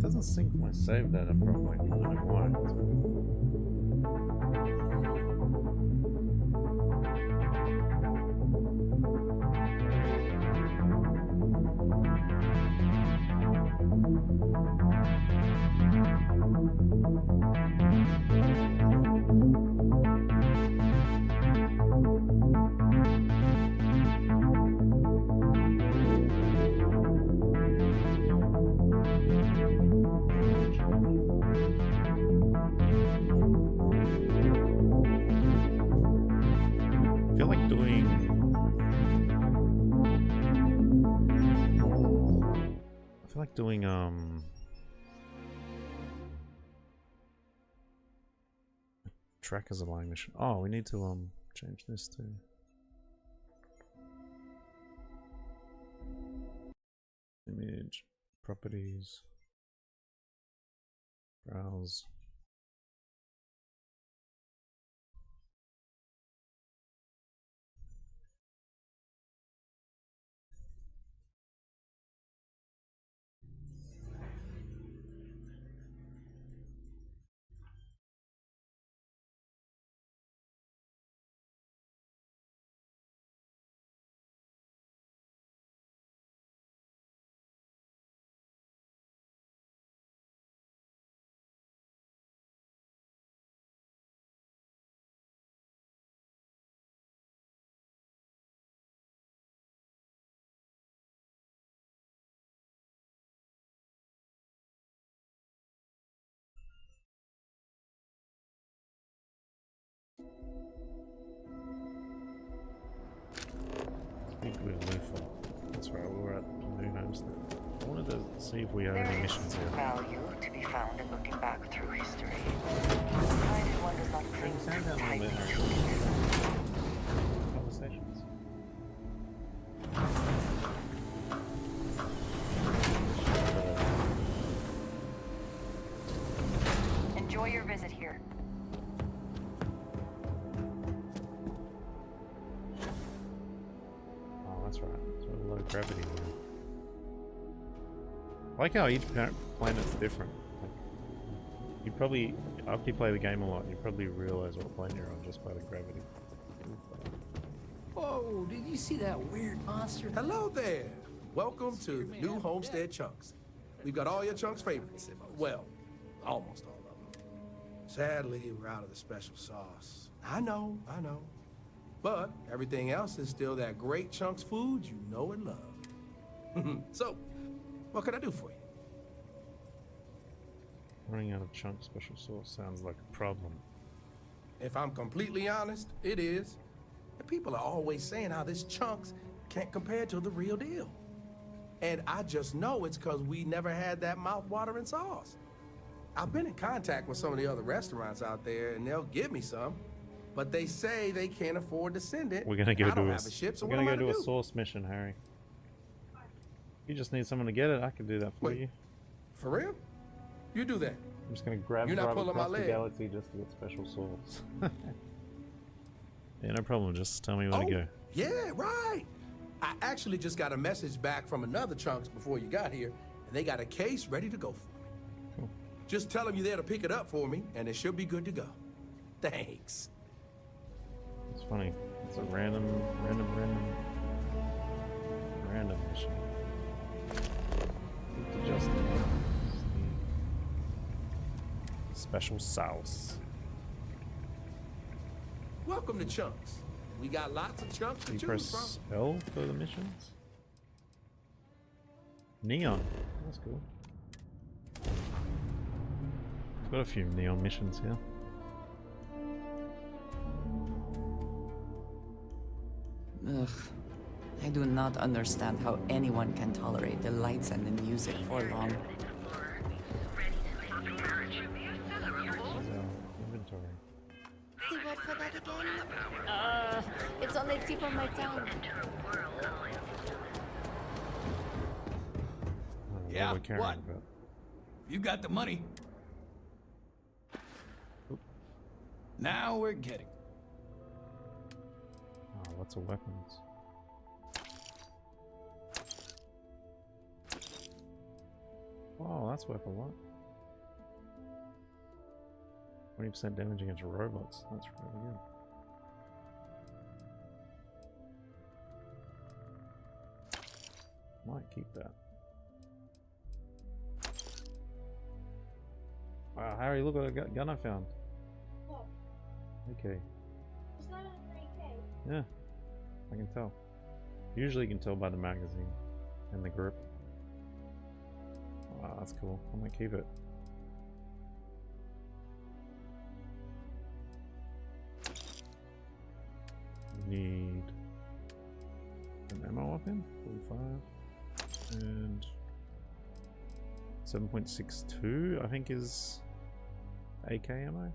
doesn't sync my save data properly. I don't know why. Doing trackers align mission. Oh, we need to change this too. Image properties, browse. That's right, we were at New Homestead. I wanted to see if we have any missions here. Value to be found in looking back through history. Provided one does not cling too tightly to Conversations. Enjoy your visit here. That's right. So a lot of gravity here. I like how each planet's different. Like, you probably, after you play the game a lot, you probably realize what planet you're on just by the gravity. Whoa, did you see that weird monster? Hello there. Welcome to New Homestead Chunks. We've got all your Chunks favorites. Well, almost all of them. Sadly, we're out of the special sauce. I know. But everything else is still that great Chunks food you know and love. So, what can I do for you? Running out of chunk special sauce sounds like a problem. If I'm completely honest, it is. The people are always saying how this Chunks can't compare to the real deal. And I just know it's because we never had that mouth-watering sauce. I've been in contact with some of the other restaurants out there, and they'll give me some. But they say they can't afford to send it. We're gonna go do a sauce. source mission, Harry. You just need someone to get it. I can do that for you. For real? You do that. I'm just gonna drive across the galaxy just to get special sauce. Yeah, no problem. Just tell me where to go. Yeah, right. I actually just got a message back from another Chunks before you got here, and they got a case ready to go for me. Cool. Just tell them you're there to pick it up for me, and it should be good to go. Thanks. It's funny. It's a random mission. Just special sauce. Welcome to Chunks. We got lots of chunks to You choose press from. L for the missions. Neon. That's cool. I've got a few neon missions here. Ugh. I do not understand how anyone can tolerate the lights and the music for long. Inventory. See what for that again? It's on the tip of my tongue. Yeah, we're carrying, what? but You got the money. Oop. Now we're getting. lots of weapons. Oh, that's worth a lot. 20% damage against robots. That's really good. Might keep that. Wow, Harry, look what a gun I found. What? Okay. Is that an AK? Yeah, I can tell. Usually you can tell by the magazine and the grip. Wow, that's cool. I might keep it. Need an ammo up in 45 and 7.62 I think is AK ammo.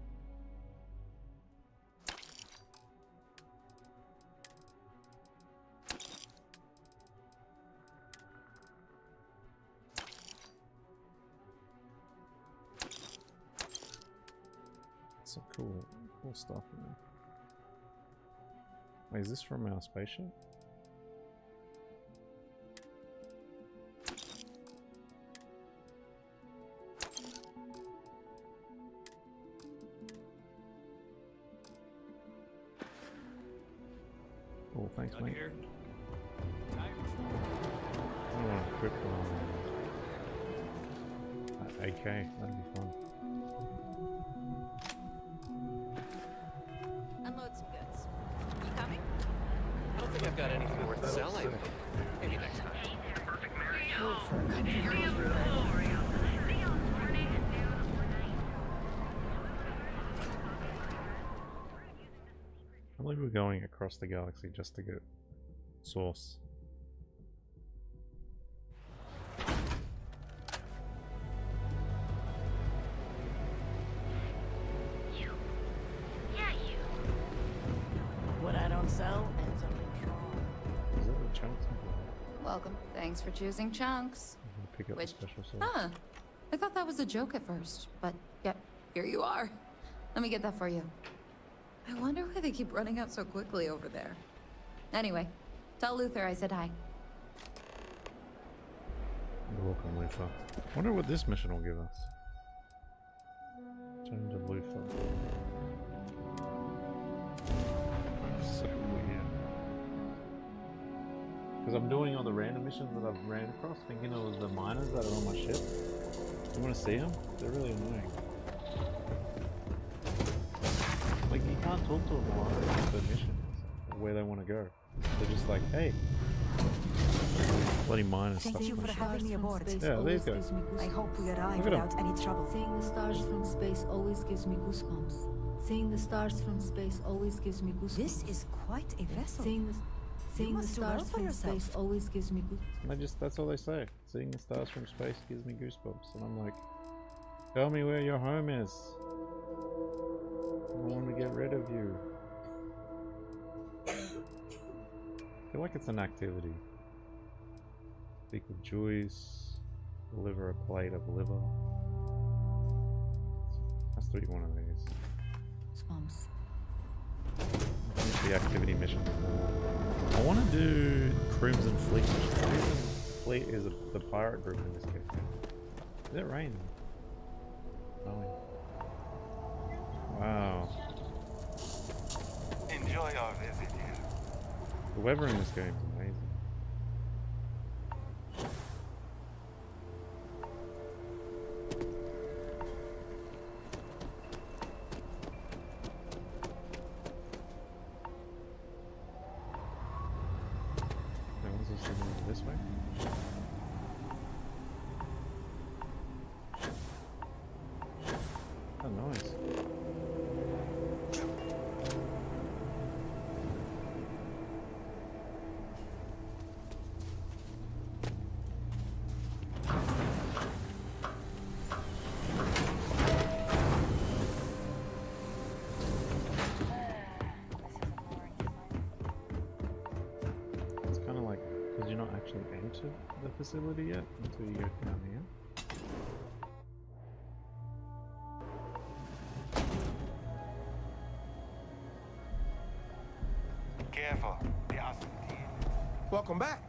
Some cool stuff in there. Wait, is this from our spaceship? Oh, thanks, Done mate. here. I don't want to equip AK, that'd be fun. Unload some goods. You coming? I don't think I've got anything worth selling. Maybe next time. I believe we're going across the galaxy just to get Source. What I don't sell ends up in trouble. Is that the chunks? Welcome. Thanks for choosing Chunks. I'm gonna pick up Which- the special sauce. Huh. I thought that was a joke at first, but yep, here you are. Let me get that for you. I wonder why they keep running out so quickly over there. Anyway, tell Luther I said hi. You're welcome, Luther. Wonder what this mission will give us. Turn to Luther. So weird. Because I'm doing all the random missions that I've ran across, thinking it was the miners that are on my ship. You want to see them? They're really annoying. Like, you can't talk to them while they're the missions, where they want to go. They're just like, hey. Bloody miners stuff. Thank you for having me aboard. Yeah, these guys. I hope we arrive Look at 'em. without any trouble. Seeing the stars from space always gives me goosebumps. Seeing the stars from space always gives me goosebumps. This is quite a vessel. Seeing the must do well stars for from yourself. space always gives me goosebumps. That's all they say. Seeing the stars from space gives me goosebumps. And I'm like, tell me where your home is. I want to get rid of you. I feel like it's an activity. Speak with Joyce. Deliver a plate of liver. Has to be one of these. Goosebumps. Finish the activity mission. I want to do Crimson Fleet mission. Crimson Fleet is the pirate group in this case. Is it raining? Snowing. Wow. Enjoy our visit here. The weather in this game is amazing. Now, what's this going this way? Oh, nice. It's kind of like, because you're not actually entered the facility yet until you go down here. Careful. The Aspen. Welcome back.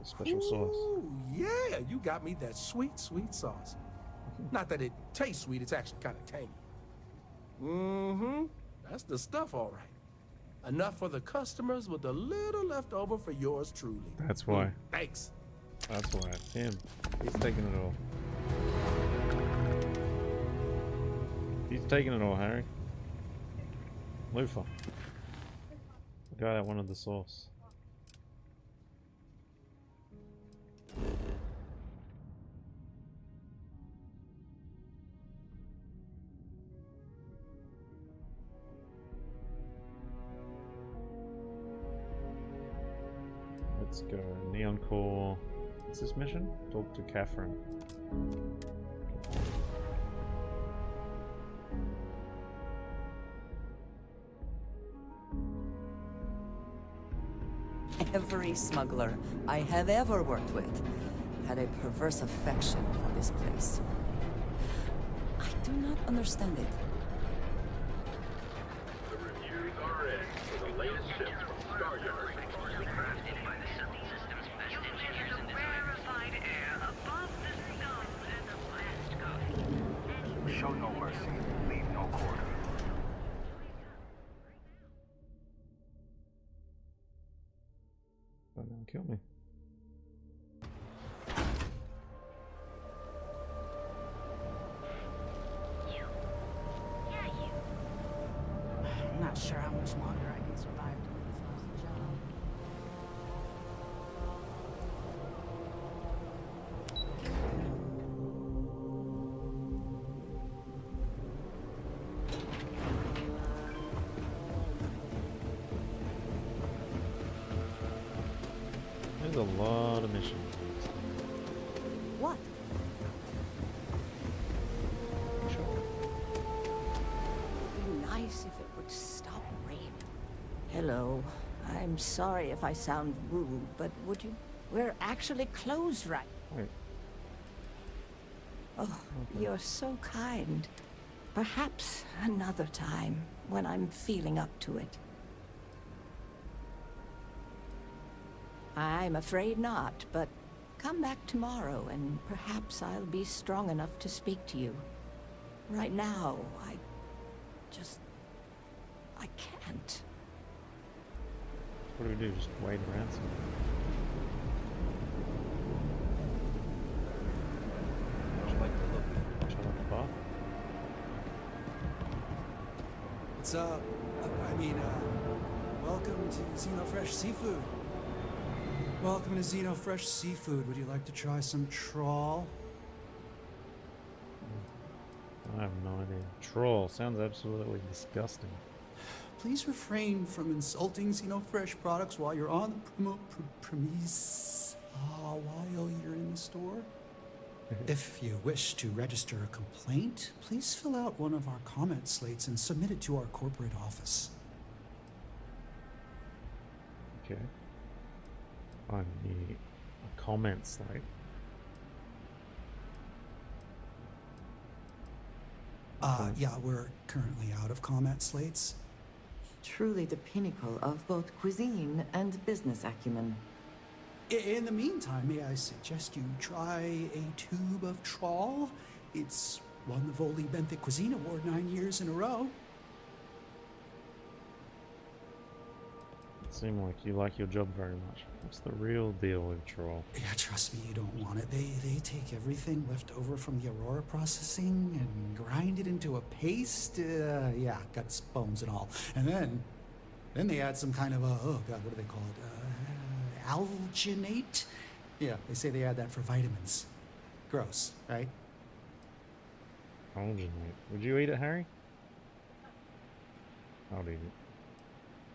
A special sauce. Ooh, yeah, you got me that sweet, sweet sauce. Not that it tastes sweet, it's actually kind of tangy. Mm-hmm. That's the stuff, all right. Enough for the customers with a little left over for yours truly. That's why. Thanks. That's why. It's him. He's taking it all. He's taking it all, Harry. Luther. The guy that wanted the sauce. Let's go. Neon Core. What's this mission? Talk to Catherine. Every smuggler I have ever worked with had a perverse affection for this place. I do not understand it. The reviews are in for the latest ships from Starfield. Show no mercy, leave no quarter. Don't now kill me. I'm not sure how much longer I can survive doing this lousy job. There's a lot of missions. What? It'd be nice if it would stop raining. Hello. I'm sorry if I sound rude, but would you? We're actually closed right. Wait. Oh, you're so kind. Perhaps another time when I'm feeling up to it. I'm afraid not, but come back tomorrow and perhaps I'll be strong enough to speak to you. Right now, I can't. What do we do? Just wait around some? Would you like to look? Shut up the bar? What's up? Welcome to Xenofresh Seafood. Welcome to Xenofresh Seafood. Would you like to try some trawl? I have no idea. Troll sounds absolutely disgusting. Please refrain from insulting Xenofresh products while you're on the premise. While you're in the store. If you wish to register a complaint, please fill out one of our comment slates and submit it to our corporate office. Okay. I need a comment slate. Yeah, we're currently out of comment slates. Truly the pinnacle of both cuisine and business acumen. In the meantime, may I suggest you try a tube of trawl? It's won the Voli Benthic Cuisine Award 9 years in a row. It seemed like you like your job very much. What's the real deal with Troll? Yeah, trust me, you don't want it. They take everything left over from the Aurora processing and grind it into a paste. Yeah, guts, bones, and all. And then they add some kind of a, oh god, what do they call it? Alginate? Yeah, they say they add that for vitamins. Gross, right? Alginate. Would you eat it, Harry? I'll eat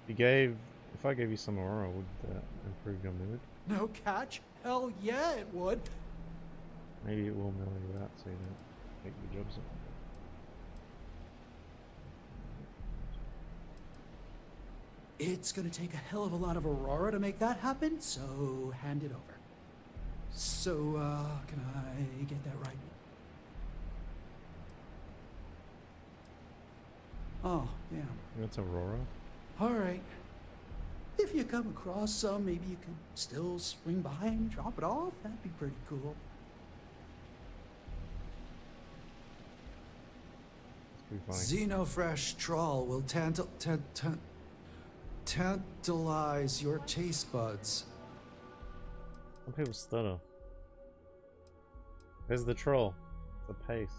it. If I gave you some Aurora, would that improve your mood? No catch? Hell yeah, it would. Maybe it will mellow you out so you don't take your jobs up. It's gonna take a hell of a lot of Aurora to make that happen, so hand it over. So, can I get that right? Oh, damn. That's Aurora? Alright. if you come across some, maybe you could still swing by and drop it off. That'd be pretty cool. Xenofresh trawl will tantalize your taste buds. Some people stutter. There's the troll. The paste.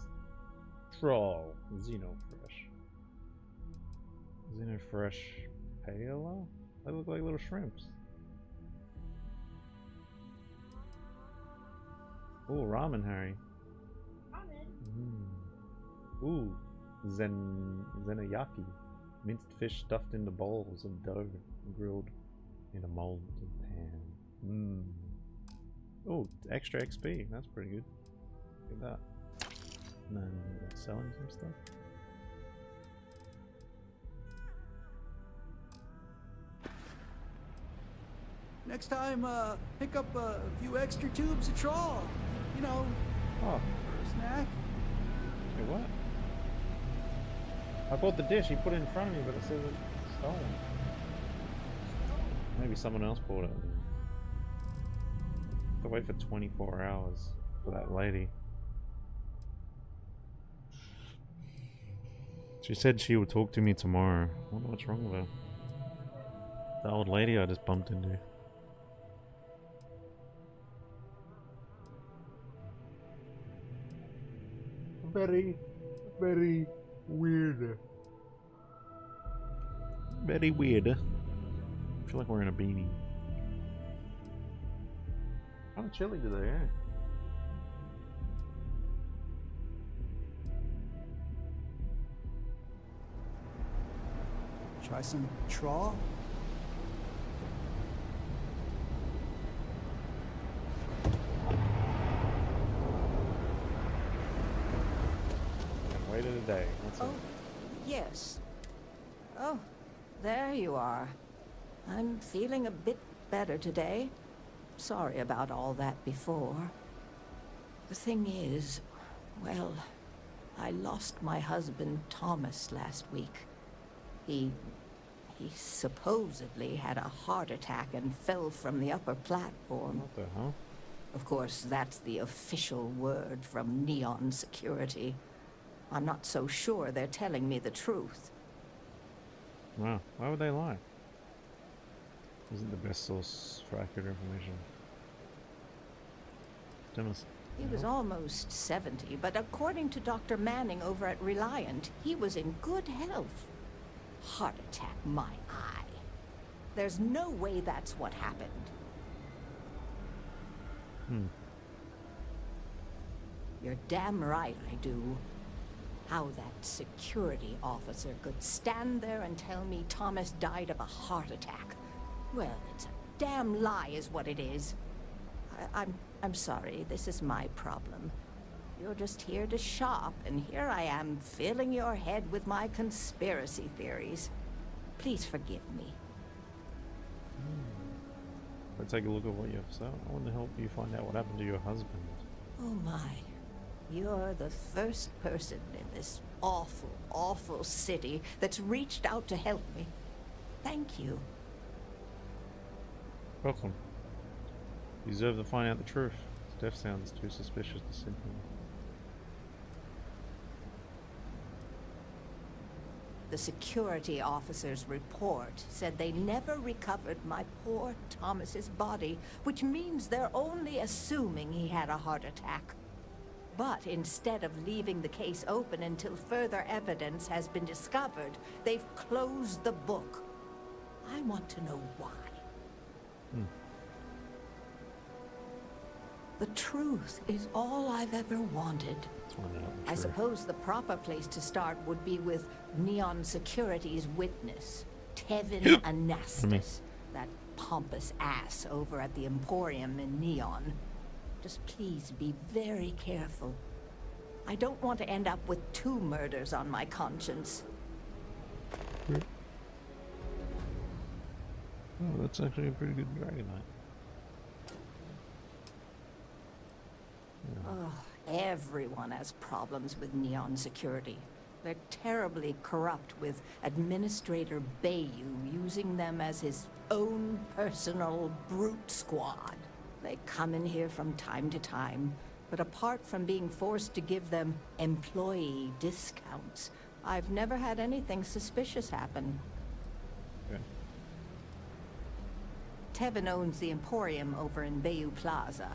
Troll. Xenofresh. Xenofresh paella? They look like little shrimps. Ooh, ramen, Harry. Ooh, zenayaki. Minced fish stuffed into bowls of dough, grilled in a molten pan. Oh, extra XP. That's pretty good. Look at that. And then selling some stuff. Next time, pick up a few extra tubes of trawl. You know, oh, for a snack. Hey, what? I bought the dish. He put it in front of me, but it says it's stolen. Maybe someone else bought it. I have to wait for 24 hours for that lady. She said she would talk to me tomorrow. I wonder what's wrong with her. The old lady I just bumped into. Very, very weird. Very weird. I feel like we're in a beanie. Kind of chilly today, eh? Try some trawl? Wait of the day. What's up? Yes. Oh, there you are. I'm feeling a bit better today. Sorry about all that before. The thing is, well, I lost my husband Thomas last week. He supposedly had a heart attack and fell from the upper platform. What the hell? Of course, that's the official word from KnIeNoG Security. I'm not so sure they're telling me the truth. Wow, why would they lie? Isn't the best source for accurate information. He was almost 70, but according to Dr. Manning over at Reliant, he was in good health. Heart attack, my eye. There's no way that's what happened. You're damn right I do. How that security officer could stand there and tell me Thomas died of a heart attack. Well, it's a damn lie is what it is. I'm sorry, this is my problem. You're just here to shop, and here I am filling your head with my conspiracy theories. Please forgive me. Let's take a look at what you have to say. I want to help you find out what happened to your husband. Oh my. You're the first person in this awful, awful city that's reached out to help me. Thank you. Welcome. You deserve to find out the truth. His death sounds too suspicious to simply. The security officer's report said they never recovered my poor Thomas's body, which means they're only assuming he had a heart attack. But instead of leaving the case open until further evidence has been discovered, they've closed the book. I want to know why. The truth is all I've ever wanted. I suppose the proper place to start would be with KnIeNoG Security's witness, Tevin Anastas, that pompous ass over at the Emporium in Neon. Just please be very careful. I don't want to end up with 2 murders on my conscience. Oh, that's actually a pretty good dragonite. Oh, everyone has problems with KnIeNoG Security. They're terribly corrupt, with Administrator Bayou using them as his own personal brute squad. They come in here from time to time, but apart from being forced to give them employee discounts, I've never had anything suspicious happen. Okay. Tevin owns the Emporium over in Bayou Plaza.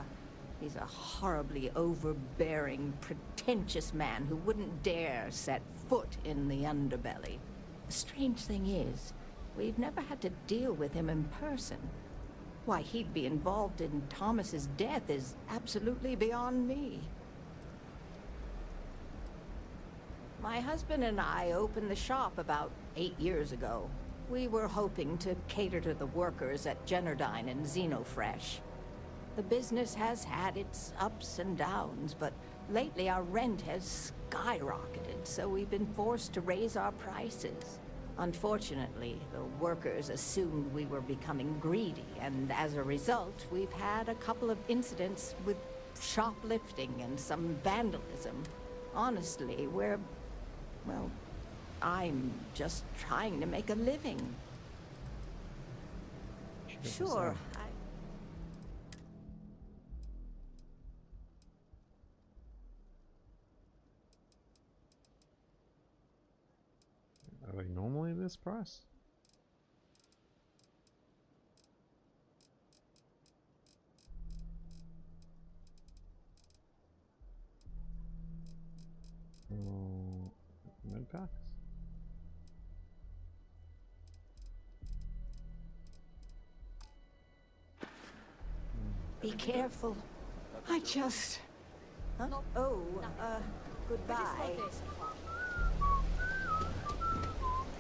He's a horribly overbearing, pretentious man who wouldn't dare set foot in the underbelly. The strange thing is, we've never had to deal with him in person. Why he'd be involved in Thomas's death is absolutely beyond me. My husband and I opened the shop about 8 years ago. We were hoping to cater to the workers at Generdyne and Xenofresh. The business has had its ups and downs, but lately our rent has skyrocketed, so we've been forced to raise our prices. Unfortunately, the workers assumed we were becoming greedy, and as a result, we've had a couple of incidents with shoplifting and some vandalism. Honestly, well, I'm just trying to make a living. Sure, Are they normally this price? Oh, med packs? Be careful. I just... Huh? Oh, goodbye.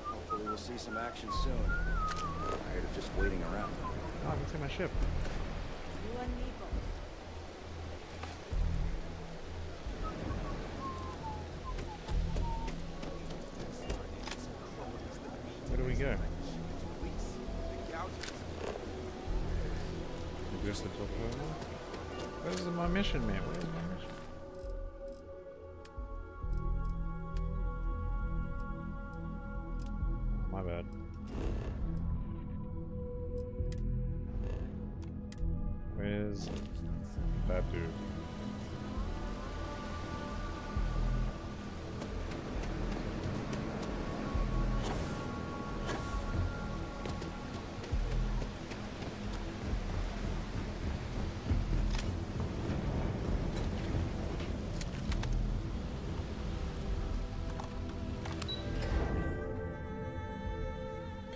Hopefully we'll see some action soon. Tired of just waiting around. Oh, I can see my ship. You and me both. Where do we go? Just the top over. Where's my mission, man? Where's my mission? Oh, my bad. Where's that dude?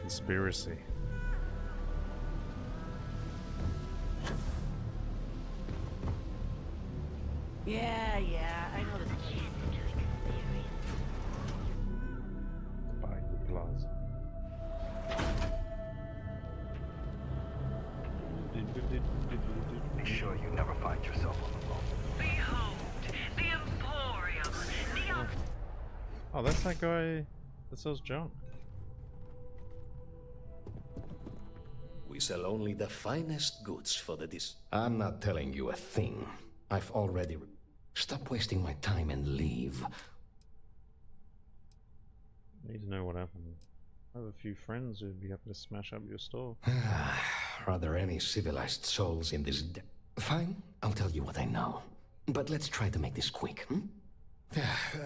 Conspiracy. Yeah, I know this. By the plaza. Be sure you never find yourself on the road. Behold, the Emporium. Oh, that's that guy that sells junk. We sell only the finest goods for the I'm not telling you a thing. I've already... Stop wasting my time and leave. I need to know what happened. I have a few friends who'd be happy to smash up your store. Rather any civilized souls in this... Fine, I'll tell you what I know. But let's try to make this quick,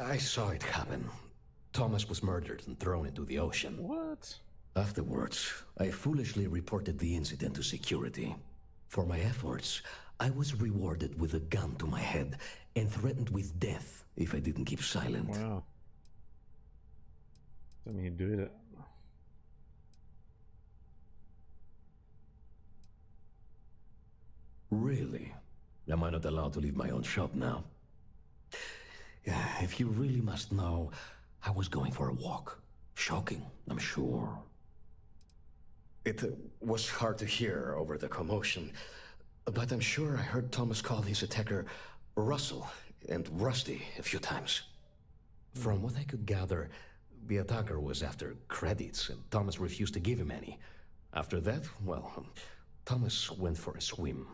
I saw it happen. Thomas was murdered and thrown into the ocean. What? Afterwards, I foolishly reported the incident to security. For my efforts, I was rewarded with a gun to my head and threatened with death if I didn't keep silent. Wow. Didn't he do it? Really? Am I not allowed to leave my own shop now? Yeah, if you really must know, I was going for a walk. Shocking, I'm sure. It was hard to hear over the commotion, but I'm sure I heard Thomas call his attacker Russell and Rusty a few times. From what I could gather, the attacker was after credits, and Thomas refused to give him any. After that, well, Thomas went for a swim.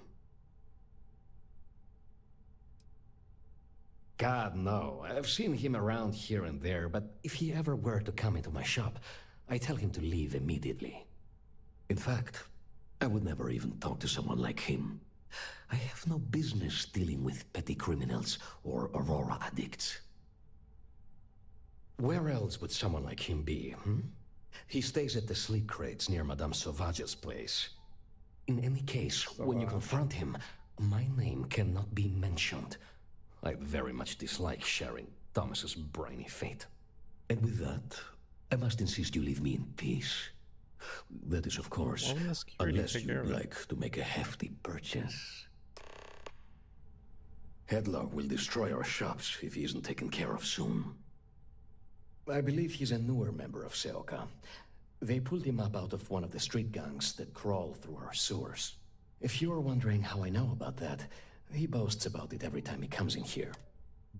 God, no. I've seen him around here and there, but if he ever were to come into my shop, I tell him to leave immediately. In fact, I would never even talk to someone like him. I have no business dealing with petty criminals or Aurora addicts. Where else would someone like him be, hmm? He stays at the sleep crates near Madame Sauvage's place. In any case, when you confront him, my name cannot be mentioned. I very much dislike sharing Thomas's briny fate. And with that, I must insist you leave me in peace. That is, of course, unless you'd like to make a hefty purchase. Headlock will destroy our shops if he isn't taken care of soon. I believe he's a newer member of Seoka. They pulled him up out of one of the street gangs that crawl through our sewers. If you're wondering how I know about that, he boasts about it every time he comes in here.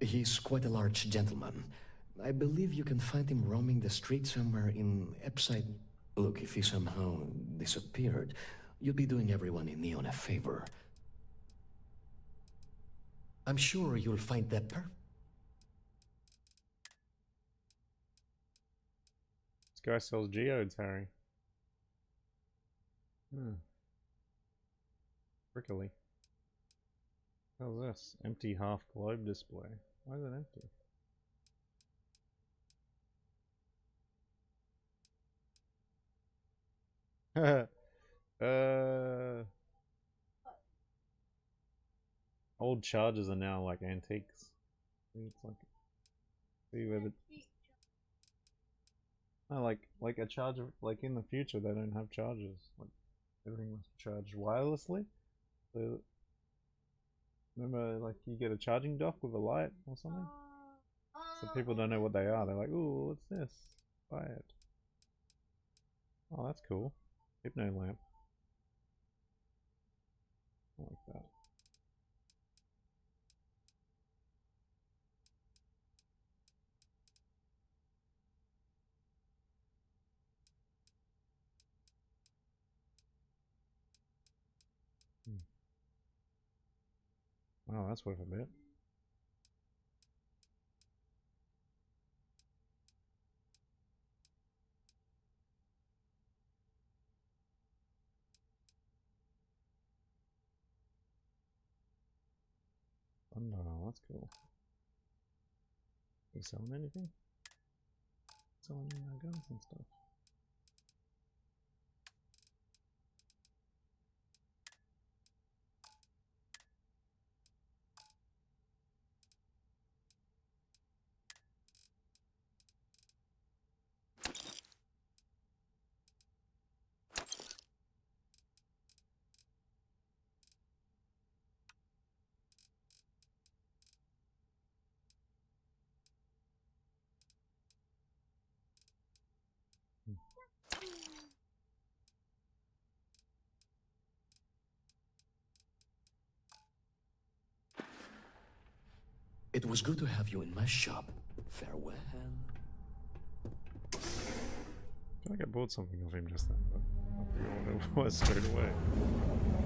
He's quite a large gentleman. I believe you can find him roaming the streets somewhere in Epside. Look, if he somehow disappeared, you'd be doing everyone in Neon a favor. I'm sure you'll find that This guy sells geodes, Harry. Prickly. How's this? Empty half globe display. Why is it empty? Old chargers are now like antiques. It's like, see where the no, like a charger, like in the future they don't have chargers. Like everything must be charged wirelessly. So remember, like you get a charging dock with a light or something. So people don't know what they are. They're like, "Ooh, what's this? Buy it." Oh, that's cool. Hypno lamp. I like that. Wow, that's worth a bit. Oh, that's cool. You selling anything? Selling guns and stuff. It was good to have you in my shop. Farewell. I feel like I bought something of him just then, but I forgot what it was straight away.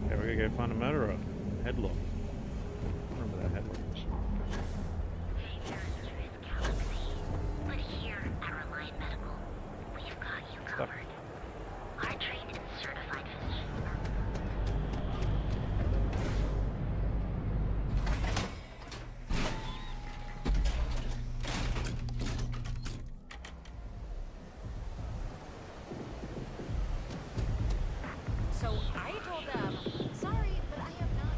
Okay, we're gonna go find a murderer. Headlock. I remember that headlock mission. But here at Reliant Medical, we've got you covered. Our trained and certified physicians are... So I told them, sorry, but I have not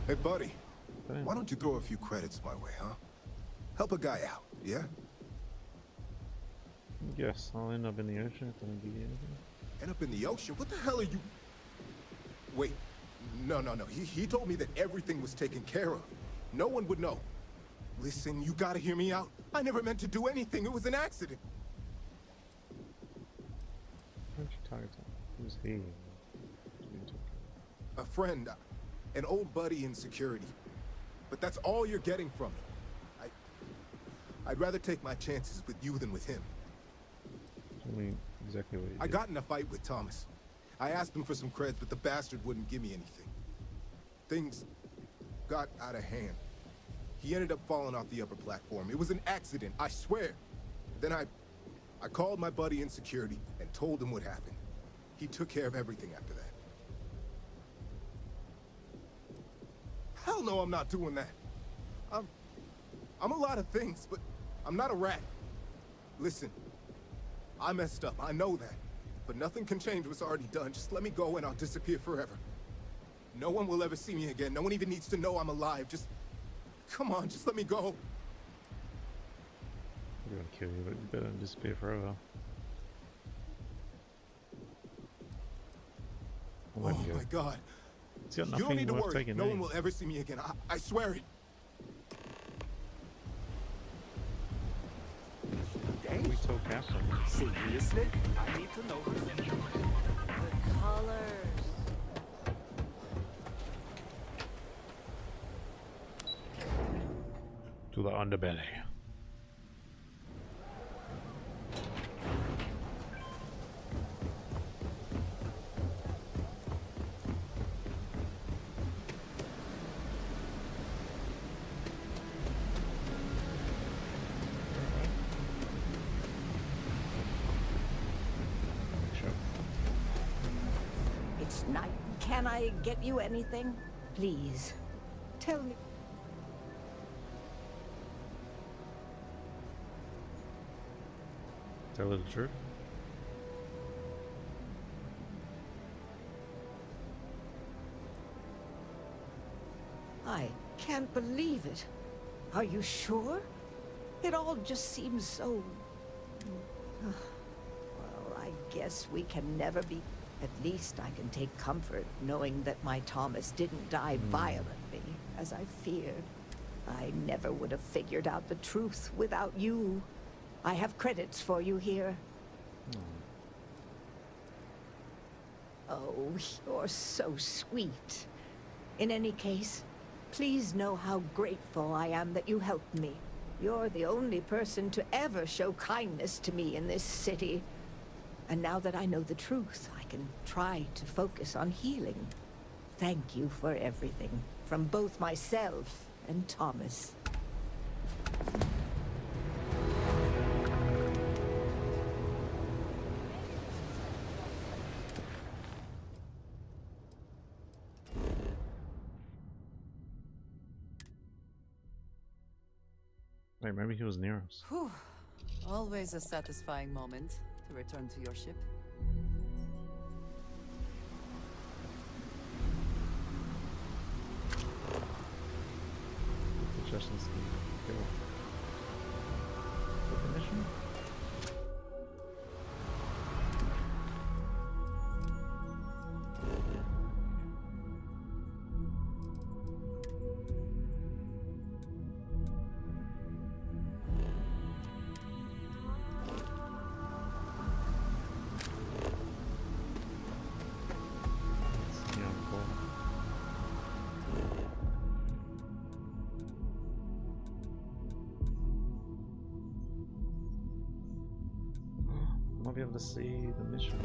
Hey, buddy. Why don't you throw a few credits my way, huh? Help a guy out, yeah? Yes, I'll end up in the ocean if I don't give you anything. End up in the ocean? What the hell are you... Wait. No. He told me that everything was taken care of. No one would know. Listen, you gotta hear me out. I never meant to do anything. It was an accident. Who's you talking to? Who's he? A friend. An old buddy in security. But that's all you're getting from me. I'd rather take my chances with you than with him. Tell me exactly what you did. I got in a fight with Thomas. I asked him for some creds, but the bastard wouldn't give me anything. things got out of hand. He ended up falling off the upper platform. It was an accident, I swear. Then I called my buddy in security and told him what happened. He took care of everything after that. Hell no, I'm not doing that. I'm a lot of things, but I'm not a rat. Listen, I messed up, I know that. But nothing can change what's already done. Just let me go and I'll disappear forever. No one will ever see me again. No one even needs to know I'm alive. Just, come on, just let me go. I'm gonna kill you, but you better disappear forever. Oh my God. It's got You nothing don't need to worth worry. taking No me. one will ever see me again. I swear it. We told Captain. Seriously? I need to know. The colors. To the underbelly. It's night. Can I get you anything? Please, tell me. Tell her the truth. I can't believe it. Are you sure? It all just seems so... Well, I guess we can never be... At least I can take comfort knowing that my Thomas didn't die violently, as I feared. I never would have figured out the truth without you. I have credits for you here. Oh, you're so sweet. In any case, please know how grateful I am that you helped me. You're the only person to ever show kindness to me in this city. And now that I know the truth, I can try to focus on healing. Thank you for everything, from both myself and Thomas. Wait, maybe he was near us. Whew. Always a satisfying moment to return to your ship. Suggestions to kill. What the mission? Be able to see the mission.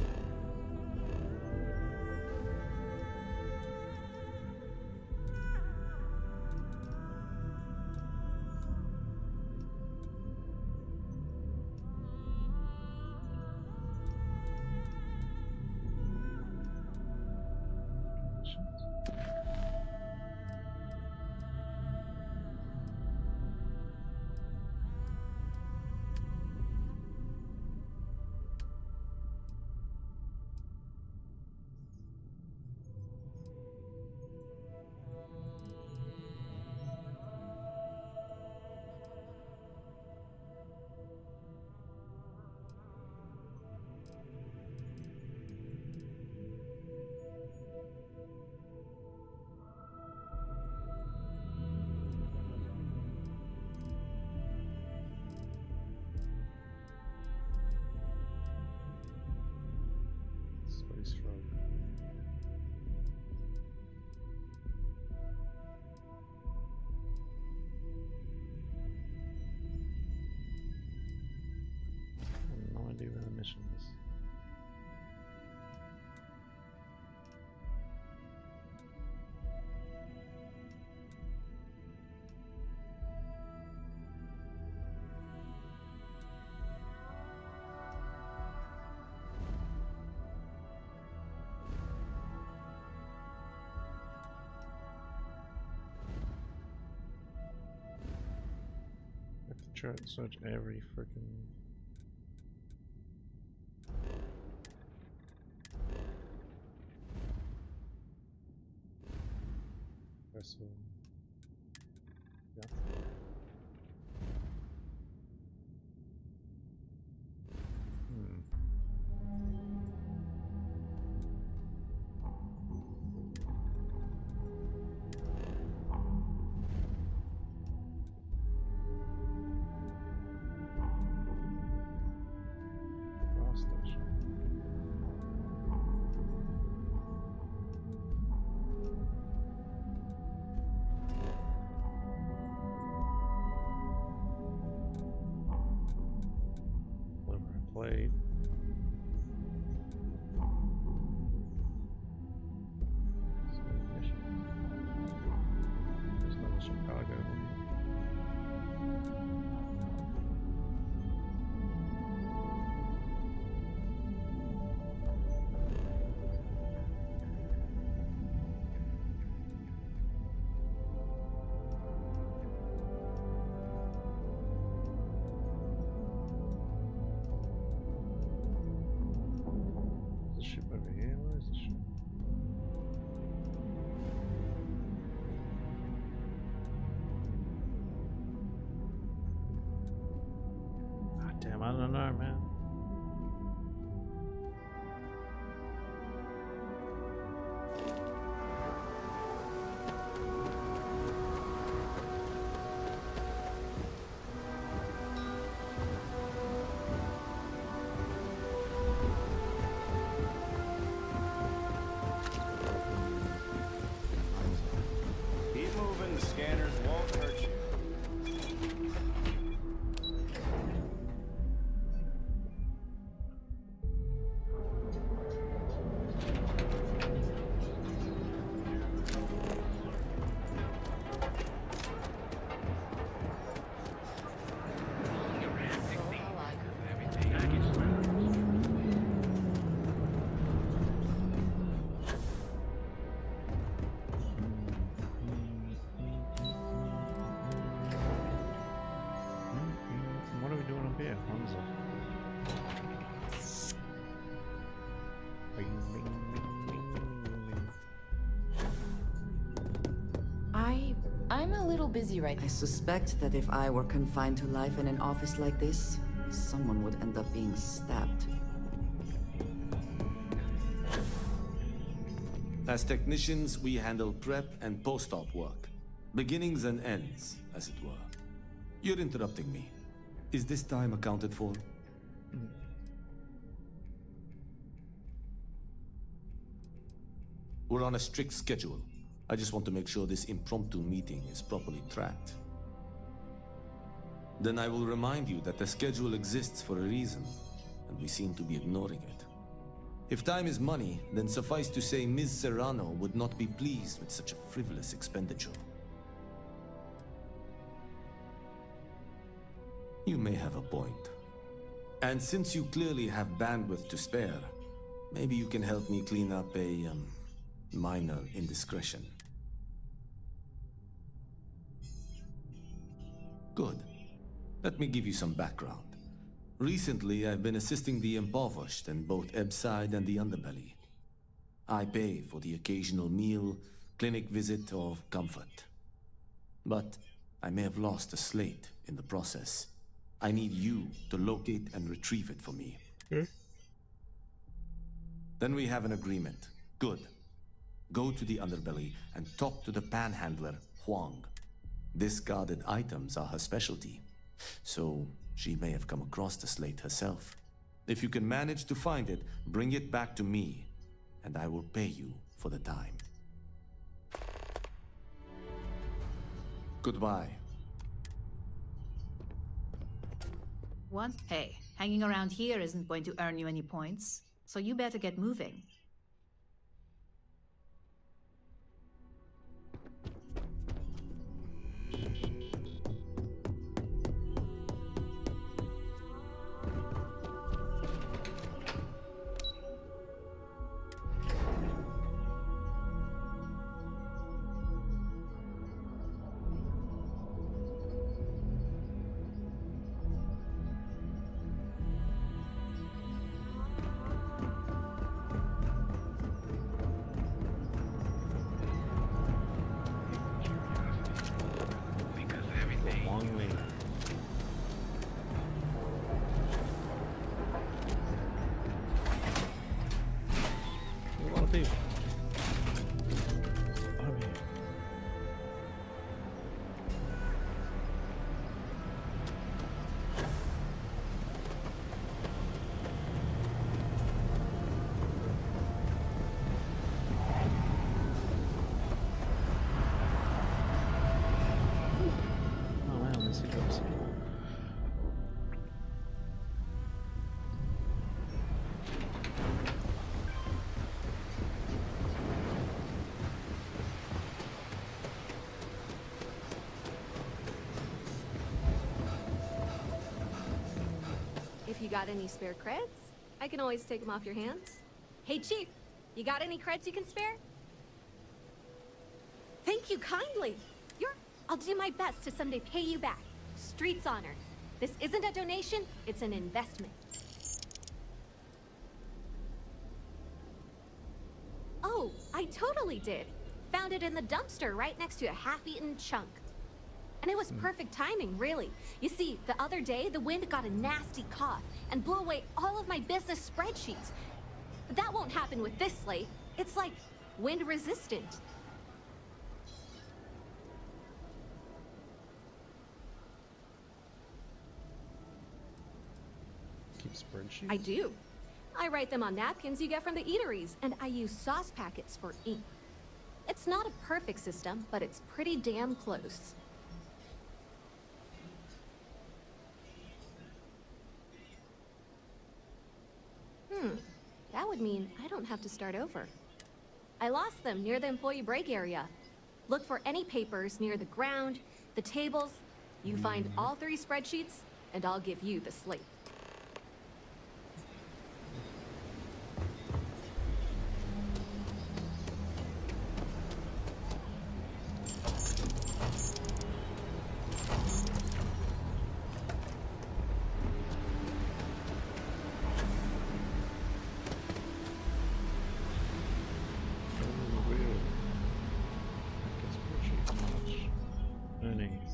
Space Road. I have no idea where the mission is. search every freaking vessel. Yeah. Station. Blueprint plate. There's another Chicago one. Ship over here? Where is the ship? God damn, I don't know, man. Keep moving, the scanners won't hurt you. What are we doing up here? Hamza? Bing, bing, bing, bing, bing, bing. I'm a little busy right now. I suspect that if I were confined to life in an office like this, someone would end up being stabbed. As technicians, we handle prep and post-op work. Beginnings and ends, as it were. You're interrupting me. Is this time accounted for? We're on a strict schedule. I just want to make sure this impromptu meeting is properly tracked. Then I will remind you that the schedule exists for a reason, and we seem to be ignoring it. If time is money, then suffice to say Ms. Serrano would not be pleased with such a frivolous expenditure. You may have a point. And since you clearly have bandwidth to spare, maybe you can help me clean up a, minor indiscretion. Good. Let me give you some background. Recently, I've been assisting the impoverished in both Ebbside and the Underbelly. I pay for the occasional meal, clinic visit, or comfort. But I may have lost a slate in the process. I need you to locate and retrieve it for me. Then we have an agreement. Good. Go to the Underbelly and talk to the panhandler, Huang. Discarded items are her specialty, so she may have come across the slate herself. If you can manage to find it, bring it back to me, and I will pay you for the time. Goodbye. Hey, hanging around here isn't going to earn you any points, so you better get moving. Steve. Over here. Oh wow, message drops. If you got any spare creds, I can always take them off your hands. Hey, Chief, you got any creds you can spare? Thank you kindly. I'll do my best to someday pay you back. Street's honor. This isn't a donation, it's an investment. Oh, I totally did. Found it in the dumpster right next to a half-eaten chunk. And it was perfect timing, really. You see, the other day, the wind got a nasty cough and blew away all of my business spreadsheets. But that won't happen with this slate. It's like wind resistant. Keep spreadsheets? I do. I write them on napkins you get from the eateries, and I use sauce packets for ink. It's not a perfect system, but it's pretty damn close. That would mean I don't have to start over. I lost them near the employee break area. Look for any papers near the ground, the tables. You find all 3 spreadsheets, and I'll give you the slate. Earnings.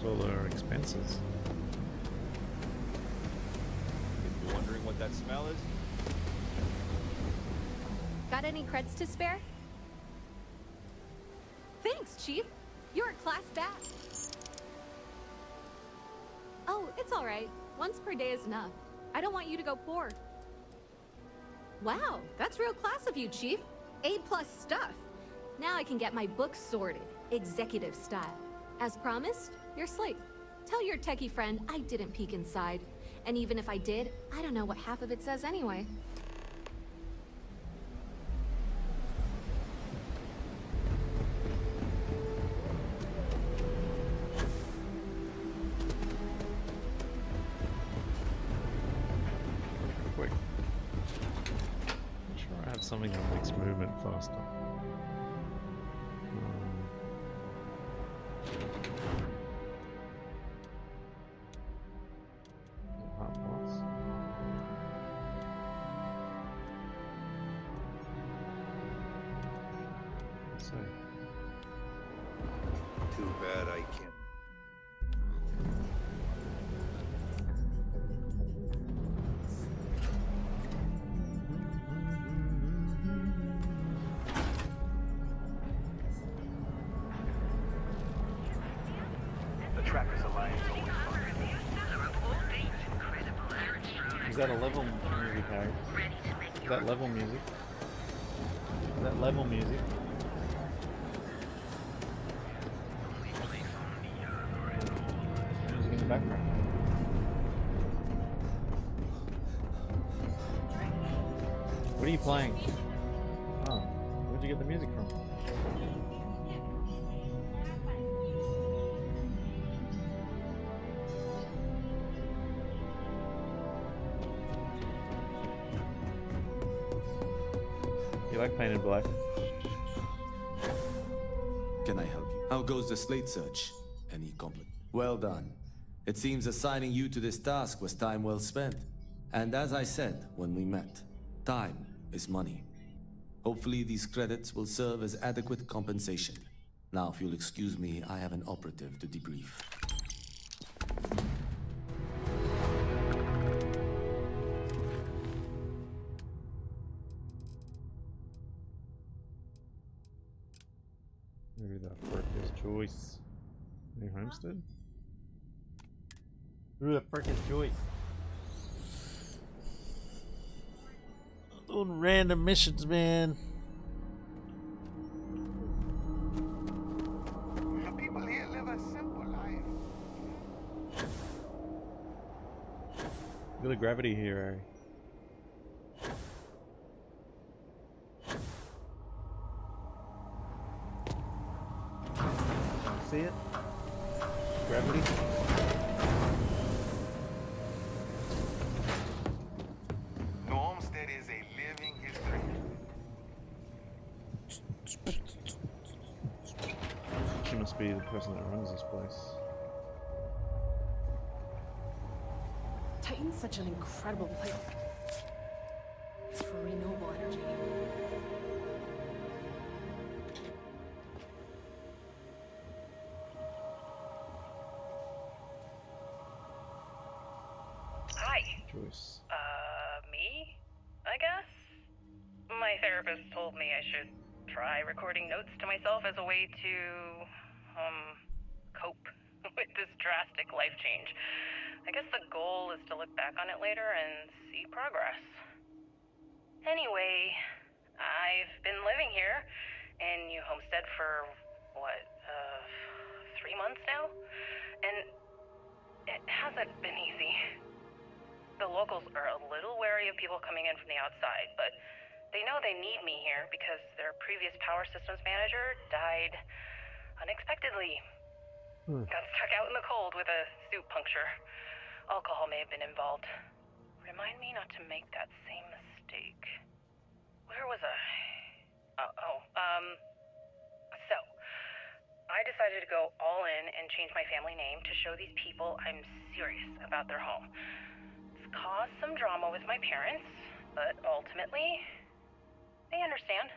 All our expenses. If you're wondering what that smell is, Got any creds to spare? Thanks, Chief. You're a class bat. Oh, it's all right. Once per day is enough. I don't want you to go poor. Wow, that's real class of you, Chief. A+ stuff. Now I can get my books sorted, executive style. As promised, your slate. Tell your techie friend I didn't peek inside. And even if I did, I don't know what half of it says anyway. Quick. I'm sure I have something that makes movement faster. Too bad I can't. The Trackers Alliance always Is that a level music, Harry? Is that level music? Is that level music? Music in the background. What are you playing? Oh, where'd you get the music from? You like painted black? Can I help you? How goes the slate search? Any compliment? Well done. It seems assigning you to this task was time well spent. And as I said when we met, time is money. Hopefully these credits will serve as adequate compensation. Now, if you'll excuse me, I have an operative to debrief. Maybe the first choice. New homestead? Who the frick is Joyce? Doing random missions, man. The people here live a simple life. Look at the gravity here, Harry. See it? Gravity? Normstead is a living history. She must be the person that runs this place. Titan's such an incredible place. It's for renewable energy. Hi. Joyce. Me? I guess? My therapist told me I should try recording notes to myself as a way to, cope with this drastic life change. I guess the goal is to look back on it later and see progress. Anyway, I've been living here in New Homestead for, 3 months now? And it hasn't been easy. The locals are a little wary of people coming in from the outside, but they know they need me here because their previous power systems manager died unexpectedly. Got stuck out in the cold with a suit puncture. Alcohol may have been involved. Remind me not to make that same mistake. Where was I? So, I decided to go all in and change my family name to show these people I'm serious about their home. It's caused some drama with my parents, but ultimately, they understand.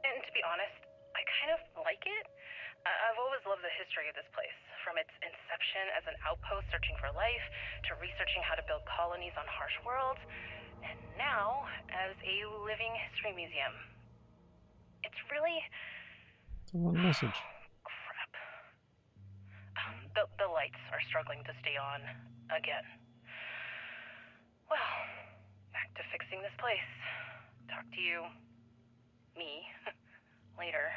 And to be honest, I kind of like it. I've always loved the history of this place, from its inception as an outpost searching for life, to researching how to build colonies on harsh worlds, and now as a living history museum. It's really... It's a long message. Crap. The lights are struggling to stay on again. Well, back to fixing this place. Talk to you, me, later.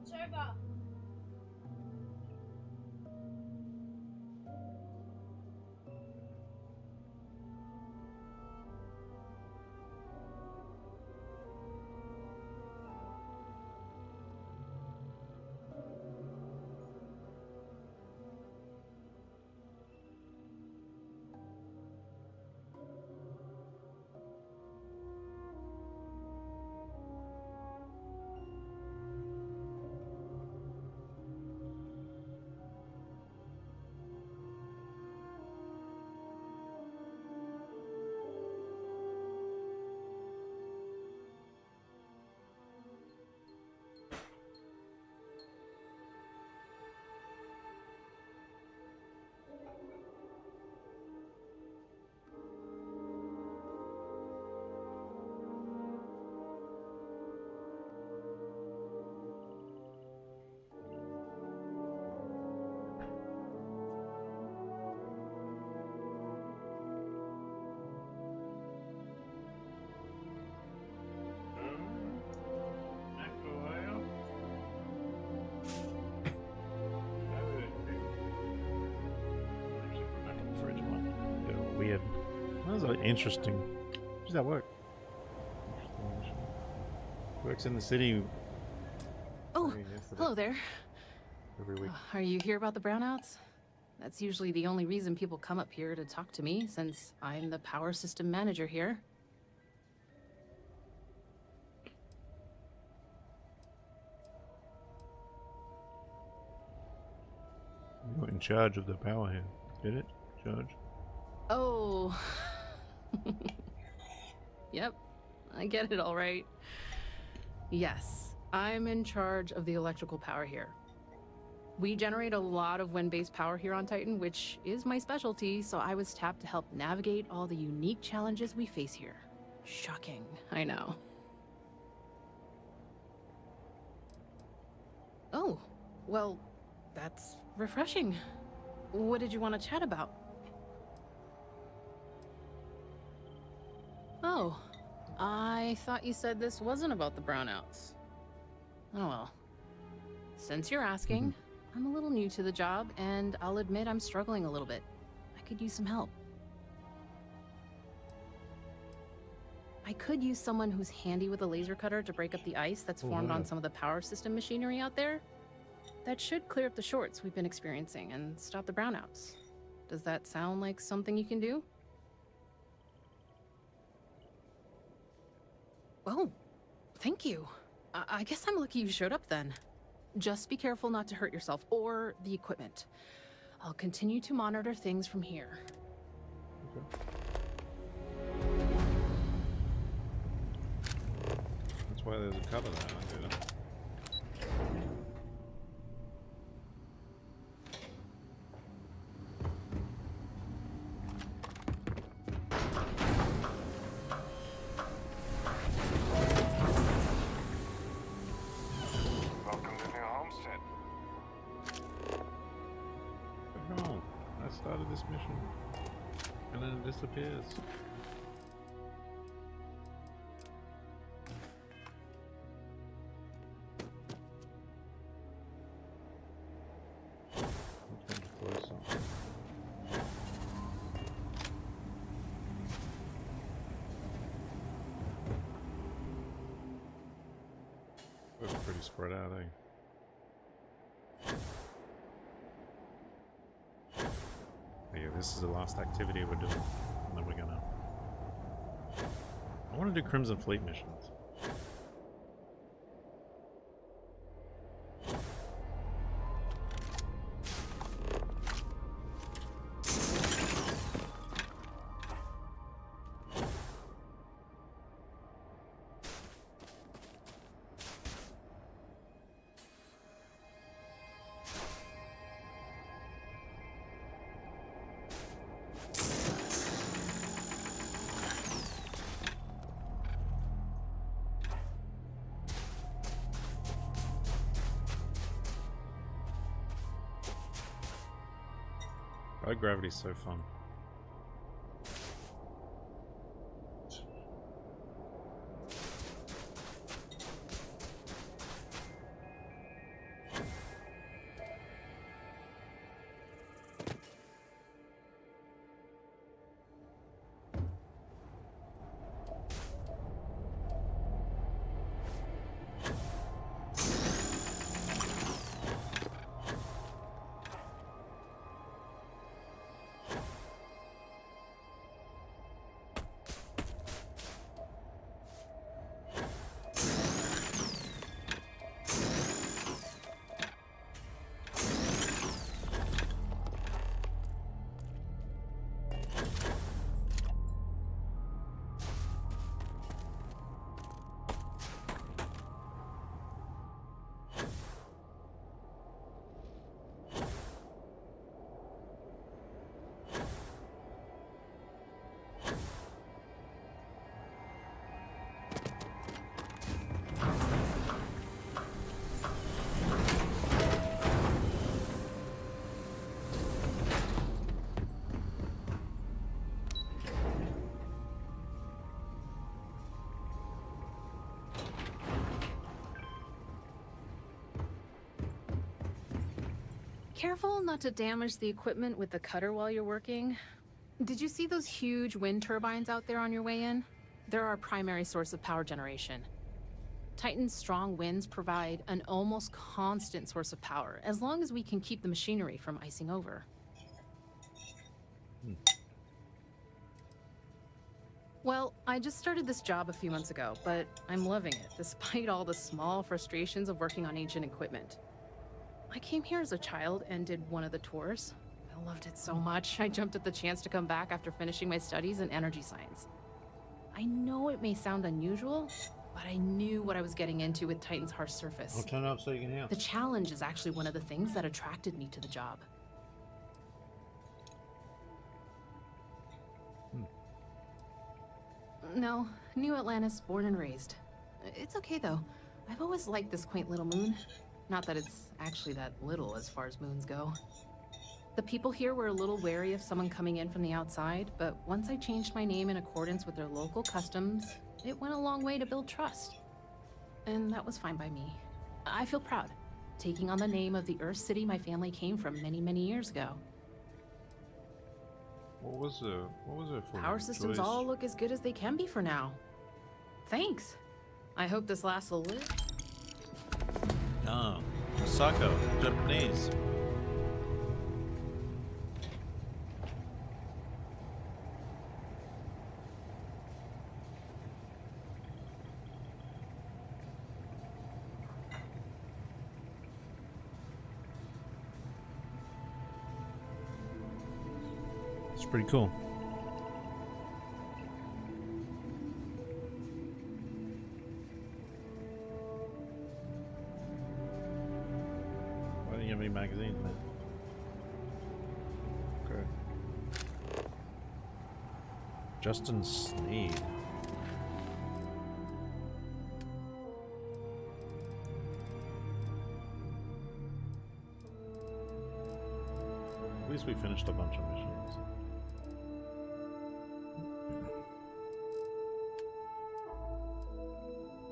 It's over. Weird. That was interesting. How does that work? Interesting. Works in the city. Oh, hello there. Every week. Are you here about the brownouts? That's usually the only reason people come up here to talk to me, since I'm the power system manager here. You're in charge of the power here. Get it? Charge? Oh. Yep, I get it all right. Yes, I'm in charge of the electrical power here. We generate a lot of wind-based power here on Titan, which is my specialty, so I was tapped to help navigate all the unique challenges we face here. Shocking, I know. Oh, well, that's refreshing. What did you want to chat about? Oh, I thought you said this wasn't about the brownouts. Oh well. Since you're asking, I'm a little new to the job, and I'll admit I'm struggling a little bit. I could use some help. I could use someone who's handy with a laser cutter to break up the ice that's formed on some of the power system machinery out there. That should clear up the shorts we've been experiencing and stop the brownouts. Does that sound like something you can do? Oh, thank you. I guess I'm lucky you showed up then. Just be careful not to hurt yourself or the equipment. I'll continue to monitor things from here. Okay. That's why there's a cover there. I do that. Welcome to New Homestead. No, I started this mission and then it disappears. We're pretty spread out, eh? Yeah, this is the last activity we're doing, and then we're gonna... I want to do Crimson Fleet missions. Oh, gravity's so fun. Careful not to damage the equipment with the cutter while you're working. Did you see those huge wind turbines out there on your way in? They're our primary source of power generation. Titan's strong winds provide an almost constant source of power, as long as we can keep the machinery from icing over. Well, I just started this job a few months ago, but I'm loving it, despite all the small frustrations of working on ancient equipment. I came here as a child and did one of the tours. I loved it so much, I jumped at the chance to come back after finishing my studies in energy science. I know it may sound unusual, but I knew what I was getting into with Titan's harsh surface. I'll turn it up so you can hear. The challenge is actually one of the things that attracted me to the job. No, New Atlantis, born and raised. It's okay though. I've always liked this quaint little moon. Not that it's actually that little as far as moons go. The people here were a little wary of someone coming in from the outside, but once I changed my name in accordance with their local customs, it went a long way to build trust. And that was fine by me. I feel proud, taking on the name of the Earth City my family came from many, many years ago. What was it for? Power systems choice? all look as good as they can be for now. Thanks. I hope this lasts a little. Ah, Osaka, Japanese. It's pretty cool. Why don't you have any magazines, man? Okay. Justin Sneed. At least we finished a bunch of missions.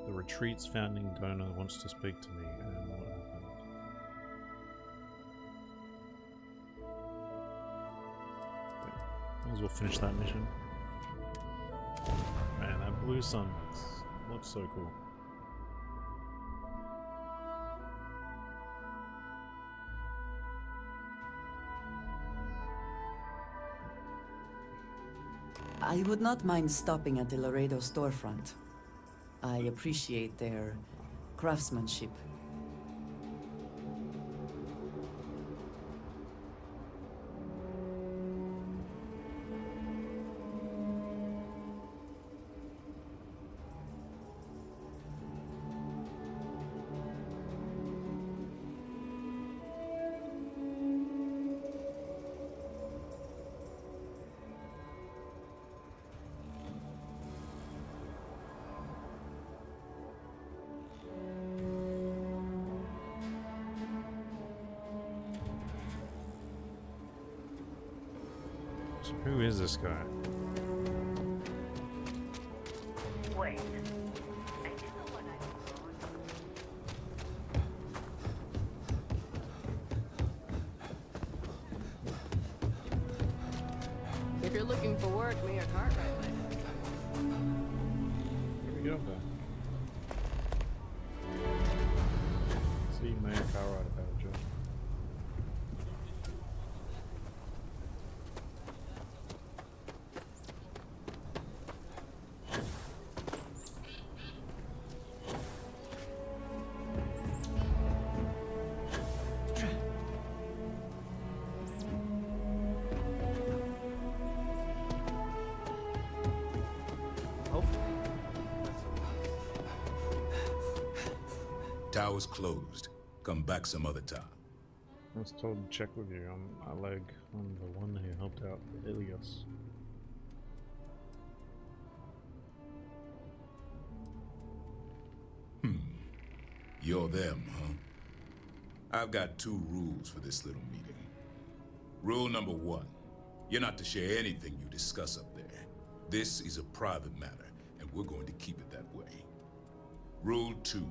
The retreat's founding donor wants to speak to me, and what happened? Might as well finish that mission. Man, that blue sun looks so cool. I would not mind stopping at the Laredo storefront. I appreciate their craftsmanship. So who is this guy? Wait. If you're looking for work, Mayor Cartwright might have. Where we go up there? See Mayor Cartwright about a job. Tower's closed. Come back some other time. I was told to check with you. I'm Oleg. I'm the one who helped out Ilios. You're them, huh? I've got 2 rules for this little meeting. Rule number 1, you're not to share anything you discuss up there. This is a private matter, and we're going to keep it that way. Rule 2,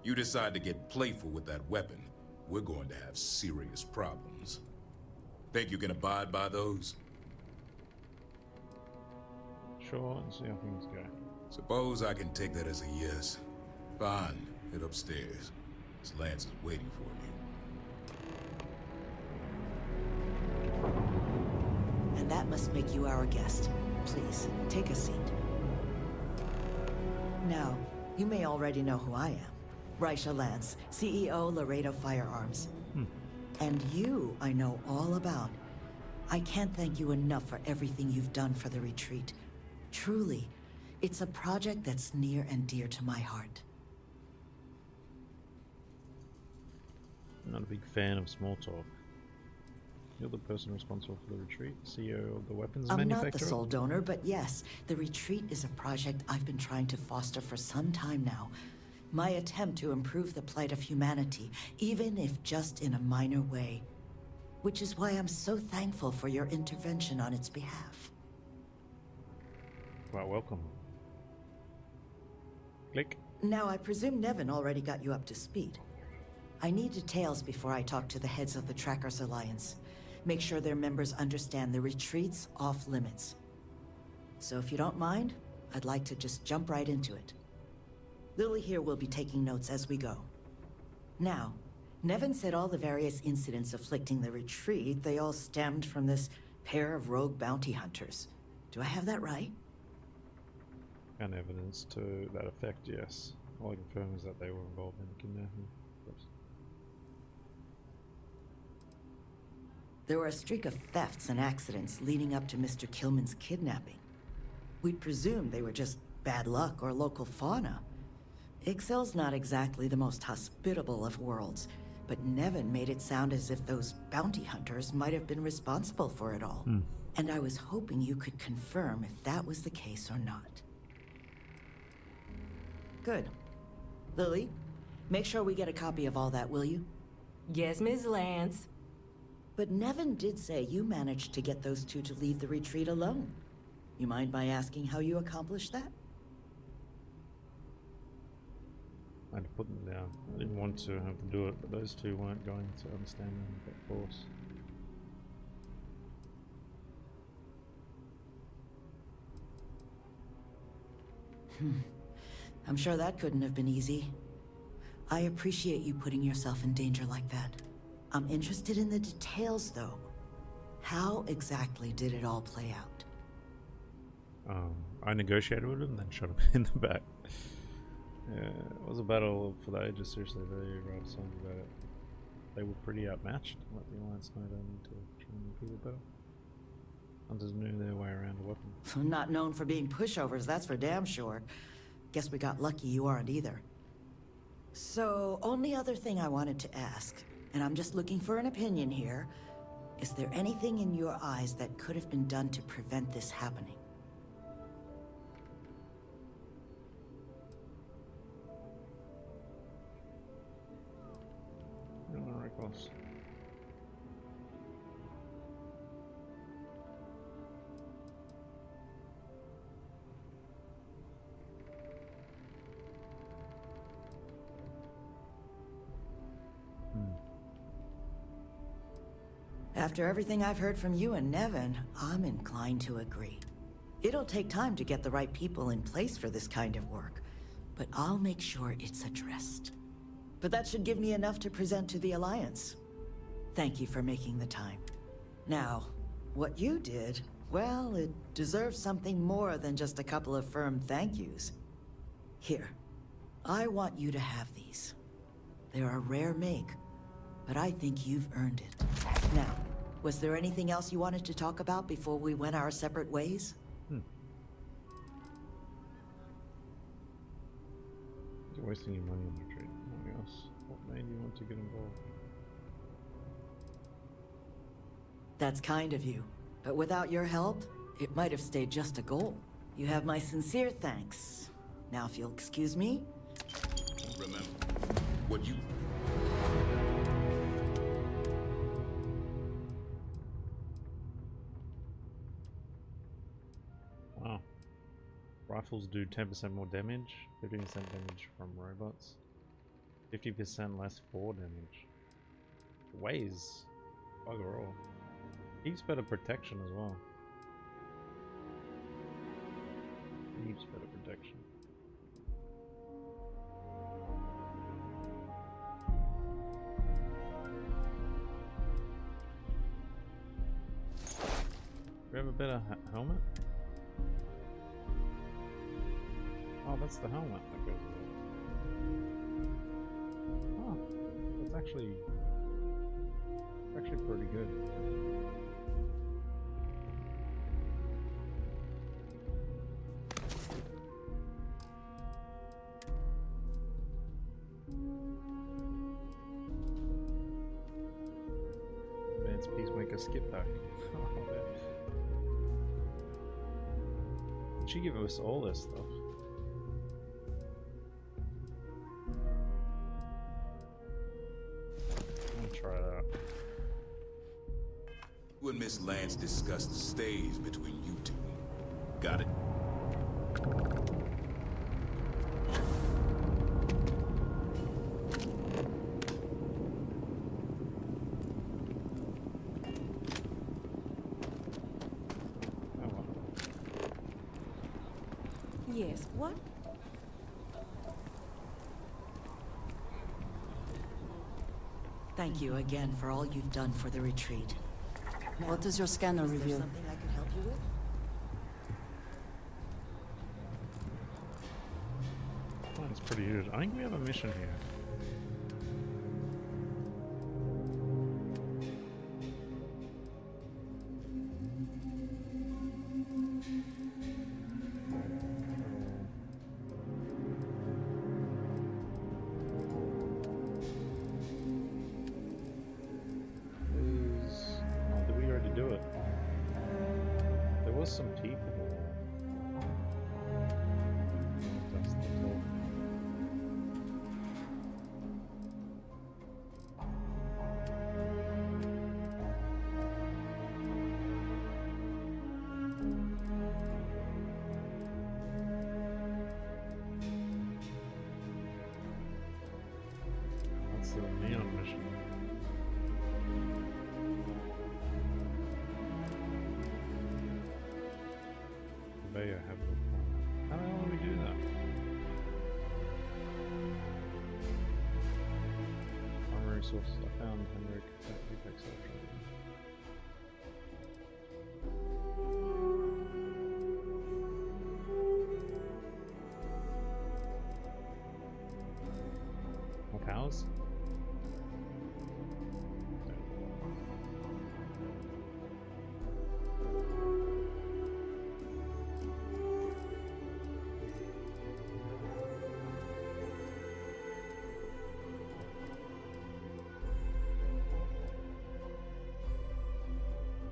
you decide to get playful with that weapon, we're going to have serious problems. Think you can abide by those? Sure, let's see how things go. Suppose I can take that as a yes. Fine, head upstairs. This Lance is waiting for you. And that must make you our guest. Please, take a seat. Now, you may already know who I am. Raisha Lance, CEO, Laredo Firearms. And you, I know all about. I can't thank you enough for everything you've done for the retreat. Truly, it's a project that's near and dear to my heart. I'm not a big fan of small talk. You're the person responsible for the retreat, CEO of the weapons I'm manufacturer? not the sole donor, but yes, the retreat is a project I've been trying to foster for some time now. My attempt to improve the plight of humanity, even if just in a minor way. Which is why I'm so thankful for your intervention on its behalf. Well, welcome. Click. Now, I presume Nevin already got you up to speed. I need details before I talk to the heads of the Trackers Alliance. Make sure their members understand the retreat's off limits. So if you don't mind, I'd like to just jump right into it. Lily here will be taking notes as we go. Now, Nevin said all the various incidents afflicting the retreat, they all stemmed from this pair of rogue bounty hunters. Do I have that right? And evidence to that effect, yes. All I confirm is that they were involved in kidnapping. There were a streak of thefts and accidents leading up to Mr. Kilman's kidnapping. We'd presume they were just bad luck or local fauna. Ixel's not exactly the most hospitable of worlds, but Nevin made it sound as if those bounty hunters might have been responsible for it all. And I was hoping you could confirm if that was the case or not. Good. Lily, make sure we get a copy of all that, will you? Yes, Ms. Lance. But Nevin did say you managed to get those two to leave the retreat alone. You mind my asking how you accomplished that? I had to put them down. I didn't want to have to do it, but those two weren't going to understand that force. I'm sure that couldn't have been easy. I appreciate you putting yourself in danger like that. I'm interested in the details, though. How exactly did it all play out? I negotiated with them, then shot him in the back. Yeah, it was a battle for the ages, seriously. They wrote a song about it. They were pretty outmatched. Let the Alliance know they need to train people better. Hunters knew their way around a weapon. Not known for being pushovers, that's for damn sure. Guess we got lucky you aren't either. So, only other thing I wanted to ask, and I'm just looking for an opinion here. Is there anything in your eyes that could have been done to prevent this happening? Not very close. After everything I've heard from you and Nevin, I'm inclined to agree. It'll take time to get the right people in place for this kind of work, but I'll make sure it's addressed. But that should give me enough to present to the Alliance. Thank you for making the time. Now, what you did, well, it deserves something more than just a couple of firm thank yous. Here, I want you to have these. They're a rare make, but I think you've earned it. Now, was there anything else you wanted to talk about before we went our separate ways? You're wasting your money on the retreat. Nothing else. What made you want to get involved? That's kind of you. But without your help, it might have stayed just a goal. You have my sincere thanks. Now, if you'll excuse me. Remember, what you... Wow. Rifles do 10% more damage, 15% damage from robots, 50% less fall damage. Weighs bugger all. Heaps better protection as well. Heaps better protection. Do you have a better helmet? Oh, that's the helmet that goes with it. Oh, that's actually pretty good. Advanced Peacemaker skip back. Did she give us all this stuff? I'm gonna try it out. You and Miss Lance discussed stays between you two. Got it? Yes, what? Thank you again for all you've done for the retreat. Now, What does your scanner is there reveal? something I can help you with? Oh, it's pretty good. I think we have a mission here. Oh, did we already do it? There was some people. That's the talk. That's the neon mission. Conveyor have a How the hell do we do that? Primary sources I found Henrik at Apex Ultra. More cows?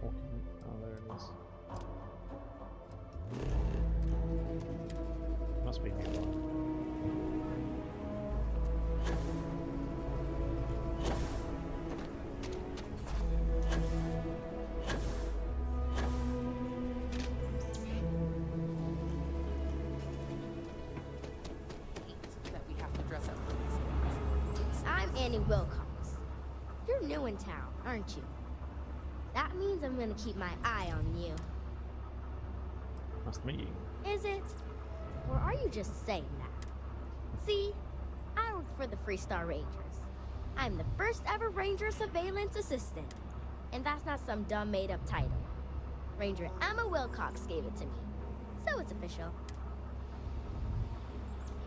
Oh, there it is. Must be here. That we have to dress up for these. I'm Annie Wilcox. You're new in town, aren't you? That means I'm gonna keep my eye on you. Nice to meet you. Is it? Or are you just saying that? See, I work for the Freestar Rangers. I'm the first ever Ranger Surveillance Assistant. And that's not some dumb made-up title. Ranger Emma Wilcox gave it to me. So it's official.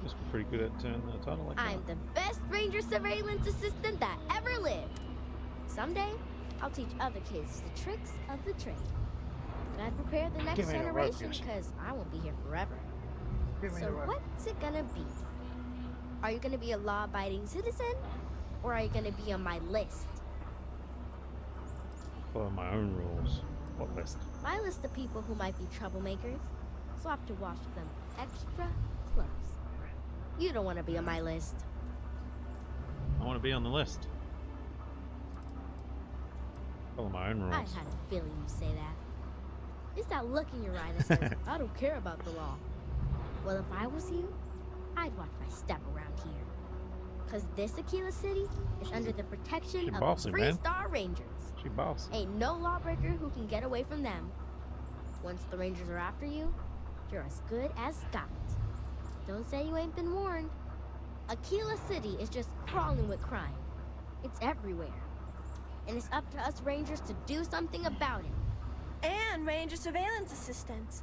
Must be pretty good at turning the title like I'm the best Ranger Surveillance Assistant that ever lived. Someday, I'll teach other kids the tricks of the trade. But I'd prepare the next Give me the generation rope, because I won't be here forever. Give me So the rope. what's it gonna be? Are you gonna be a law-abiding citizen? Or are you gonna be on my list? Follow my own rules. What list? My list of people who might be troublemakers, so I have to watch them extra close. You don't want to be on my list. I want to be on the list. Follow my own rules. I had a feeling you'd say that. It's that look in your eye that says, I don't care about the law. Well, if I was you, I'd watch my step around here. Because this Aquila City is under the protection She of bossy, the man. Freestar Rangers. She boss. Ain't no lawbreaker who can get away from them. Once the Rangers are after you, you're as good as got. Don't say you ain't been warned. Aquila City is just crawling with crime. It's everywhere. And it's up to us Rangers to do something about it. And Ranger Surveillance Assistants.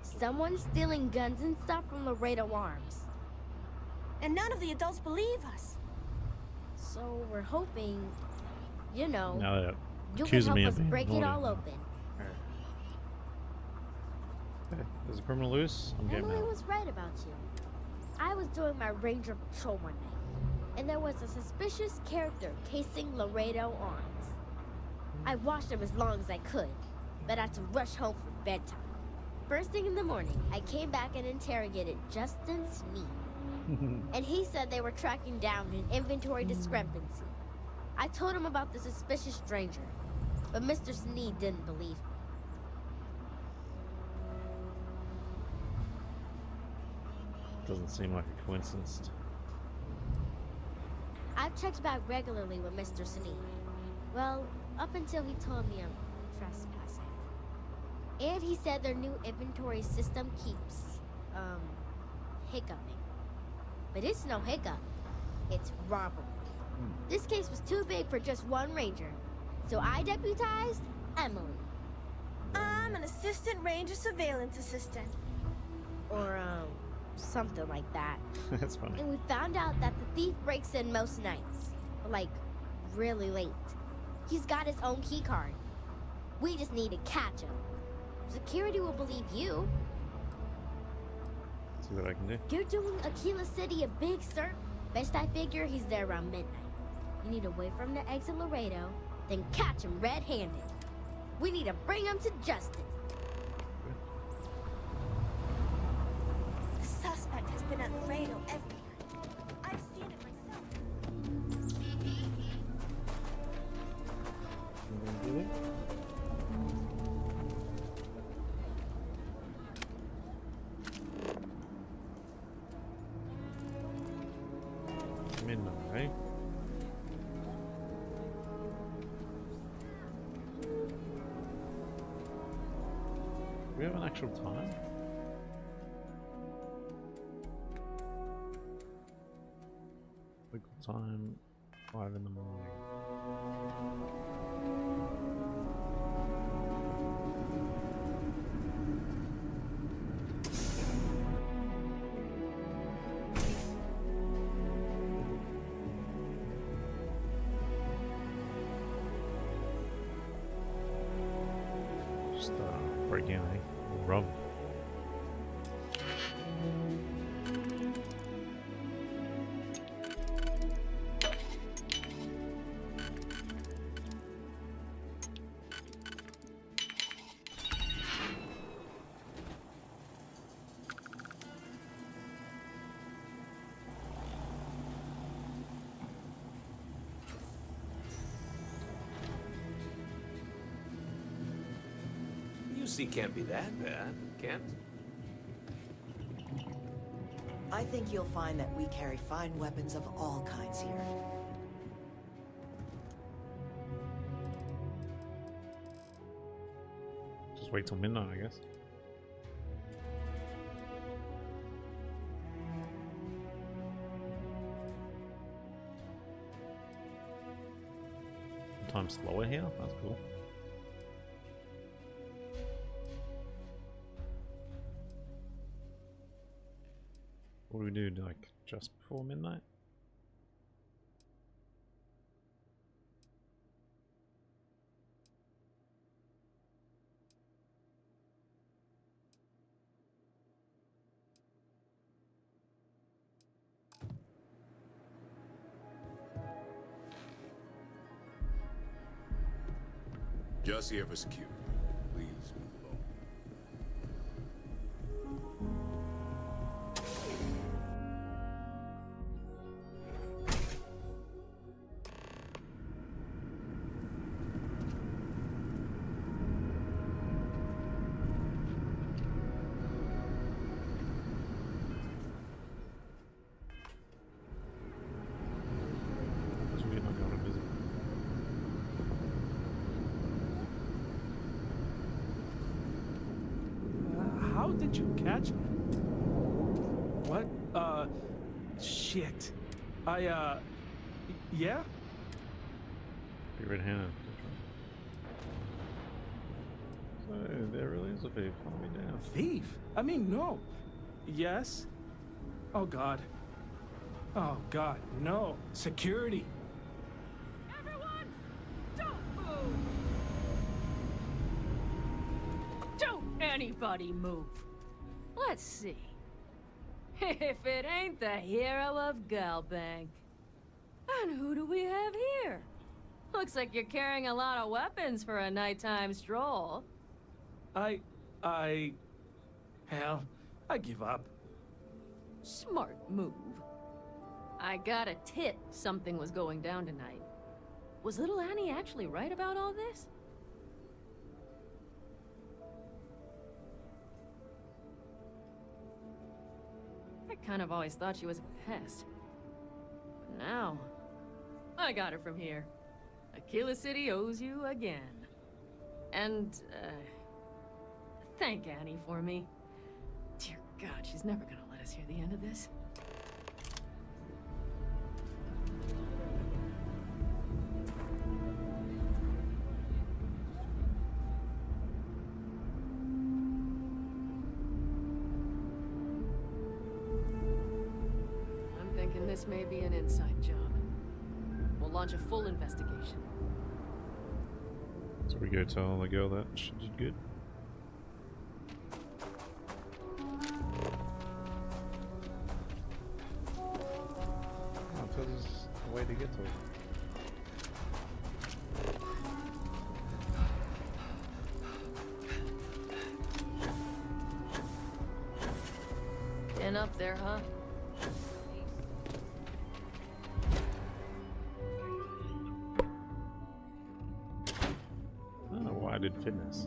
Someone's stealing guns and stuff from Laredo Arms. And none of the adults believe us. So we're hoping, you know, Now they're you can accusing help me us of being break it naughty. all open. Okay, there's a criminal loose. I'm getting Emily out. was right about you. I was doing my ranger patrol one night, and there was a suspicious character casing Laredo Arms. I watched him as long as I could, but I had to rush home for bedtime. First thing in the morning, I came back and interrogated Justin Sneed. And he said they were tracking down an inventory discrepancy. I told him about the suspicious stranger, but Mr. Sneed didn't believe me. Doesn't seem like a coincidence. I've checked back regularly with Mr. Sneed. Well, up until he told me I'm trespassing. And he said their new inventory system keeps, hiccuping. But it's no hiccup. It's robbery. This case was too big for just one ranger, so I deputized Emily. I'm an assistant ranger surveillance assistant. Or, something like that. That's funny. And we found out that the thief breaks in most nights. Like, really late. He's got his own key card. We just need to catch him. Security will believe you. See what I can do. You're doing Aquila City a big sir. Best I figure he's there around midnight. You need to wait for him to exit Laredo, then catch him red-handed. We need to bring him to justice. The suspect has been at Laredo every night. I've seen it myself. Really? Midnight, eh? Do we have an actual time? Legal time, 5 in the morning. Just break in, eh? Rob. UC can't be that bad, can't? I think you'll find that we carry fine weapons of all kinds here. Just wait till midnight, I guess. Time slower here? That's cool. What do we do, like, just before midnight? Just here for security. Please move along. Because we're not going to visit. How did you catch me? What? Shit. Yeah? Be red-handed. So there really is a thief. I'll be down. Thief? I mean, no. Yes? Oh, God. Oh, God, no. Security. Everyone, don't move! Don't anybody move. Let's see. If it ain't the hero of Galbank. And who do we have here? Looks like you're carrying a lot of weapons for a nighttime stroll. Hell, I give up. Smart move. I got a tip something was going down tonight. Was little Annie actually right about all this? I kind of always thought she was a pest. But now, I got her from here. Aquila City owes you again. And, thank Annie for me. Dear God, she's never gonna let us hear the end of this. I'm thinking this may be an inside job. We'll launch a full investigation. So we go tell the girl that she did good. Oh, so there's a way to get to it. Been up there, huh? Oh, why did fitness?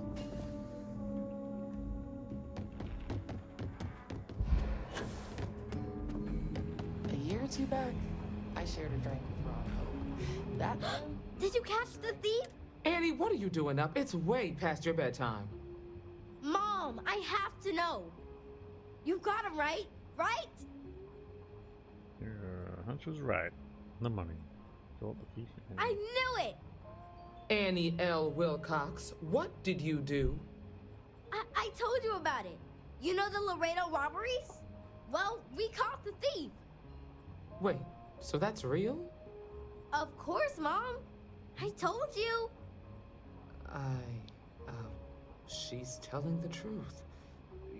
A year or two back, I shared a drink with Ron Ho. That Did you catch the thief? Annie, what are you doing up? It's way past your bedtime. Mom, I have to know. You got him right? Right? Your hunch was right. The money. Thought the thief. I knew it! Annie L. Wilcox, what did you do? I told you about it. You know the Laredo robberies? Well, we caught the thief. Wait, so that's real? Of course, Mom. I told you. She's telling the truth.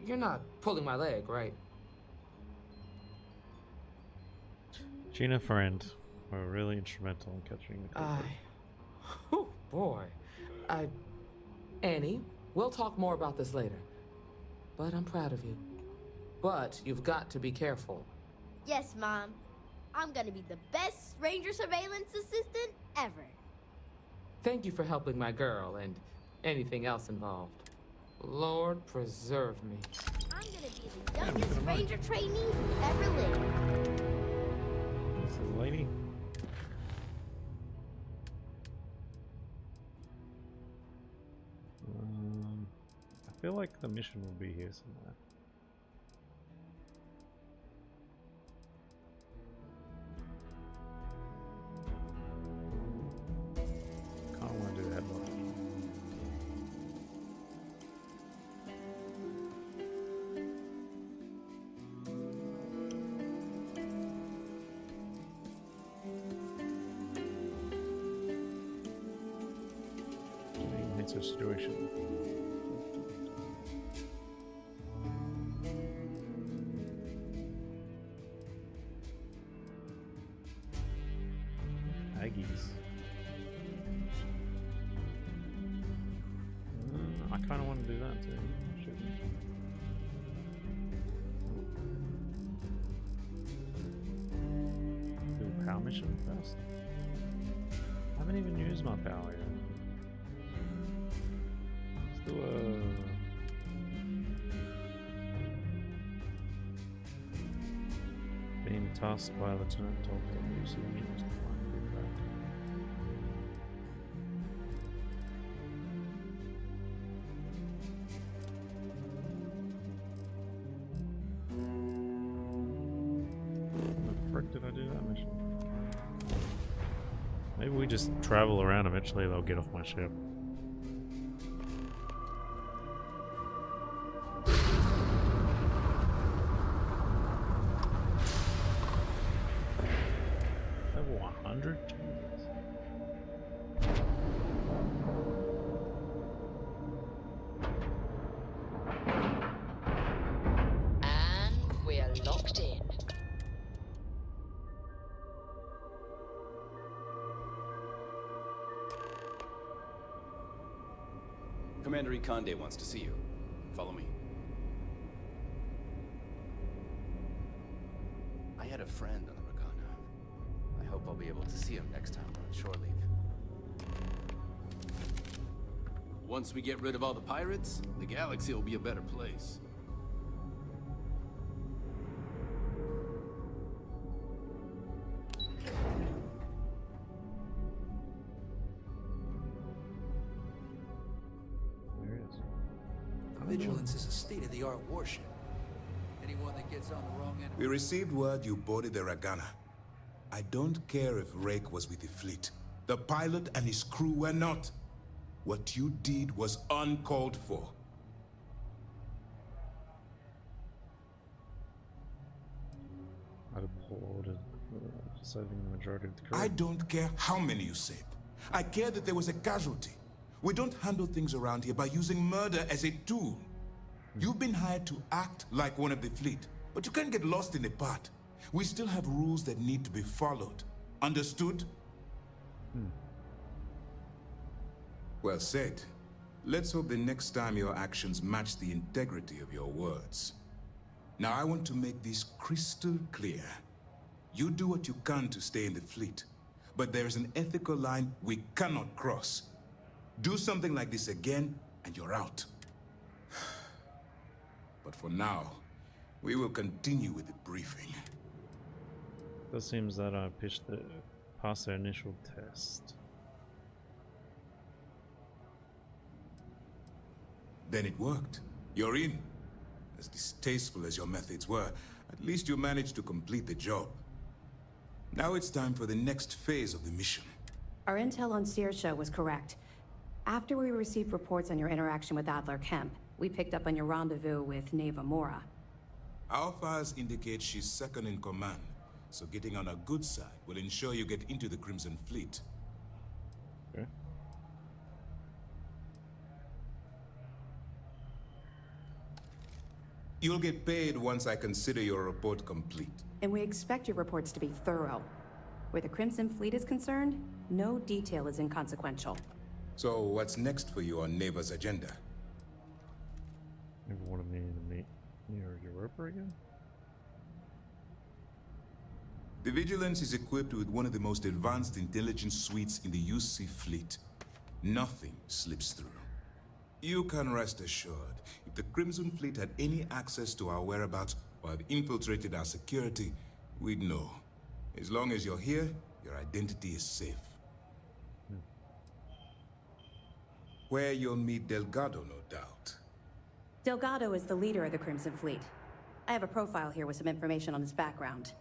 You're not pulling my leg, right? Gina friend were really instrumental in catching the culprit. Oh boy. Annie, we'll talk more about this later. But I'm proud of you. But you've got to be careful. Yes, Mom. I'm gonna be the best ranger surveillance assistant ever. Thank you for helping my girl and anything else involved. Lord preserve me. I'm gonna be the youngest ranger trainee who ever lived. That's the lady. I feel like the mission will be here somewhere. Kind of want to do the headline. It's a situation. Aggies. I kind of want to do that too. Shouldn't I? Do a power mission first. I haven't even used my power yet. Let's do a. Being tasked by Lieutenant Tolkien, use of engines to find feedback. How the frick did I do that mission? Maybe we just travel around, eventually they'll get off my ship. 100? Jesus. And we're locked in. Commander Ikande wants to see you. Follow me. I had a friend on the Ragana. I hope I'll be able to see him next time we're on shore leave. Once we get rid of all the pirates, the galaxy will be a better place. Vigilance is a state-of-the-art warship. Anyone that gets on the wrong end... We received word you boarded the Ragana. I don't care if Rake was with the fleet. The pilot and his crew were not. What you did was uncalled for. I'd applauded saving the majority of the crew. I don't care how many you saved. I care that there was a casualty. We don't handle things around here by using murder as a tool. You've been hired to act like one of the fleet, but you can't get lost in the part. We still have rules that need to be followed. Understood? Well said. Let's hope the next time your actions match the integrity of your words. Now I want to make this crystal clear. You do what you can to stay in the fleet, but there is an ethical line we cannot cross. Do something like this again, and you're out. But for now, we will continue with the briefing. It seems that I passed their initial test. Then it worked. You're in. As distasteful as your methods were, at least you managed to complete the job. Now it's time for the next phase of the mission. Our intel on Saoirse was correct. After we received reports on your interaction with Adler Kemp, we picked up on your rendezvous with Neva Mora. Our files indicate she's second in command, so getting on her good side will ensure you get into the Crimson Fleet. Okay. You'll get paid once I consider your report complete. And we expect your reports to be thorough. Where the Crimson Fleet is concerned, no detail is inconsequential. So what's next for you on Neva's agenda? Never wanted me to meet near Europa again? The Vigilance is equipped with one of the most advanced intelligence suites in the UC fleet. Nothing slips through. You can rest assured, if the Crimson Fleet had any access to our whereabouts or have infiltrated our security, we'd know. As long as you're here, your identity is safe. Where you'll meet Delgado, no doubt. Delgado is the leader of the Crimson Fleet. I have a profile here with some information on his background.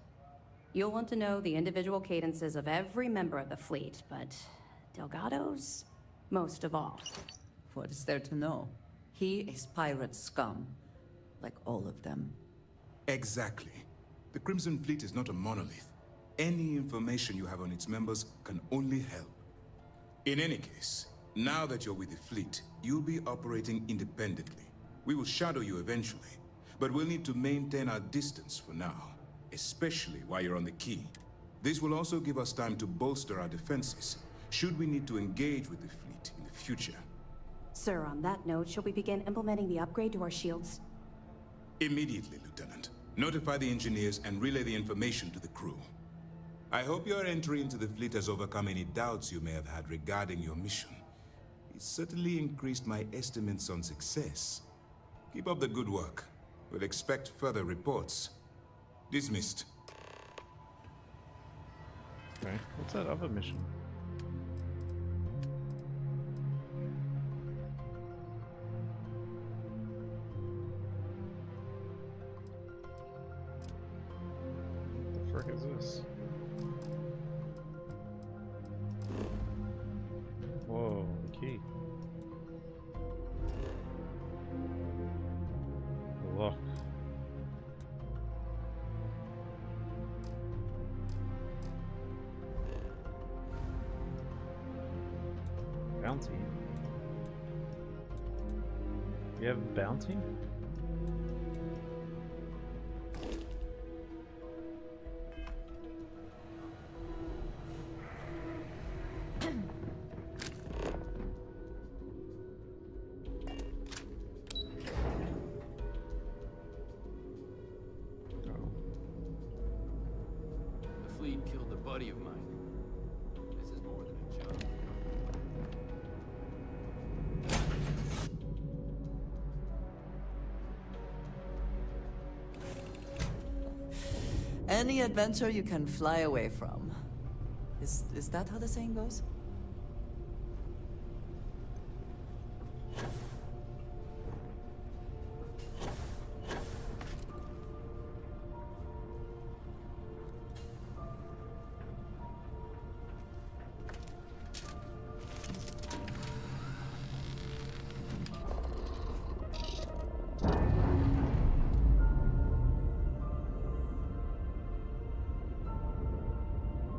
You'll want to know the individual cadences of every member of the fleet, but Delgado's most of all. What is there to know? He is pirate scum, like all of them. Exactly. The Crimson Fleet is not a monolith. Any information you have on its members can only help. In any case, now that you're with the fleet, you'll be operating independently. We will shadow you eventually, but we'll need to maintain our distance for now, especially while you're on the key. This will also give us time to bolster our defenses, should we need to engage with the fleet in the future. Sir, on that note, shall we begin implementing the upgrade to our shields? Immediately, Lieutenant. Notify the engineers and relay the information to the crew. I hope your entry into the fleet has overcome any doubts you may have had regarding your mission. It certainly increased my estimates on success. Keep up the good work. We'll expect further reports. Dismissed. Okay, what's that other mission? What the frick is this? Whoa, the key. The lock. bounty. You have a bounty? The fleet killed a buddy of mine. This is more than a job. Any adventure you can fly away from. Is that how the saying goes?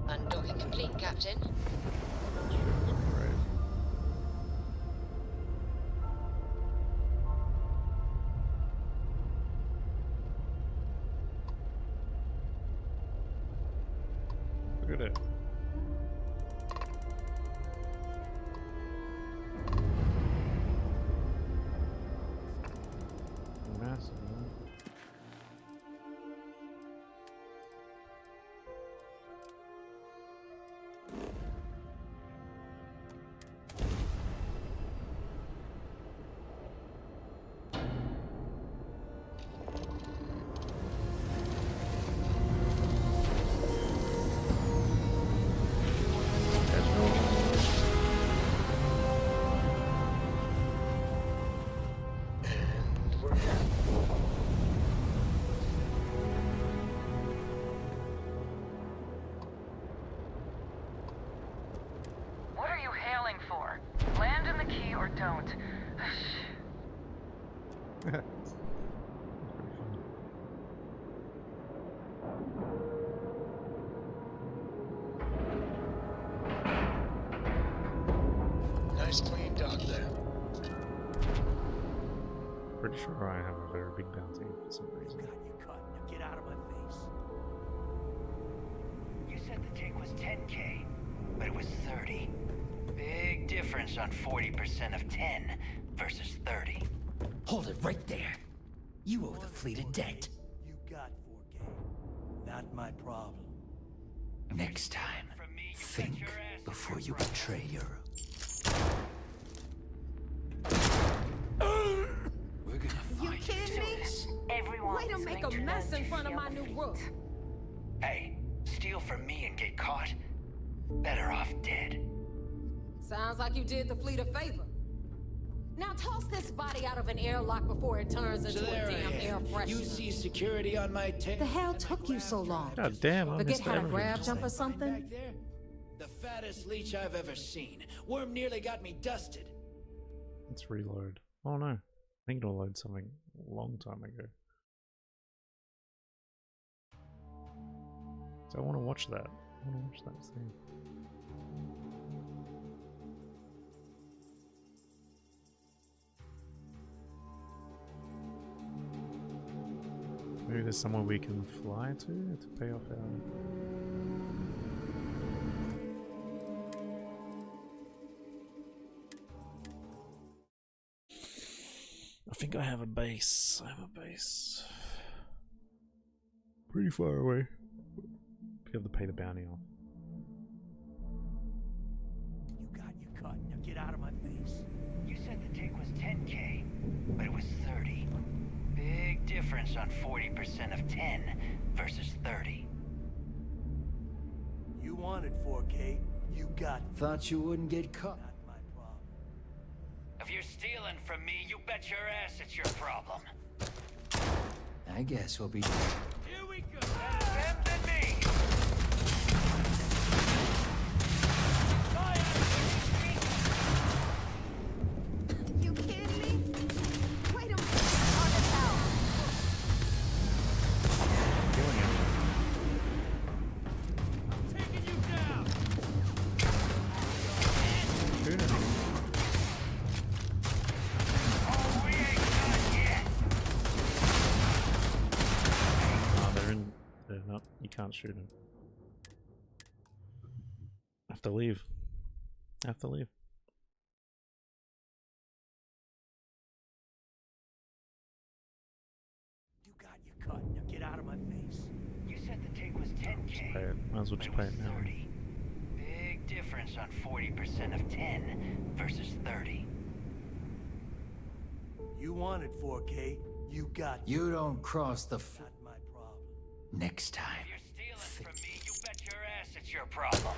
Undocking complete, Captain. Look at it. Massive, man. What are you hailing for? Land in the key or don't. Nice clean dock there. Pretty sure I have a very big bounty for some reason. Now get out of my face. You said the take was 10K, but it was 30. Big difference on 40% of 10 versus 30. Hold it right there. You owe the fleet a debt. You got 4K. Not my problem. Next time, think before you betray your... We're gonna You find kidding me? Everyone Way to is make going a to mess learn in to front of feel my the new fleet. roof. Hey, steal from me and get caught. Better off dead. Sounds like you did the fleet a favor. Now toss this body out of an airlock before it turns into a damn air freshener. You see security on my tail? The hell took you so long? God damn, I Forget missed how to everything. grab jump or something? Back there? The fattest leech I've ever seen. Worm nearly got me dusted. Let's reload. Oh no. I think it'll load something a long time ago. So I want to watch that. I want to watch that scene. Maybe there's somewhere we can fly to pay off our... I think I have a base. I have a base. Pretty far away. Be able to pay the bounty off. You got you cut. Now get out of my face. You said the take was 10K, but it was 30. Big difference on 40% of 10 versus 30. You wanted 4K. You got. Thought you wouldn't get caught. Not my problem. If you're stealing from me, you bet your ass it's your problem. I guess we'll be... Here we go. Them than me! You kidding me? Wait a minute. On this house. Killing him. Taking you down. Shooting him. can't shoot him. I have to leave. I have to leave. You got your cut. Now get out of my face. You said the take was 10K. Just pay it. Might as well just pay it now. 30. Big difference on 40% of 10 versus 30. You wanted 4K. You got. You don't cross the Not my problem. next time. If you're stealing from me, you bet your ass it's your problem.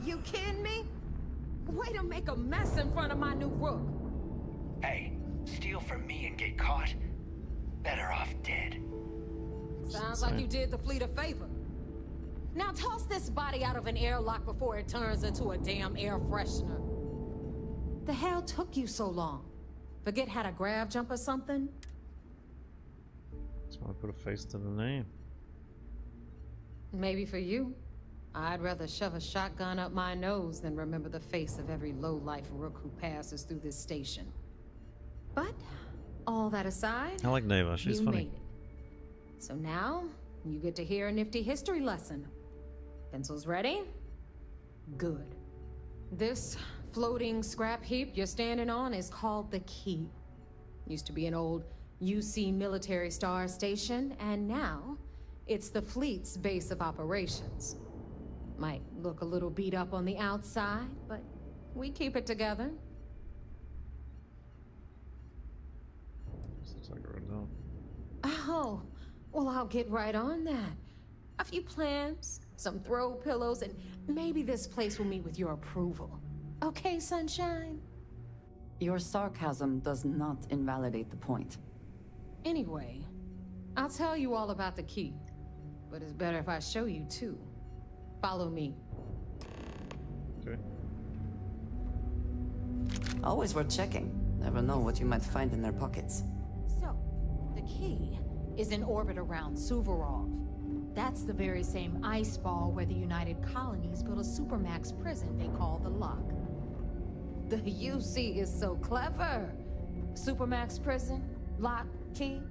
You kidding me? Way to make a mess in front of my new rook. Hey, steal from me and get caught. Better off dead. Sounds like you did the fleet a favor. Now toss this body out of an airlock before it turns into a damn air freshener. The hell took you so long? Forget how to grav jump or something? So I put a face to the name. Maybe for you. I'd rather shove a shotgun up my nose than remember the face of every low-life rook who passes through this station. But, all that aside, I like Neva. She's you funny. made it. So now, you get to hear a nifty history lesson. Pencils ready? Good. This floating scrap heap you're standing on is called the Key. Used to be an old UC military star station, and now it's the fleet's base of operations. Might look a little beat up on the outside, but we keep it together. This looks like a red zone. Oh, well, I'll get right on that. A few plans, some throw pillows, and maybe this place will meet with your approval. Okay, sunshine? Your sarcasm does not invalidate the point. Anyway, I'll tell you all about the Key. But it's better if I show you too. Follow me. Okay. Always worth checking. Never know what you might find in their pockets. So, the Key is in orbit around Suvorov. That's the very same ice ball where the United Colonies built a supermax prison they call the Lock. The UC is so clever. Supermax prison, Lock, Key.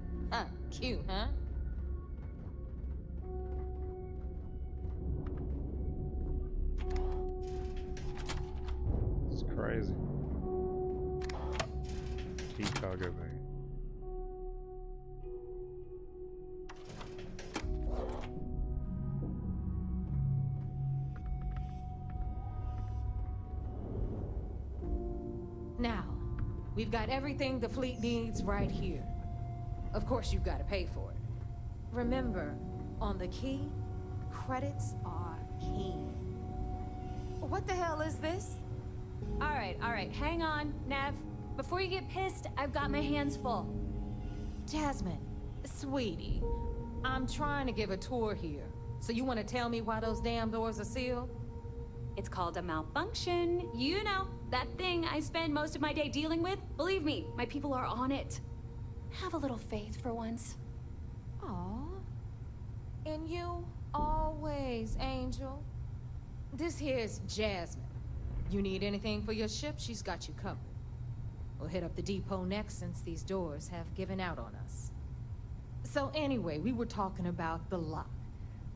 Cute, huh? It's crazy. Key cargo bay. Now, we've got everything the fleet needs right here. Of course, you've got to pay for it. Remember, on the Key, credits are king. What the hell is this? All right, hang on, Nev. Before you get pissed, I've got my hands full. Jasmine, sweetie, I'm trying to give a tour here. So you want to tell me why those damn doors are sealed? It's called a malfunction. You know, that thing I spend most of my day dealing with. Believe me, my people are on it. Have a little faith for once. Aw. And you, always, Angel. This here's Jasmine. You need anything for your ship, she's got you covered. We'll hit up the depot next since these doors have given out on us. So anyway, we were talking about the Lock.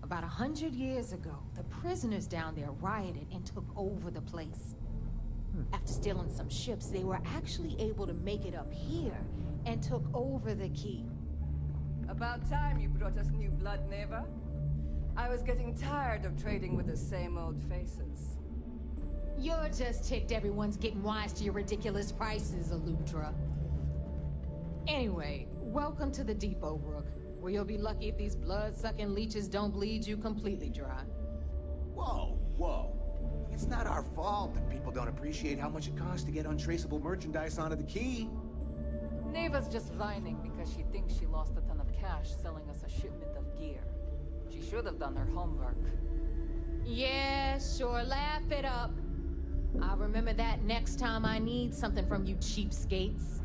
About 100 years ago, the prisoners down there rioted and took over the place. After stealing some ships, they were actually able to make it up here and took over the Key. About time you brought us new blood, Neva. I was getting tired of trading with the same old faces. You're just ticked everyone's getting wise to your ridiculous prices, Aludra. Anyway, welcome to the depot, Rook, where you'll be lucky if these blood-sucking leeches don't bleed you completely dry. Whoa, whoa. It's not our fault that people don't appreciate how much it costs to get untraceable merchandise onto the Key. Neva's just whining because she thinks she lost a ton of cash selling us a shipment of gear. She should have done her homework. Yeah, sure, laugh it up. I'll remember that next time I need something from you cheapskates.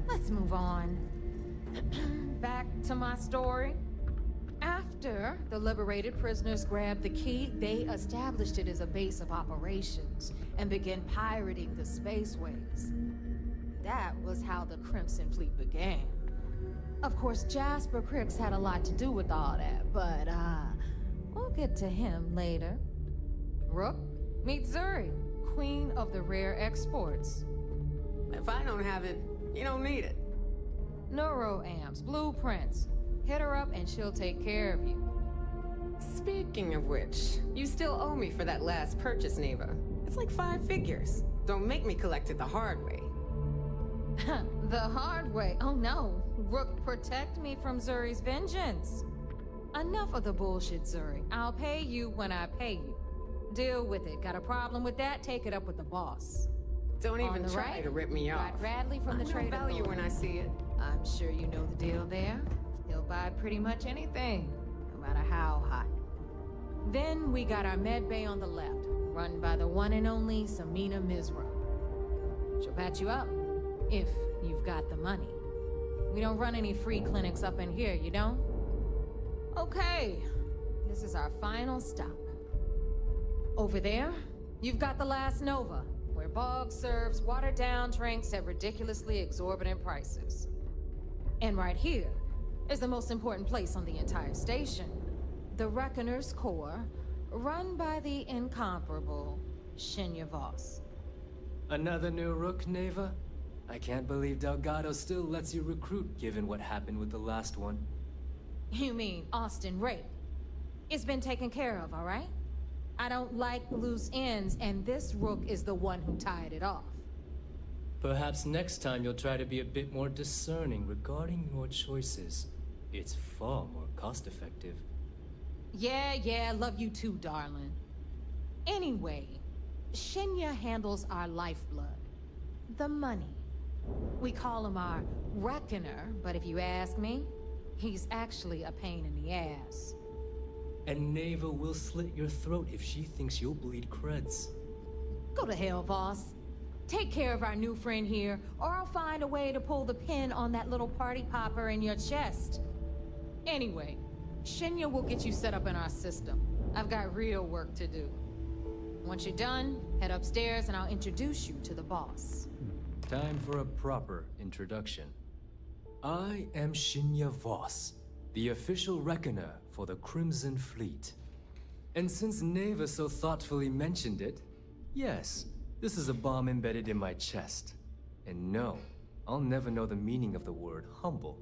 Let's move on. Back to my story. After the liberated prisoners grabbed the Key, they established it as a base of operations and began pirating the spaceways. That was how the Crimson Fleet began. Of course, Jasper Cricks had a lot to do with all that, but, we'll get to him later. Rook, meet Zuri, queen of the rare exports. If I don't have it, you don't need it. Neuroamps, blueprints. Hit her up and she'll take care of you. Speaking of which, you still owe me for that last purchase, Neva. It's like 5 figures. Don't make me collect it the hard way. The hard way? Oh no. Rook, protect me from Zuri's vengeance. Enough of the bullshit, Zuri. I'll pay you when I pay you. Deal with it. Got a problem with that? Take it up with the boss. Don't even try to rip me off. Got Bradley from the Trader value Lord. when I see it. I'm sure you know the deal there. He'll buy pretty much anything, no matter how hot. Then we got our med bay on the left, run by the one and only Samina Mizra. She'll patch you up, if you've got the money. We don't run any free clinics up in here, you don't? Okay, this is our final stop. Over there, you've got the last Nova, where Bog serves watered-down drinks at ridiculously exorbitant prices. And right here is the most important place on the entire station. The Reckoner's Core, run by the incomparable Shinya Voss. Another new Rook, Neva? I can't believe Delgado still lets you recruit, given what happened with the last one. You mean Austin Ray? It's been taken care of, all right? I don't like loose ends, and this Rook is the one who tied it off. Perhaps next time you'll try to be a bit more discerning regarding your choices. It's far more cost-effective. Yeah, love you too, darling. Anyway, Shinya handles our lifeblood. The money. We call him our Reckoner, but if you ask me, he's actually a pain in the ass. And Neva will slit your throat if she thinks you'll bleed creds. Go to hell, boss. Take care of our new friend here, or I'll find a way to pull the pin on that little party popper in your chest. Anyway, Shinya will get you set up in our system. I've got real work to do. Once you're done, head upstairs and I'll introduce you to the boss. Time for a proper introduction. I am Shinya Voss, the official reckoner for the Crimson Fleet. And since Neva so thoughtfully mentioned it, yes, this is a bomb embedded in my chest. And no, I'll never know the meaning of the word humble.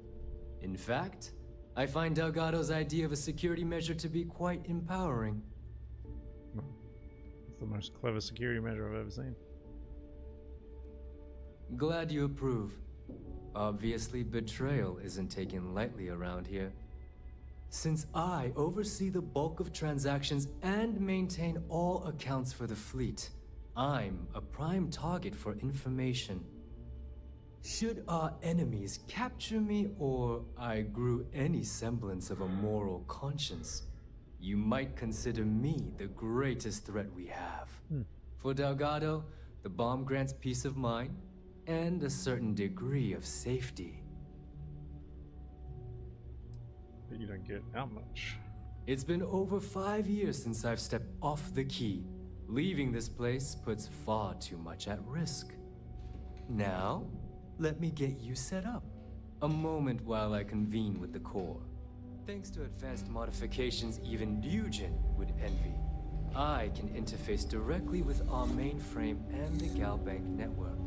In fact, I find Delgado's idea of a security measure to be quite empowering. It's the most clever security measure I've ever seen. Glad you approve. Obviously, betrayal isn't taken lightly around here. Since I oversee the bulk of transactions and maintain all accounts for the fleet, I'm a prime target for information. Should our enemies capture me, or I grew any semblance of a moral conscience, you might consider me the greatest threat we have. For Delgado, the bomb grants peace of mind and a certain degree of safety. But you don't get out much. It's been over 5 years since I've stepped off the key. Leaving this place puts far too much at risk. Now, let me get you set up. A moment while I convene with the core. Thanks to advanced modifications even Dugin would envy, I can interface directly with our mainframe and the Galbank network.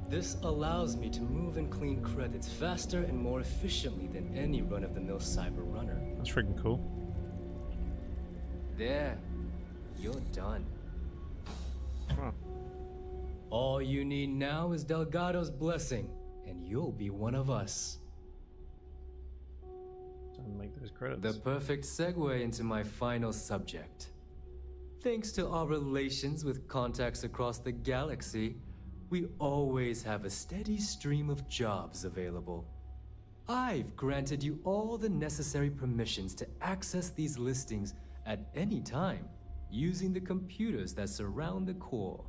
This allows me to move and clean credits faster and more efficiently than any run-of-the-mill cyber runner. That's freaking cool. There, you're done. Huh. All you need now is Delgado's blessing, and you'll be one of us. Time to make those credits. The perfect segue into my final subject. Thanks to our relations with contacts across the galaxy, we always have a steady stream of jobs available. I've granted you all the necessary permissions to access these listings at any time, using the computers that surround the core.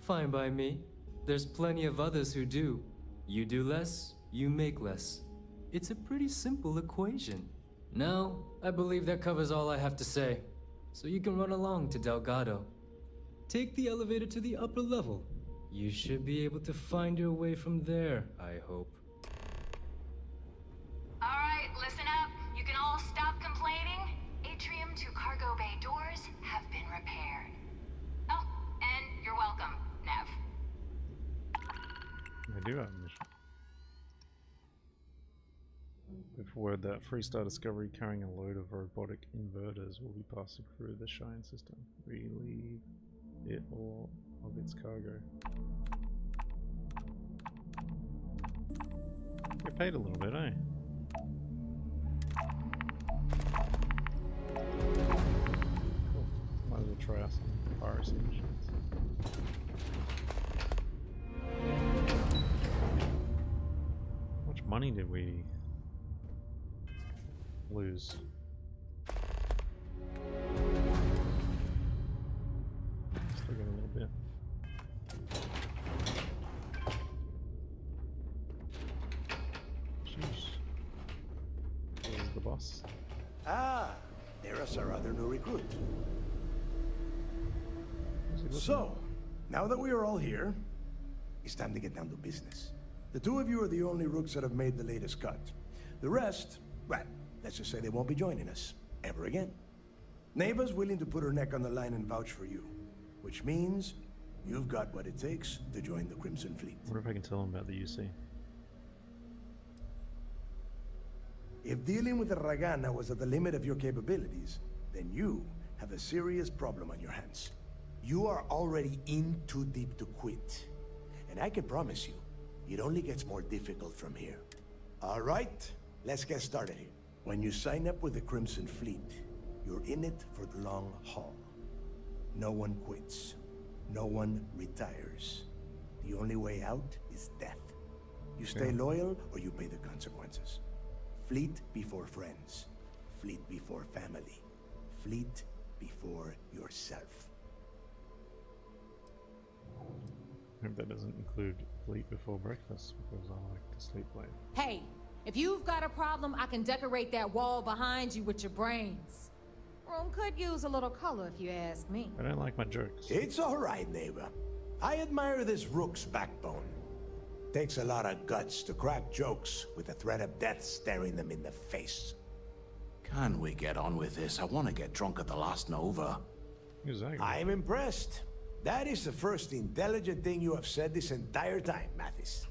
Fine by me. There's plenty of others who do. You do less, you make less. It's a pretty simple equation. Now, I believe that covers all I have to say. So you can run along to Delgado. Take the elevator to the upper level. You should be able to find your way from there, I hope. Alright, listen up. You can all stop complaining. Atrium to cargo bay doors have been repaired. Oh, and you're welcome, Nev. I do have a mission. With word that Freestar Discovery carrying a load of robotic inverters will be passing through the Shine system. Relieve it all of its cargo. Get paid a little bit, eh? Cool. Might as well try out some piracy missions. How much money did we lose? Still got a little bit. Jeez. There's the boss. Ah, there's our other new recruit. So, now that we are all here, it's time to get down to business. The two of you are the only rooks that have made the latest cut. The rest, well, let's just say they won't be joining us ever again. Neva's willing to put her neck on the line and vouch for you, which means you've got what it takes to join the Crimson Fleet. I wonder if I can tell him about the UC. If dealing with the Ragana was at the limit of your capabilities, then you have a serious problem on your hands. You are already in too deep to quit. And I can promise you, it only gets more difficult from here. All right, let's get started here. When you sign up with the Crimson Fleet, you're in it for the long haul. No one quits. No one retires. The only way out is death. You stay loyal or you pay the consequences. Fleet before friends. Fleet before family. Fleet before yourself. Hope that doesn't include fleet before breakfast, because I like to sleep late. Hey, if you've got a problem, I can decorate that wall behind you with your brains. Room could use a little color if you ask me. I don't like my jokes. It's all right, neighbor. I admire this rook's backbone. Takes a lot of guts to crack jokes with the threat of death staring them in the face. Can we get on with this? I want to get drunk at the last Nova. Exactly. I'm impressed. That is the first intelligent thing you have said this entire time, Mathis.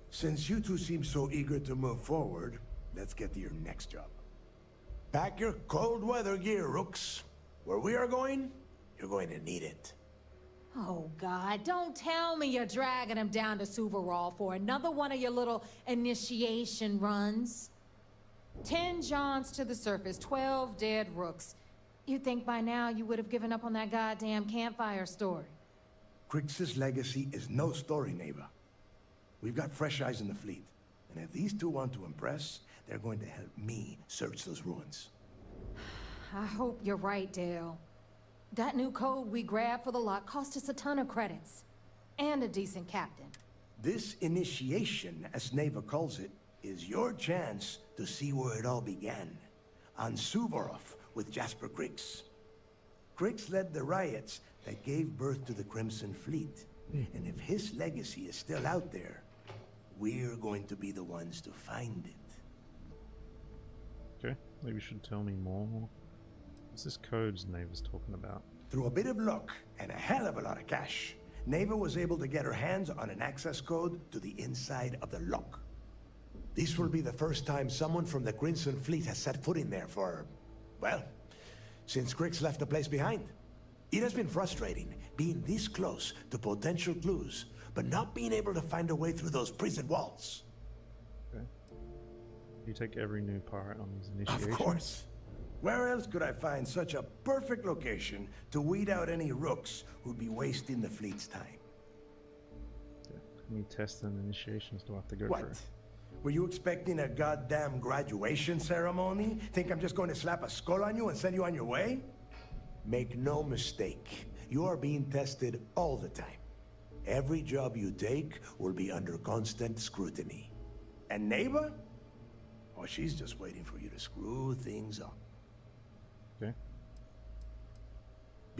Since you two seem so eager to move forward, let's get to your next job. Pack your cold weather gear, rooks. Where we are going, you're going to need it. Oh, God, don't tell me you're dragging him down to Suvarol for another one of your little initiation runs. 10 Johns to the surface, 12 dead rooks. You'd think by now you would have given up on that goddamn campfire story. Crix's legacy is no story, neighbor. We've got fresh eyes in the fleet. And if these two want to impress, they're going to help me search those ruins. I hope you're right, Dale. That new code we grabbed for the lot cost us a ton of credits. And a decent captain. This initiation, as Neva calls it, is your chance to see where it all began. On Suvorov with Jasper Crix. Crix led the riots that gave birth to the Crimson Fleet. And if his legacy is still out there, we're going to be the ones to find it. Okay, maybe you should tell me more. What's this codes Neva's talking about? Through a bit of luck and a hell of a lot of cash, Neva was able to get her hands on an access code to the inside of the lock. This will be the first time someone from the Crimson Fleet has set foot in there for, well, since Crix left the place behind. It has been frustrating being this close to potential clues, but not being able to find a way through those prison walls. Okay. You take every new pirate on these initiations? Of course. Where else could I find such a perfect location to weed out any rooks who'd be wasting the fleet's time? Yeah. How many tests and initiations do I have to go What? through? Were you expecting a goddamn graduation ceremony? Think I'm just going to slap a skull on you and send you on your way? Make no mistake, you are being tested all the time. Every job you take will be under constant scrutiny. And Neva? Oh, she's just waiting for you to screw things up. Okay.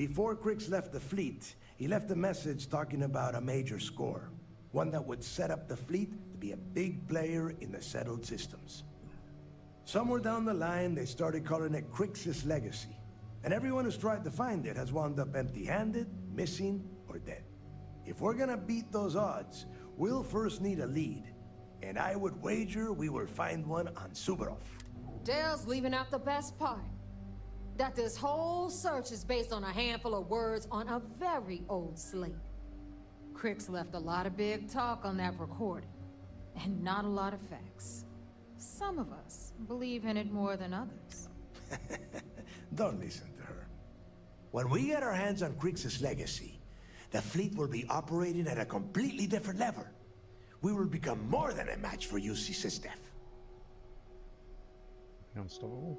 Before Crix left the fleet, he left a message talking about a major score. One that would set up the fleet to be a big player in the settled systems. Somewhere down the line, they started calling it Crix's Legacy. And everyone who's tried to find it has wound up empty-handed, missing, or dead. If we're gonna beat those odds, we'll first need a lead. And I would wager we will find one on Suvorov. Dale's leaving out the best part. That this whole search is based on a handful of words on a very old slate. Crix left a lot of big talk on that recording, and not a lot of facts. Some of us believe in it more than others. Don't listen to her. When we get our hands on Crix's Legacy, the fleet will be operating at a completely different level. We will become more than a match for UC System. Unstoppable.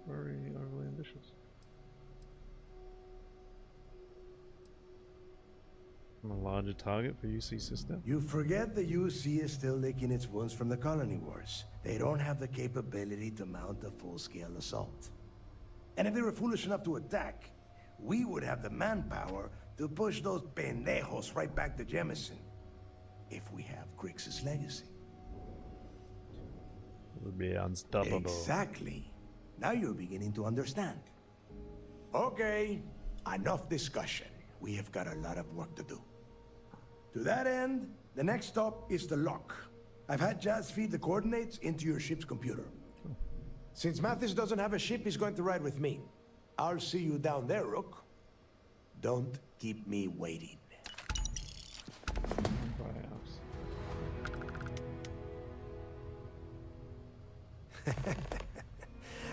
Very overly ambitious. I'm a larger target for UC System. You forget the UC is still licking its wounds from the colony wars. They don't have the capability to mount a full-scale assault. And if they were foolish enough to attack, we would have the manpower to push those pendejos right back to Jemison. If we have Crix's Legacy. It would be unstoppable. Exactly. Now you're beginning to understand. Okay, enough discussion. We have got a lot of work to do. To that end, the next stop is the lock. I've had Jazz feed the coordinates into your ship's computer. Since Mathis doesn't have a ship, he's going to ride with me. I'll see you down there, Rook. Don't keep me waiting.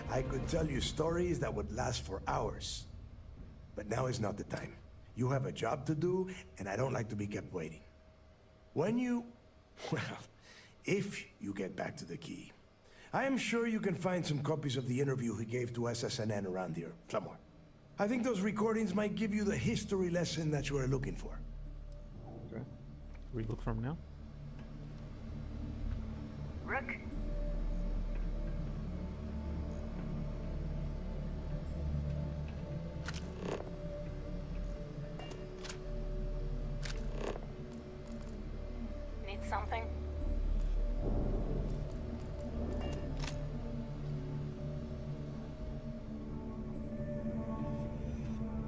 I could tell you stories that would last for hours. But now is not the time. You have a job to do, and I don't like to be kept waiting. When you... well, if you get back to the key, I am sure you can find some copies of the interview he gave to SSNN around here, somewhere. I think those recordings might give you the history lesson that you are looking for. Okay. We look from now? Rook? Need something?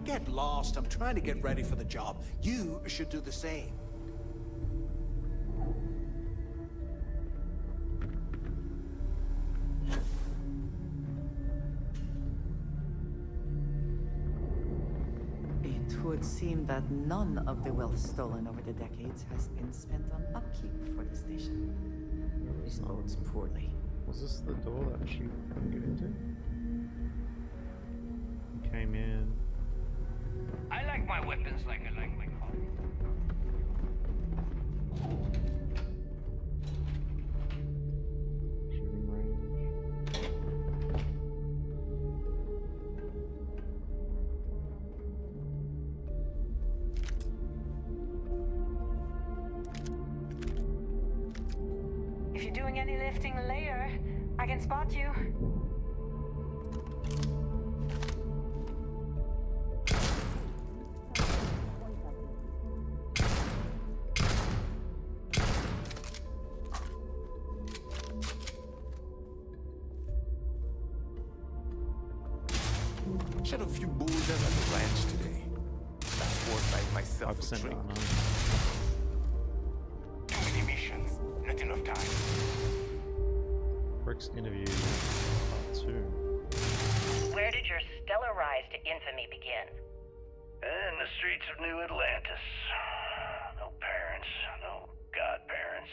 Get lost. I'm trying to get ready for the job. You should do the same. It would seem that none of the wealth stolen over the decades has been spent on upkeep for the station. This bodes poorly. Was this the door that she couldn't get into? He came in. I like my weapons like I like my coffee. Shooting range. If you're doing any lifting later, I can spot you. Shed a few boozers at the ranch today. That's foresight myself a drink. Too many missions, not enough time. Rick's interview part 2. Where did your stellar rise to infamy begin? In the streets of New Atlantis. No parents, no godparents.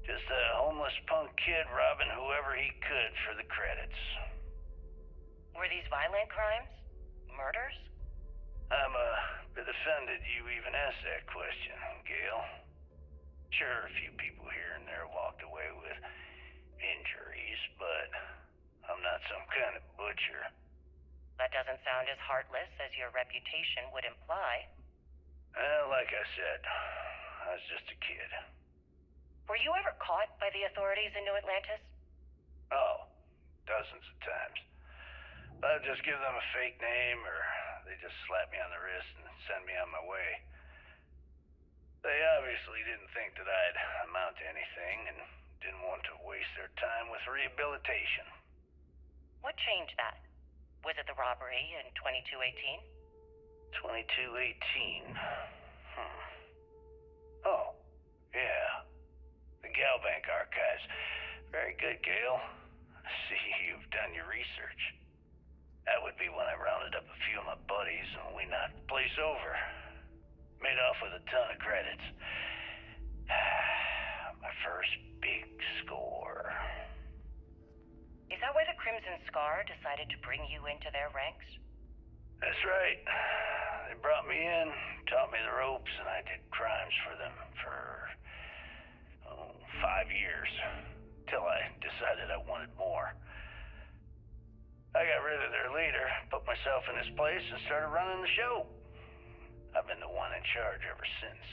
Just a homeless punk kid robbing whoever he could for the credits. Were these violent crimes? Murders? I'm a bit offended you even asked that question, Gale. Sure, a few people here and there walked away with injuries, but I'm not some kind of butcher. That doesn't sound as heartless as your reputation would imply. Well, like I said, I was just a kid. Were you ever caught by the authorities in New Atlantis? Oh, dozens of times. I'd just give them a fake name, or They just slapped me on the wrist and sent me on my way. They obviously didn't think that I'd amount to anything and didn't want to waste their time with rehabilitation. What changed that? Was it the robbery in 2218? 2218. Oh, yeah. The Galbank archives. Very good, Gale. I see you've done your research. That would be when I rounded up a few of my buddies and we knocked the place over. Made off with a ton of credits. My first big score. Is that why the Crimson Scar decided to bring you into their ranks? That's right. They brought me in, taught me the ropes, and I did crimes for them for 5 years. Till I decided I wanted more. I got rid of their leader, put myself in his place, and started running the show. I've been the one in charge ever since.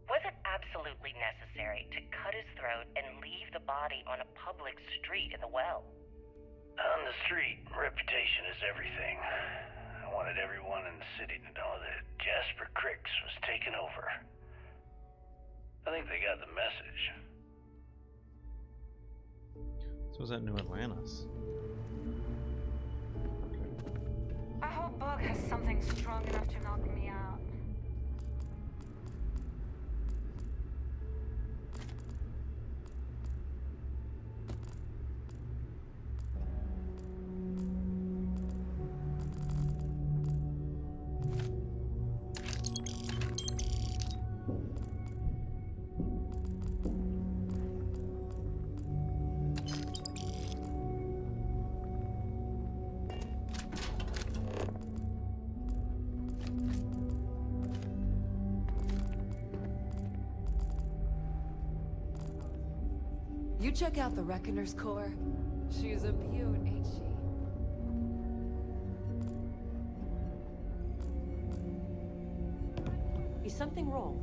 Was it absolutely necessary to cut his throat and leave the body on a public street in the well? On the street, reputation is everything. I wanted everyone in the city to know that Jasper Cricks was taking over. I think they got the message. So was that New Atlantis? I hope Bug has something strong enough to knock me out. You check out the Reckoner's core. She's a beaut, ain't she? Is something wrong?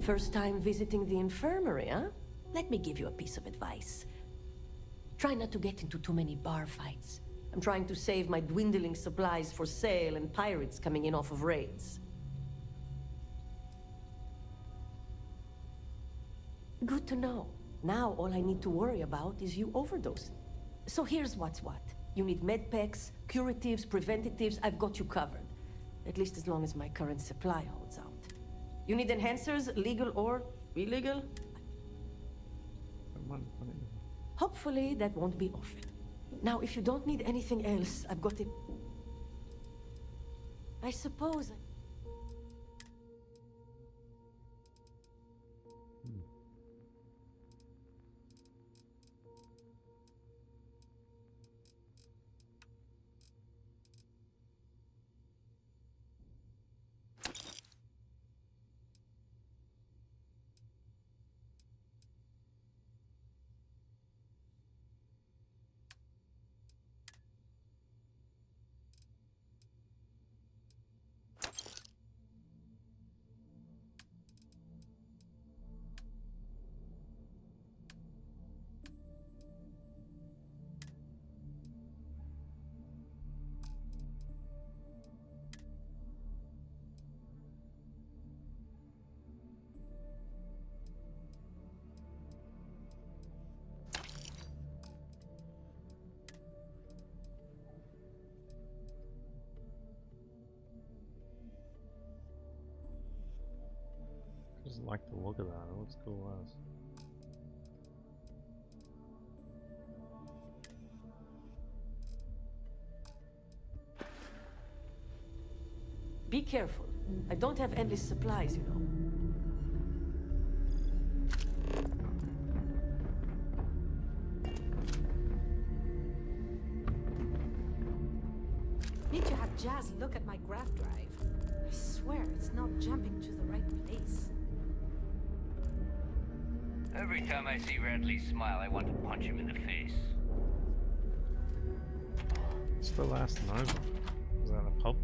First time visiting the infirmary, huh? Let me give you a piece of advice. Try not to get into too many bar fights. I'm trying to save my dwindling supplies for sale and pirates coming in off of raids. Good to know. Now all I need to worry about is you overdosing. So here's what's what. You need medpacks, curatives, preventatives, I've got you covered. At least as long as my current supply holds out. You need enhancers, legal or illegal? Hopefully that won't be often. Now, if you don't need anything else, I've got it. I suppose. Just like the look of that. It looks cool as. Be careful. I don't have endless supplies, you know. Need to have Jazz look at my graph drive. I swear it's not jumping to the right place. Every time I see Radley smile, I want to punch him in the face. It's the last Nova. Is that a pub?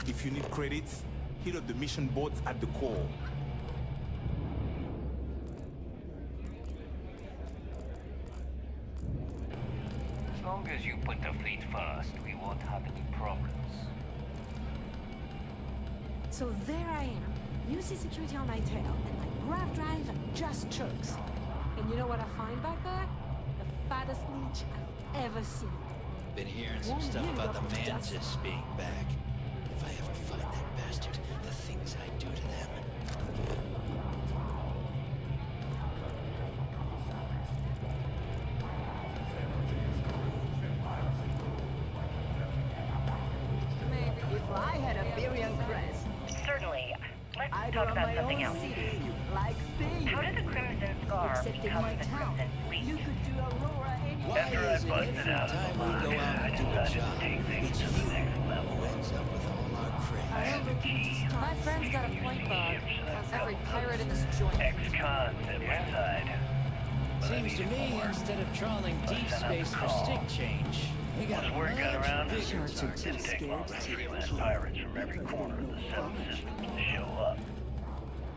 If you need credits, hit up the mission boards at the core. As long as you put the fleet first, we won't have any problems. So there I am. You see security on my tail, and my grav drive just chokes. And you know what I find back there? The fattest leech I've ever seen. Been hearing some stuff about the mantis being back. If I ever find that bastard, the things I do to them. Maybe if I had a billion crest. Certainly. Let's I'd talk run about my something own else. city, like Spain. How did the Crimson Scar Except in become my the town. Crimson Fleet? You could do Aurora anywhere. After I busted out of Time the we go line, out I and do a decided to job, take things it's to you the next level. who ends up with all our I credit. had the key. My friend's got a point, Bob. Every pirate in this joint. Ex-cons at my side. Seems to me, instead of trawling deep space for stick change, we got a Word got around much it bigger didn't take long target. for freelance pirates from every corner of the Seven Systems to show up.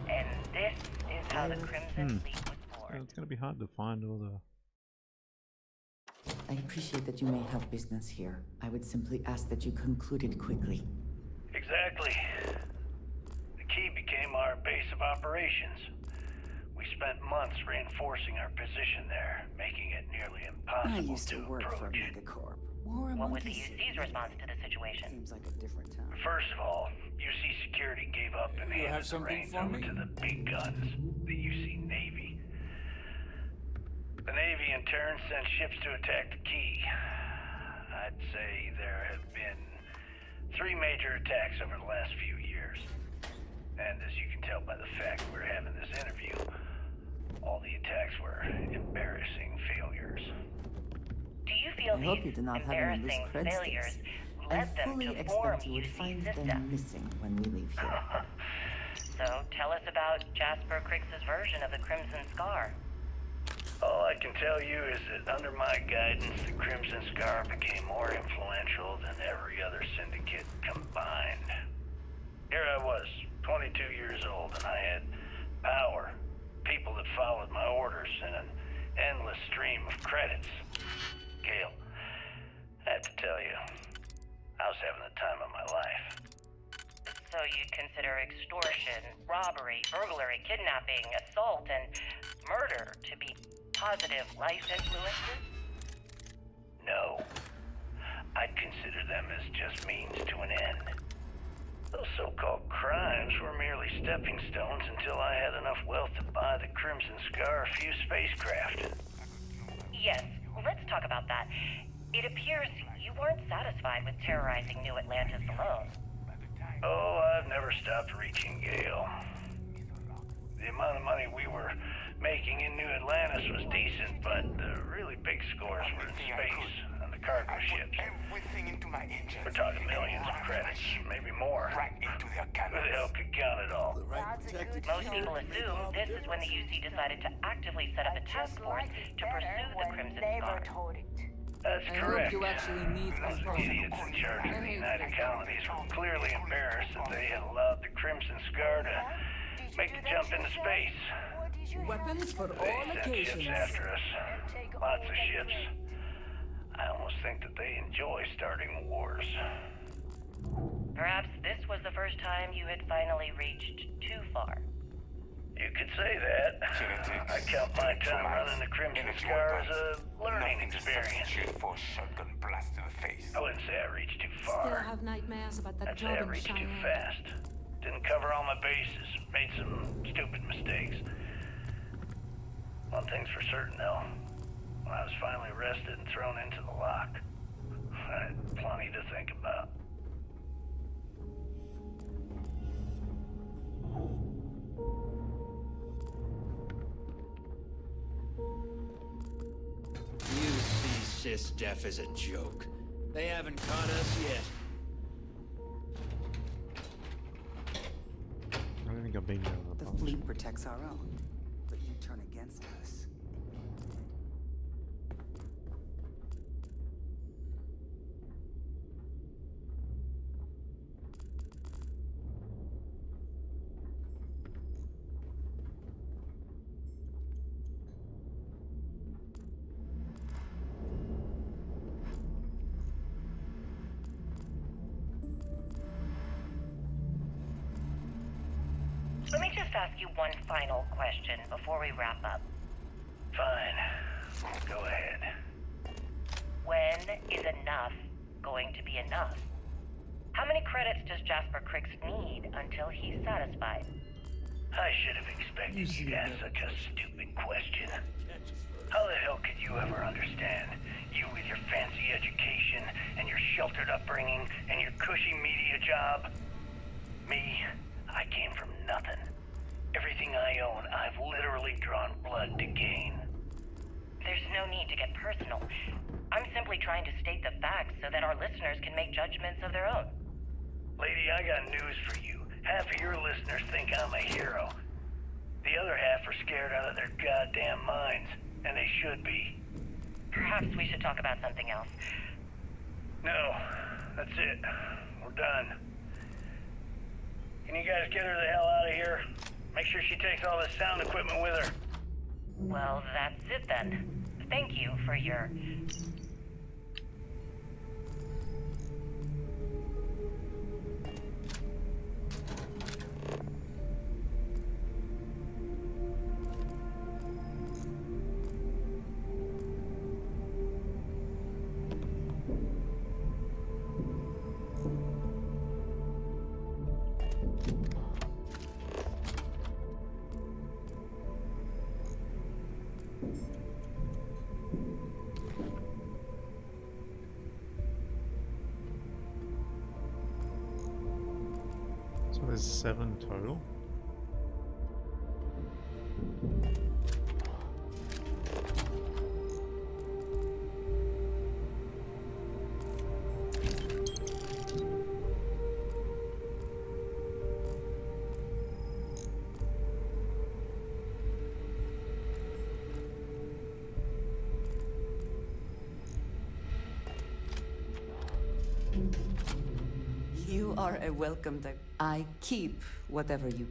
And this is how the Crimson Fleet was born. It's gonna be hard to find all the. I appreciate that you may have business here. I would simply ask that you conclude it quickly. Exactly. The key became our base of operations. We spent months reinforcing our position there, making it nearly impossible I used to work for approach. Megacorp. What was the UC's response to the situation? Seems like a different time. First of all, UC security gave up and You have handed the something reins for over me? to the big guns, the UC Navy. The Navy in turn sent ships to attack the key. I'd say there have been 3 major attacks over the last few years. And as you can tell by the fact we're having this interview, all the attacks were embarrassing failures. Do you feel I hope these you do not have any loose embarrassing cred failures sticks. I led them fully to form expect you would UC find them systems? missing when we leave here. So tell us about Jasper Cricks's version of the Crimson Scar. All I can tell you is that under my guidance, the Crimson Scar became more influential than every other syndicate combined. Here I was, 22 years old, and I had power, people that followed my orders, and an endless stream of credits. Gale, I have to tell you, I was having the time of my life. So you'd consider extortion, robbery, burglary, kidnapping, assault, and murder to be positive life influences? No. I'd consider them as just means to an end. Those so-called crimes were merely stepping stones until I had enough wealth to buy the Crimson Scar a few spacecraft. Yes, let's talk about that. It appears you weren't satisfied with terrorizing New Atlantis alone. Oh, I've never stopped reaching, Gale. The amount of money we were making in New Atlantis was decent, but the really big scores were in space, on the cargo ships. We're talking millions of credits, maybe more. Who the hell could count it all? Most people assume this is when the UC decided to actively set up a task force to pursue the Crimson Scar. That's I correct. hope you actually need Those idiots in charge of the United Colonies were clearly embarrassed that they had allowed the Crimson Scar to make the jump into space. Weapons for They all sent occasions. ships after us. Lots of ships. I almost think that they enjoy starting wars. Perhaps this was the first time you had finally reached too far. You could say that. I count my time running the Crimson Scar as a learning experience. I wouldn't say I reached too Still far. have nightmares about that I'd say job I in reached too Cheyenne. fast. Didn't cover all my bases. Made some stupid mistakes. One thing's for certain, though. When I was finally arrested and thrown into the lock, I had plenty to think about. UC SysDef is a joke. They haven't caught us yet. I don't think I've been there. The fleet protects our own, but you turn against us. ask you one final question before we wrap up. Fine. Go ahead. When is enough going to be enough? How many credits does Jasper Cricks need until he's satisfied? I should have expected you to ask such a stupid question. How the hell could you ever understand? You with your fancy education and your sheltered upbringing and your cushy media job. Me, I came from nothing. Everything I own, I've literally drawn blood to gain. There's no need to get personal. I'm simply trying to state the facts so that our listeners can make judgments of their own. Lady, I got news for you. Half of your listeners think I'm a hero. The other half are scared out of their goddamn minds, and they should be. Perhaps we should talk about something else. No, that's it. We're done. Can you guys get her the hell out of here? Make sure she takes all this sound equipment with her. Well, that's it then. Thank you for your... So there's 7 total. You are a welcome type. I keep whatever you...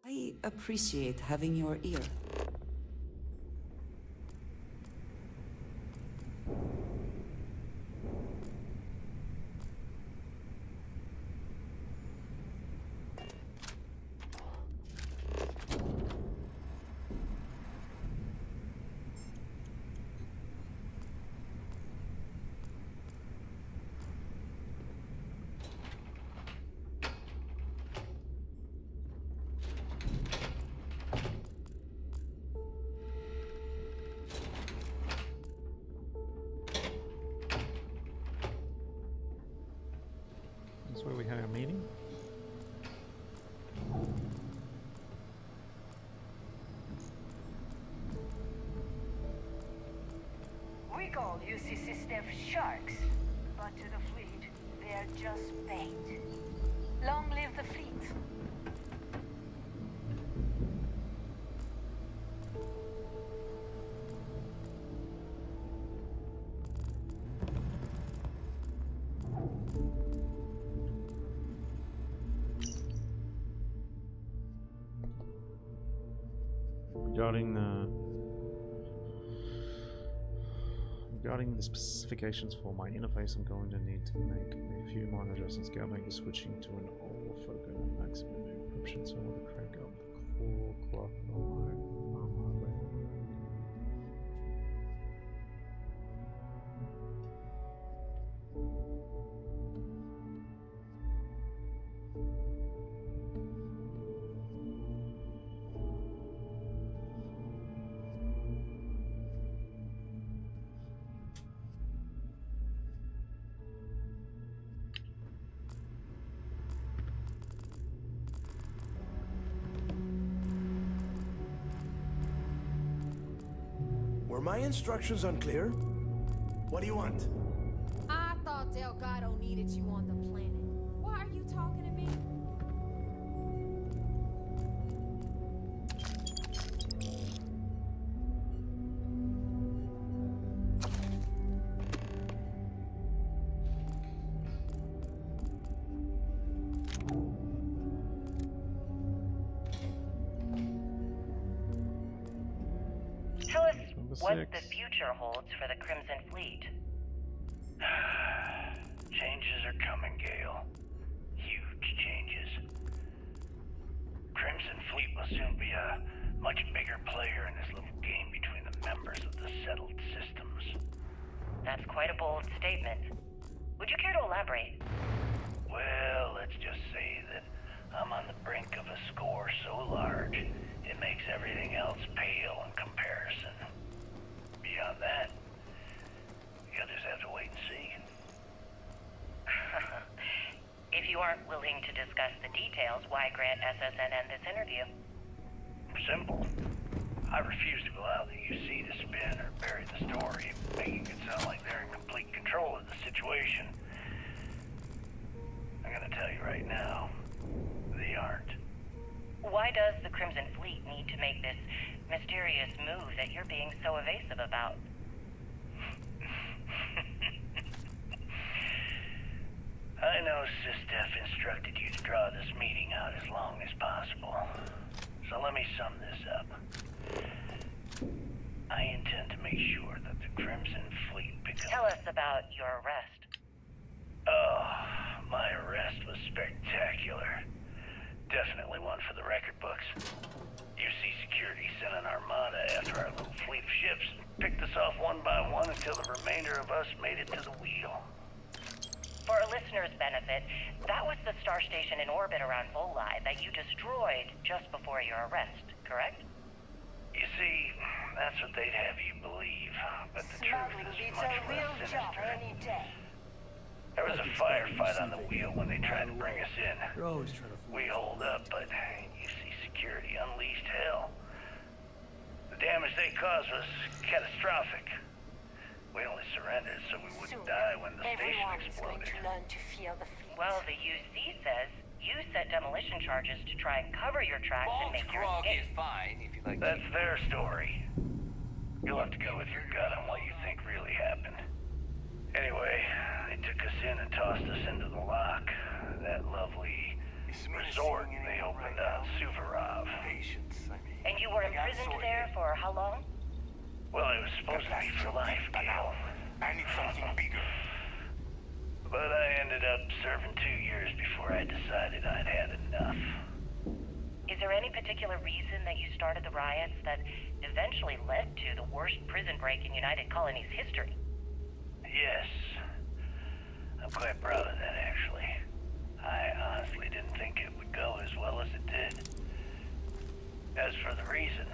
I appreciate having your ear. That's where we had our meeting. We call UCC staff sharks, but to the fleet, they're just bait. Long live the fleet. Regarding the specifications for my interface, I'm going to need to make a few minor adjustments. Galbank is switching to an overfocus and maximum encryption, so I want to crank up the core clock on my hardware. Were my instructions unclear? What do you want? I thought Delgado needed you on the planet. Why are you talking to me? what 6. the future holds for the Crimson Fleet. Changes are coming, Gale. Huge changes. Crimson Fleet will soon be a much bigger player in this little game between the members of the settled systems. That's quite a bold statement. Would you care to elaborate? Well, let's just say that I'm on the brink of a score so large, it makes everything else pale in comparison. Beyond that, you'll just have to wait and see. If you aren't willing to discuss the details, why grant SSNN this interview? Simple. I refuse to allow the UC to spin or bury the story, making it sound like they're in complete control of the situation. I'm gonna tell you right now, they aren't. Why does the Crimson Fleet need to make this mysterious move that you're being so evasive about? I know SysDef instructed you to draw this meeting out as long as possible. So let me sum this up. I intend to make sure that the Crimson Fleet becomes... Tell us about your arrest. Oh, my arrest was spectacular. Definitely one for the record books. UC Security sent an armada after our little fleet of ships and picked us off one by one until the remainder of us made it to the wheel. For our listeners' benefit, that was the star station in orbit around Voli that you destroyed just before your arrest, correct? You see, that's what they'd have you believe, but the truth is much less sinister. There was a firefight on the wheel when they tried to bring us in. We holed up, but UC Security unleashed hell. The damage they caused was catastrophic. We only surrendered so we wouldn't die when the station exploded. Well, the UC says you set demolition charges to try and cover your tracks and make your escape. Is fine if you like. That's their story. You'll have to go with your gut on what you think really happened. Anyway, they took us in and tossed us into the lock. That lovely resort they opened on Suvorov. And you were imprisoned there for how long? Well, it was supposed to be for life, Gale. I need something bigger. But I ended up serving 2 years before I decided I'd had enough. Is there any particular reason that you started the riots that eventually led to the worst prison break in United Colonies history? Yes. I'm quite proud of that, actually. I honestly didn't think it would go as well as it did. As for the reason,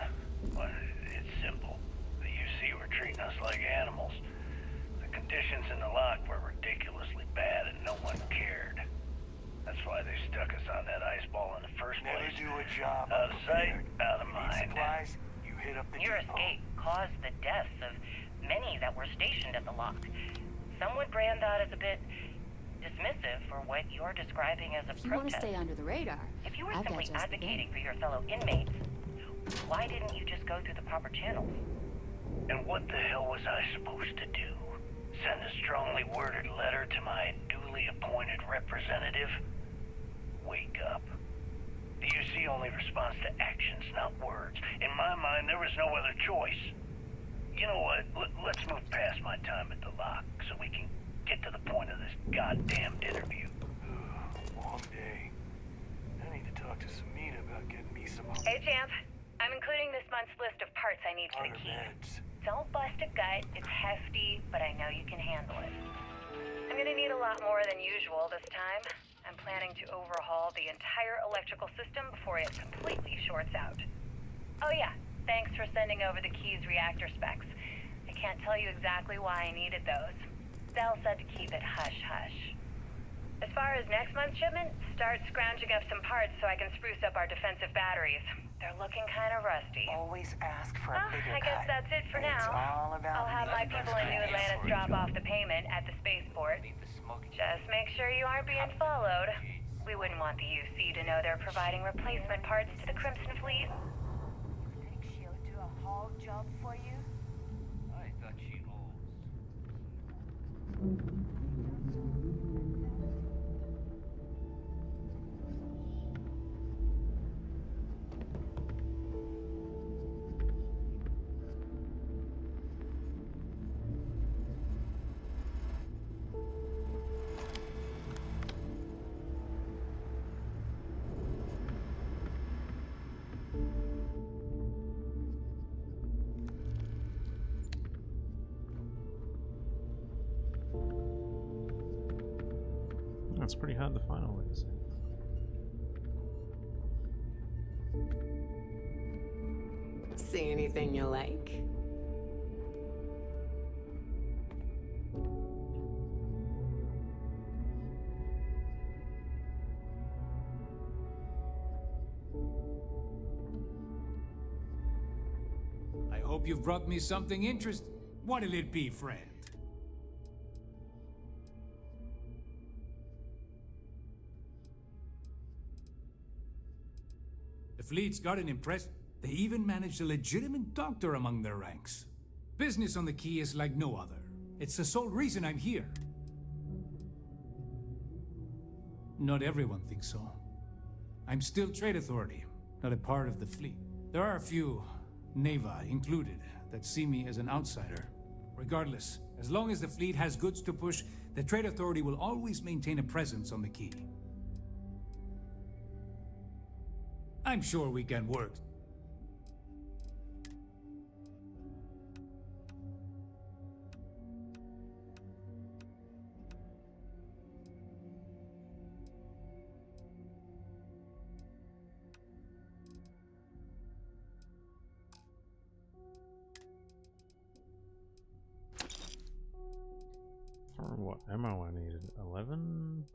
well, it's simple. The UC were treating us like animals. The conditions in the lock were ridiculously bad and no one cared. That's why they stuck us on that ice ball in the first place. Never do a job out of sight, out of mind. Supplies, you hit up the Your depot. escape caused the deaths of many that were stationed at the lock. Some would brand that as a bit dismissive for what you're describing as a If you want to protest. stay under the radar, If you were I've got simply just the advocating thing. for your fellow inmates, why didn't you just go through the proper channels? And what the hell was I supposed to do? Send a strongly worded letter to my duly appointed representative? Wake up. The UC only responds to actions, not words. In my mind, there was no other choice. You know what? Let's move past my time at the lock so we can get to the point of this goddamn interview. Long day. I need to talk to Samita about getting me some... Hey, Champ. I'm including this month's list of parts I need for the key. Don't bust a gut. It's hefty, but I know you can handle it. I'm gonna need a lot more than usual this time. I'm planning to overhaul the entire electrical system before it completely shorts out. Oh yeah, thanks for sending over the key's reactor specs. I can't tell you exactly why I needed those. Bell said to keep it hush-hush. As far as next month's shipment, start scrounging up some parts so I can spruce up our defensive batteries. They're looking kind of rusty. Always ask for a bigger I guess cut. that's it for It's now. all about I'll have my numbers, people in New guys. Atlantis drop off the payment at the spaceport. Just make sure you aren't being followed. We wouldn't want the UC to know they're providing replacement parts to the Crimson Fleet. Think she'll do a whole job for you? I thought she owns. It's pretty hard to find all these. See anything you like? I hope you've brought me something interesting. What'll it be, friend? The fleet's got an impress. They even managed a legitimate doctor among their ranks. Business on the Key is like no other. It's the sole reason I'm here. Not everyone thinks so. I'm still Trade Authority, not a part of the fleet. There are a few, Neva included, that see me as an outsider. Regardless, as long as the fleet has goods to push, the Trade Authority will always maintain a presence on the Key. I'm sure we can work. I don't remember what ammo I needed. 11?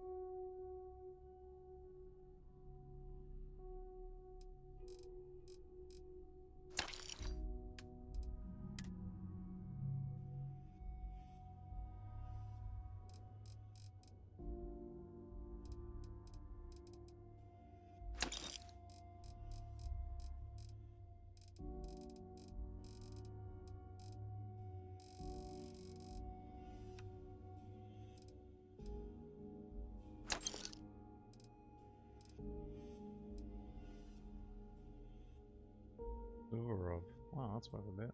Uvarov. Wow, that's quite a bit.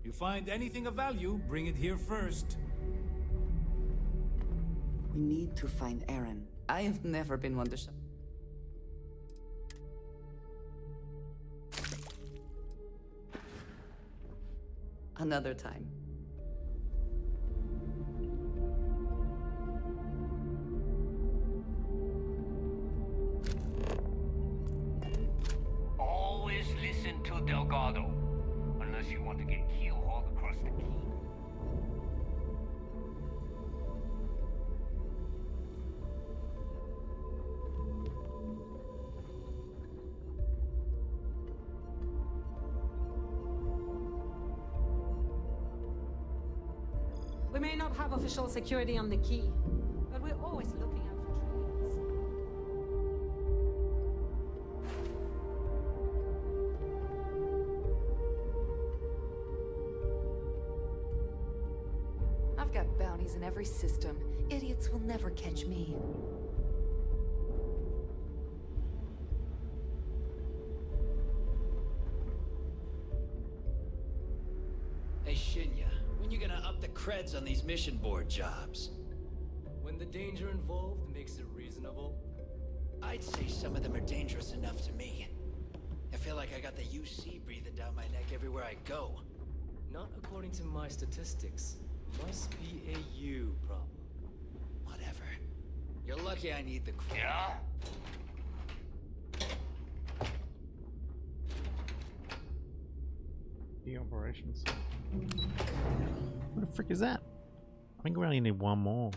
You find anything of value, bring it here first. We need to find Aaron. I have never been one to show. Another time. Always listen to Delgado, unless you want to get keel-hauled across the Key. We may not have official security on the Key, but we're always looking out for traders. I've got bounties in every system. Idiots will never catch me. creds on these mission board jobs. When the danger involved makes it reasonable. I'd say some of them are dangerous enough to me. I feel like I got the UC breathing down my neck everywhere I go. Not according to my statistics. Must be a you problem. Whatever. You're lucky I need the crew. Yeah? The operations. What the frick is that? I think we only need one more.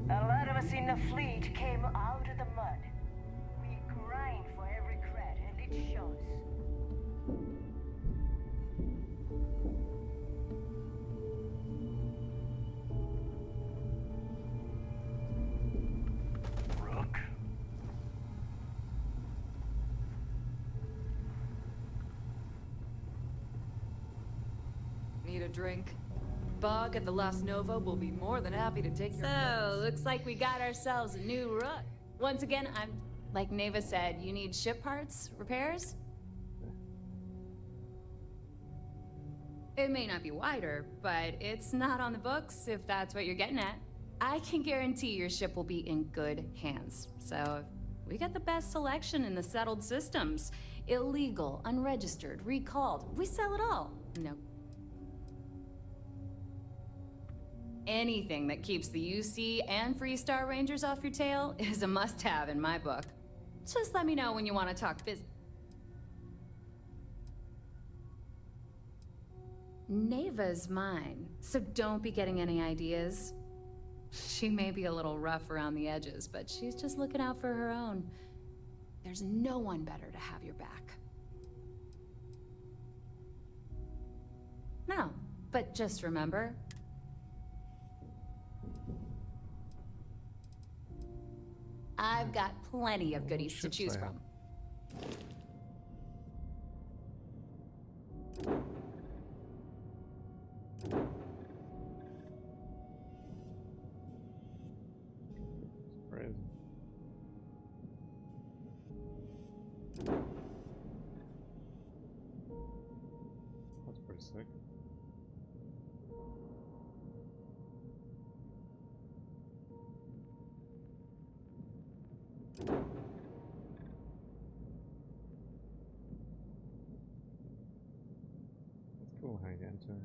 A lot of us in the fleet came out of the mud. We grind for every cred, and it shows. Rook? Need a drink? Bog at the Last Nova will be more than happy to take your So, looks like we got ourselves a new rook. Once again, like Neva said, you need ship parts, repairs? It may not be wider, but it's not on the books if that's what you're getting at. I can guarantee your ship will be in good hands. So, we got the best selection in the settled systems. Illegal, unregistered, recalled. We sell it all. No. Anything that keeps the UC and Freestar Rangers off your tail is a must-have in my book. Just let me know when you want to talk business. Neva's mine, so don't be getting any ideas. She may be a little rough around the edges, but she's just looking out for her own. There's no one better to have your back. No, but just remember, I've got plenty of goodies to choose from. That's pretty sick. That's cool how you get into it.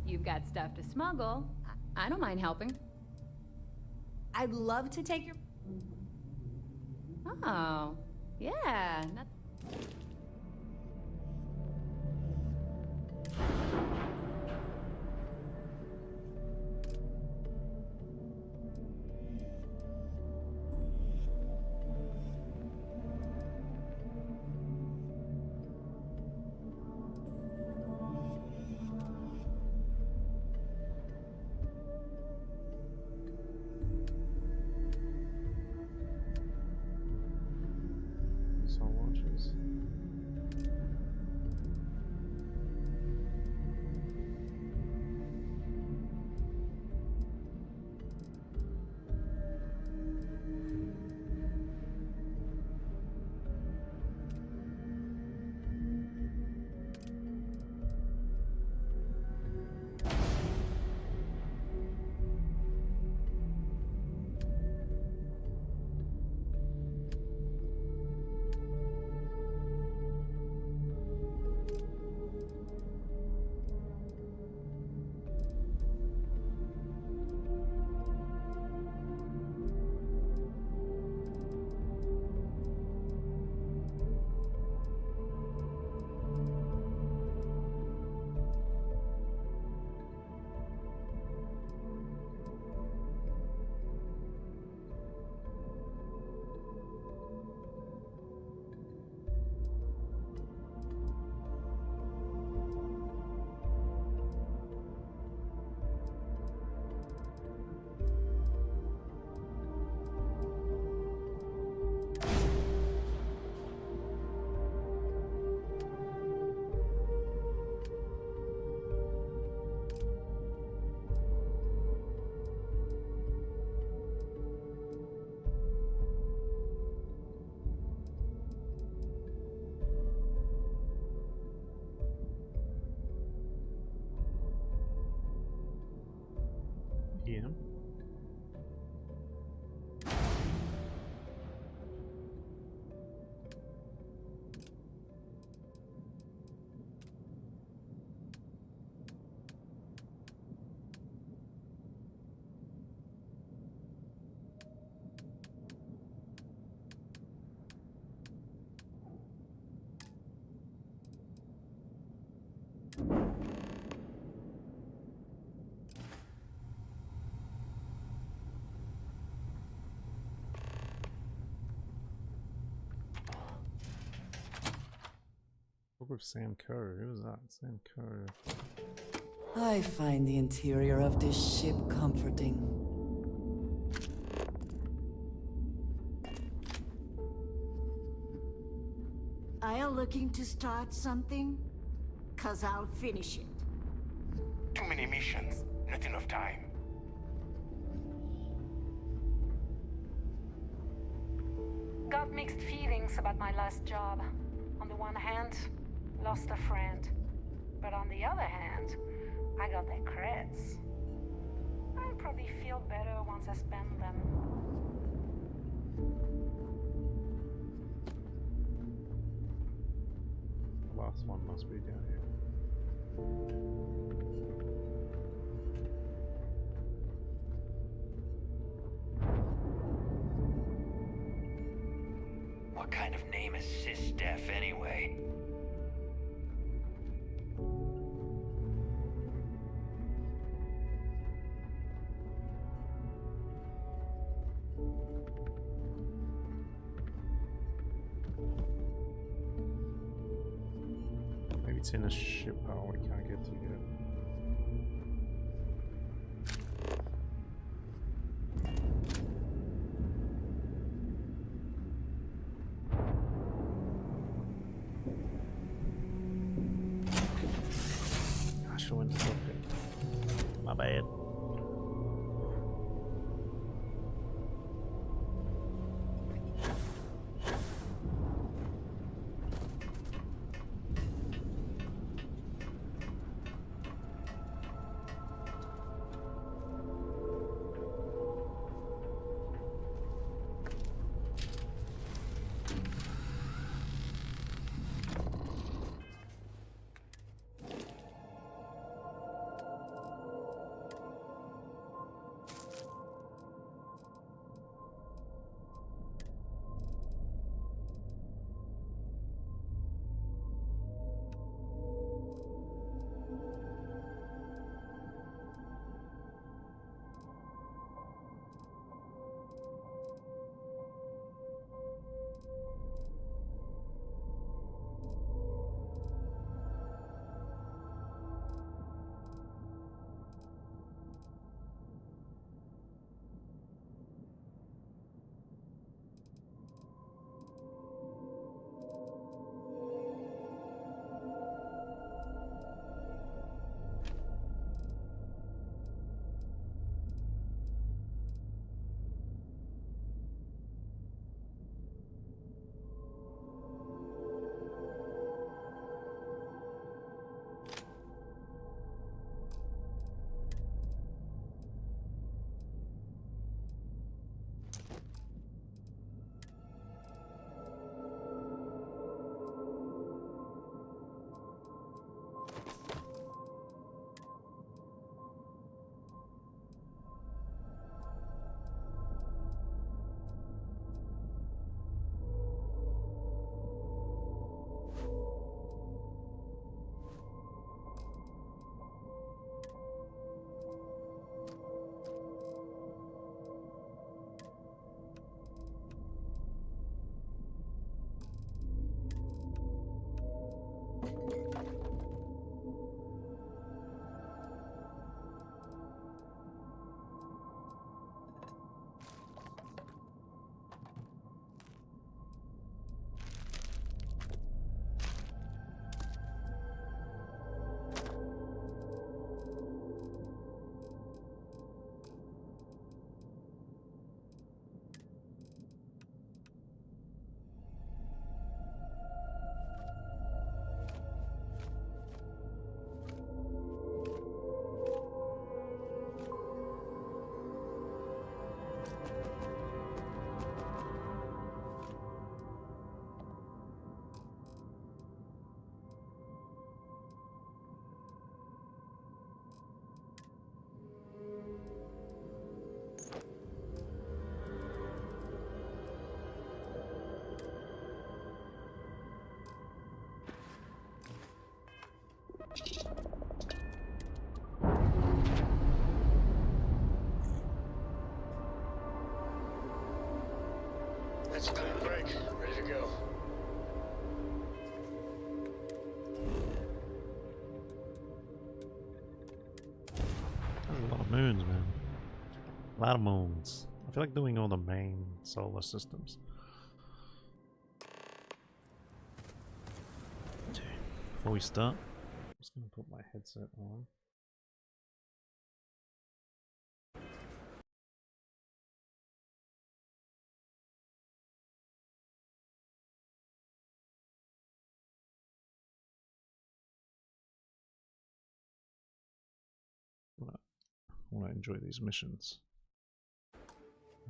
You've got stuff to smuggle. I don't mind helping. I'd love to take your... Oh, yeah. Missile launchers. Talk with Sam Kerr. Who was that? Sam Kerr. I find the interior of this ship comforting. Are you looking to start something? 'Cause I'll finish it. Too many missions, not enough time. Got mixed feelings about my last job. On the one hand, lost a friend. But on the other hand, I got the creds. I'll probably feel better once I spend them. The last one must be down here. What kind of name is Sysdef anyway? Maybe it's in a ship hole we can't get to yet. I should have went to stop it. My bad. That's a clean break. Ready to go. moons, man. A lot of moons. I feel like doing all the main solar systems. Okay, before we start, I'm just gonna put my headset on. I want to enjoy these missions.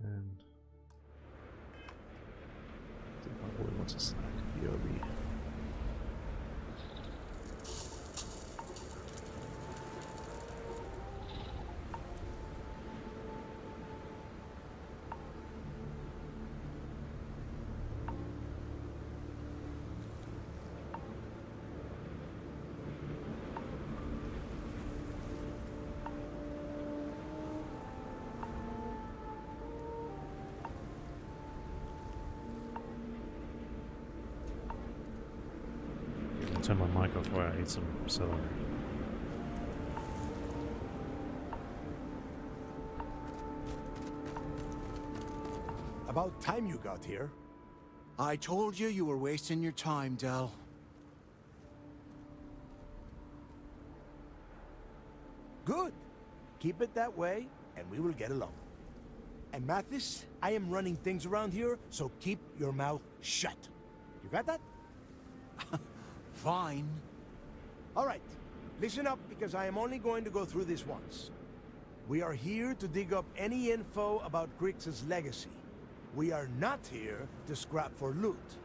And I think my boy wants a snack. BRB. Turn my mic off while I eat some celery. About time you got here. I told you were wasting your time, Del. Good. Keep it that way, and we will get along. And Mathis, I am running things around here, so keep your mouth shut. You got that? Fine. All right. Listen up, because I am only going to go through this once. We are here to dig up any info about Grix's legacy. We are not here to scrap for loot.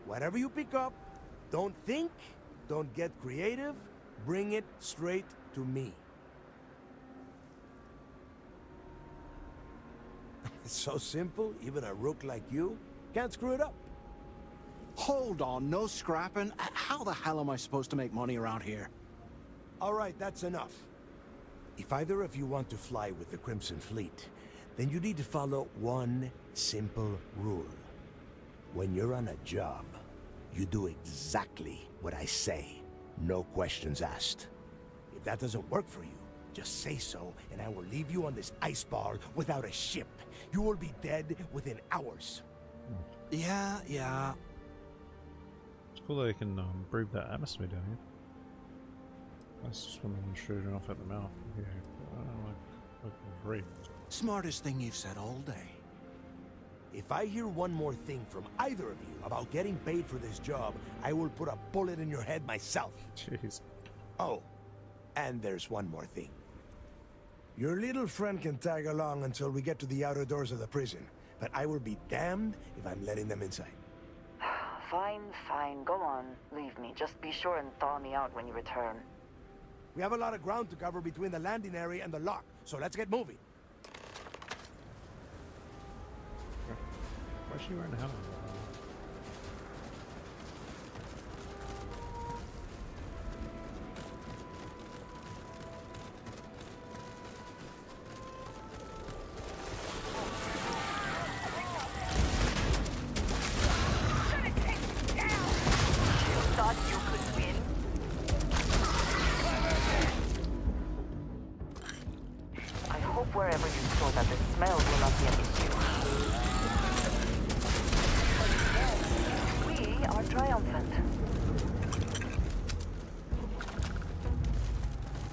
Whatever you pick up, don't think, don't get creative, bring it straight to me. It's so simple, even a rook like you can't screw it up. Hold on, no scrapping? How the hell am I supposed to make money around here? All right, that's enough. If either of you want to fly with the Crimson Fleet, then you need to follow one simple rule. When you're on a job, you do exactly what I say. No questions asked. If that doesn't work for you, just say so, and I will leave you on this ice ball without a ship. You will be dead within hours. Yeah. It's cool that they can breathe that atmosphere down here. That's just when I'm shooting off at the mouth. Yeah, I don't like breathe. Smartest thing you've said all day. If I hear one more thing from either of you about getting paid for this job, I will put a bullet in your head myself. Jeez. Oh, and there's one more thing. Your little friend can tag along until we get to the outer doors of the prison, but I will be damned if I'm letting them inside. Fine, go on. Leave me. Just be sure and thaw me out when you return. We have a lot of ground to cover between the landing area and the lock, so let's get moving. Why is she wearing a helmet? Wherever you store that, the smell will not be an issue. We are triumphant.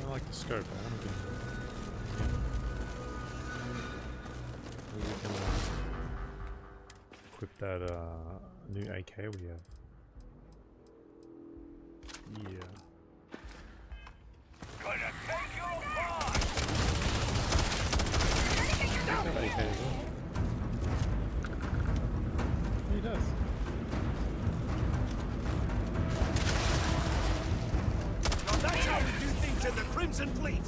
I like the scope. I want to be. Maybe we can equip that new AK we have. Yeah. Gonna take you apart! AK as well. He does. Now that's how we do things in the Crimson Fleet!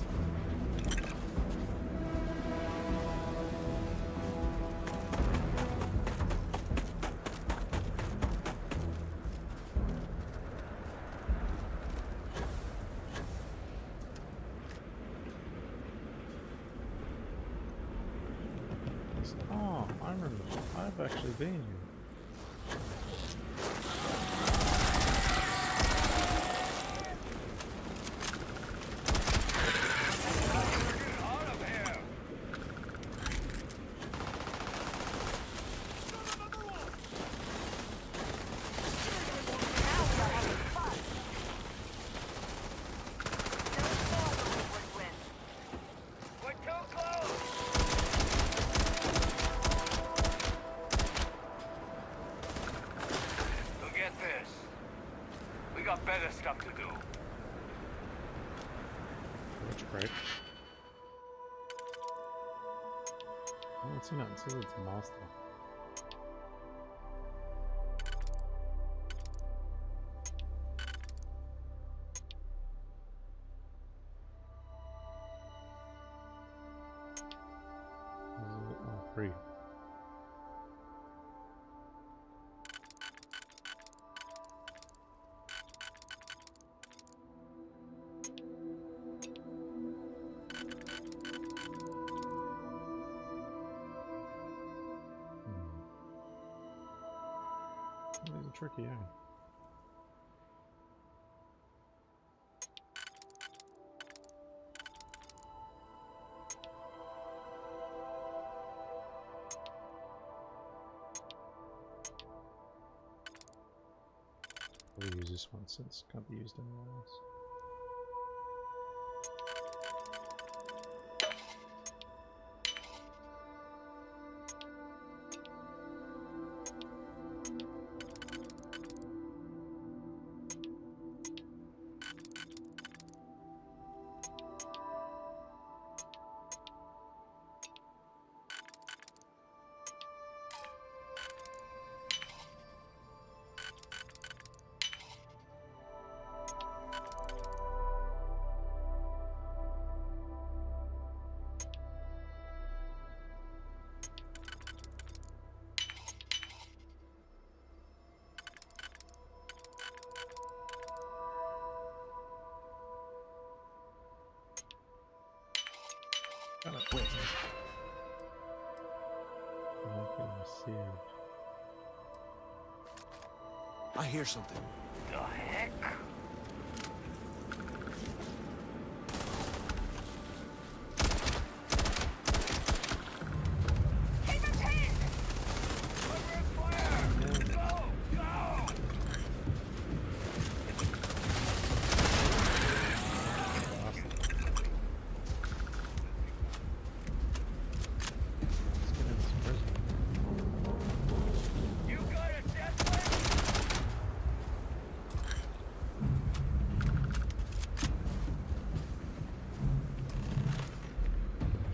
Oh, I remember. I've actually been here. Out of here! better stuff to do. Which break? Oh, what's in it? It says it's master. Oh, free. These are tricky, yeah. We'll use this one since it can't be used anywhere else. Wait. I hear something. The heck?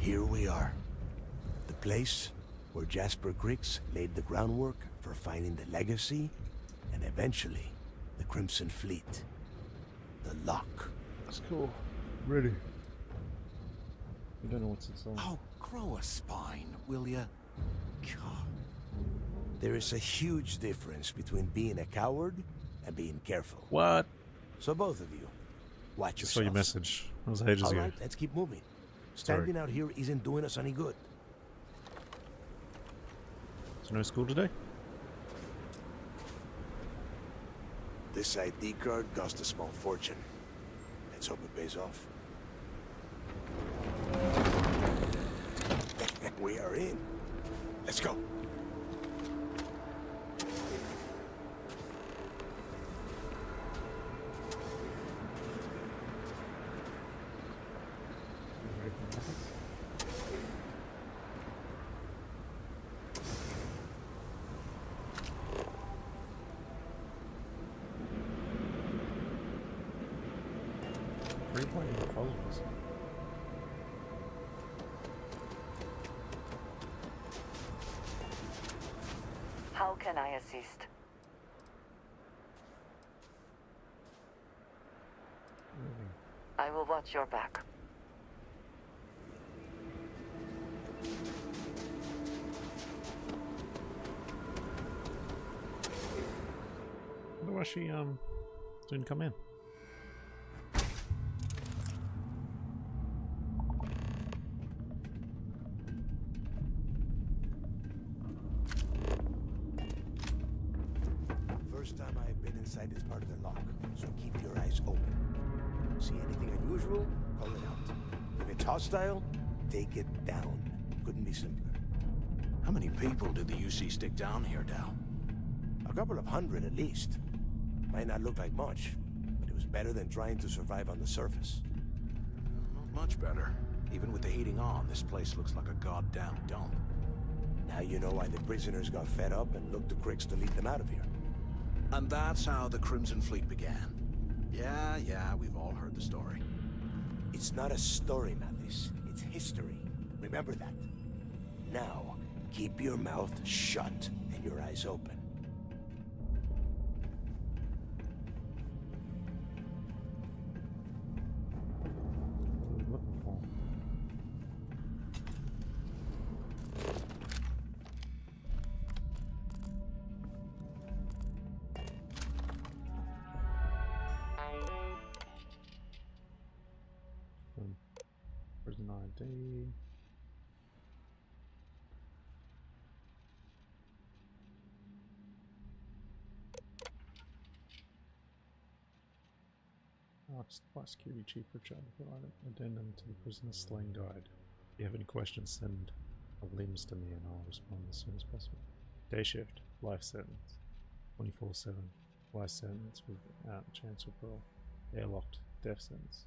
Here we are. The place where Jasper Griggs laid the groundwork for finding the legacy and eventually the Crimson Fleet. The lock. That's cool. Ready. You don't know what's inside. Oh, grow a spine, will ya? God. There is a huge difference between being a coward and being careful. What? So both of you, watch I yourselves. saw your message. That was ages ago. All right, let's keep moving. Standing out here isn't doing us any good. So no school today? This ID card cost a small fortune. Let's hope it pays off. We are in. Let's go. How can I assist? I will watch your back. I wonder why she didn't come in. First time I've been inside this part of the lock, so keep your eyes open. See anything unusual? Call it out. If it's hostile, take it down. Couldn't be simpler. How many people did the UC stick down here, Dal? A couple of hundred at least. Might not look like much, but it was better than trying to survive on the surface. Not much better. Even with the heating on, this place looks like a goddamn dump. Now you know why the prisoners got fed up and looked to Griggs to lead them out of here. And that's how the Crimson Fleet began. Yeah, we've all heard the story. It's not a story, Mathis. It's history. Remember that. Now, keep your mouth shut and your eyes open. What are we looking for? Prison ID. Asked by Security Chief Richard to provide an addendum to the prisoner's slaying guide. If you have any questions, send limbs to me and I'll respond as soon as possible. Day shift, life sentence. 24/7, life sentence without chance of parole. Airlocked, death sentence.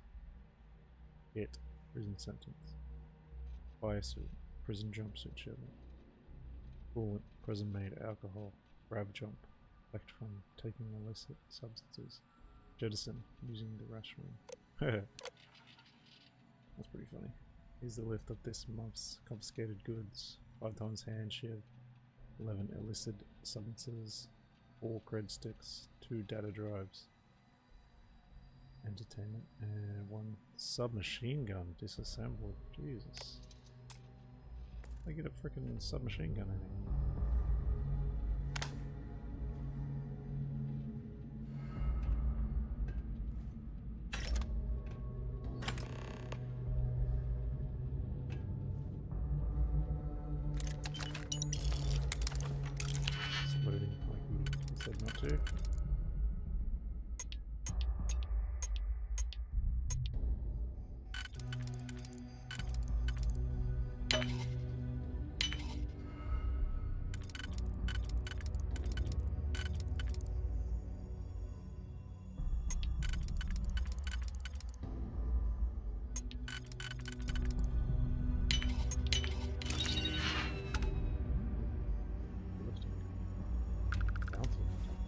Hit, prison sentence. Fire suit, prison jumpsuit shelter. Coolant, prison made alcohol. Grab jump, collect from taking illicit substances. Jettison, using the restroom. That's pretty funny. Here's the list of this month's confiscated goods. 5 times hand shiv, 11 illicit substances, 4 cred sticks, 2 data drives, entertainment, and 1 submachine gun disassembled. Jesus. I get a freaking submachine gun in here. Loading like he said not to.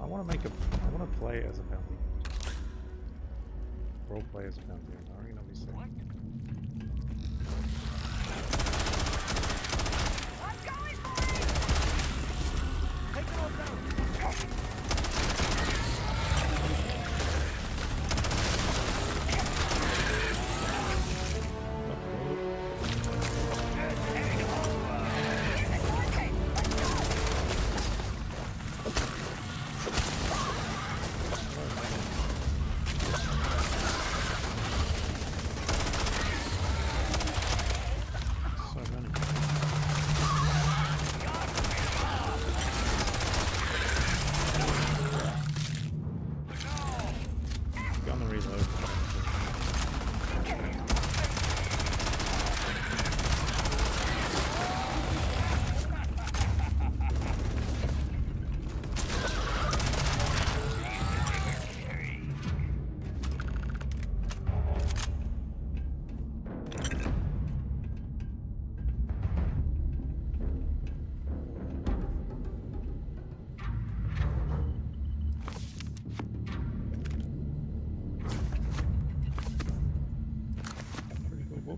I want to play as a bounty. Role play as a bounty. I reckon I'll be safe.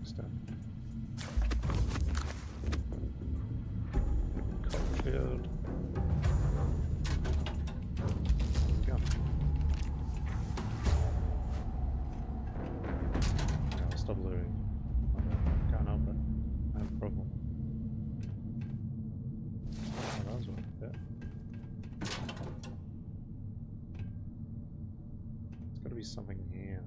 Stuff. Starfield. Go. I'll stop looting. Can't help it. I have a problem. Oh, that was one. Yeah. There's got to be something here.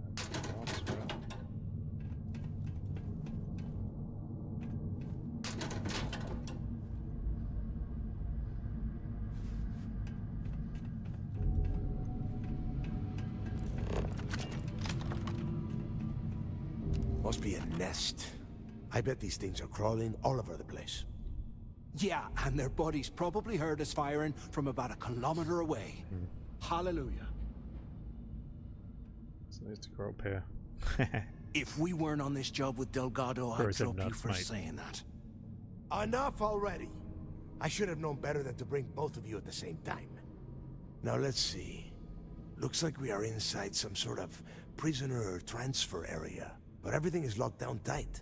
Must be a nest. I bet these things are crawling all over the place. Yeah, and their buddies probably heard us firing from about 1 kilometer away. Hallelujah. So there's the girl pair. If we weren't on this job with Delgado, I'd drop you for saying that. Enough already. I should have known better than to bring both of you at the same time. Now let's see. Looks like we are inside some sort of prisoner transfer area, but everything is locked down tight.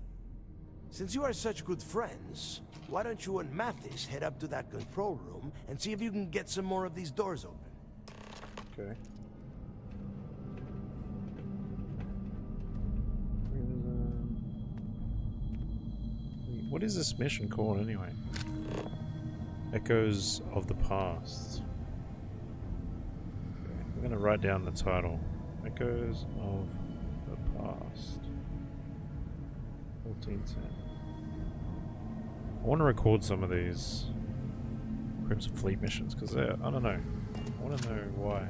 Since you are such good friends, why don't you and Mathis head up to that control room and see if you can get some more of these doors open? Okay. What is this mission called anyway? Echoes of the Past. Okay, we're gonna write down the title. Echoes of the Past. 1410. I want to record some of these Crimson Fleet missions because they're, I don't know. I want to know why.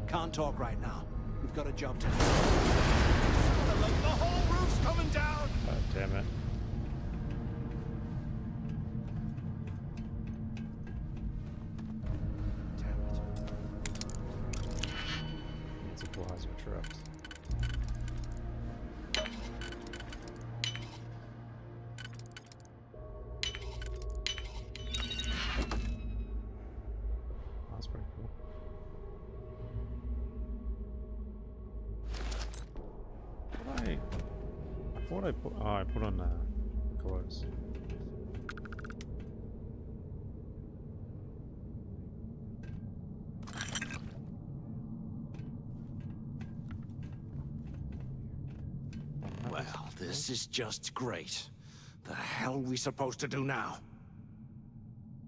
Can't talk right now. We've got a job to do. The whole roof's coming down! God damn it. Supplies are trapped. That's pretty cool. I thought I put. Oh, I put on the clothes. Well, this is just great. The hell are we supposed to do now?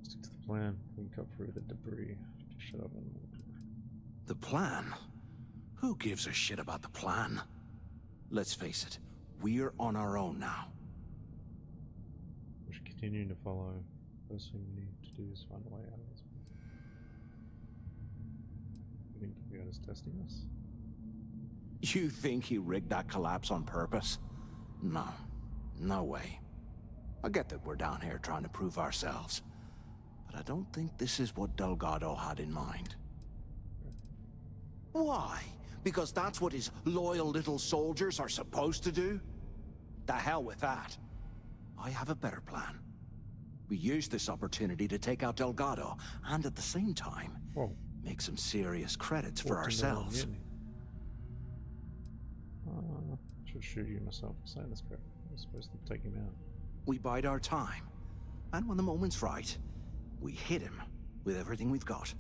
Stick to the plan. We can cut through the debris. Shut up and The plan? Who gives a shit about the plan? Let's face it, we're on our own now. we should continue to follow. First thing we need to do is find a way out of this place. You think the is testing us? You think he rigged that collapse on purpose? No. No way. I get that we're down here trying to prove ourselves, but I don't think this is what Delgado had in mind. Why? Because that's what his loyal little soldiers are supposed to do? The hell with that. I have a better plan. We use this opportunity to take out Delgado, and at the same time, make some serious credits for ourselves. Should shoot you myself for saying this crap. I was supposed to take him out. We bide our time, and when the moment's right, we hit him with everything we've got.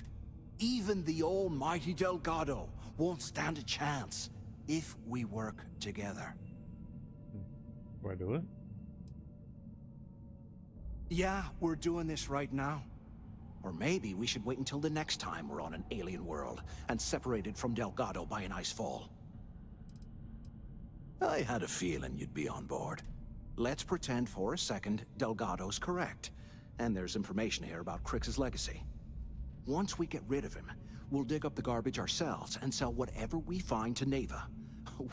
Even the almighty Delgado won't stand a chance if we work together. Do I do it? Yeah, we're doing this right now. Or maybe we should wait until the next time we're on an alien world and separated from Delgado by an ice fall. I had a feeling you'd be on board. Let's pretend for a second Delgado's correct, and there's information here about Crix's legacy. Once we get rid of him, we'll dig up the garbage ourselves and sell whatever we find to Neva.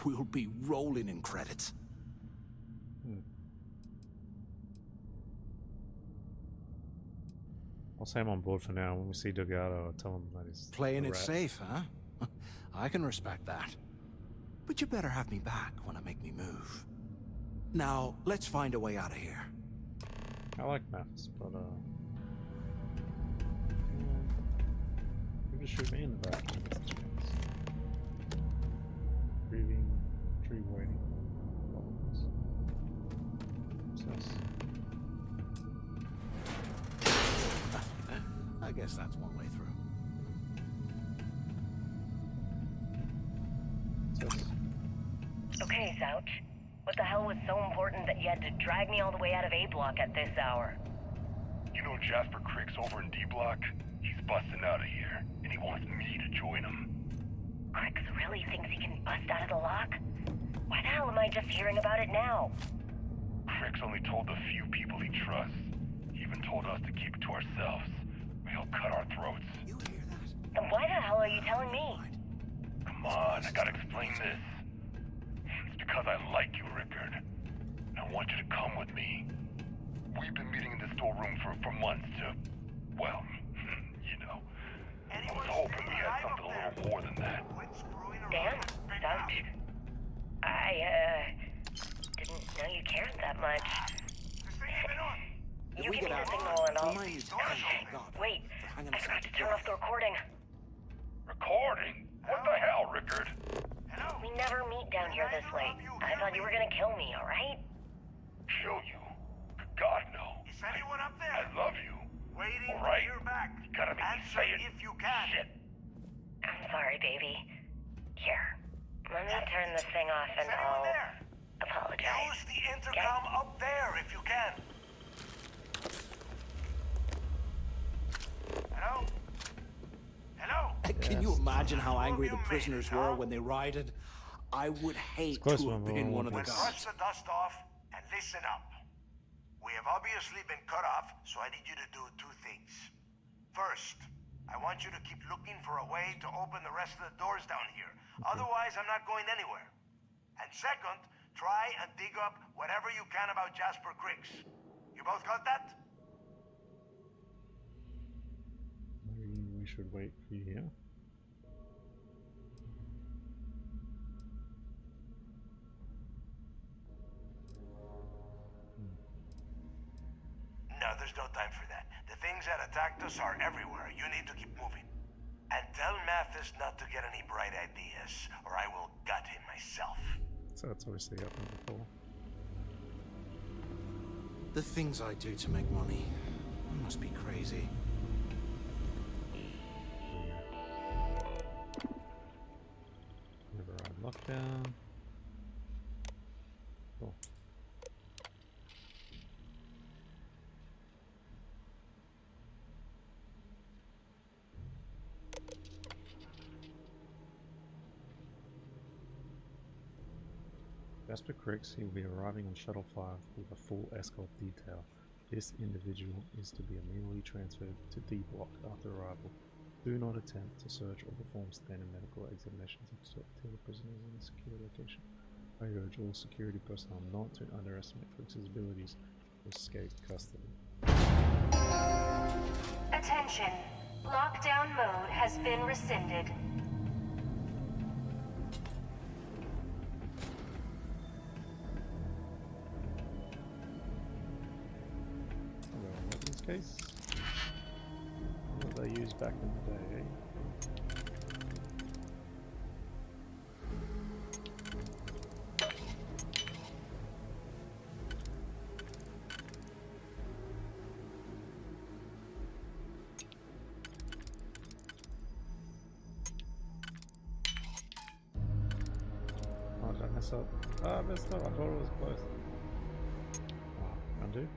We'll be rolling in credits. I'll say I'm on board for now. When we see Delgado, I'll tell him that he's Playing a it rat. safe, huh? I can respect that. But you better have me back when I make me move. Now, let's find a way out of here. I like maths, but you just shoot me in the back. That's a chance. Breathing, tree waiting. Obsess. I guess that's one way through. Okay, Zouch. What the hell was so important that you had to drag me all the way out of A Block at this hour? You know Jasper Crick's over in D Block? He's busting out of here, and he wants me to join him. Crix really thinks he can bust out of the lock? Why the hell am I just hearing about it now? Crick's only told the few people he trusts. He even told us to keep it to ourselves, or he'll cut our throats. You hear that? Then why the hell are you telling me? Come on, I gotta explain this. It's because I like you, Rickard. I want you to come with me. We've been meeting in the storeroom for months to, well, you know. I was hoping we had something a little more than that. Dan? about? Didn't know you cared that much. You give me the signal and I'll... Wait, I forgot to turn off the recording. Recording? What the hell, Rickard? We never meet down here this late. I thought you were gonna kill me, alright? Kill you? God, no. Is anyone up there? I love you. Waiting All right. to hear back. You gotta make me Answer say it. if you can. Shit. I'm sorry, baby. Here, let me turn this thing off and I'll apologize. Use the intercom up there if you can. Hello? Hello? Can you imagine how angry the prisoners were when they rioted? I would hate to have been one of the guys. Brush the dust off and listen up. We have obviously been cut off, so I need you to do two things. First, I want you to keep looking for a way to open the rest of the doors down here. Otherwise, I'm not going anywhere. And second, try and dig up whatever you can about Jasper Cricks. You both got that? Maybe we should wait for you here. No, there's no time for that. The things that attacked us are everywhere. You need to keep moving. And tell Mathis not to get any bright ideas, or I will gut him myself. So that's obviously happened before. The things I do to make money. I must be crazy. Override lockdown. Cool. Jasper Cricks, he will be arriving on Shuttle 5 with a full escort detail. This individual is to be immediately transferred to D Block after arrival. Do not attempt to search or perform standard medical examinations until the prisoner is in a secure location. I urge all security personnel not to underestimate Cricks' abilities to escape custody. Attention. Lockdown mode has been rescinded. Case. What they used back in the day, eh? Oh, did I mess up? Ah, I messed up. I thought it was close. Oh, undo.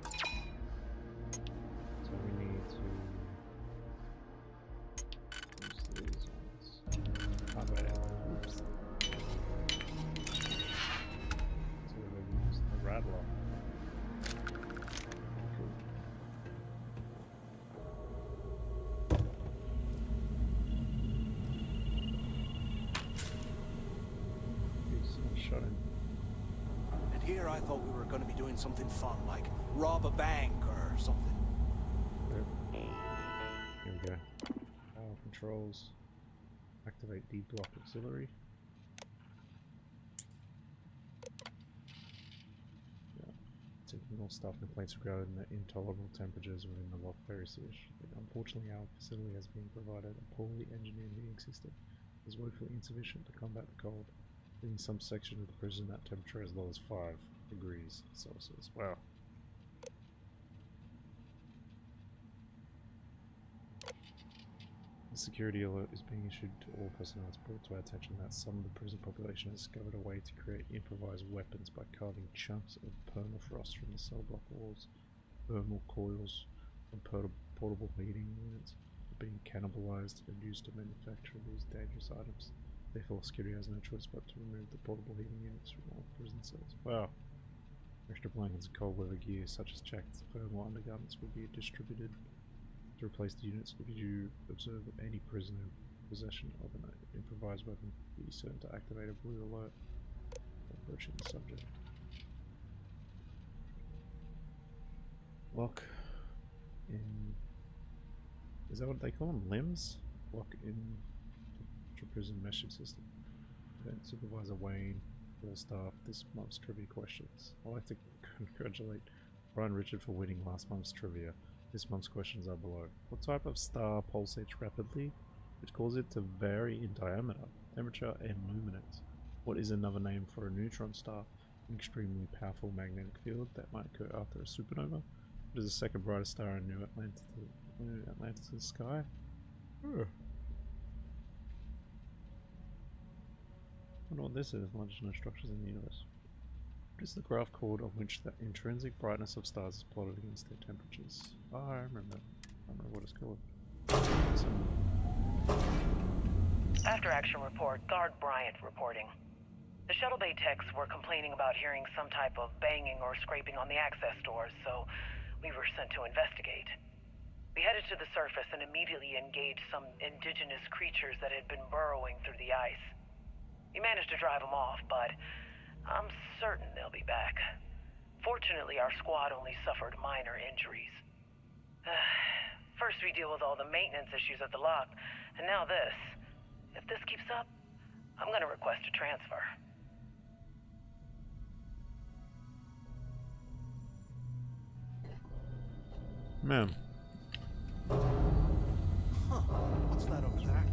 So we need to use these ones. Oh, wait, oops. So we use the rattler. Cool. Shut in. And here I thought we were going to be doing something fun, like rob a bank or something. Here we go. Power controls. Activate D block auxiliary. Yeah. Taking all staff complaints regarding the intolerable temperatures within the lock very serious. Unfortunately, our facility has been provided a poorly engineered heating system. It is woefully insufficient to combat the cold. In some section of the prison, that temperature as low as 5 degrees Celsius. Wow. A security alert is being issued to all personnel. It's brought to our attention that some of the prison population has discovered a way to create improvised weapons by carving chunks of permafrost from the cell block walls. Thermal coils and portable heating units are being cannibalized and used to manufacture these dangerous items. Therefore, security has no choice but to remove the portable heating units from all prison cells. Wow. Extra blankets and cold weather gear such as jackets and thermal undergarments will be distributed to replace the units. If you observe any prisoner in possession of an improvised weapon, be certain to activate a blue alert approaching the subject. Lock in... Is that what they call them? Limbs? Lock in to prison meshing system. Event Supervisor Wayne, all staff, this month's trivia questions. I'd like to congratulate Brian Richard for winning last month's trivia. This month's questions are below. What type of star pulsates rapidly, which causes it to vary in diameter, temperature, and luminance? What is another name for a neutron star? An extremely powerful magnetic field that might occur after a supernova? What is the second brightest star in New Atlantis' sky? Ugh. I wonder what this is. Largest known structures in the universe. What is the graph called on which the intrinsic brightness of stars is plotted against their temperatures? Oh, I remember. I remember what it's called. After action report, Guard Bryant reporting. The shuttle bay techs were complaining about hearing some type of banging or scraping on the access doors, so we were sent to investigate. We headed to the surface and immediately engaged some indigenous creatures that had been burrowing through the ice. We managed to drive them off, but I'm certain they'll be back. Fortunately, our squad only suffered minor injuries. First we deal with all the maintenance issues at the lock, and now this. If this keeps up, I'm gonna request a transfer. Man. Huh. What's that over there?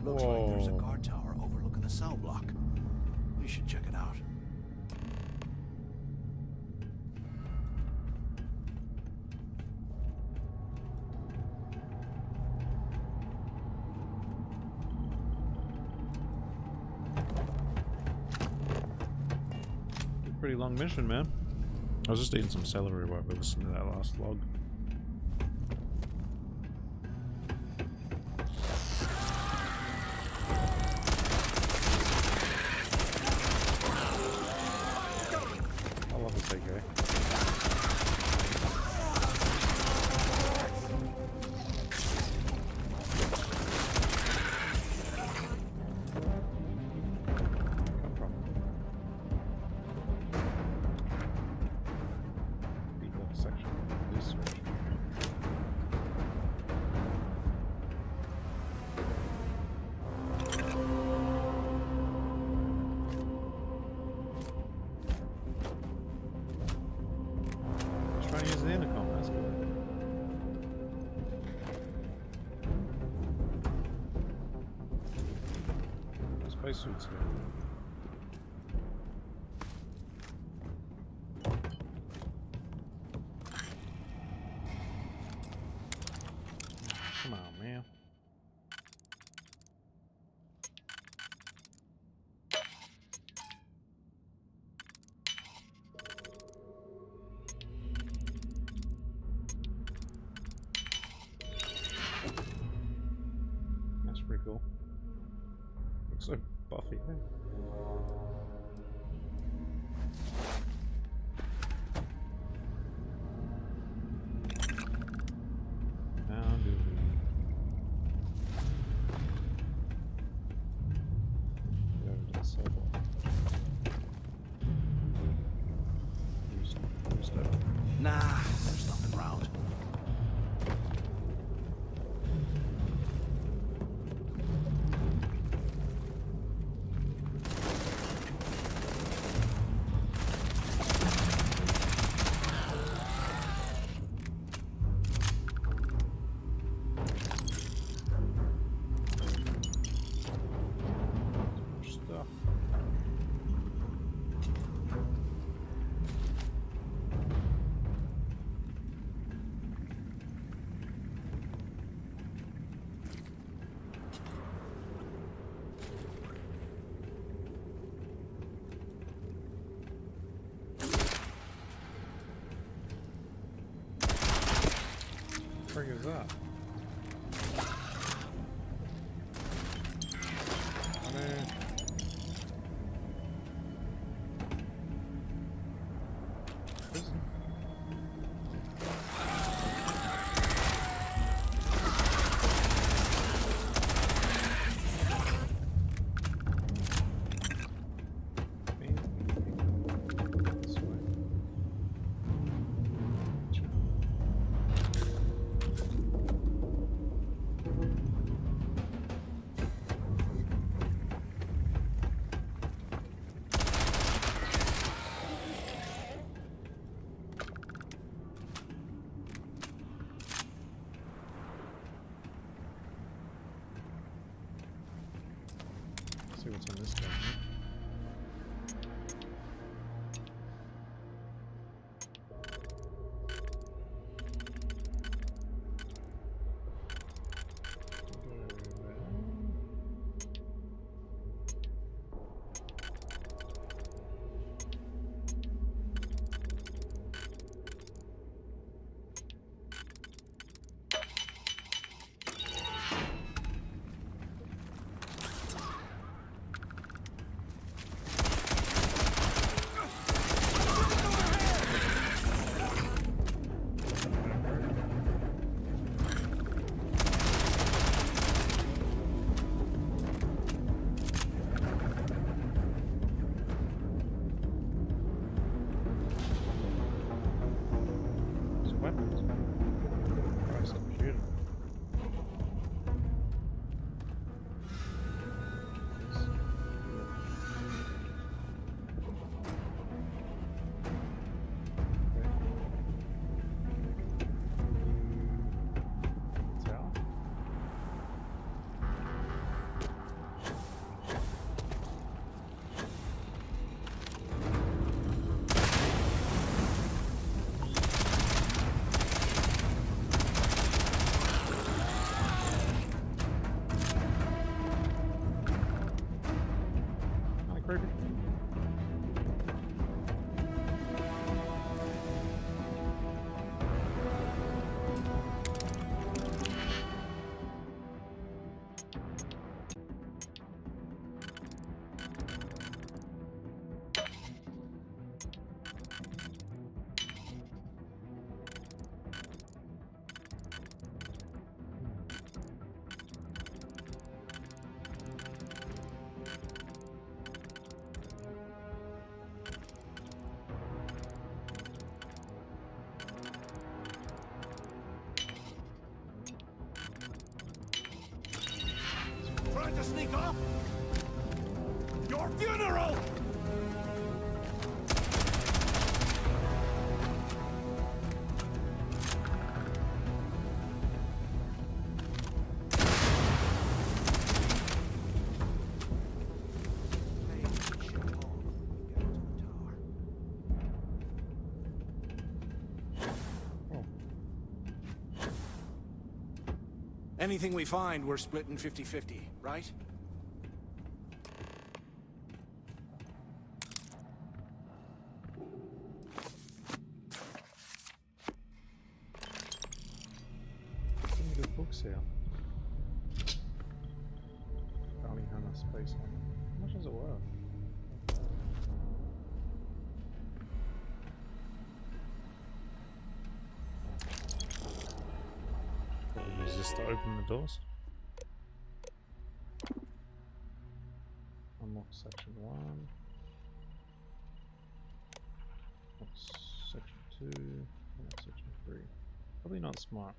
Looks like there's a guard tower overlooking the cell block. We should check it out. Pretty long mission, man. I was just eating some celery while we listened to that last log. I love this AK. Spacesuits here. Come on, man. That's pretty cool. Looks so buffy, man. Now do we go over to the cell block? Use that. Nah, there's nothing round. What the frig is that? in this game. Trying to sneak off? Your funeral! Anything we find, we're splitting 50-50, right? Some good books here. Bounty Hunter Space Hunter. How much does it worth? Probably use this to open the doors. Unlock section 1. Unlock section 2. Unlock section 3. Probably not smart.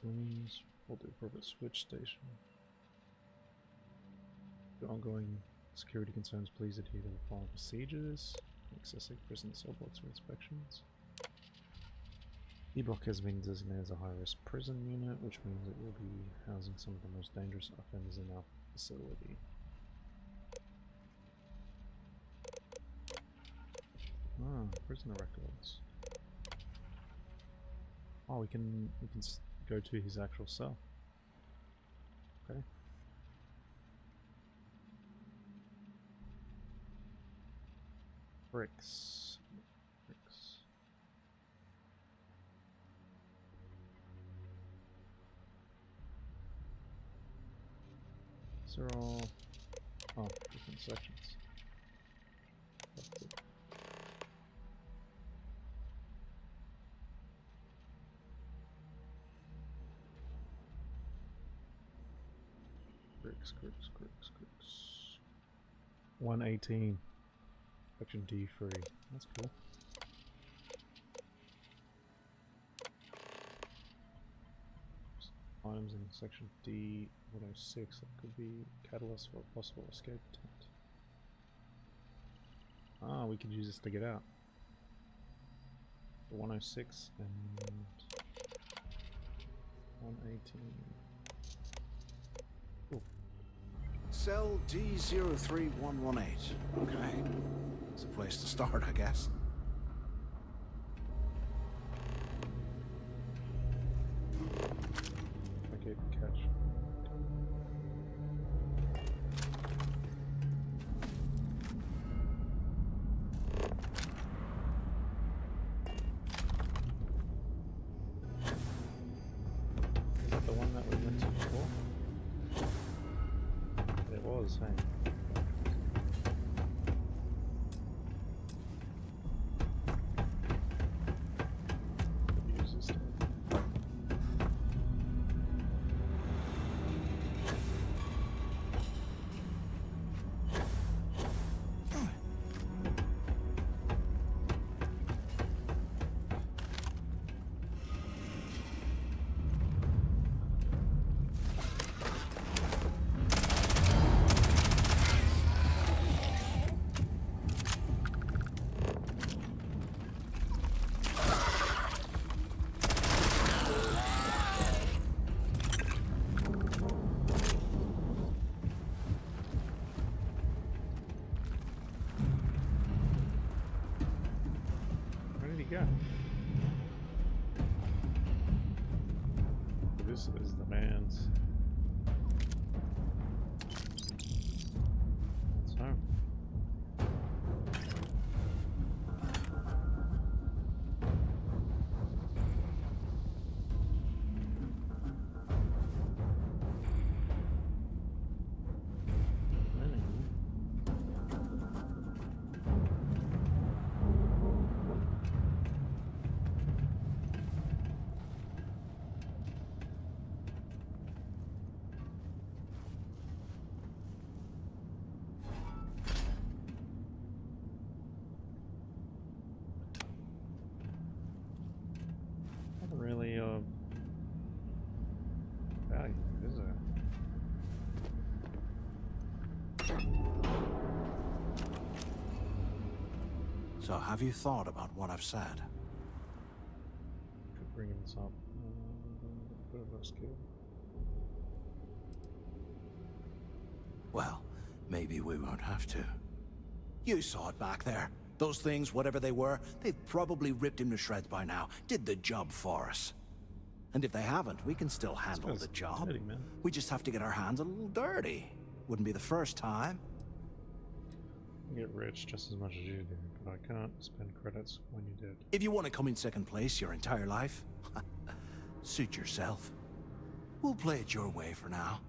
We'll do private switch station. The ongoing security concerns, please adhere to the following procedures. Accessing prison cell blocks for inspections. E-block has been designated as a high-risk prison unit, which means it will be housing some of the most dangerous offenders in our facility. Ah, prisoner records. Oh, we can go to his actual cell. Okay. Bricks. These are all different sections. That's good. Bricks. 118. Section D3. That's cool. Items in section D106 that could be catalyst for a possible escape attempt. Ah, we could use this to get out. The 106 and 118. Cell D03118. Okay. It's a place to start, I guess. Okay, catch. Is that the one that we went to before? It was, hey. Use this stuff. Where did he go? This is the man's. It's home. Not really value, is it? So have you thought about what I've said? Could bring this up. Bit of a skill. Well, maybe we won't have to. You saw it back there. Those things, whatever they were, they've probably ripped him to shreds by now. Did the job for us. And if they haven't, we can still handle the job. Dirty, man. We just have to get our hands a little dirty. Wouldn't be the first time. I get rich just as much as you do, but I can't spend credits when you did. If you want to come in second place your entire life, suit yourself. We'll play it your way for now.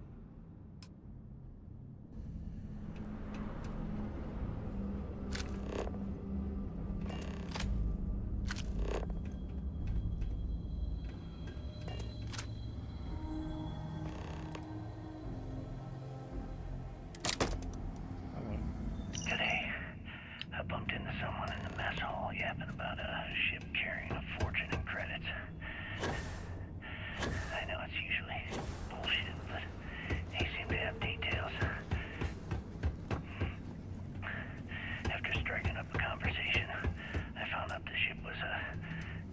Today, I bumped into someone in the mess hall yapping about a ship carrying a fortune in credits. I know it's usually bullshit, but he seemed to have details. After striking up a conversation, I found out the ship was a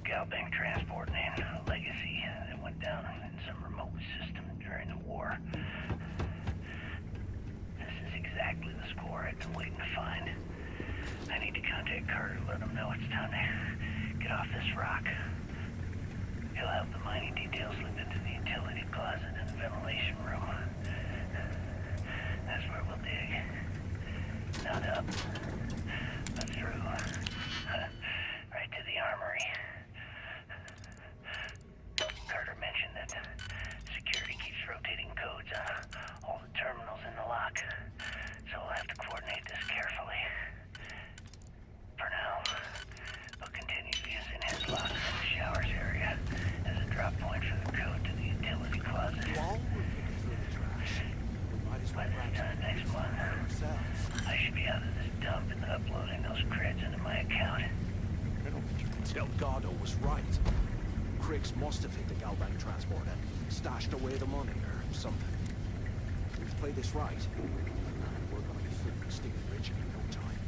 Galbank transport named Legacy that went down in some remote system during the war. This is exactly the score I've been waiting to find. I need to contact Carter to let him know it's time to get off this rock. He'll have the mining details slipped into the utility closet in the ventilation room. That's where we'll dig. Not up, but through. Right to the armory. Carter mentioned that security keeps rotating codes on all the terminals in the lock, so we'll have to coordinate this carefully. For now, we'll continue using his lock in the showers area as a drop point for the code to the utility closet. By this time next month, I should be out of this dump and uploading those creds into my account. Delgado was right. Criggs must have hit the Galbank transport and stashed away the money or something. If we play this right, we're gonna be flipping stinking rich in no time.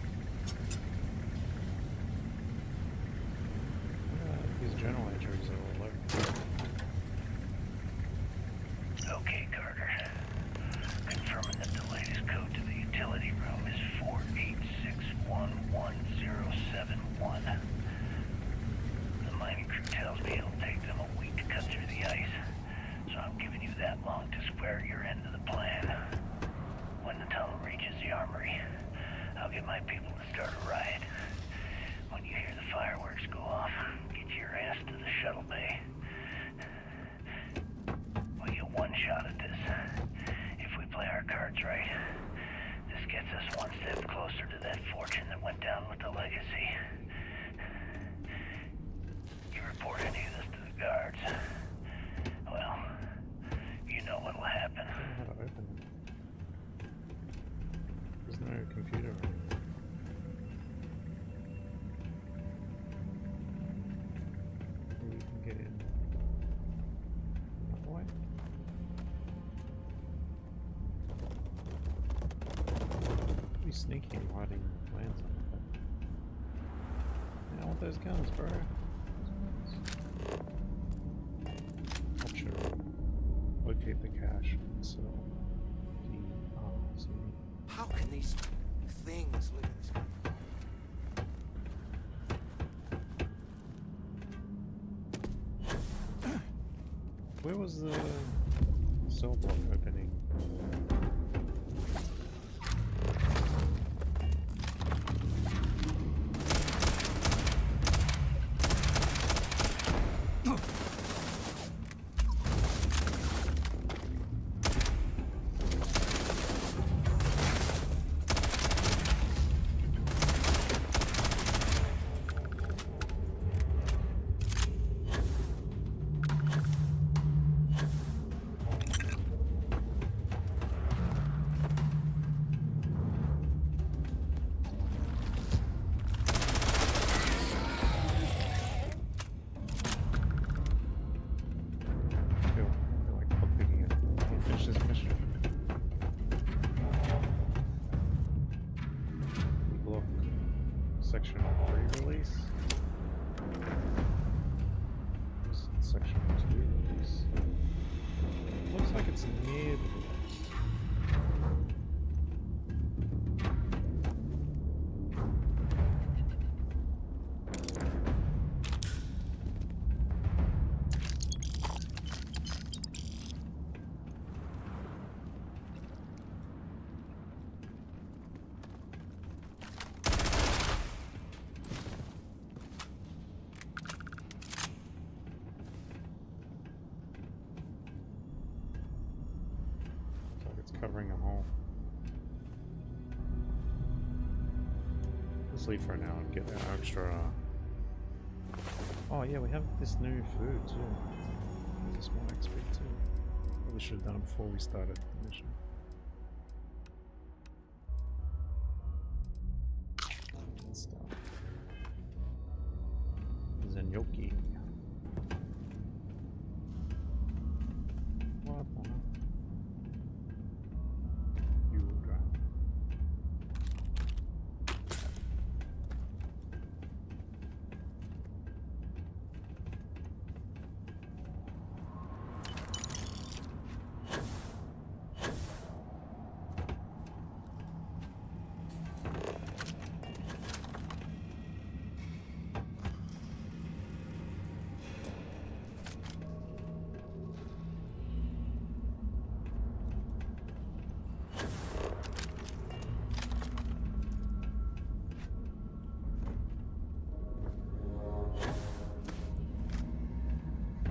These journal entries are all over. Okay, Carter. Confirming that the latest get my people to start a riot. When you hear the fireworks go off, get your ass to the shuttle bay. We get one shot at this. If we play our cards right, this gets us one step closer to that fortune that went down with the legacy. You report any of this to the guards, well, you know what'll happen. I don't know how to open it. There's no computer on it. Maybe we can get in that way. Be sneaky and hiding plans on it. I want those guns, bro. Capture. Locate the cache. So, How can these things live in this country? where was the cell block opening? Section 3 release. Section 2 release. Looks like it's near the release. Covering a hole. Let's leave for now and get our extra. Oh yeah, we have this new food too. This one XP too. Probably should have done it before we started the mission. Good stuff. Zenyoki. What the hell?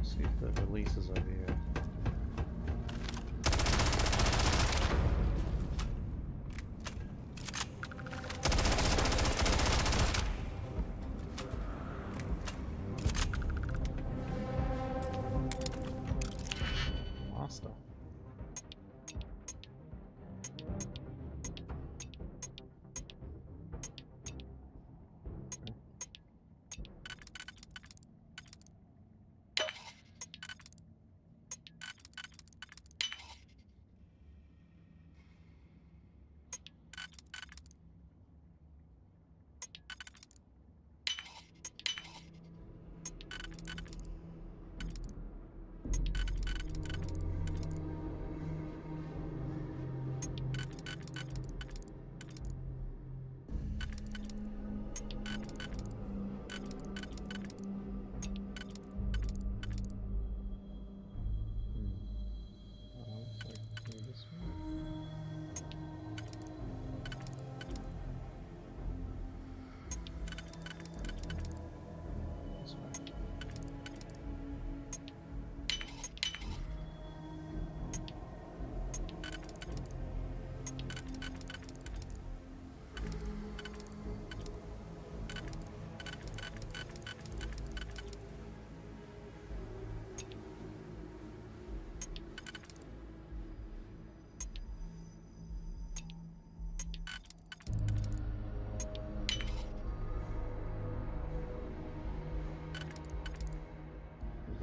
See if the release is over here. Master.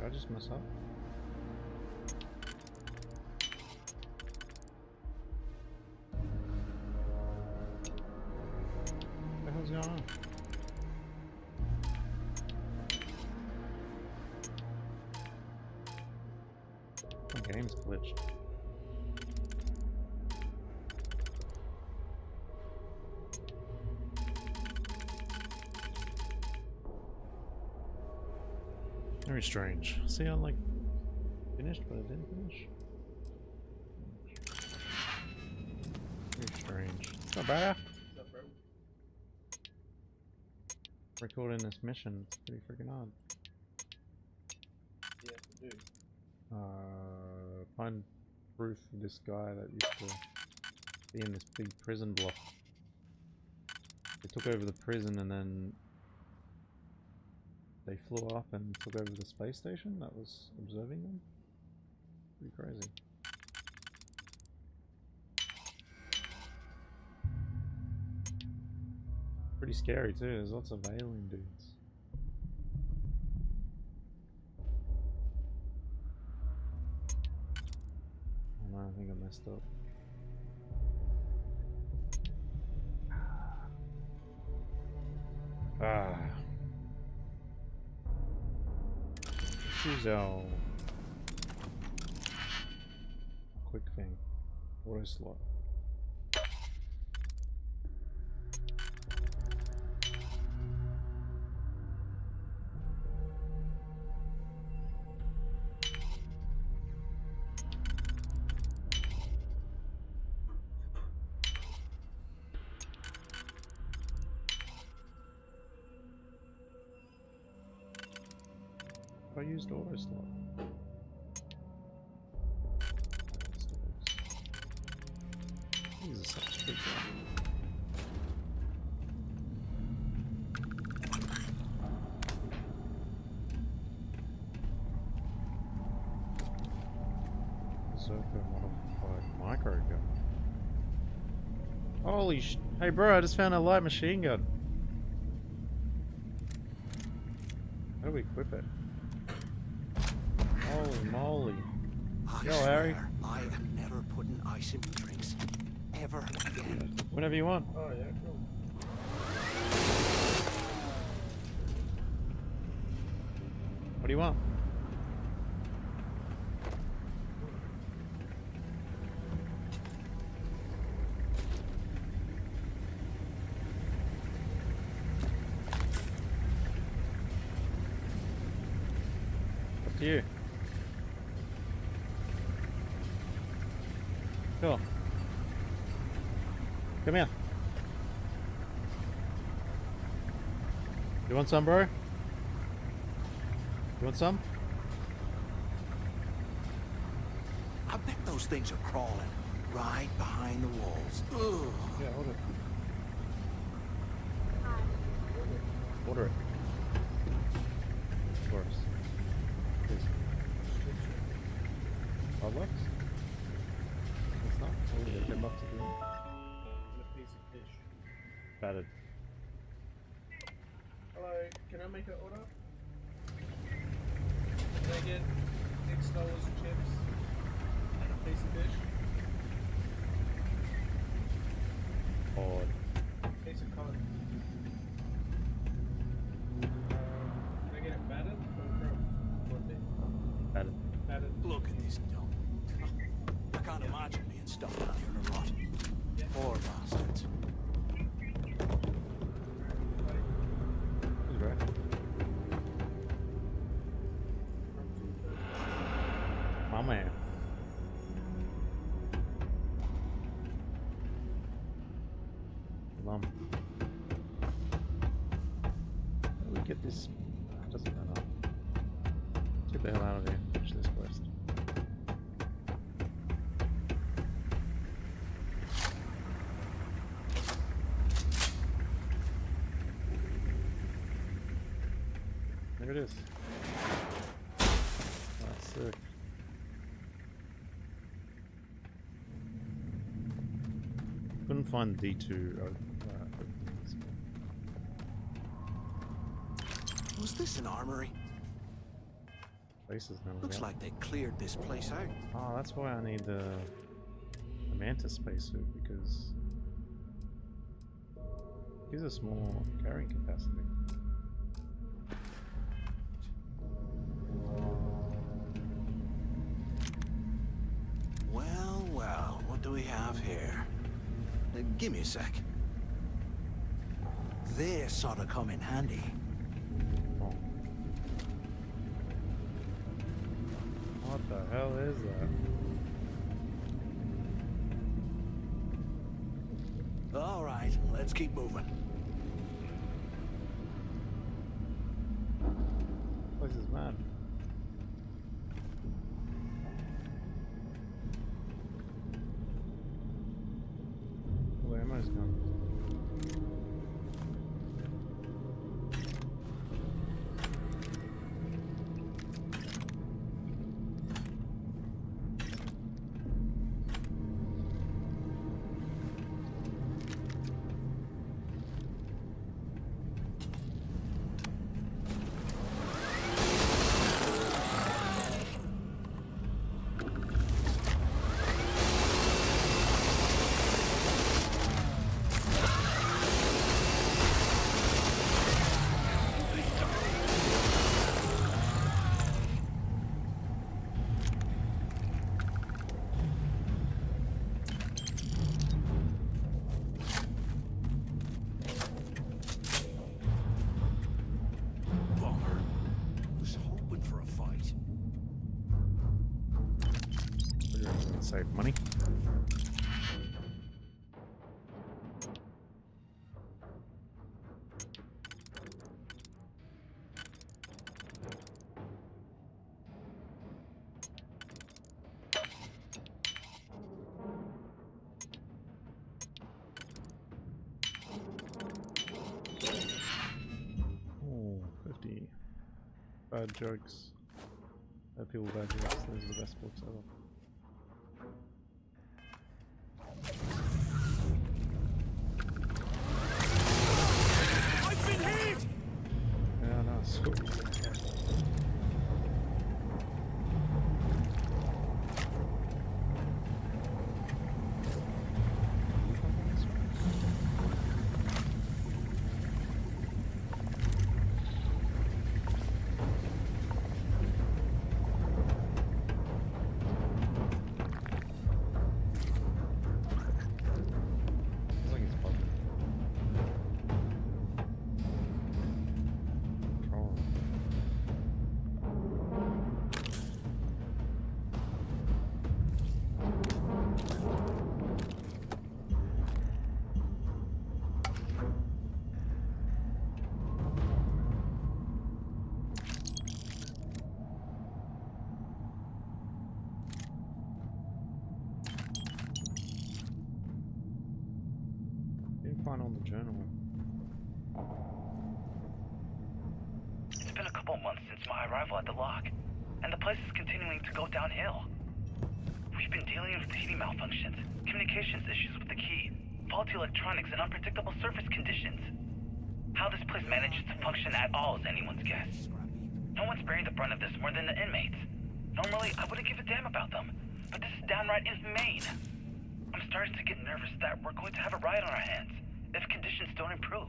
I just mess up? What the hell's going on? The game's glitched. Very strange. See, I like finished, but it didn't finish. Very strange. What's up, brother? What's up, bro? Recording this mission. It's pretty freaking odd. What do you have to do? Find proof of this guy that used to be in this big prison block. They took over the prison and then they flew up and took over the space station that was observing them. Pretty crazy. Pretty scary too, there's lots of alien dudes. Oh no, I think I messed up. Ah. Choose our quick thing. Auto slot. I used auto slot. Jesus, such a big guy. Berserker modified micro gun. Holy sh! Hey bro, I just found a light machine gun. How do we equip it? Holy moly. Yo, Harry. I am never putting ice in my drinks. Ever again. Whenever you want. Oh, yeah, cool. What do you want? Up to you. Cool. Come here. You want some, bro? You want some? I bet those things are crawling right behind the walls. Ugh. Yeah, hold it. Order it. Of course. Please. $5? It's not. Oh, we got $10 to do. And a piece of fish. Battered. Hello, can I make an order? Can I get $6 chips and a piece of fish? Odd. Piece of cod. Can I get it battered or grilled? Battered. Battered. Look at this dump. I can't imagine being stuck down here to rot. Poor bastards. He's right. My man. Mom. How do we get this? Doesn't matter. Let's get the hell out of here. Finish this quest. There it is. That's sick. Couldn't find D2. Was this an armory? Spaces now. Looks like they cleared this place out. Oh, that's why I need the mantis spacesuit, because it gives us more carrying capacity. Well, well, what do we have here? Give me a sec. This ought to come in handy. What the hell is that? All right, let's keep moving. This is mad. Oh, the ammo's gone. Save money. Oh, 50 bad jokes. People bad jokes. Those are the best books ever. Yeah, no, so find on the journal. It's been a couple months since my arrival at the lock, and the place is continuing to go downhill. We've been dealing with heating malfunctions, communications issues with the key, faulty electronics, and unpredictable surface conditions. How this place manages to function at all is anyone's guess. No one's bearing the brunt of this more than the inmates. Normally, I wouldn't give a damn about them, but this is downright inhumane. I'm starting to get nervous that we're going to have a riot on our hands if conditions don't improve.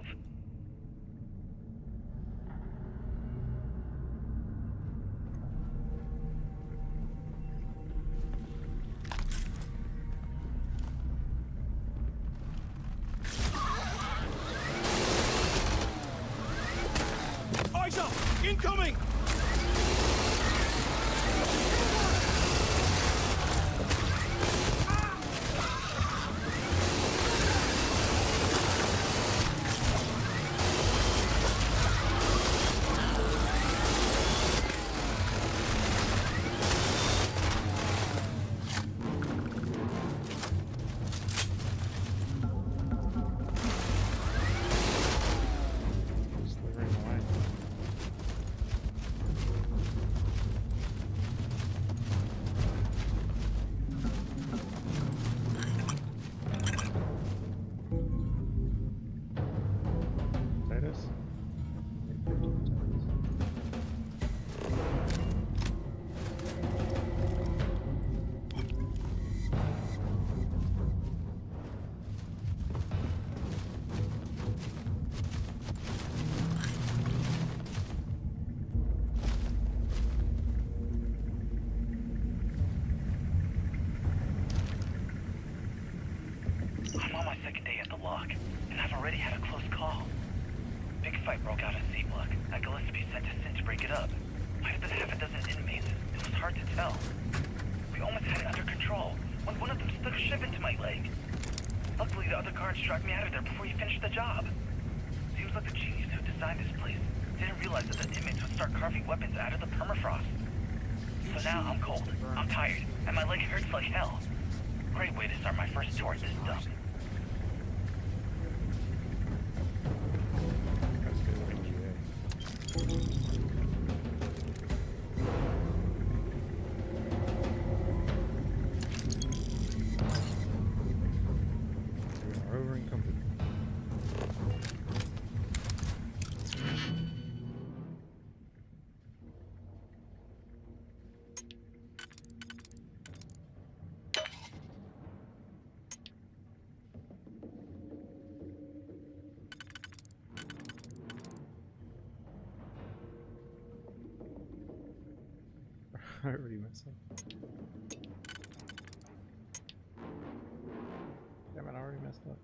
Eyes up! Incoming! already had a close call. Big fight broke out at C-Block. I Gillespie sent us in to break it up. Might have been half a dozen inmates. It was hard to tell. We almost had it under control when one of them stuck a ship into my leg. Luckily, the other guards dragged me out of there before he finished the job. Seems like the genius who designed this place didn't realize that the inmates would start carving weapons out of the permafrost. So now I'm cold, I'm tired, and my leg hurts like hell. Great way to start my first tour at this dump. I already messed up. Damn it, I already messed up.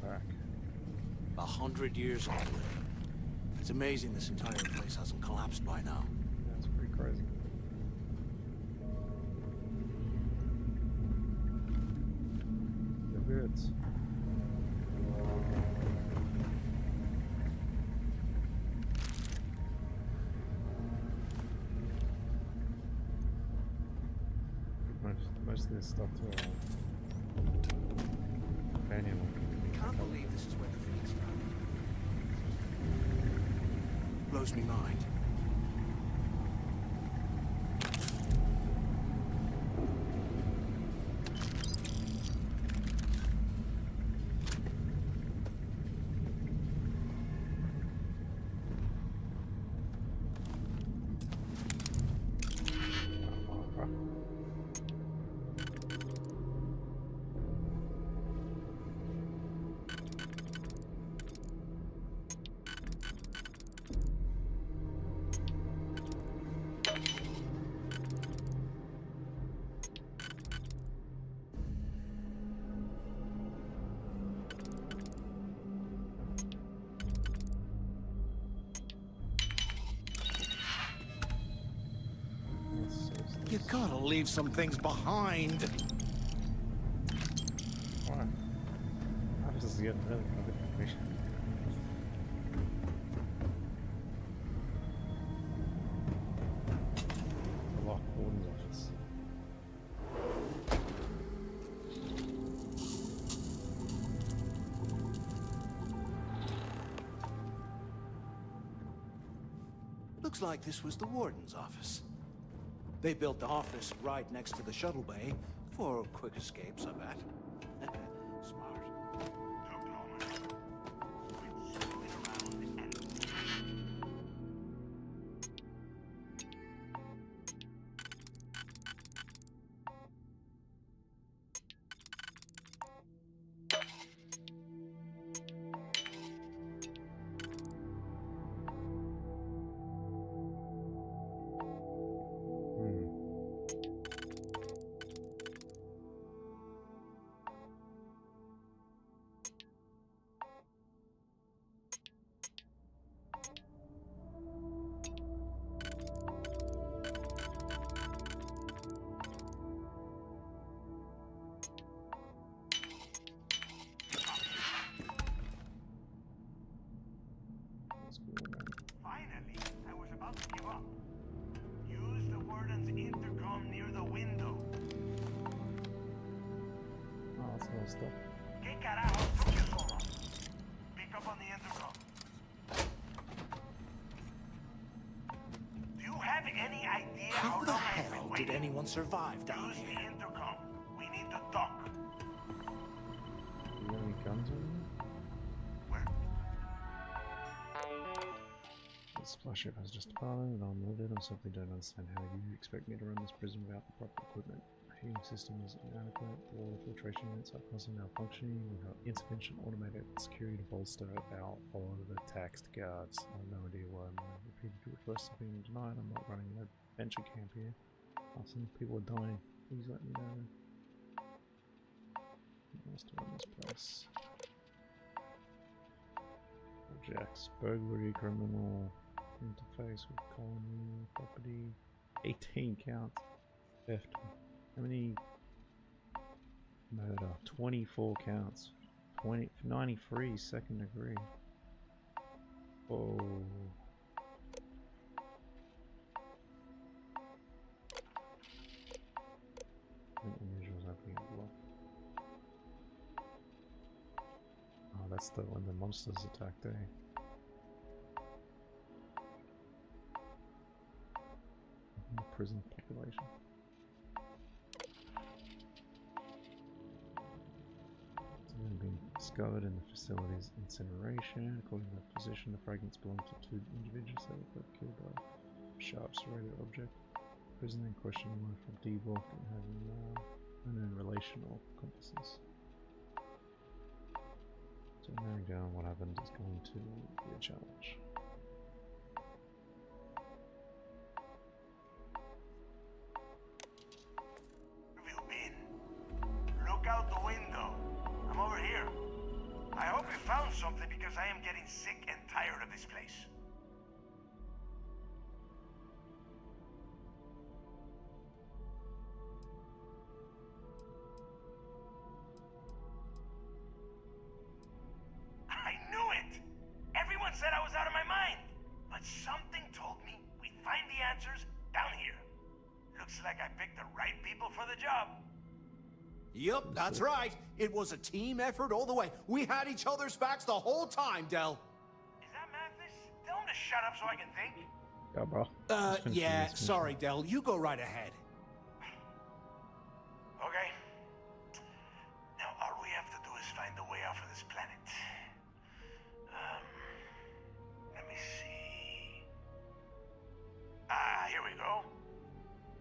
Back. 100 years already. It's amazing this entire place hasn't collapsed by now. That's pretty crazy. The goods. Most of this stuff too. Companion. I can't believe this is where the Phoenix found. Blows me mind. You gotta leave some things behind. Why? I'm just getting rid of information. The locked warden's office. Looks like this was the warden's office. They built the office right next to the shuttle bay for quick escapes, I bet. Smart. survive down Use here. the intercom. We need to talk. You got any guns on you? Where? The splash ship has just departed and I'm loaded. I simply don't understand how you expect me to run this prison without the proper equipment. The heating system is inadequate, the water filtration units are constantly malfunctioning, we have insufficient automated security to bolster our overtaxed guards. I have no idea why my repeated requests are being denied. I'm not running an adventure camp here. Awesome, people are dying. Please let me know. What else to run this place? Projects, burglary, criminal, interface with colony, property, 18 counts, theft. How many? Murder, 24 counts, 93 second degree. Oh. Individuals opening up block. Oh, that's the when the monsters attacked, eh? The prison population. It's been discovered in the facility's incineration. According to the physician, the fragments belong to 2 individuals that were killed by a sharp serrated object. The prisoner in question were from D-block and had unknown relational accomplices. So narrowing down what happened is going to be a challenge. Where have you been? Look out the window. I'm over here. I hope you found something because I am getting sick and tired of this place. I knew it! Everyone said I was out of my mind. But something told me we'd find the answers down here. Looks like I picked the right people for the job. Yup, that's right. It was a team effort all the way. We had each other's backs the whole time, Del. Is that Mathis? Tell him to shut up so I can think. Yeah, bro. Yeah, sorry, Del. You go right ahead. Okay. Now all we have to do is find a way off of this planet. Let me see. Here we go.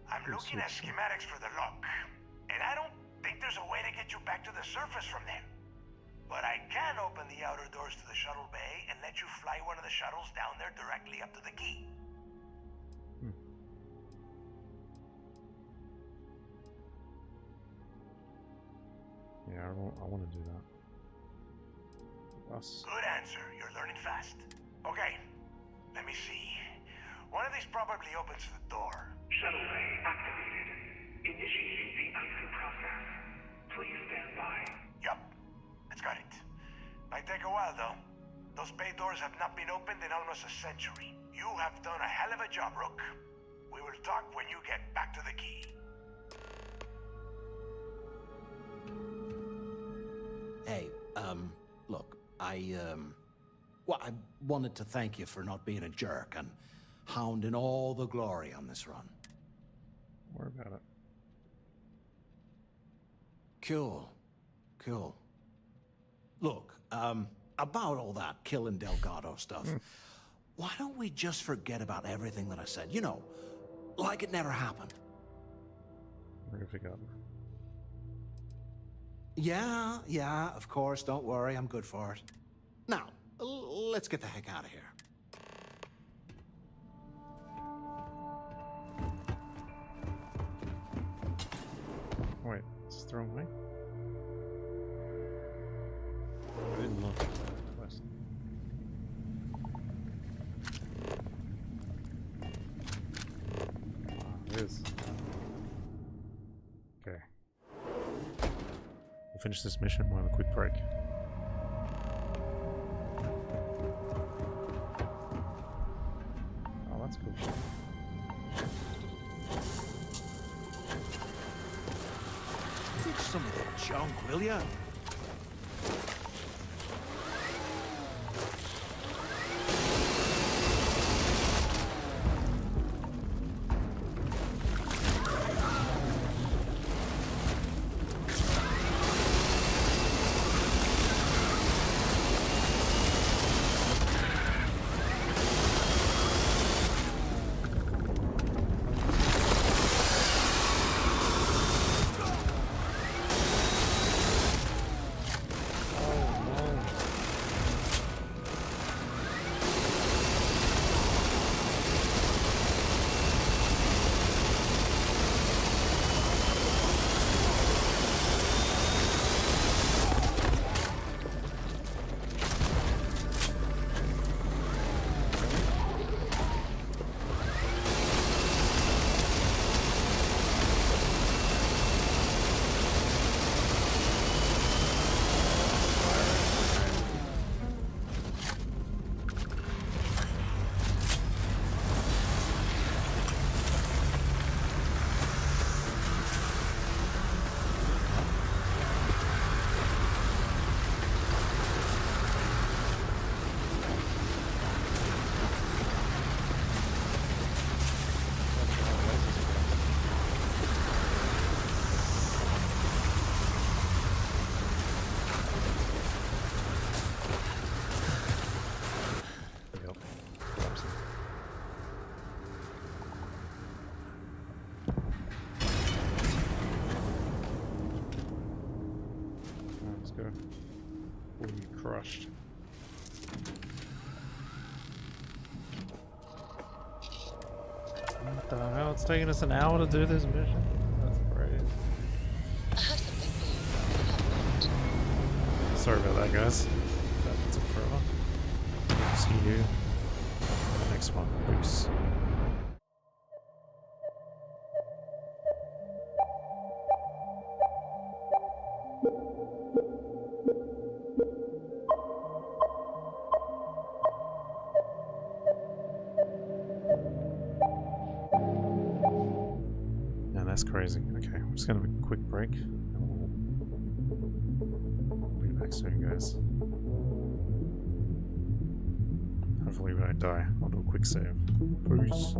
I'm looking at schematics for the lock, and I don't think there's a way to get you back to the surface from there. But I can open the outer doors to the shuttle bay and let you fly one of the shuttles down there directly up to the key. Yeah, I want to do that. Us. Good answer. You're learning fast. Okay, let me see. One of these probably opens the door. Shuttle bay activated. Initiating the icing process. Please stand by. Yup, it's got it. Might take a while though. Those bay doors have not been opened in almost a century. You have done a hell of a job, Rook. We will talk when you get back to the key. Hey, look, I wanted to thank you for not being a jerk and hounding all the glory on this run. Don't worry about it. Cool. Look, about all that killing Delgado stuff, why don't we just forget about everything that I said? You know, like it never happened. We're gonna figure out. Yeah, of course, don't worry, I'm good for it. Now, let's get the heck out of here. Wait, it's thrown away? I didn't look at that quest. It is. Okay. We'll finish this mission, we'll have a quick break. Oh, that's cool. Ditch some of that junk, will ya? Or you crushed. What the hell? It's taking us an hour to do this mission? That's crazy. Sorry about that, guys. That took forever. See you in the next one. Peace. Now that's crazy. Okay, I'm just gonna make a quick break. And we'll be back soon, guys. Hopefully we don't die. I'll do a quick save. Peace.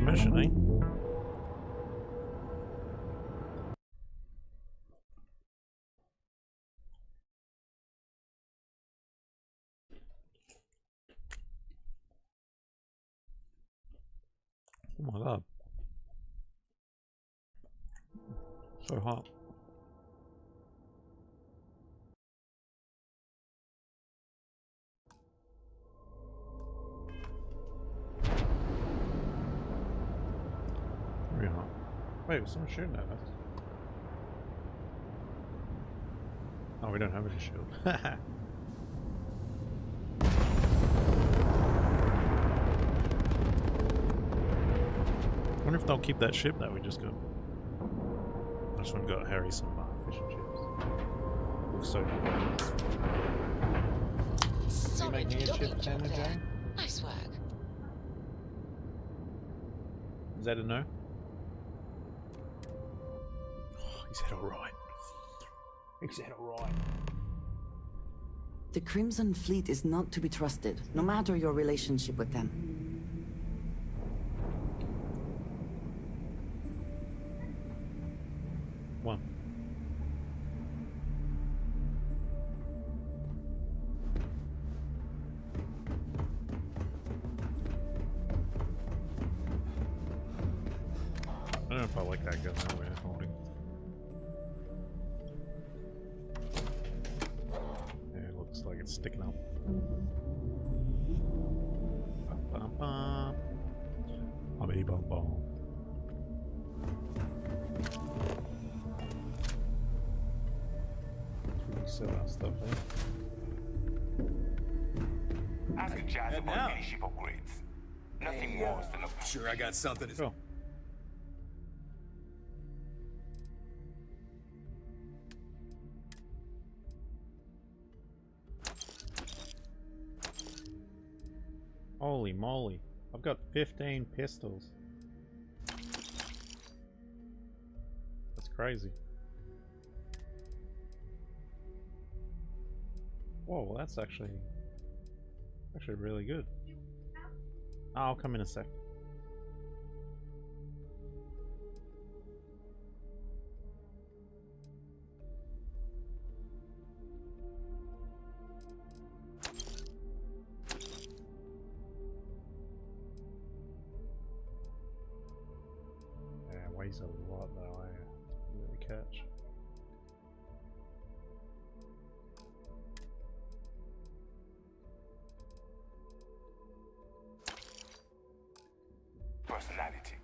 mission, eh? Oh my god. So hot. Very hot. Wait, was someone shooting at us? Oh, we don't have any shield. I wonder if they'll keep that ship that we just got. I just went and got Harry some fish and chips. Looks so good. You making your chip family, Jane? Nice work. Is that a no? Oh, he said alright. He said alright. The Crimson Fleet is not to be trusted, no matter your relationship with them. One. I don't know if I like that gun that way I'm holding. Yeah, it looks like it's sticking up. Bum. Sell that stuff, eh? Ask Jazz about any ship upgrades. Nothing worse than a... Sure, I got something. Cool. Holy moly. I've got 15 pistols. That's crazy. Whoa, well that's actually really good. I'll come in a sec. Yeah, it weighs a lot though, I really catch. Personality.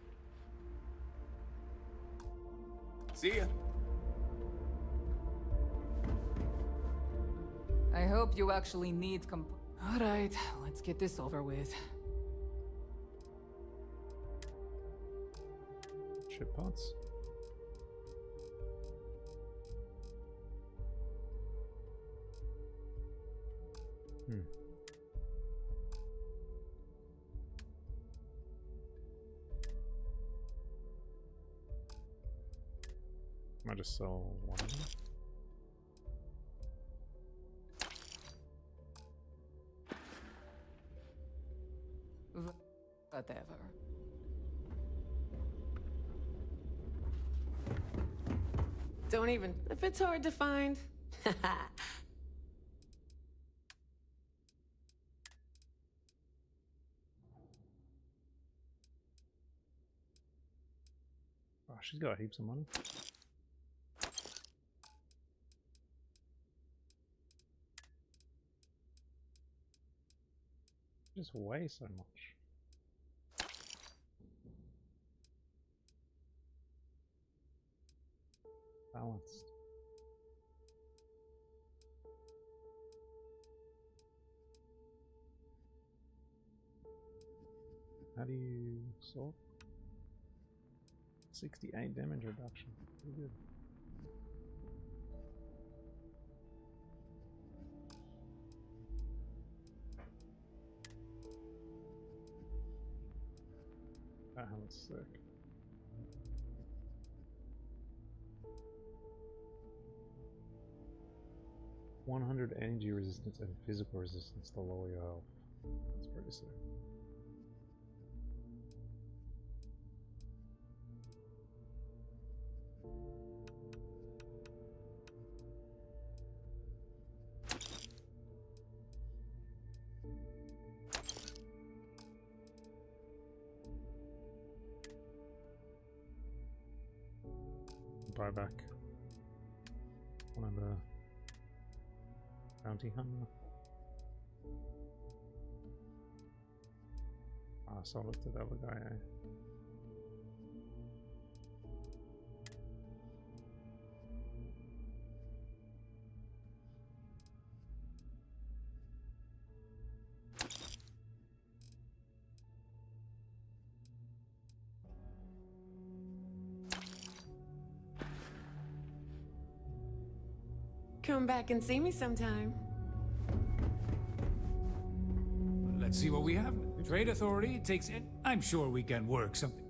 See ya. I hope you actually need Alright, let's get this over with. Ship pods. Might just sell one of them. Whatever. Don't even. If it's hard to find. Oh, she's got heaps of money. Just weigh so much. Balanced. How do you sort? 68 damage reduction. Pretty good. That helmet's sick. $100 energy resistance and physical resistance to lower your health. That's pretty sick. Buy back one of the bounty hunter. I sold it to the other guy, eh? Come back and see me sometime. Let's see what we have. Trade authority takes it. I'm sure we can work something.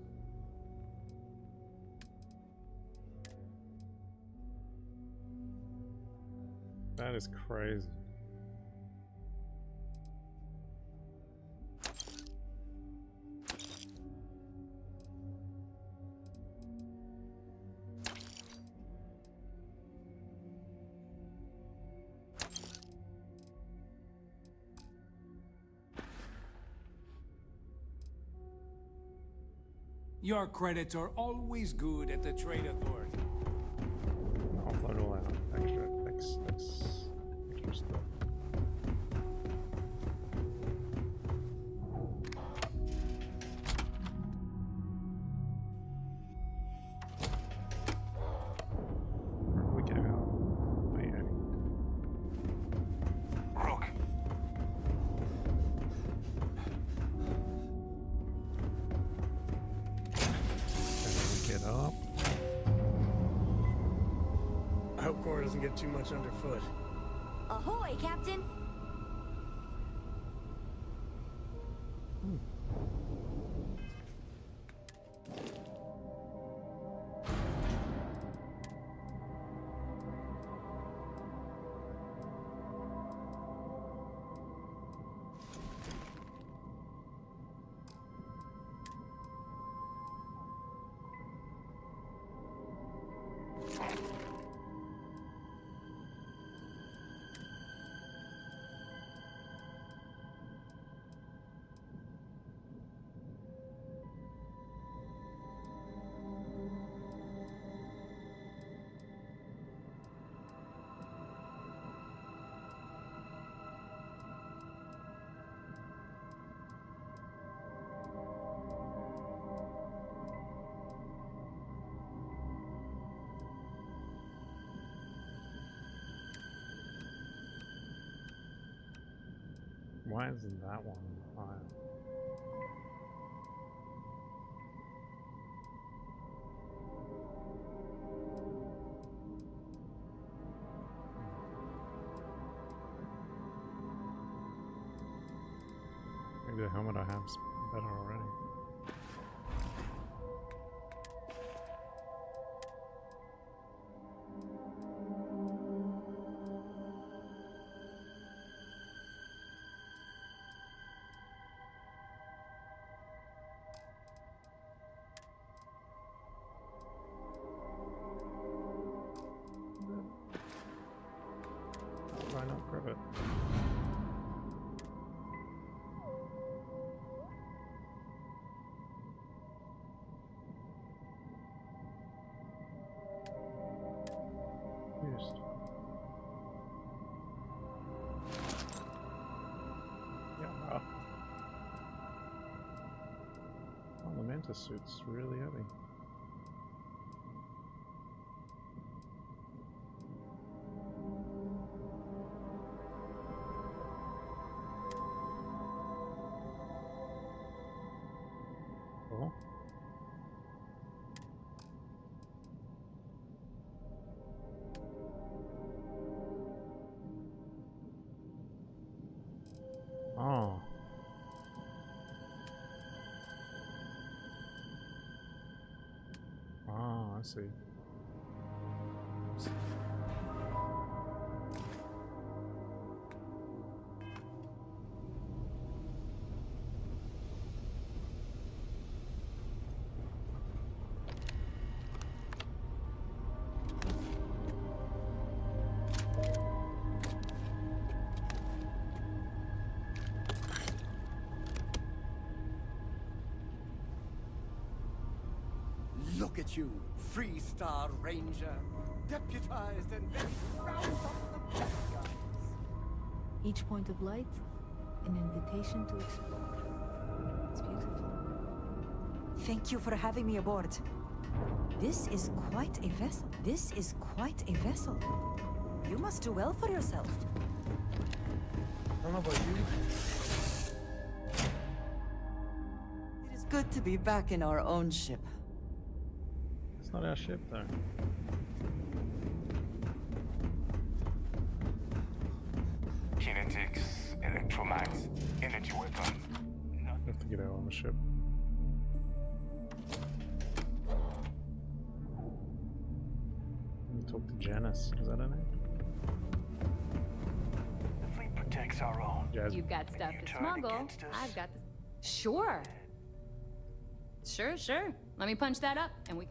That is crazy. Your credits are always good at the trade authority. Offload all out. Extra stuff. Where do we get out? Wait, Annie. Rook. Get up. I hope Cora doesn't get too much underfoot. Ahoy, Captain! Why isn't that one on fire? Maybe the helmet I have's better already. Why not grab it? Used. Yeah. Oh, the mantis suit's really heavy. Oh. Oh. Oh, I see. Look at you, Freestar Ranger, deputized and very proud of the bad guys. Each point of light, an invitation to explore. It's beautiful. Thank you for having me aboard. This is quite a vessel. This is quite a vessel. You must do well for yourself. I don't know about you. It is good to be back in our own ship. It's not our ship, though. Kinetics, electromags, energy weapon. Have to get out on the ship. Let me talk to Janice. Is that her name? The fleet protects our own. Jasmine. You've got stuff to turn smuggle. against us? I've got this. Sure. Sure. Let me punch that up and we.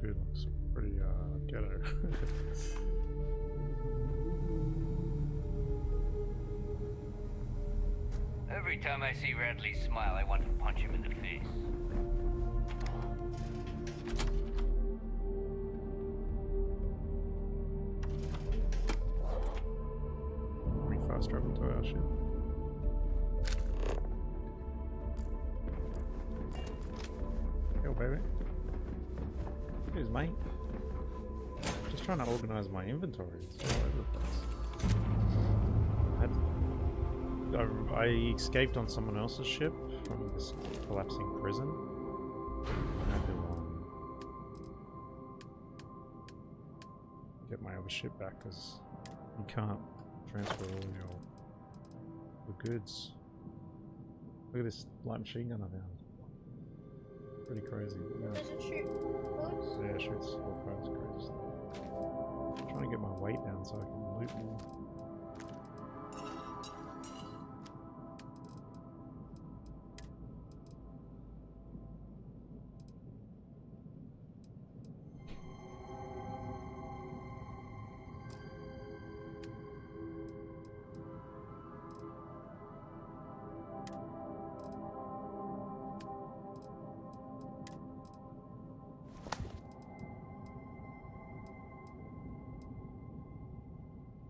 Dude looks pretty ghetto. Every time I see Radley smile, I want to punch him in the face. We fast travel to our ship. Yo, baby. Here's mate. Just trying to organize my inventory. It's all over the place. I escaped on someone else's ship from this collapsing prison. I had to get my other ship back because you can't transfer all the goods. Look at this light machine gun I found. Pretty crazy. Yeah. Does it shoot bullets? Yeah, it shoots all kinds of crazy stuff. I'm trying to get my weight down so I can loot more.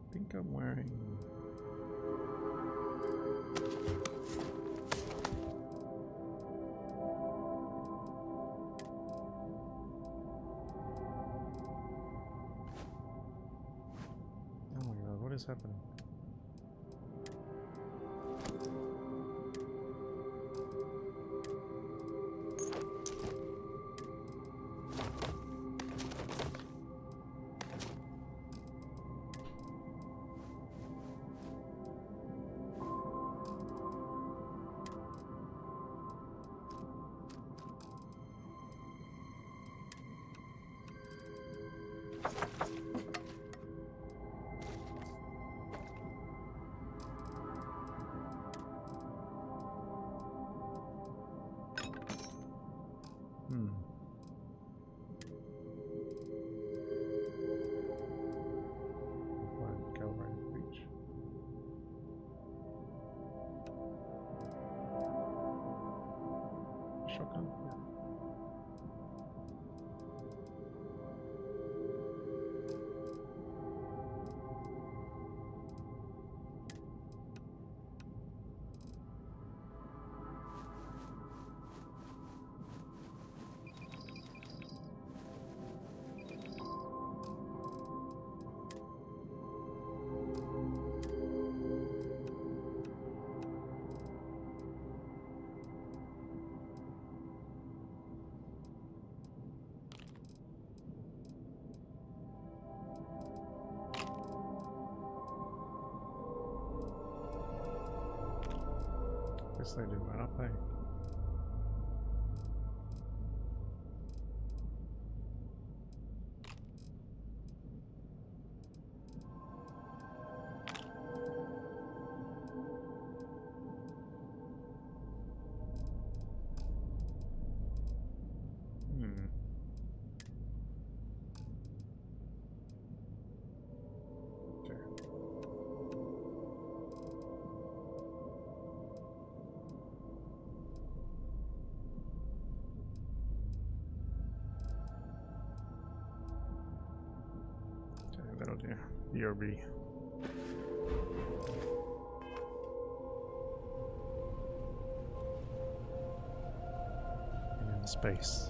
I think I'm wearing... Oh my god, what is happening? Calibrated reach. Shotgun? Yeah. Guess they do run up, eh? Okay. BRB. And space.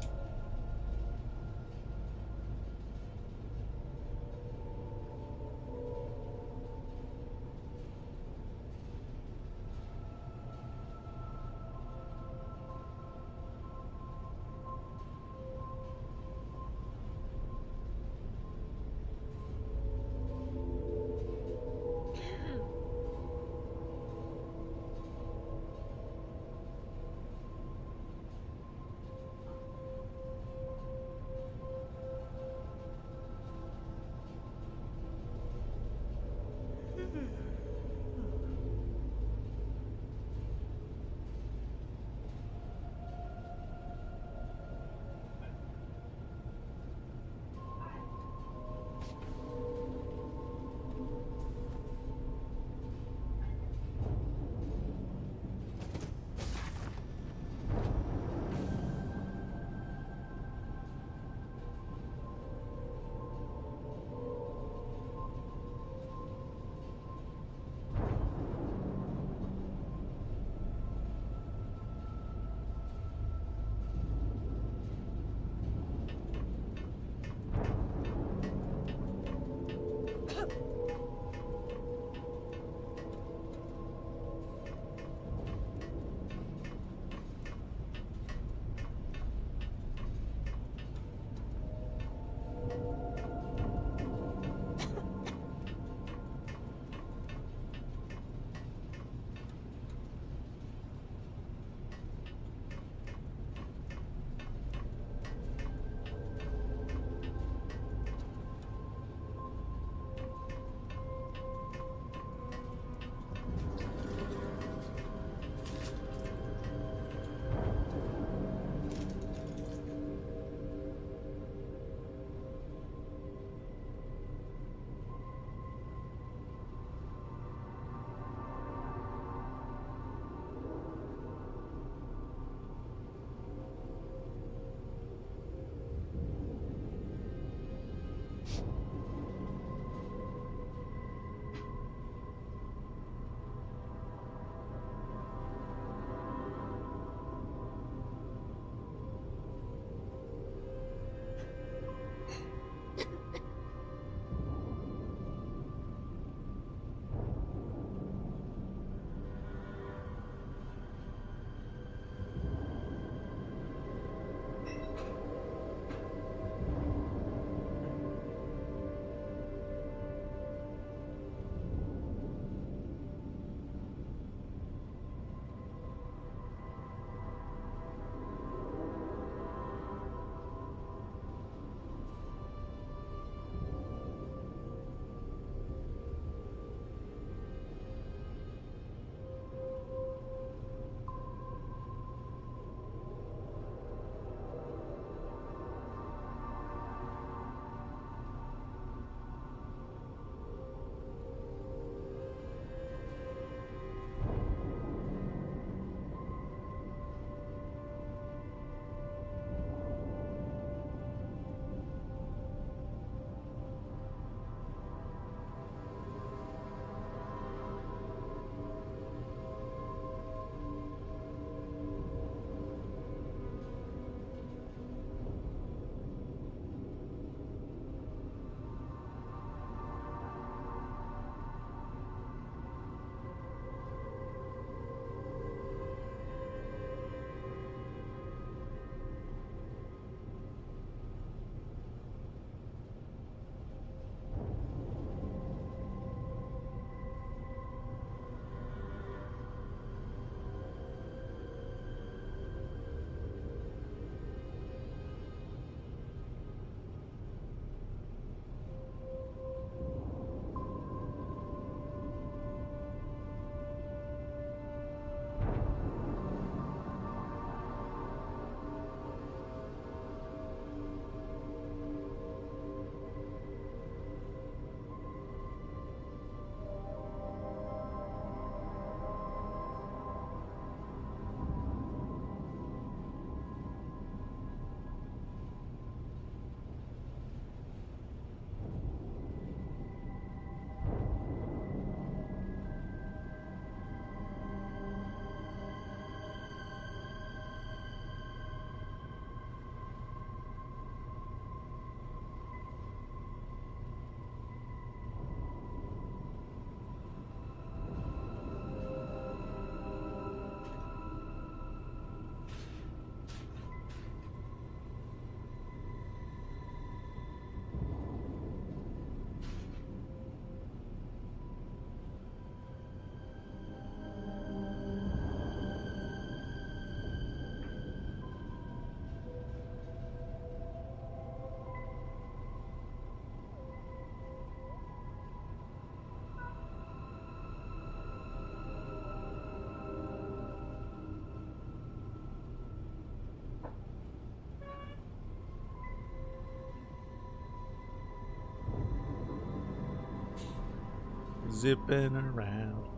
Zipping around.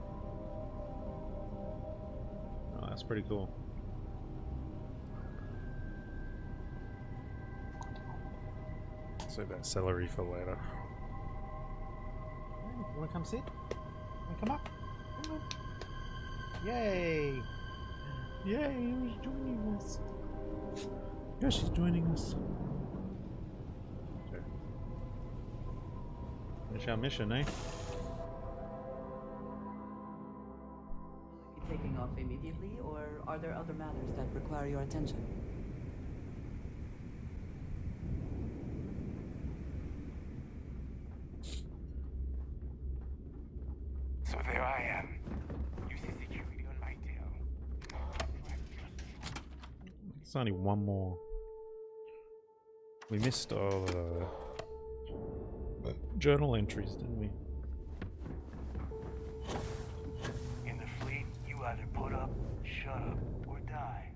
Oh, that's pretty cool. Save that celery for later. You wanna come sit? Wanna come up? Come on. Yay! Yay, who's joining us? Yeah, she's joining us. Okay. Finish our mission, eh? Will you be taking off immediately, or are there other matters that require your attention? So there I am. You see security on my tail. It's only one more. We missed all journal entries, didn't we? In the fleet, you either put up, shut up, or die.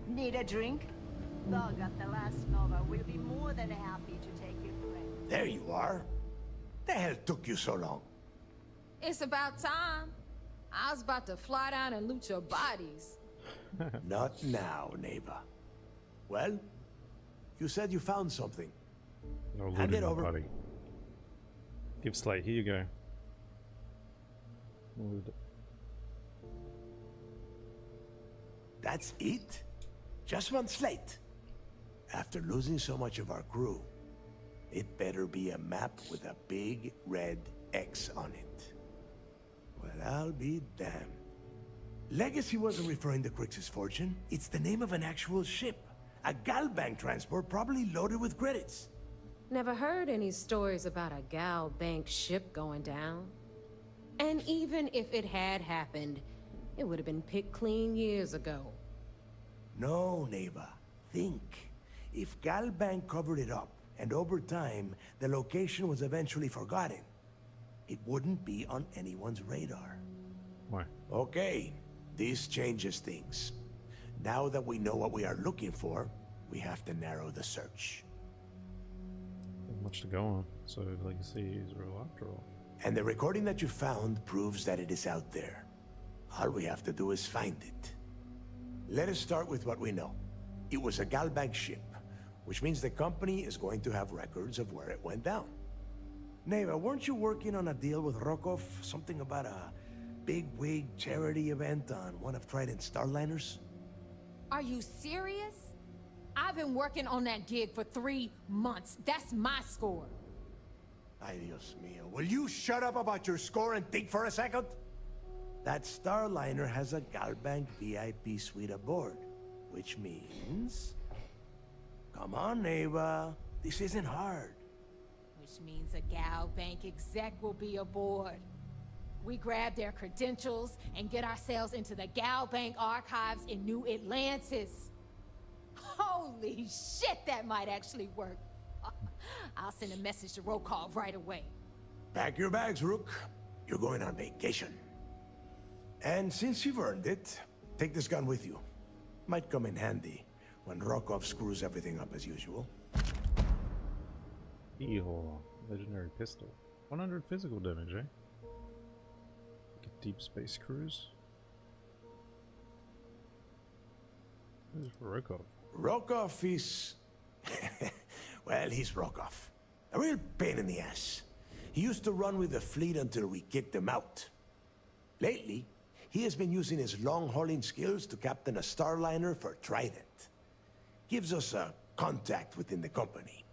Need a drink? Dog at the last Nova will be more than happy to take your friend. There you are. The hell took you so long? It's about time. I was about to fly down and loot your bodies. Not now, neighbor. Well, you said you found something. No Hand it looting, over. buddy. Give Slate. Here you go. Loot. That's it? Just one slate? After losing so much of our crew, it better be a map with a big red X on it. Well, I'll be damned. Legacy wasn't referring to Crix's fortune. It's the name of an actual ship. A Galbank transport probably loaded with credits. Never heard any stories about a Gal Bank ship going down. And even if it had happened, it would have been picked clean years ago. No, neighbor. Think. If Galbank covered it up, and over time, the location was eventually forgotten, it wouldn't be on anyone's radar. Why? Okay, this changes things. Now that we know what we are looking for, we have to narrow the search. Not much to go on, so Legacy is real after all. And the recording that you found proves that it is out there. All we have to do is find it. Let us start with what we know. It was a Galbank ship, which means the company is going to have records of where it went down. Neva, weren't you working on a deal with Rokov? Something about a big-wig charity event on one of Trident's Starliners? Are you serious? I've been working on that gig for 3 months. That's my score. Ay, Dios mío. Will you shut up about your score and think for a second? That Starliner has a Galbank VIP suite aboard, which means... Come on, Neva. This isn't hard. Which means a Gal Bank exec will be aboard. We grab their credentials and get ourselves into the Gal Bank archives in New Atlantis. Holy shit, that might actually work. I'll send a message to Rokov right away. Pack your bags, Rook. You're going on vacation. And since you've earned it, take this gun with you. Might come in handy when Rokov screws everything up as usual. Eeyore, legendary pistol. 100 physical damage, eh? Like a deep space cruise. Who's Rokov? Rokov is... well, he's Rokov. A real pain in the ass. He used to run with the fleet until we kicked him out. Lately, he has been using his long-hauling skills to captain a Starliner for Trident. Gives us a contact within the company.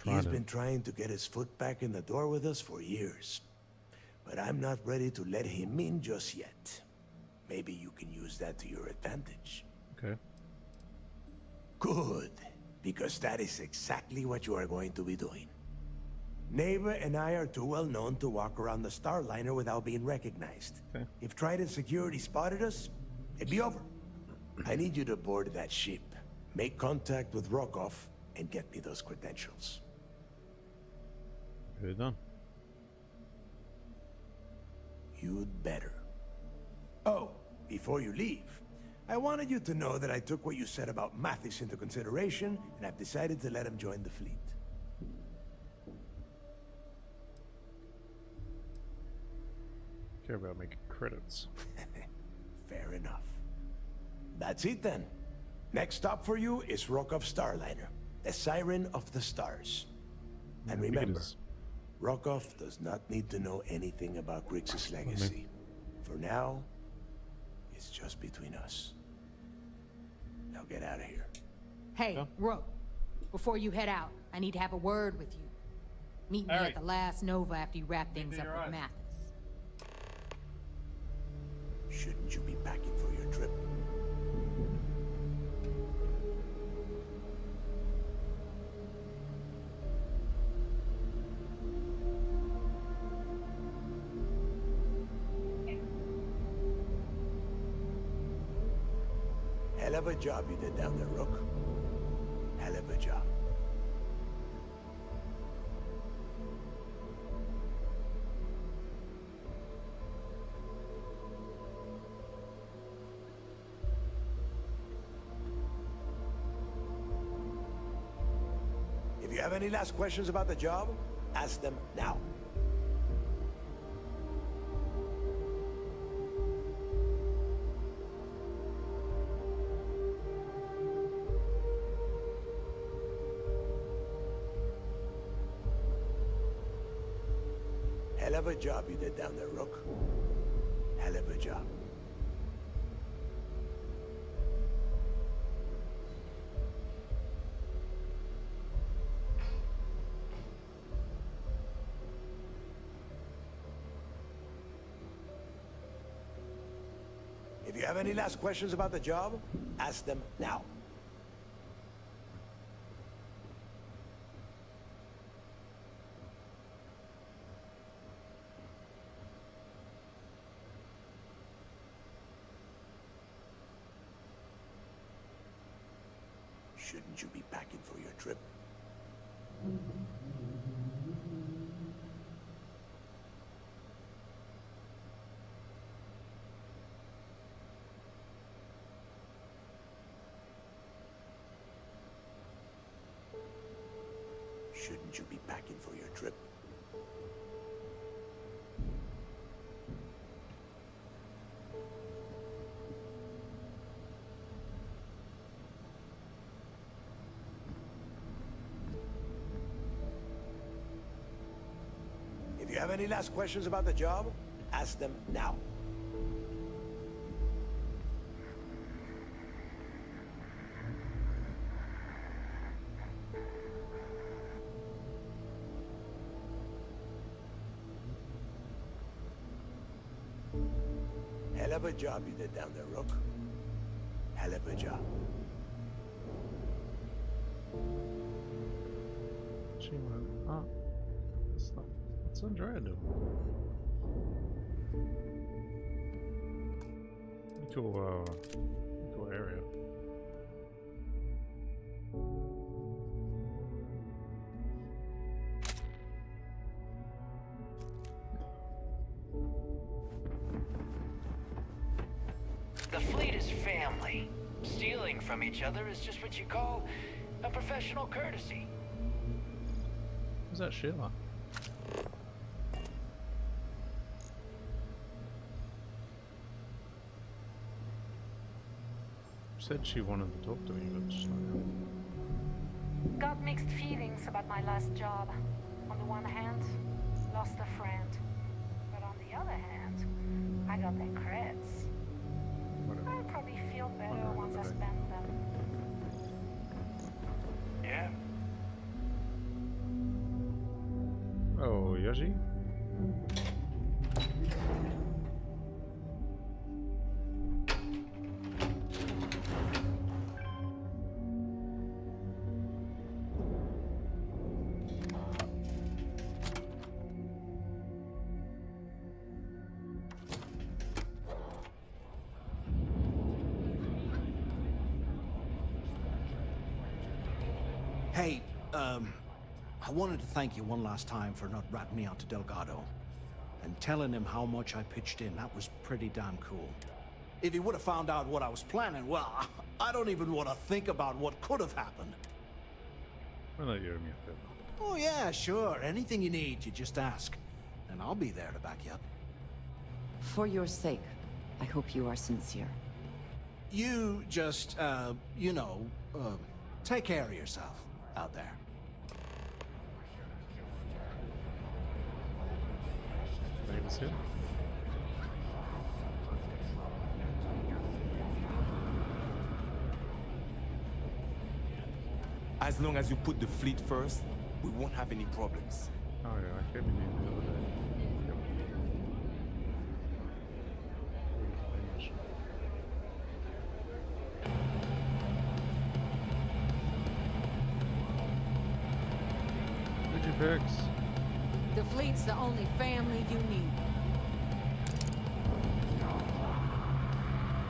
He has been trying to get his foot back in the door with us for years. But I'm not ready to let him in just yet. Maybe you can use that to your advantage. Okay. Good, because that is exactly what you are going to be doing. Neva and I are too well known to walk around the Starliner without being recognized. Okay. If Trident security spotted us, it'd be over. I need you to board that ship, make contact with Rokov, and get me those credentials. Good done. You'd better. Oh, before you leave, I wanted you to know that I took what you said about Mathis into consideration, and I've decided to let him join the fleet. care about making credits. Fair enough. That's it then. Next stop for you is Rokov Starliner, the Siren of the Stars. And remember, Rokov does not need to know anything about Grixis' legacy. For now, it's just between us. Now get out of here. Hey, Rook, before you head out, I need to have a word with you. Meet me at the last Nova after you wrap things up with Mathis. Shouldn't you be packing for your trip? Hell of a job you did down there, Rook. Hell of a job. If you have any last questions about the job, ask them now. Hell of a job you did down there, Rook. Hell of a job. If you have any last questions about the job, ask them now. Shouldn't you be packing for your trip? Shouldn't you be packing for your trip? If you have any last questions about the job, ask them now. Hell of a job you did down there, Rook. Hell of a job. She went, oh, what's Andromeda doing? Cool area. The fleet is family. Stealing from each other is just what you call a professional courtesy. Who's that Sheila? Said she wanted to talk to me, but she's not. Got mixed feelings about my last job. On the one hand, lost a friend. But on the other hand, I got their creds. I'll probably feel better once I spend them. Yeah? Oh, Yoshi? Hey, I wanted to thank you one last time for not ratting me out to Delgado. And telling him how much I pitched in. That was pretty damn cool. If he would have found out what I was planning, well, I don't even want to think about what could have happened. I know you owe me a favor. Oh yeah, sure. Anything you need, you just ask. And I'll be there to back you up. For your sake, I hope you are sincere. You just, you know, take care of yourself out there. That was it. As long as you put the fleet first, we won't have any problems. Oh yeah, I came in here the other day. Yep. Digipix. The fleet's the only family you need.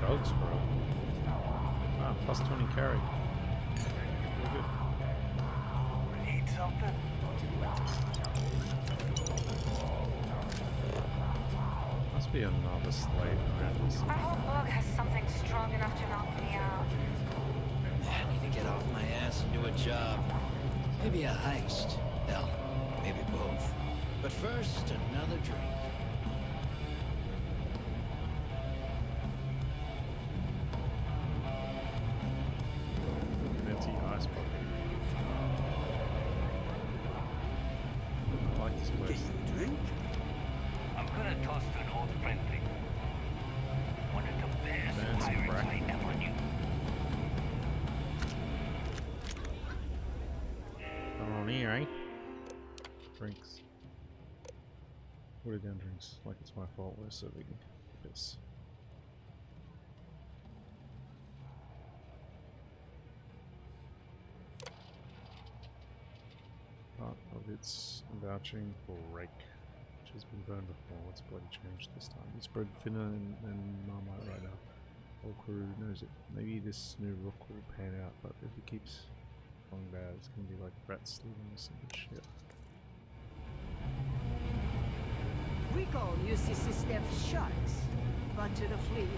Dogs, bro. Ah, plus 20 carry. We're good. Need something? Must be another slave around this. I hope Bug has something strong enough to knock me out. I need to get off my ass and do a job. Maybe a heist. Hell, maybe both. But first, another drink. Fancy ice bucket. I like this place. Drink? I'm gonna toast an old friendly. One of the best pirates I ever knew. Come on here, eh? Drinks. What are down drinks? Like it's my fault. We're serving this. Part of its vouching for rake, which has been burned before. What's bloody changed this time? You spread thinner and Marmite right now. Whole crew knows it. Maybe this new rook will pan out, but if it keeps going bad, it's gonna be like rats leaving us and shit. We call UCC Steph sharks, but to the fleet,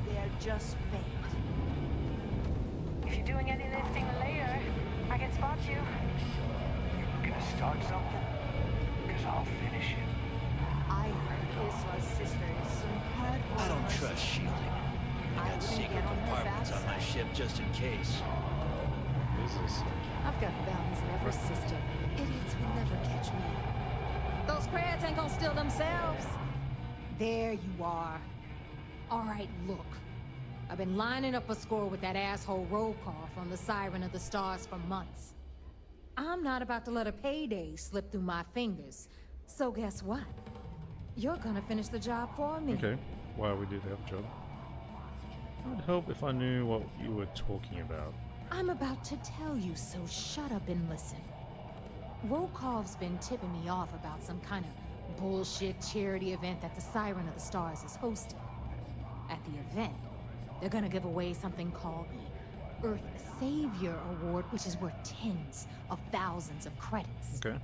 they're just bait. If you're doing any lifting later, I can spot you. Gonna start something? Because I'll finish it. I heard Iswa's sister is some hardcore. I don't trust shielding. I got secret compartments on my ship just in case. What is this? I've got bounties in every system. Idiots will never catch me. Those crabs ain't gonna steal themselves. There you are. All right, look. I've been lining up a score with that asshole roll call from the Siren of the Stars for months. I'm not about to let a payday slip through my fingers. So guess what? You're gonna finish the job for me. Okay, while we do the other job. I'd help if I knew what you were talking about. I'm about to tell you, so shut up and listen. Rokov's been tipping me off about some kind of bullshit charity event that the Siren of the Stars is hosting. At the event, they're gonna give away something called the Earth Savior Award, which is worth tens of thousands of credits. Okay.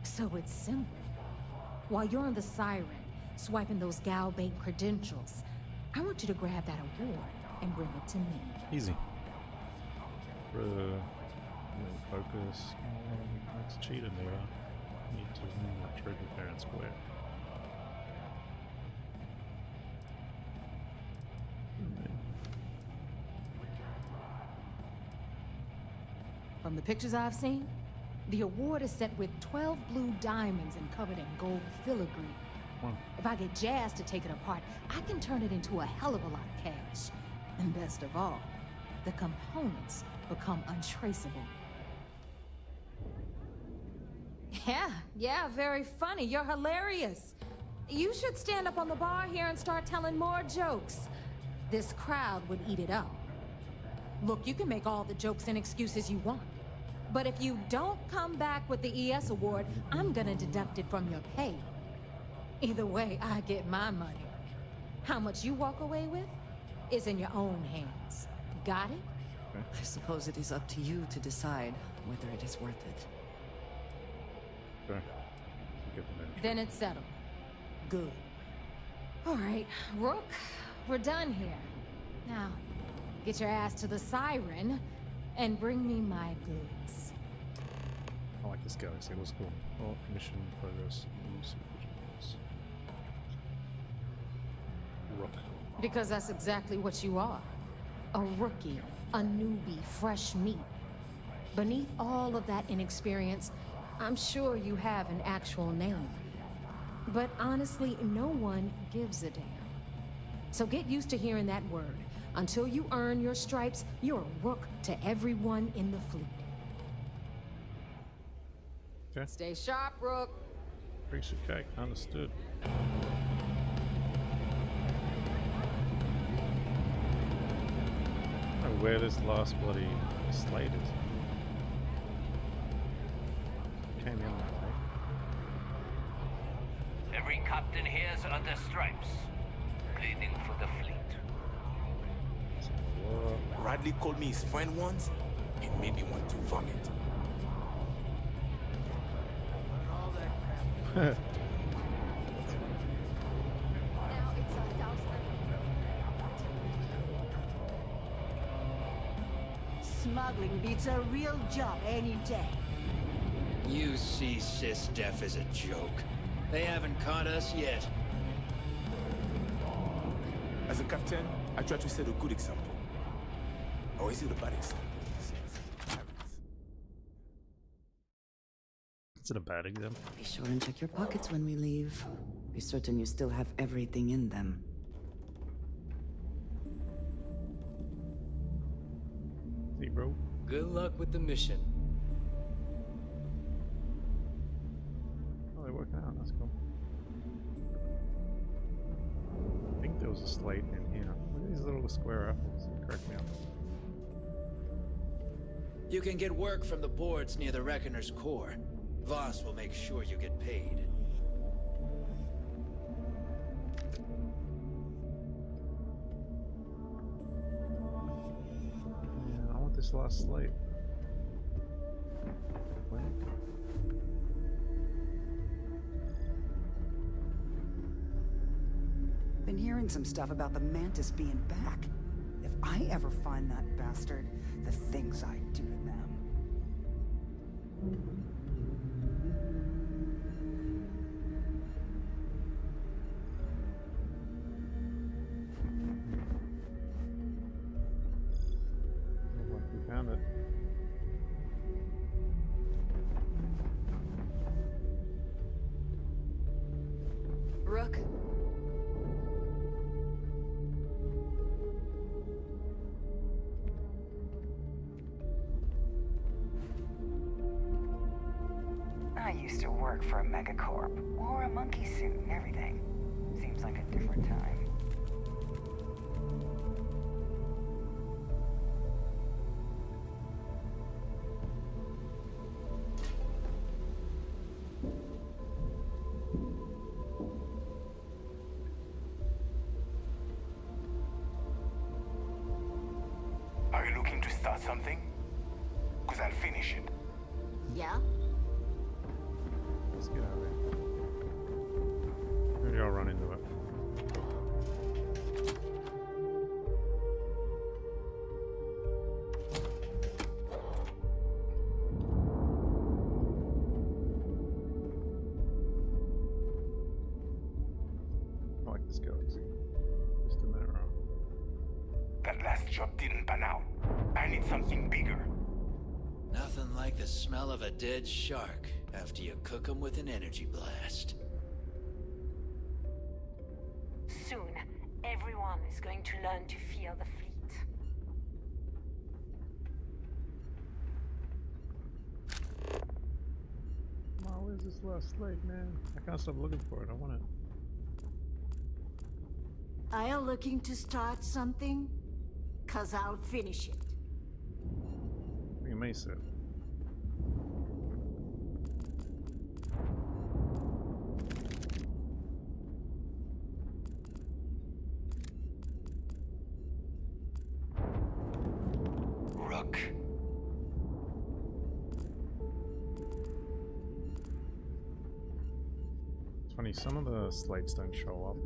So it's simple. While you're on the Siren, swiping those Gal Bank credentials, I want you to grab that award and bring it to me. Easy. Focus. Let's cheat in there. Need to win that treasure fair and square. From the pictures I've seen, the award is set with 12 blue diamonds and covered in gold filigree. Wow. If I get Jazz to take it apart, I can turn it into a hell of a lot of cash. And best of all, the components become untraceable. Yeah, very funny. You're hilarious. You should stand up on the bar here and start telling more jokes. This crowd would eat it up. Look, you can make all the jokes and excuses you want. But if you don't come back with the ES award, I'm gonna deduct it from your pay. Either way, I get my money. How much you walk away with is in your own hands. Got it? I suppose it is up to you to decide whether it is worth it. Okay. Then it's settled. Good. All right, Rook, we're done here. Now, get your ass to the Siren and bring me my goods. I like this galaxy. What's cool? Oh, mission progress. New supervisions. Rook. Because that's exactly what you are. A rookie, a newbie, fresh meat. Beneath all of that inexperience, I'm sure you have an actual name. But honestly, no one gives a damn. So get used to hearing that word. Until you earn your stripes, you're a rook to everyone in the fleet. Okay. Stay sharp, Rook. Piece of cake. Understood. I don't know where this last bloody slate is. Came in that way. Every captain here's under stripes, pleading for the fleet. Radley called me his friend once. It made me want to vomit. Smuggling beats a real job any day. You see SysDef as a joke. They haven't caught us yet. As a captain, I try to set a good example. Or is it a bad example? Is it a bad example? Be sure and check your pockets when we leave. Be certain you still have everything in them. Hey, bro. Good luck with the mission. Oh, they're working out. That's cool. I think there was a slate in here. Look at these little square apples. They crack me up. You can get work from the boards near the Reckoner's core. Voss will make sure you get paid. Yeah, I want this last slate. Blank. Been hearing some stuff about the Mantis being back. If I ever find that bastard, the things I do to them. We found it. Rook? I used to work for a megacorp. Wore a monkey suit and everything. Seems like a different time. Are you looking to start something? Because I'll finish it. Yeah? Let's get out of here. Maybe I'll run into it. I like this galaxy. Just a minute wrong. That last job didn't pan out. I need something bigger. Nothing like the smell of a dead shark after you cook them with an energy blast. Soon, everyone is going to learn to fear the fleet. Come on, where's this last slate, man? I can't stop looking for it. I want it. Are you looking to start something? 'Cause I'll finish it. Look at me, sir. Rook. It's funny, some of the slates don't show up.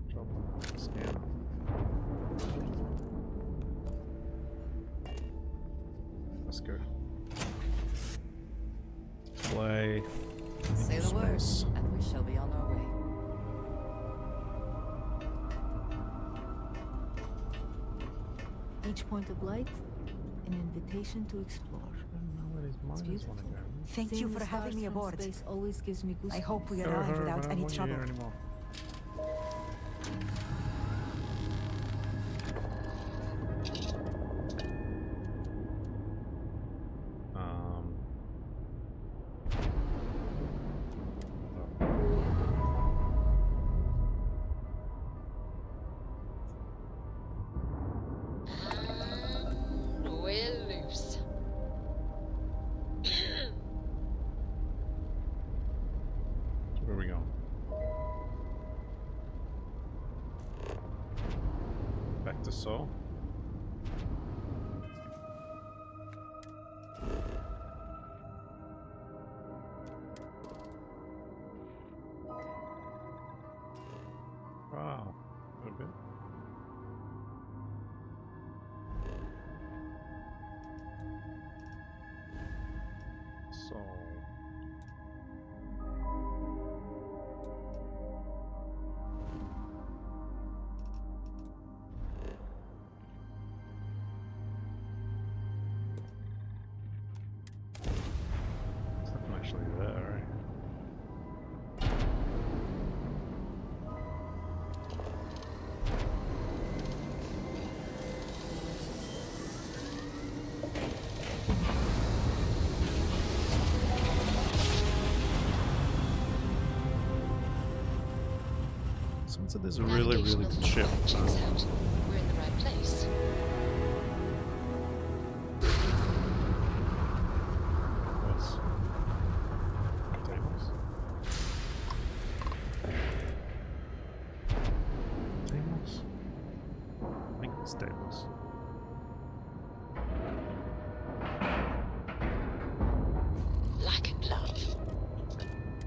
Drop on the scanner. Let's go. Play. Say the word, Space. and we shall be on our way. each point of light, an invitation to explore. It's beautiful. Thank you for having me aboard. Space always gives me goosebumps. I hope we arrive without any trouble. We're loose. Where are we going? Back to Seoul. Wow, a bit. So there's nothing actually there, right? Someone said there's a really good ship. Checks out. We're in the right place. Yes. Tables. Tables? I think it's tables. Like a glove.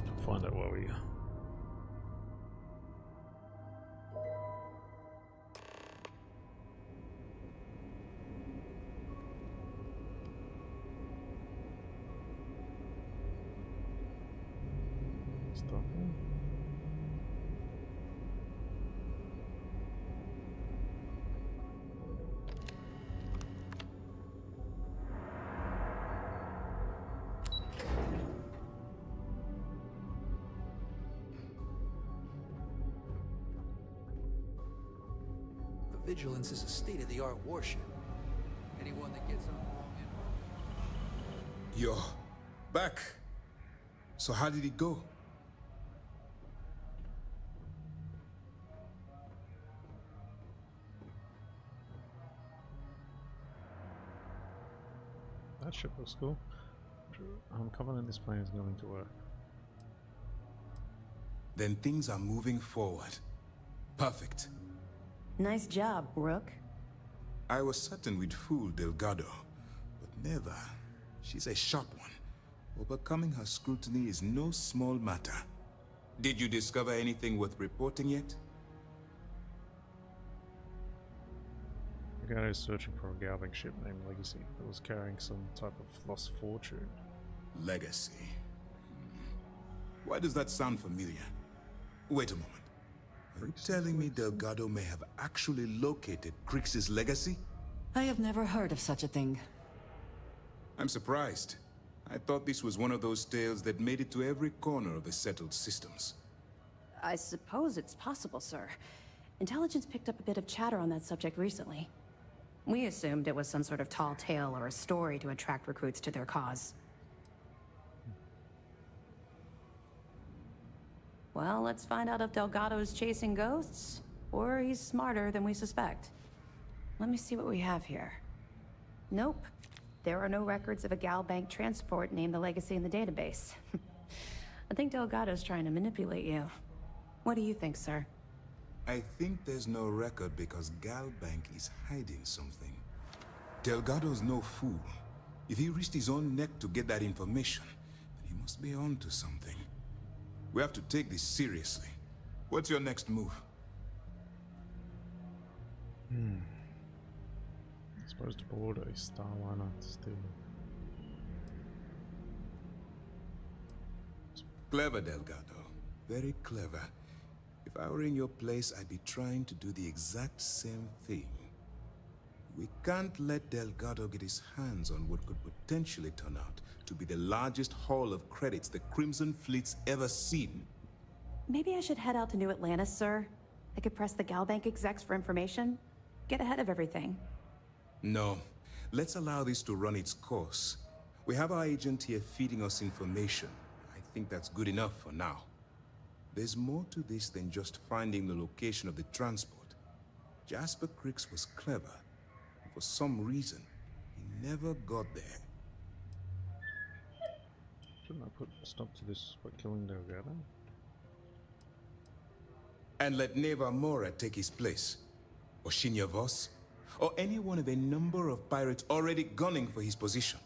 I'll find out where we are. Starfield. The Vigilance is a state-of-the-art warship. Anyone that gets on wrong and... You're back. So how did it go? That ship was cool. I'm confident this plan is going to work. Then things are moving forward. Perfect. Nice job, Rook. I was certain we'd fool Delgado, but never. She's a sharp one. Overcoming her scrutiny is no small matter. Did you discover anything worth reporting yet? The guy is searching for a galving ship named Legacy that was carrying some type of lost fortune. Legacy. Why does that sound familiar? Wait a moment. Are you telling me Delgado may have actually located Crix's legacy? I have never heard of such a thing. I'm surprised. I thought this was one of those tales that made it to every corner of the settled systems. I suppose it's possible, sir. Intelligence picked up a bit of chatter on that subject recently. We assumed it was some sort of tall tale or a story to attract recruits to their cause. Well, let's find out if Delgado's chasing ghosts, or he's smarter than we suspect. Let me see what we have here. Nope. There are no records of a Gal Bank transport named the Legacy in the database. I think Delgado's trying to manipulate you. What do you think, sir? I think there's no record because Gal Bank is hiding something. Delgado's no fool. If he risked his own neck to get that information, then he must be on to something. We have to take this seriously. What's your next move? I'm supposed to board a Starliner to steal. Clever, Delgado. Very clever. If I were in your place, I'd be trying to do the exact same thing. We can't let Delgado get his hands on what could potentially turn out to be the largest haul of credits the Crimson Fleet's ever seen. Maybe I should head out to New Atlantis, sir. I could press the Galbank execs for information. Get ahead of everything. No. Let's allow this to run its course. We have our agent here feeding us information. I think that's good enough for now. There's more to this than just finding the location of the transport. Jasper Cricks was clever. For some reason, he never got there. Shouldn't I put a stop to this by killing Delgado? And let Neva Mora take his place. Or Shinya Voss. Or any one of a number of pirates already gunning for his position.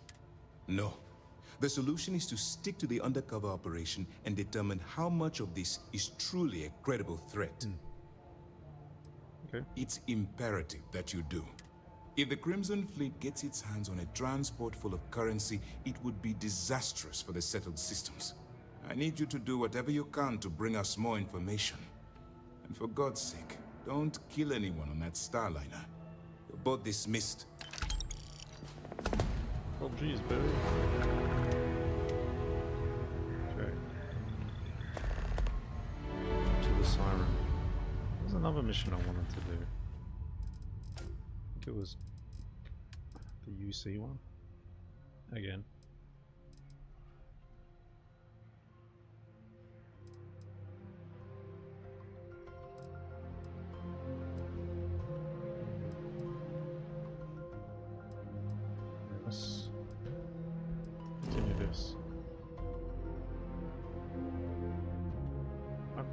No. The solution is to stick to the undercover operation and determine how much of this is truly a credible threat. Okay. It's imperative that you do. If the Crimson Fleet gets its hands on a transport full of currency, it would be disastrous for the settled systems. I need you to do whatever you can to bring us more information. And for God's sake, don't kill anyone on that Starliner. You're both dismissed. Oh jeez, baby. Okay. To the siren. There's another mission I wanted to do. I think it was the UC one. Again. Let's continue this. Okay.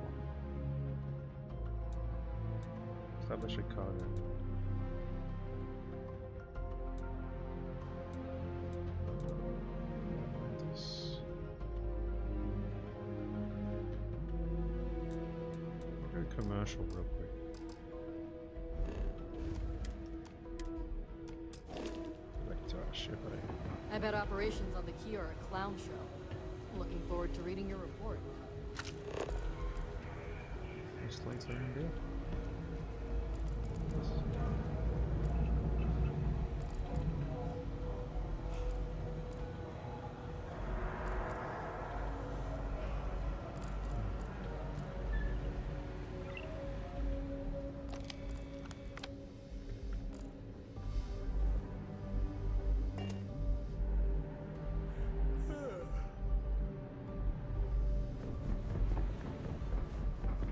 Establish a cargo. This. I'll go commercial real quick. I bet operations on the key are a clown show. Looking forward to reading your report. Just like so good.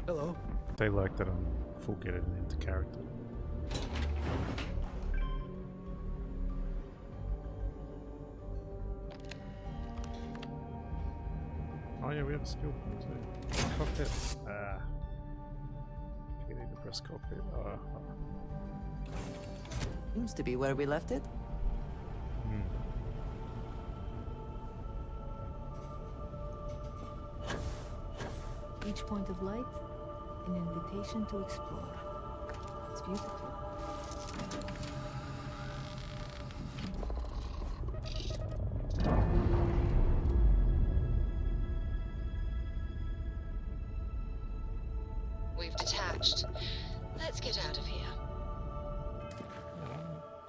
Hello. They like that I'm full getting into character. Oh yeah, we have a skill point too. Cockpit. Okay, need to press cockpit. Seems to be where we left it. Each point of light, an invitation to explore. It's beautiful. We've detached. Let's get out of here.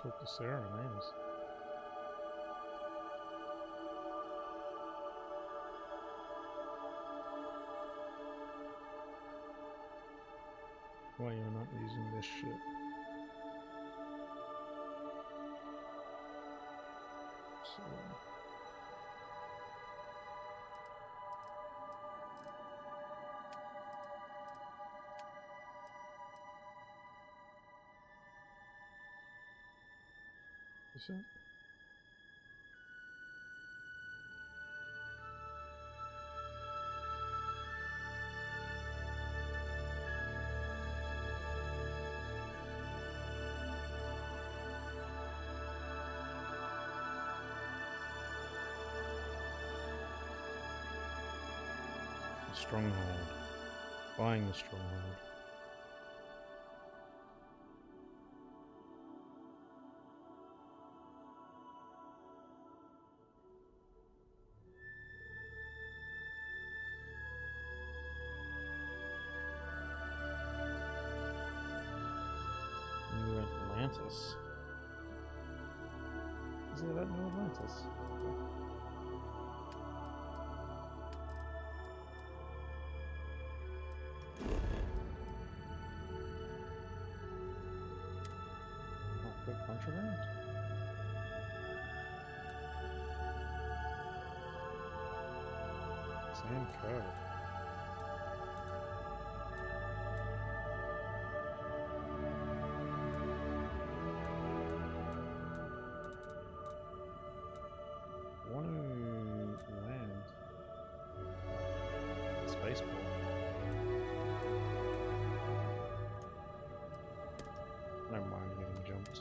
Talk to Sarah and Amos. Why you're not using this shit? So. Is it? Stronghold. Buying the stronghold. New Atlantis. Yeah, that New Atlantis. Oh, good contraband. Same code. I want to land spaceport. I don't mind getting jumped.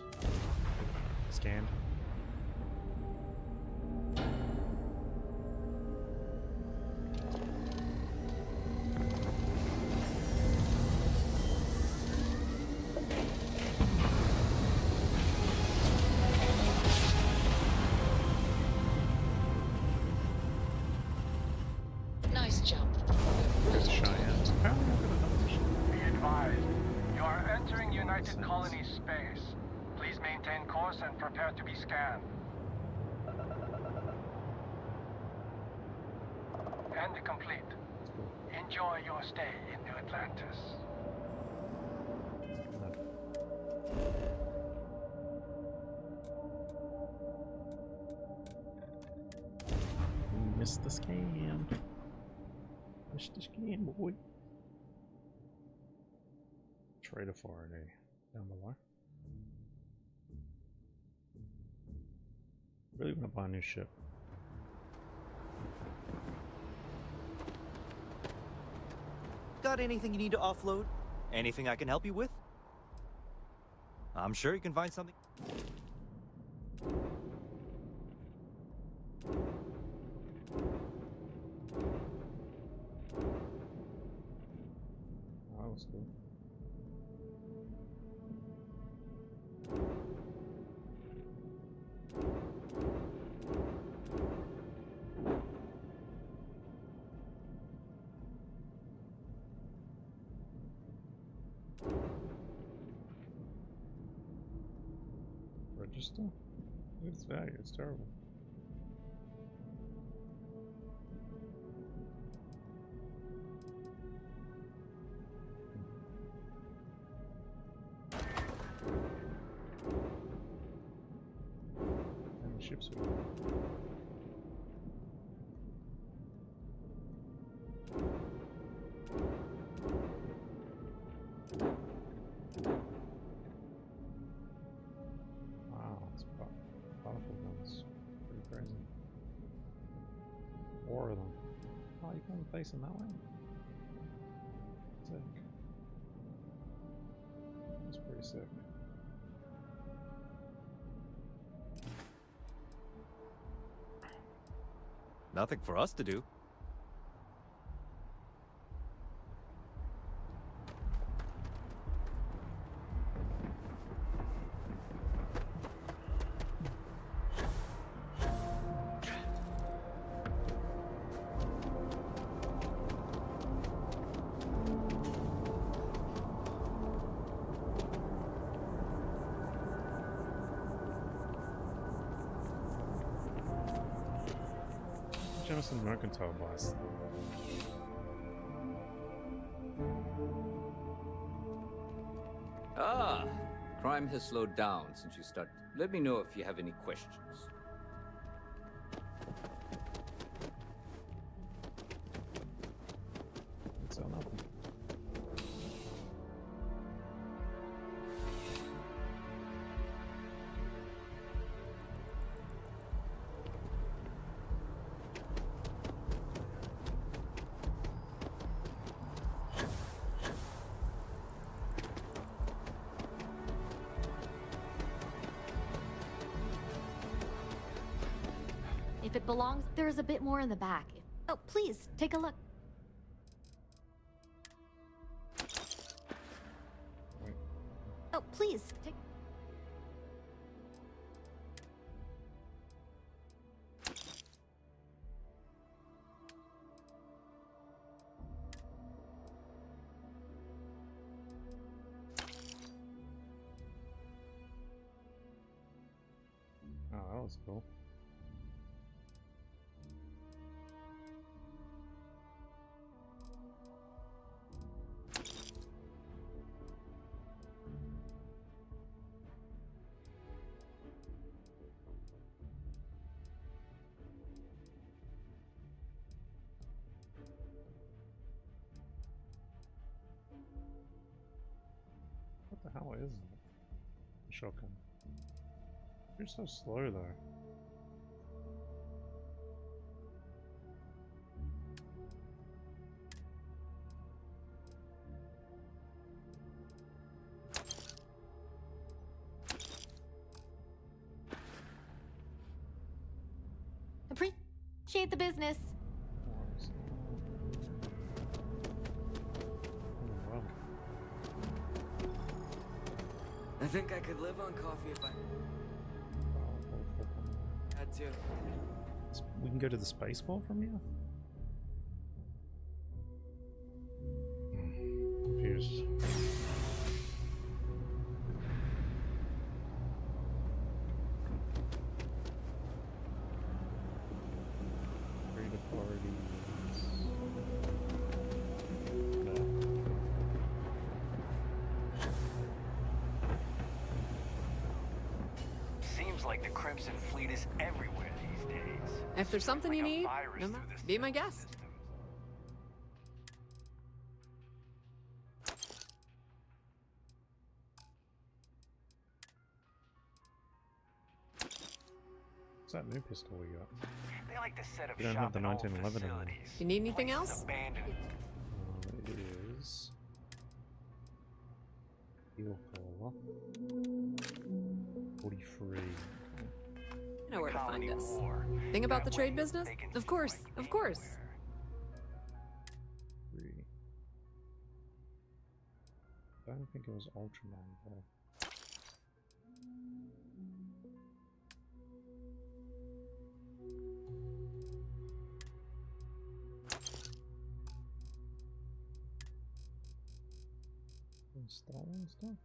Scanned. Nice jump. There's Cheyenne. Apparently I've got another mission. Be advised, you are entering United Colony space. Please maintain course and prepare to be scanned. And complete. Enjoy your stay in New Atlantis. Missed the scan. Missed the scan, boy. Trader Faraday down below. Really want to buy a new ship. Got anything you need to offload? Anything I can help you with? I'm sure you can find something. Oh, that was cool. Register? Look at its value, it's terrible. How many ships are there? Wow, it's powerful guns. Pretty crazy. 4 of them. Oh, you can face them that way? Sick. That's pretty sick. Nothing for us to do. Jonathan Mercantile Blast. Ah, crime has slowed down since you started. Let me know if you have any questions. It's all nothing. If it belongs, there is a bit more in the back. Oh, please, take a look. Oh, please, take... Oh, that was cool. What the hell is that? Shotgun. You're so slow though. Appreciate the business. I think I could live on coffee if I had to. We can go to the space ball from here? Confused. Read authorities. No. Seems like the Crimson Fleet is everywhere these days. If there's something you need, virus through this be my guest. What's that new pistol we got? They like to set up We don't have shop the in old 1911 anymore. facilities. If you need anything Places else? abandoned. It is... Steel Caller. 43. I know where to find this. Thing about the trade business? Of course, of course. 3. I don't think it was Ultraman though. Installing stuff?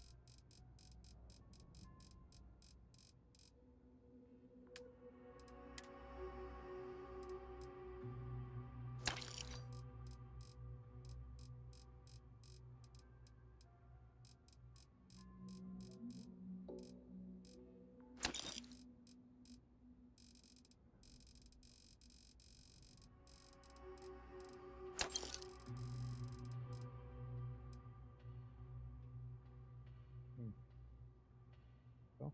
Go.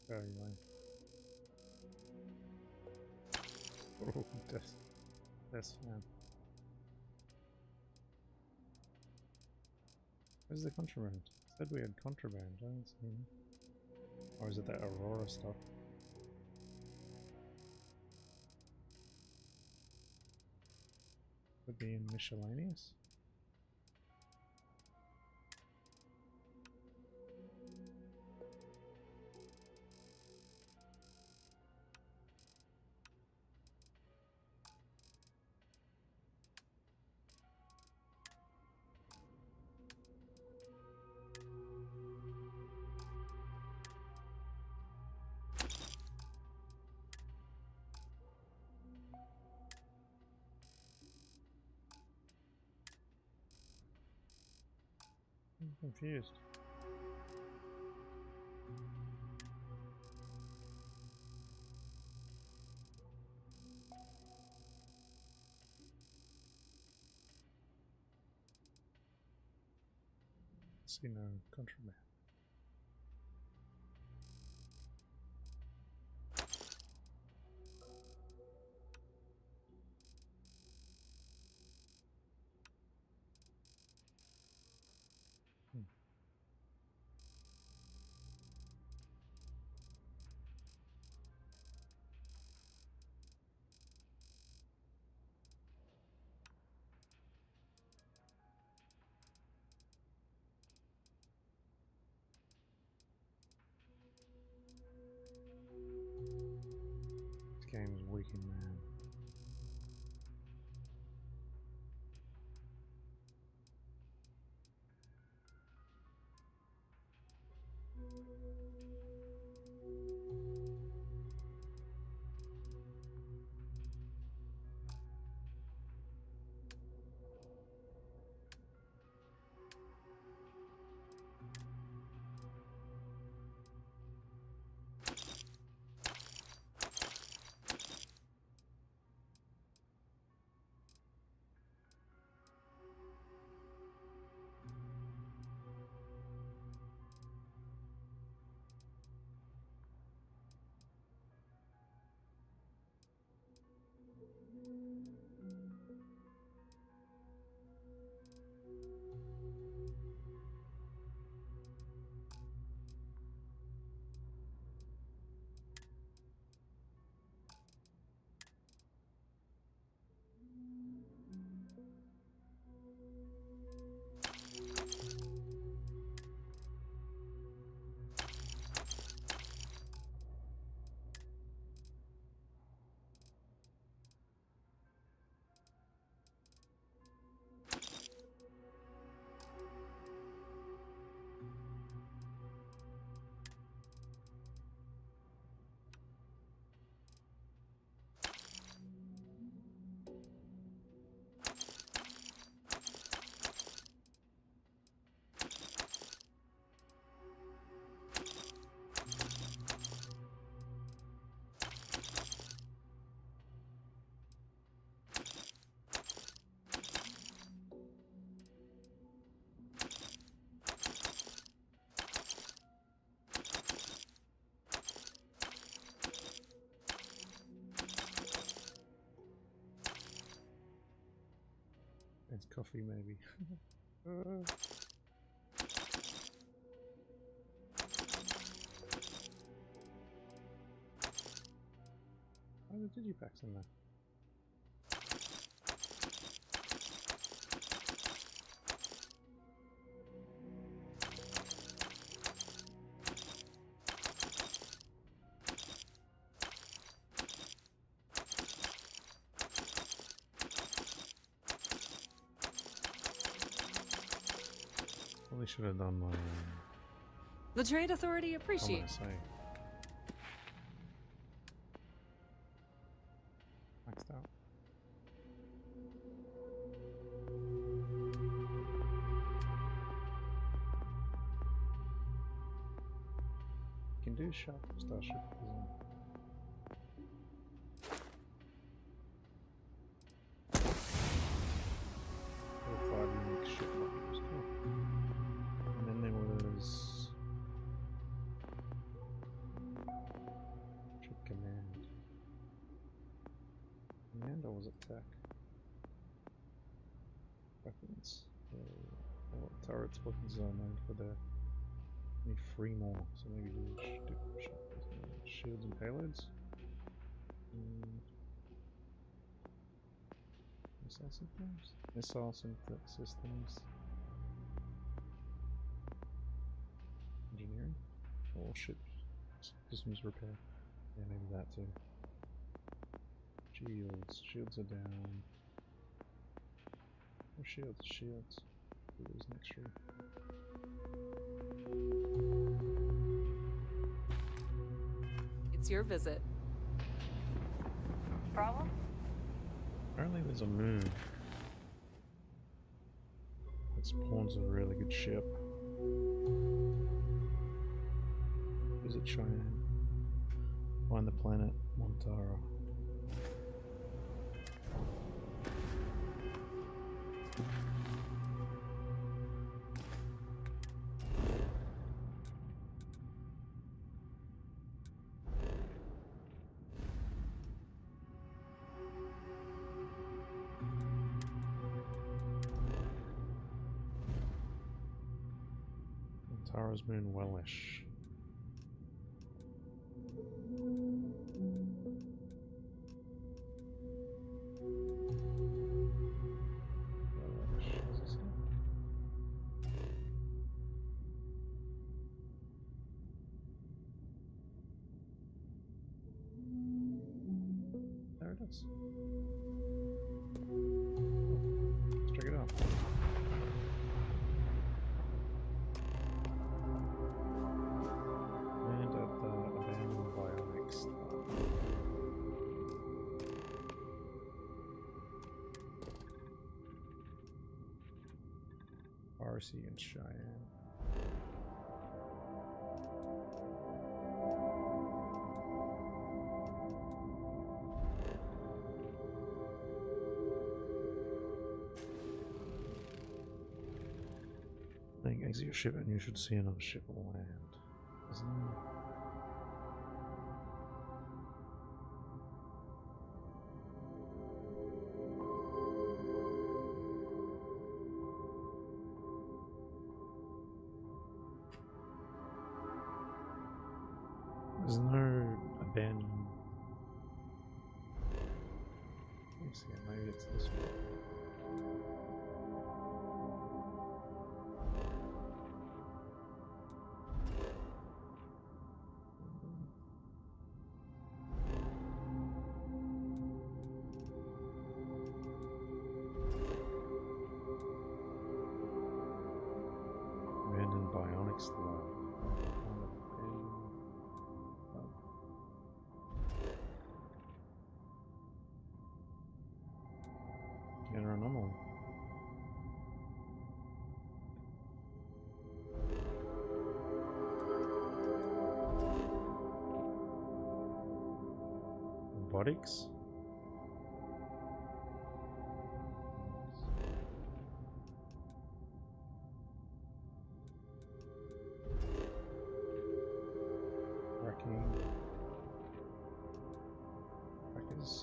Very nice. Oh, that's fine. Where's the contraband? Said we had contraband, I haven't seen it. Or is it that Aurora stuff? Could be in miscellaneous? I'm confused. See no contraband. Coffee, maybe. Oh, the digipacks in there. Probably should have done my. The Trade Authority I'm appreciate. gonna say. Maxed out. You can do Starship design. There were 5 unique ship modules. Cool. And then there was ship command. Command or was it tech? Weapons. Turrets, weapons are made for the. Need 3 more, so maybe do shields and payloads. Missile systems? Missile systems. Engineering? Or ship systems repair. Yeah, maybe that too. Shields. Shields are down. Oh, shields. Shields. It was next room. It's your visit. Problem? Apparently there's a moon that spawns a really good ship. Visit Cheyenne. Find the planet Montara. Montara's moon Wellish. There it is. Let's check it out. And at the abandoned bionics lab. RC and Cheyenne. I think exit your ship and you should see another ship land. Isn't there? There's no abandoned. Let me see, maybe it's this one. Abandoned bionics lab. Inner anomaly. Robotics? Wrecking. Wreckers.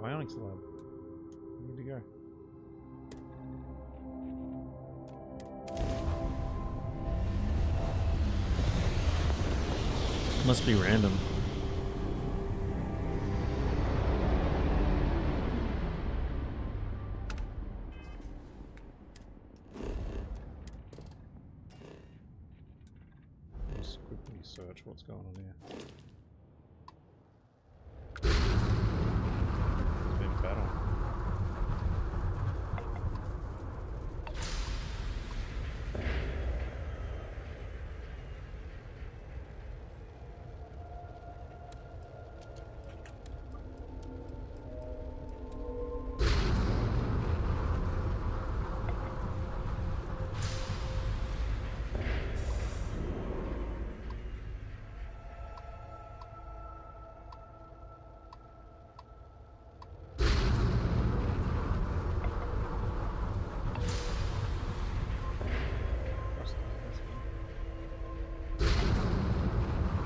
Ionics lab. We need to go. Must be random. Let's quickly search what's going on here. It's been a battle.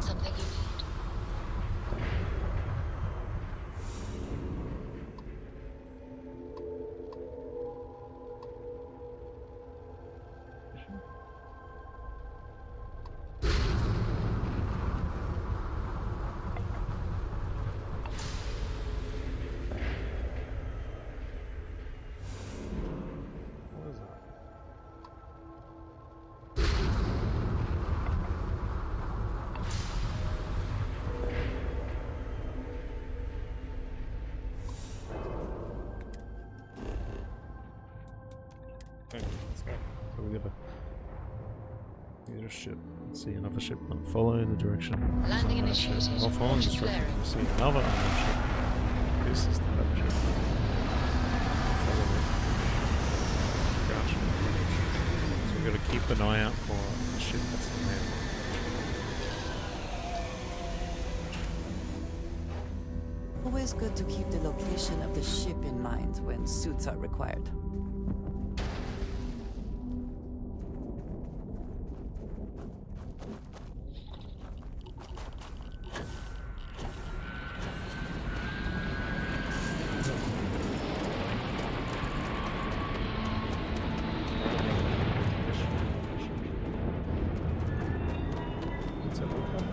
Something you need? What is that? Okay, let's go. So we gotta get a ship. Let's see another ship. Follow the direction. Landing initiated. While following Watch the your direction, flaring. you'll see another unknown ship. This is the other ship. Follow it. Gotcha. So we gotta keep an eye out for a ship that's in there. Always good to keep the location of the ship in mind when suits are required. It's a hookup.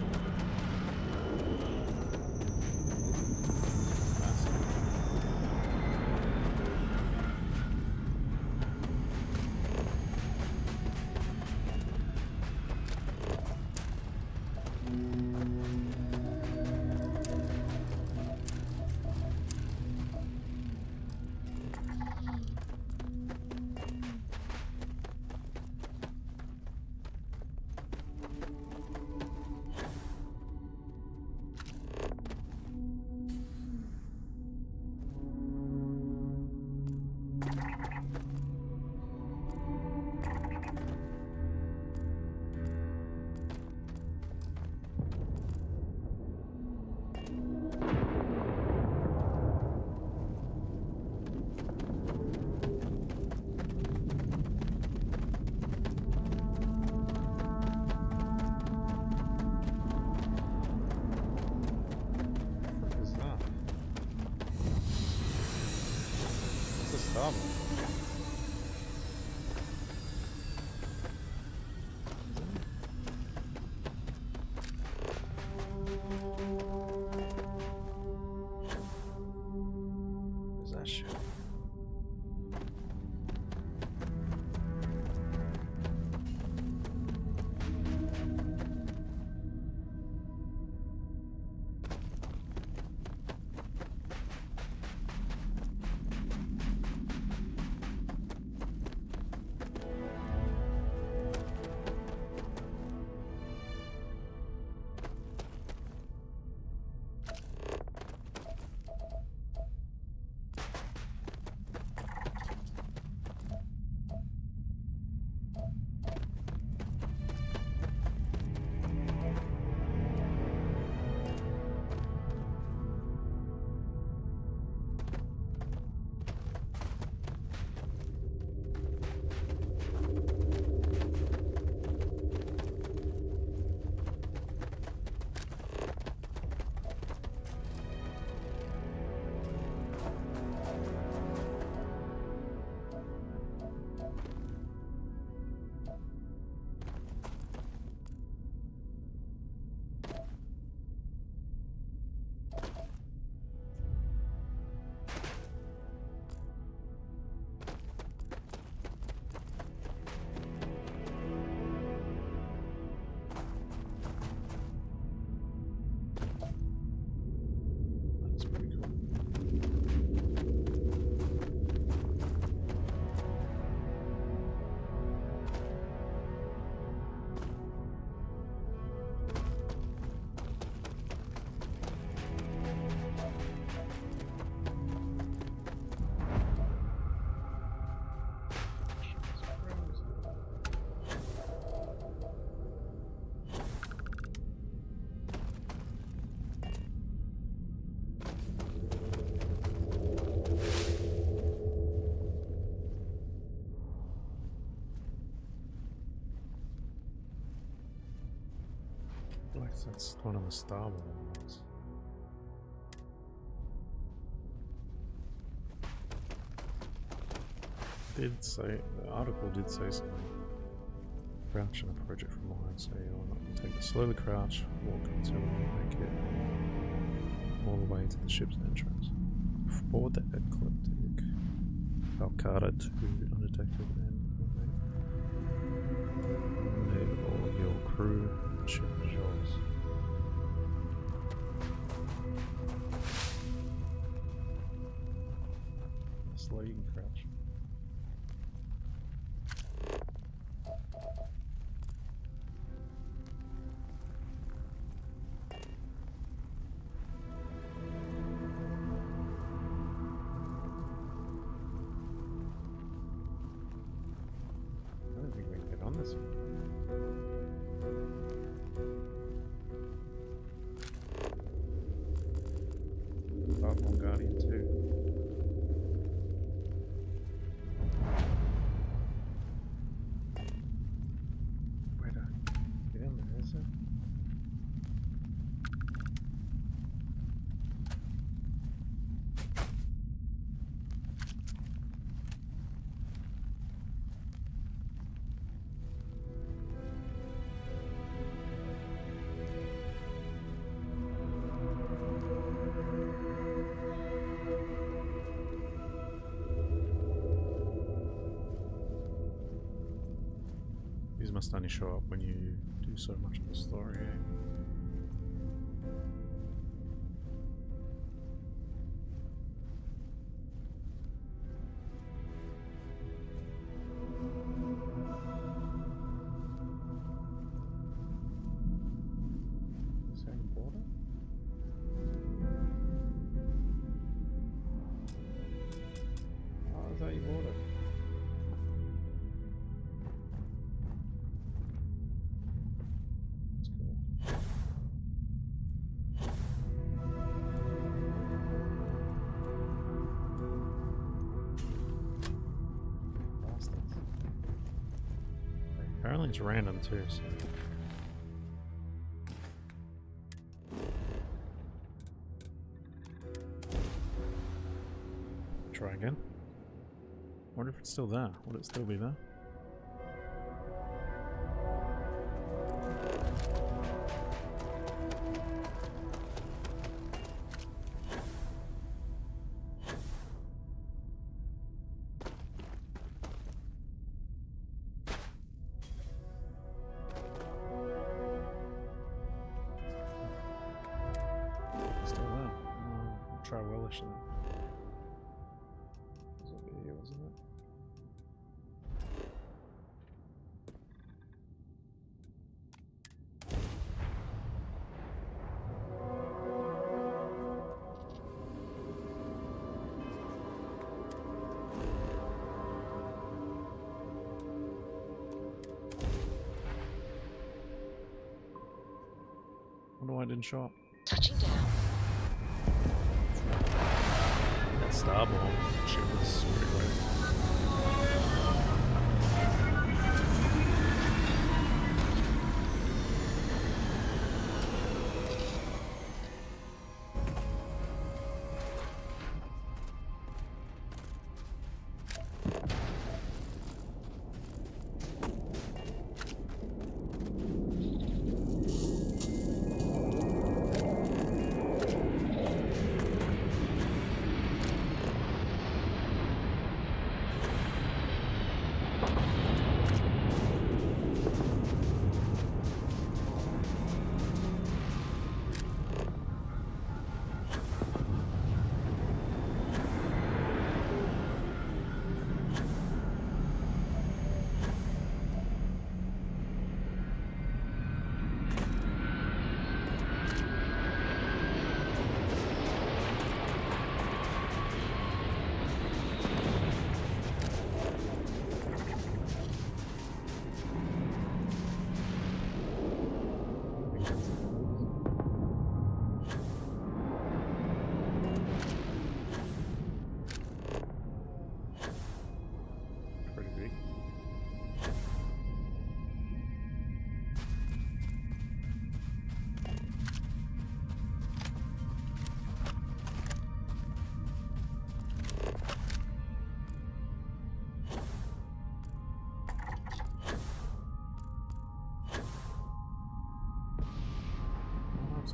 What is that? It's a starboard. Is that shit? That's one of the Star Wars. Did say the article did say something. Crouch and approach it from behind, so you're not take it slowly. Crouch, walk until you make it all the way to the ship's entrance. Board the ecliptic Valcata to undetected and eliminate all of your crew. The ship is yours. Slow, you can crouch. I don't think we can get on this one. Apart from Guardian 2. These must only show up when you do so much of the story, eh? Is that your border? Oh, is that your border? Apparently it's random too, so. Try again. Wonder if it's still there. Would it still be there? Still there. I'll try Wellish then. Was it here, wasn't it? Wonder why it didn't show up. Touching down. That Starborn shit was pretty great.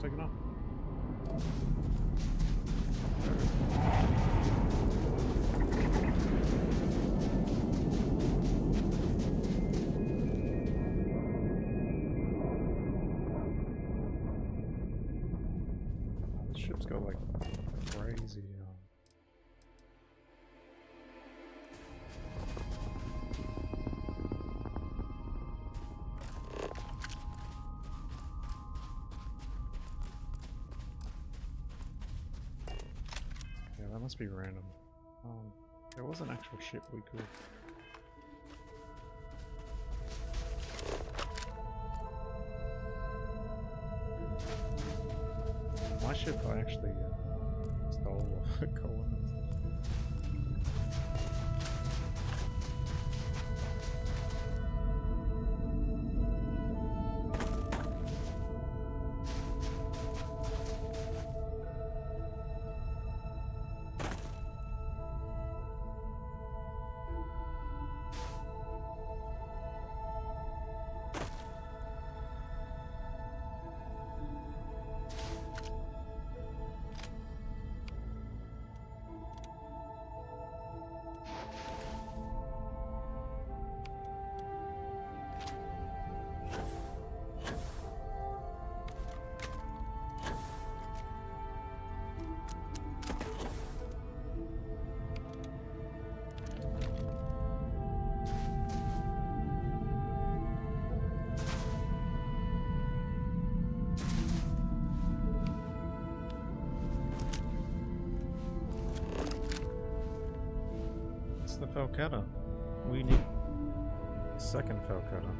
taken off. Oh, this ship's got like crazy. Yeah, that must be random. There was an actual ship we could. My ship I actually stole off a colonist. The Falcata. We need a second Falcata.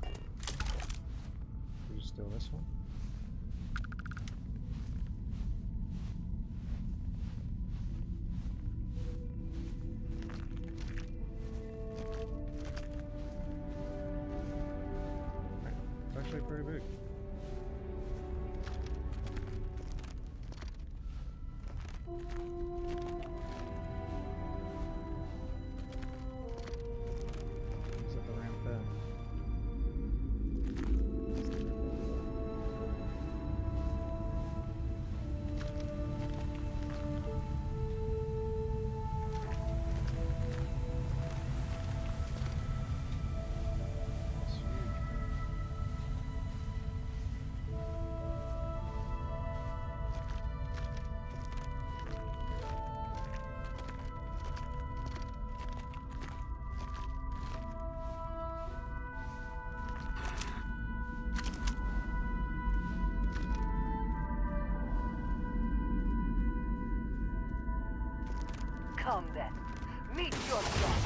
Did you steal this one? It's actually pretty big. Is that the ramp there? That's huge. Come then, meet your death.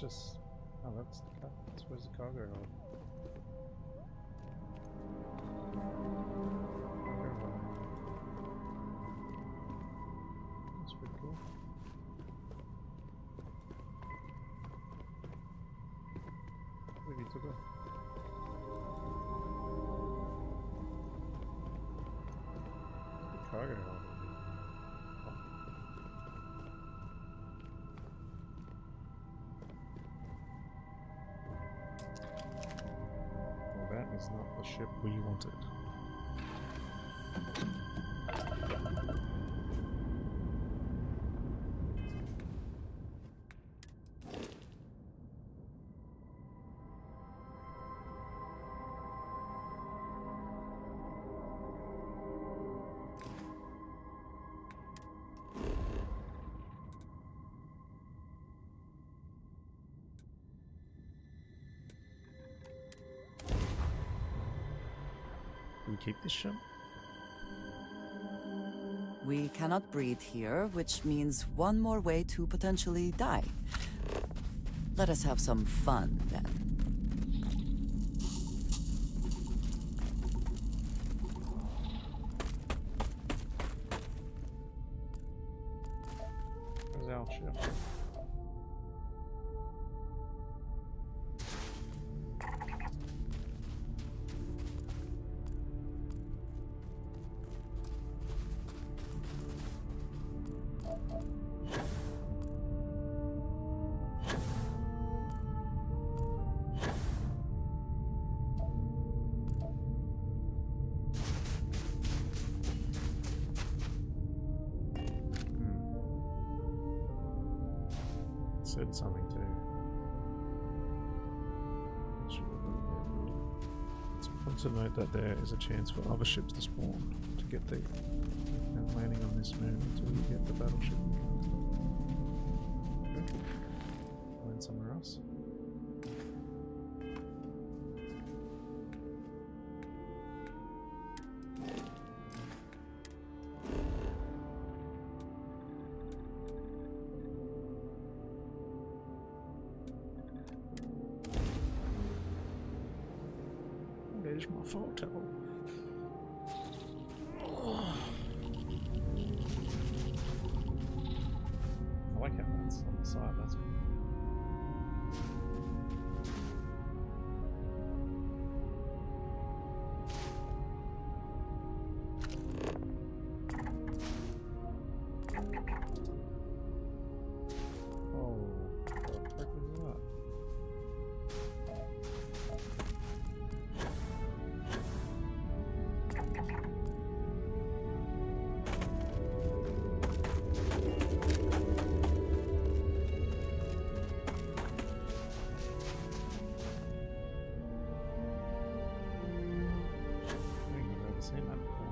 just... Oh, that's the car. That's where's the cargo hold? Cargo hold. That's pretty cool. Maybe he took off. The cargo hold. That is not the ship we wanted. Do we keep this ship? We cannot breathe here, which means one more way to potentially die. Let us have some fun, then. Where's our ship? Said something too. It's important to note that there is a chance for other ships to spawn to get the and landing on this moon until you get the battleship. Okay. Land somewhere else. There's my photo. Oh. I like how that's on the side, that's cool. Oh, what the frick is that? Seen that before.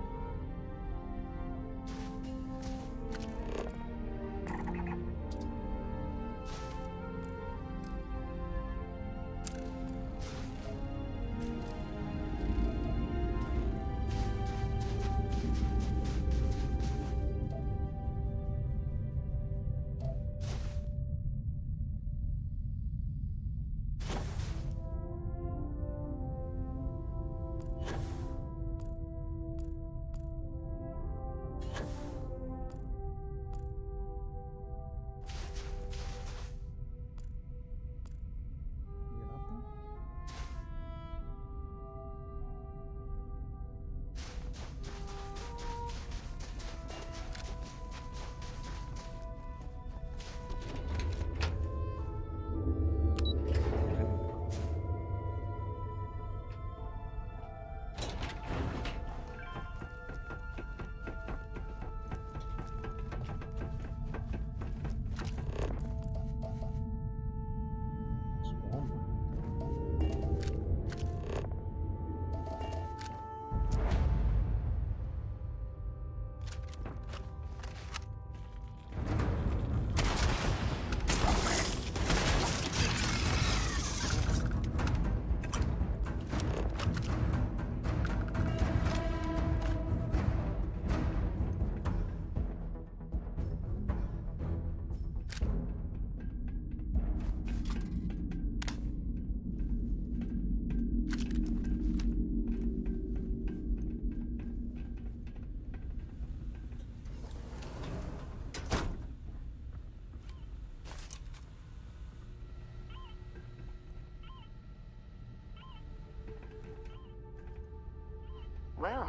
Well,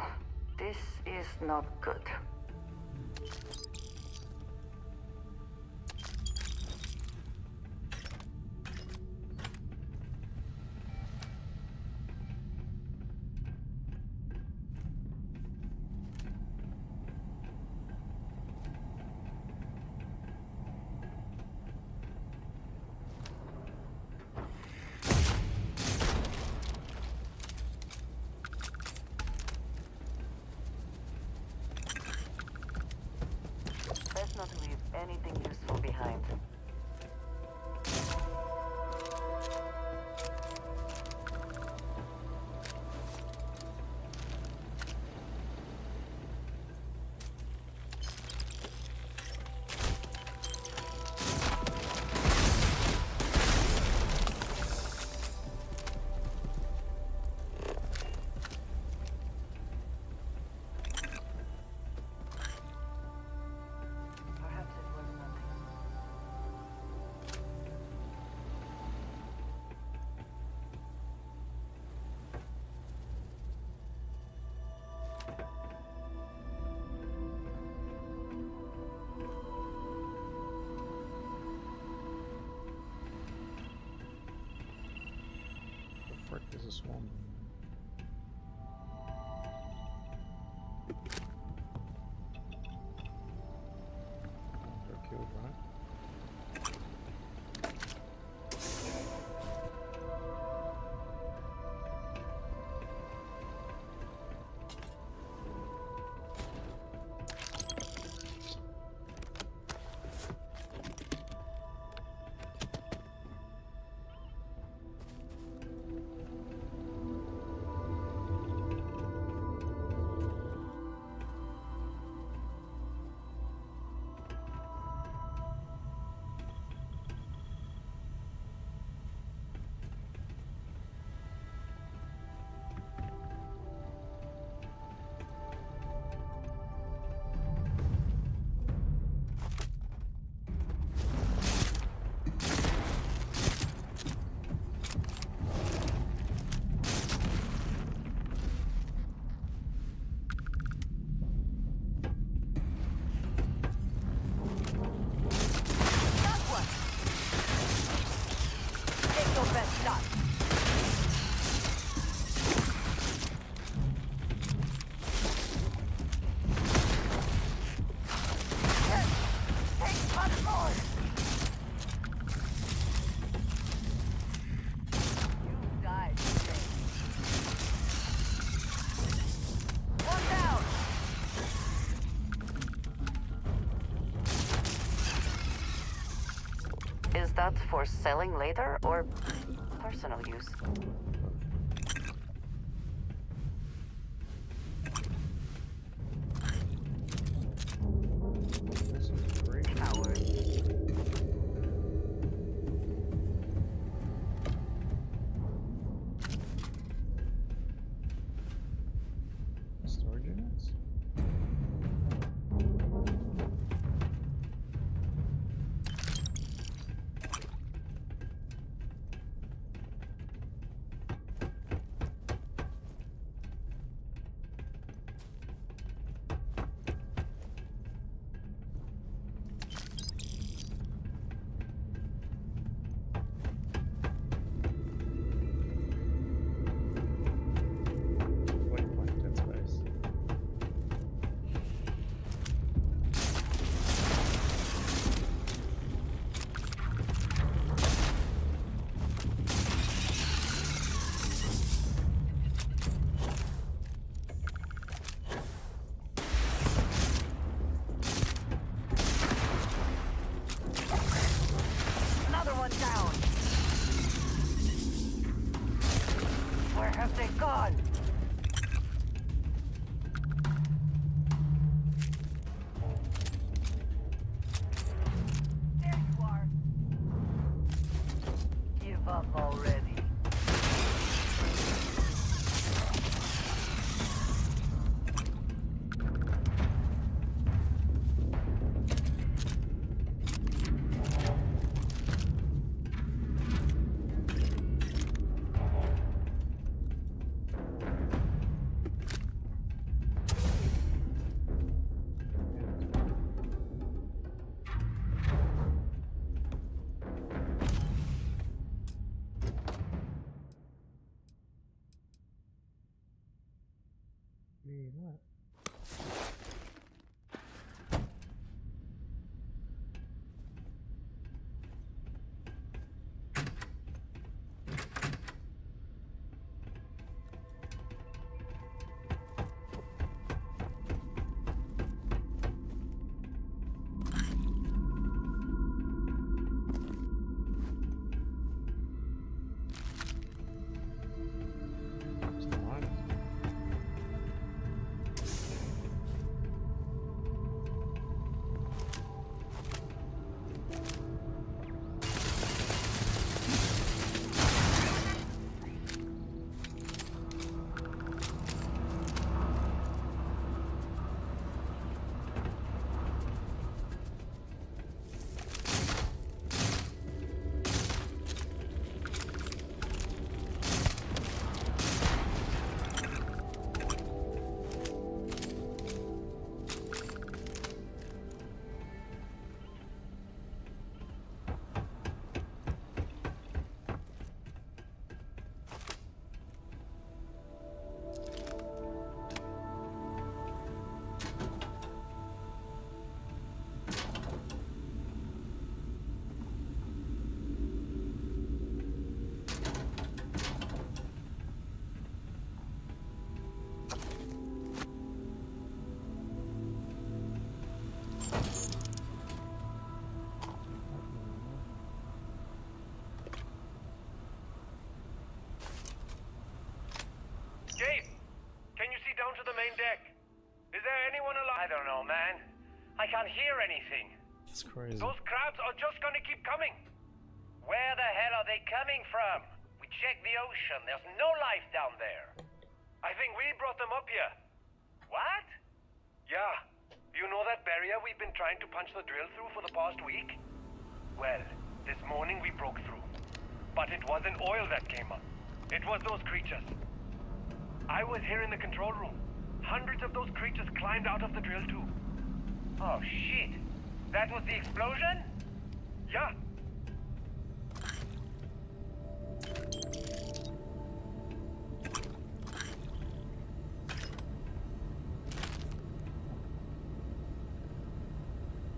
this is not good. Best not to leave anything useful behind. Perhaps it was nothing. The frick is a swarm? Got killed, right? Take your best shot. Yes! Take much more! You died today. One down! Is that for selling later or personal use? This is great. Coward. Storage units? What are you playing Dead Space? Another one down. Where have they gone? There you are. Give up already. Is there anyone alive? I don't know, man. I can't hear anything. It's crazy. Those crabs are just gonna keep coming. Where the hell are they coming from? We checked the ocean. There's no life down there. I think we brought them up here. What? Yeah. You know that barrier we've been trying to punch the drill through for the past week? Well, this morning we broke through. But it wasn't oil that came up. It was those creatures. I was here in the control room. Hundreds of those creatures climbed out of the drill tube. Oh shit. That was the explosion? Yeah.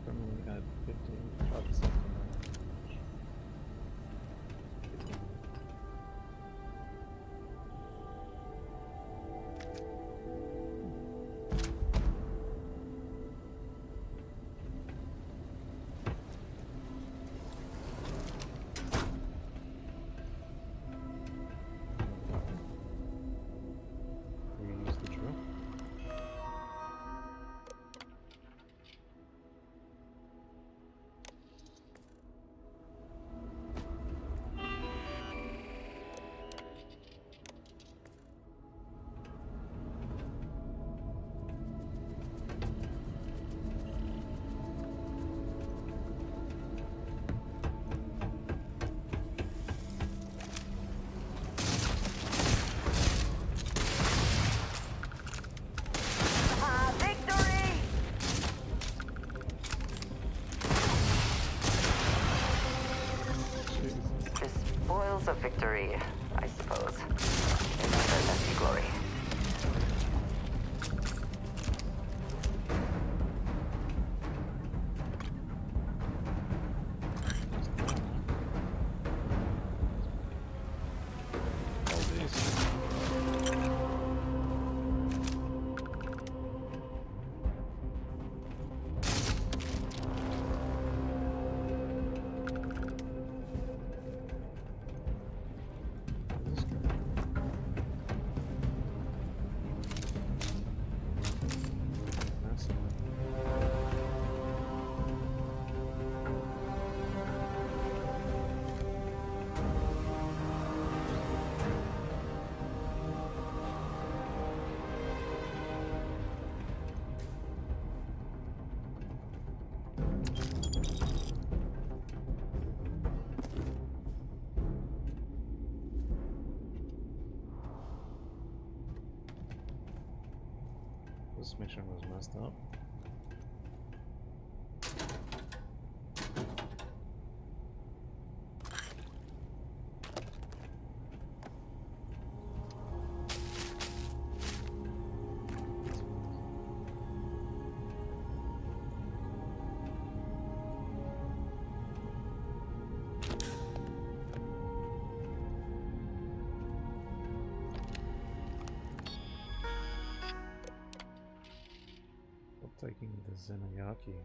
We had 15 shots. Of victory, I suppose. In their messy glory. This mission was messed up. Taking the Zenayaki.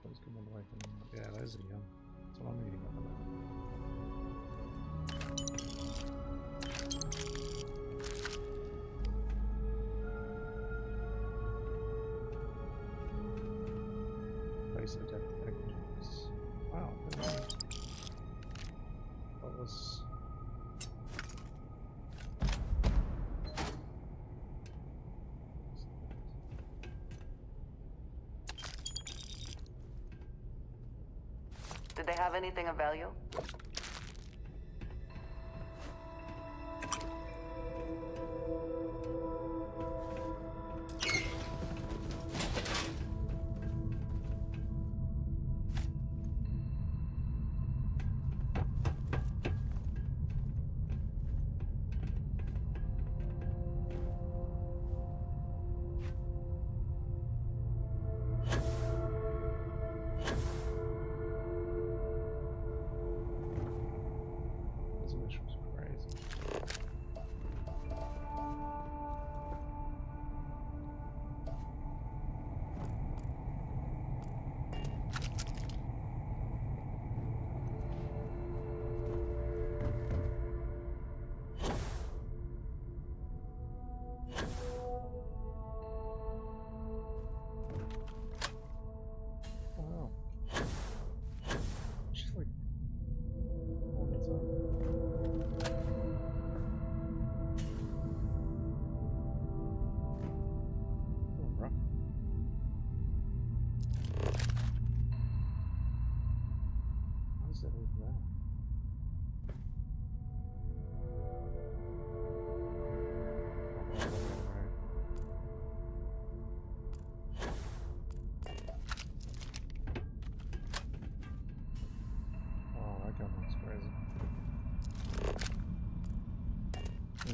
Please come all the way from them. Yeah, those are young. That's what I'm reading at the moment. Base attack techniques. Wow. That was. Did they have anything of value?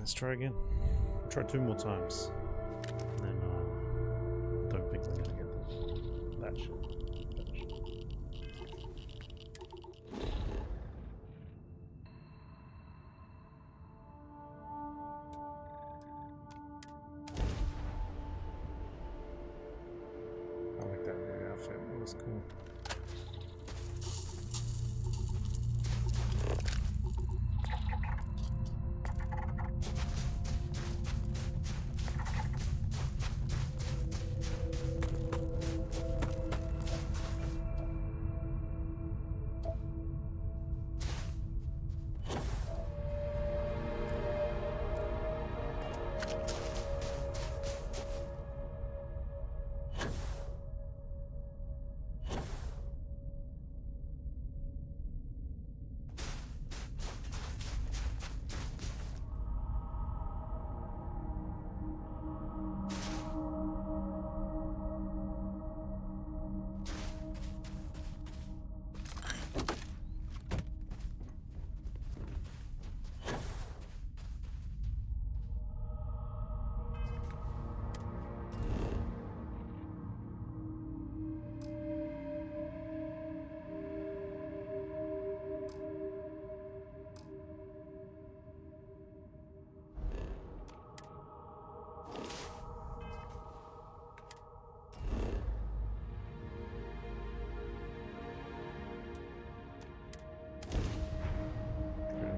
Let's try again. We'll try 2 more times. And then I don't think we're gonna get that shit. I like that new outfit. It was cool.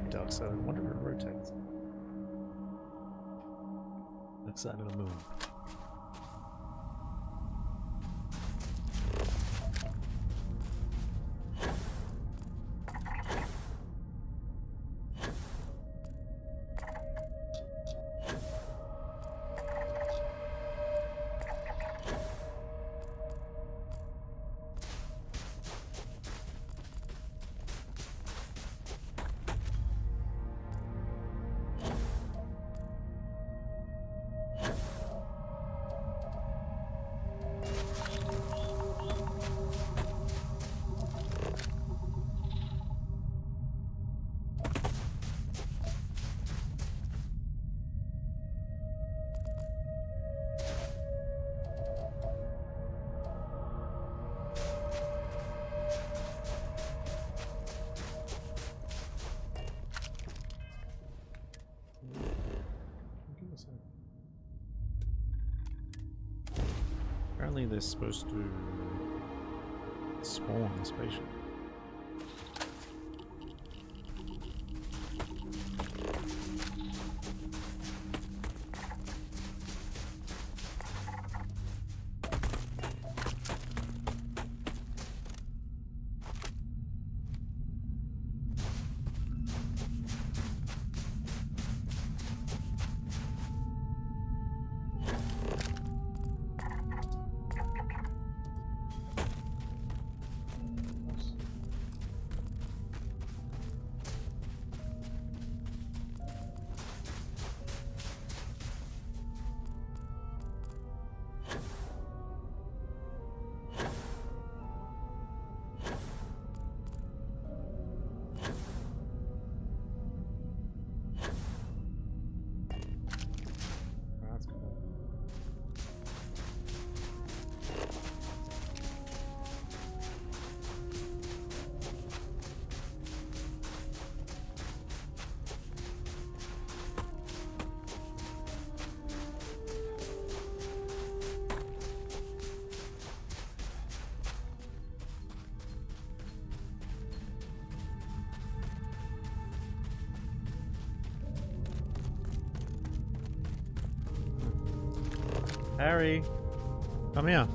Dark side. I wonder if it rotates. Dark side of the moon. Apparently they're supposed to spawn the spaceship. Harry, come here.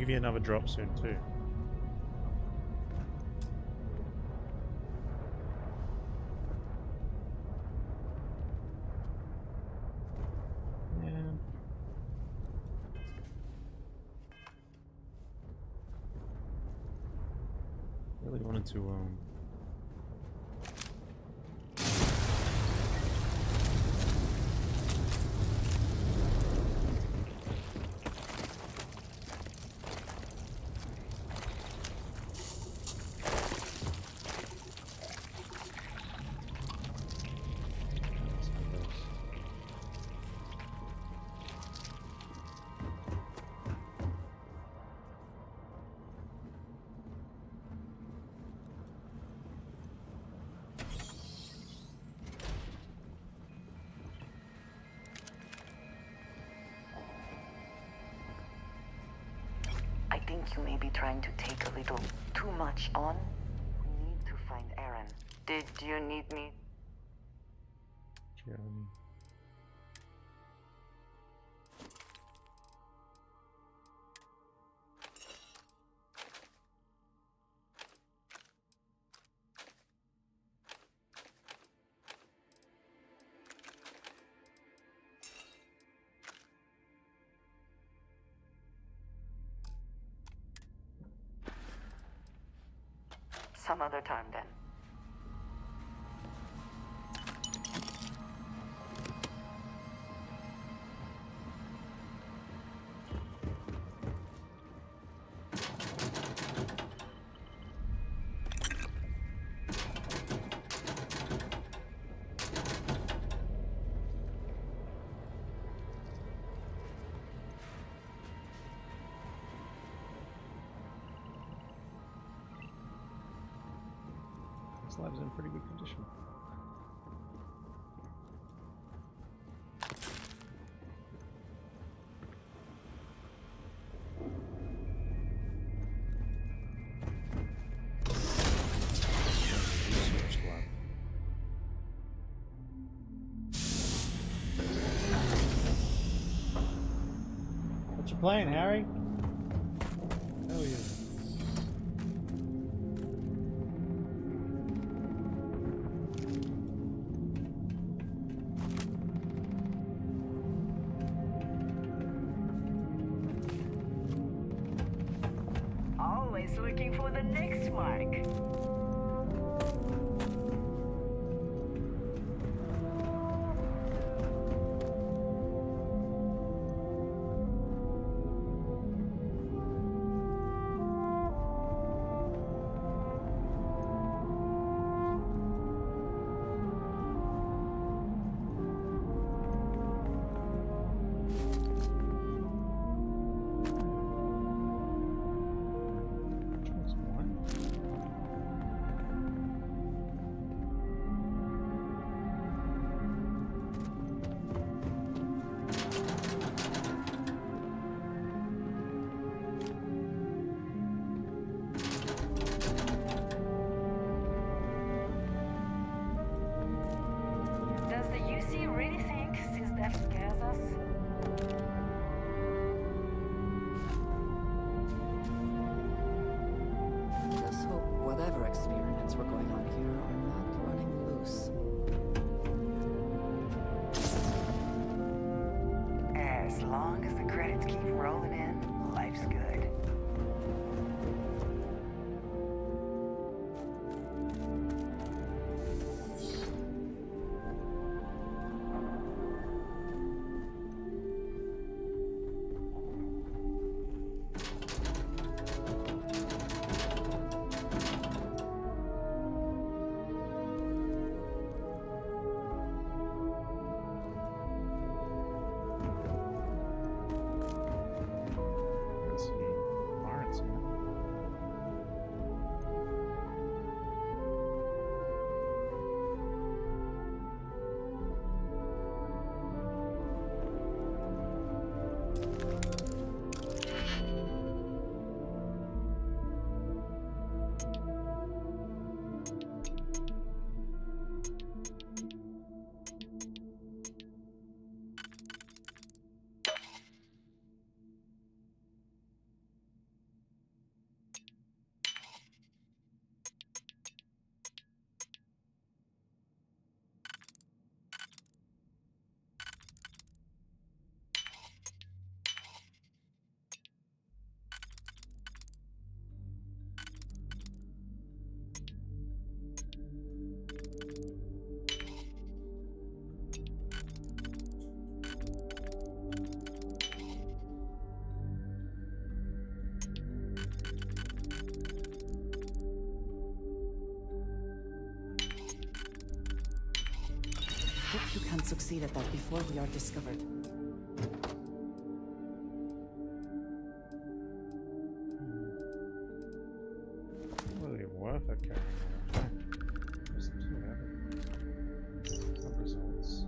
maybe another drop soon too. Yeah. Really wanted to I think you may be trying to take a little too much on. We need to find Aaron. Did you need me? Some other time then. This lab's in pretty good condition. Research lab. What you playing, Harry? Hell yeah. Always looking for the next mark. succeed at that before we are discovered. Really worth it carrying all that. Just too heavy. Some results.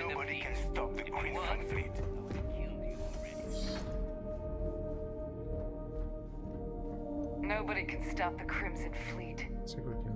Nobody can stop the Crimson Fleet. Nobody can stop the Crimson Fleet. Let's see if we can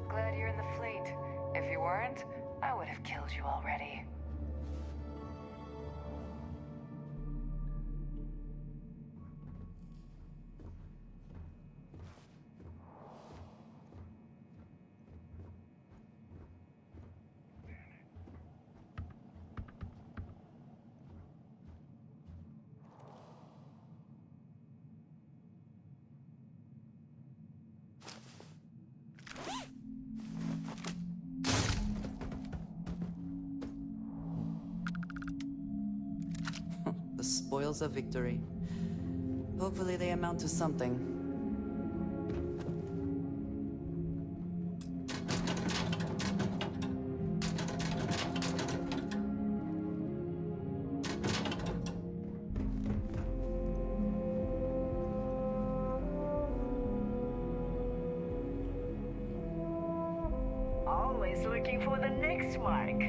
Glad you're in the fleet. If you weren't, I would have killed you already. The spoils of victory. Hopefully they amount to something. Always looking for the next mark.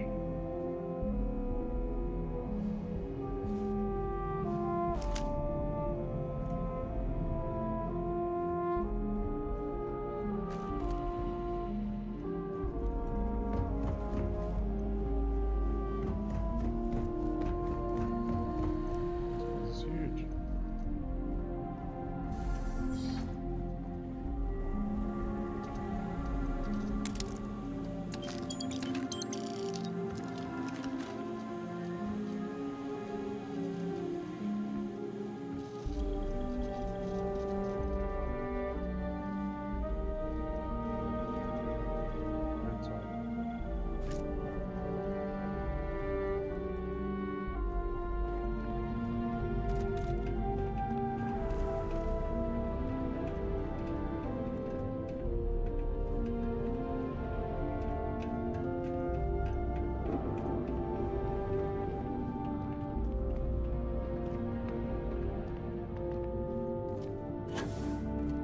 It's huge. That's all.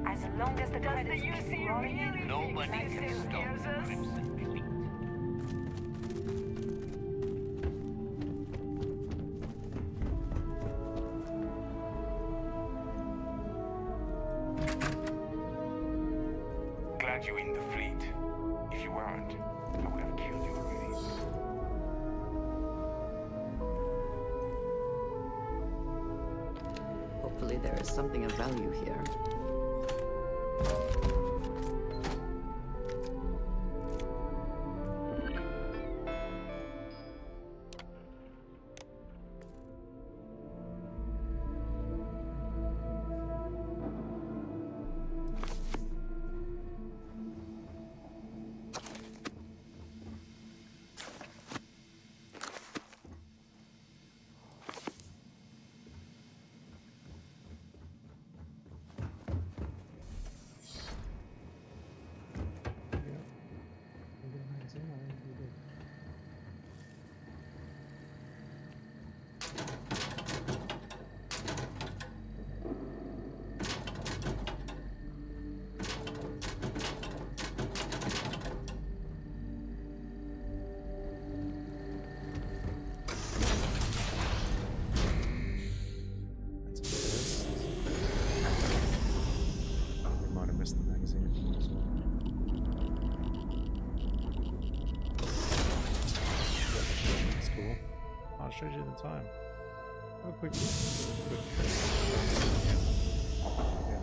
As long as the credits keep rolling, Nobody can stop the Crimson Fleet. Glad you're in the fleet. If you weren't, I would have killed you already. Hopefully there is something of value here. showed you the time. Have a quick trip. Yeah.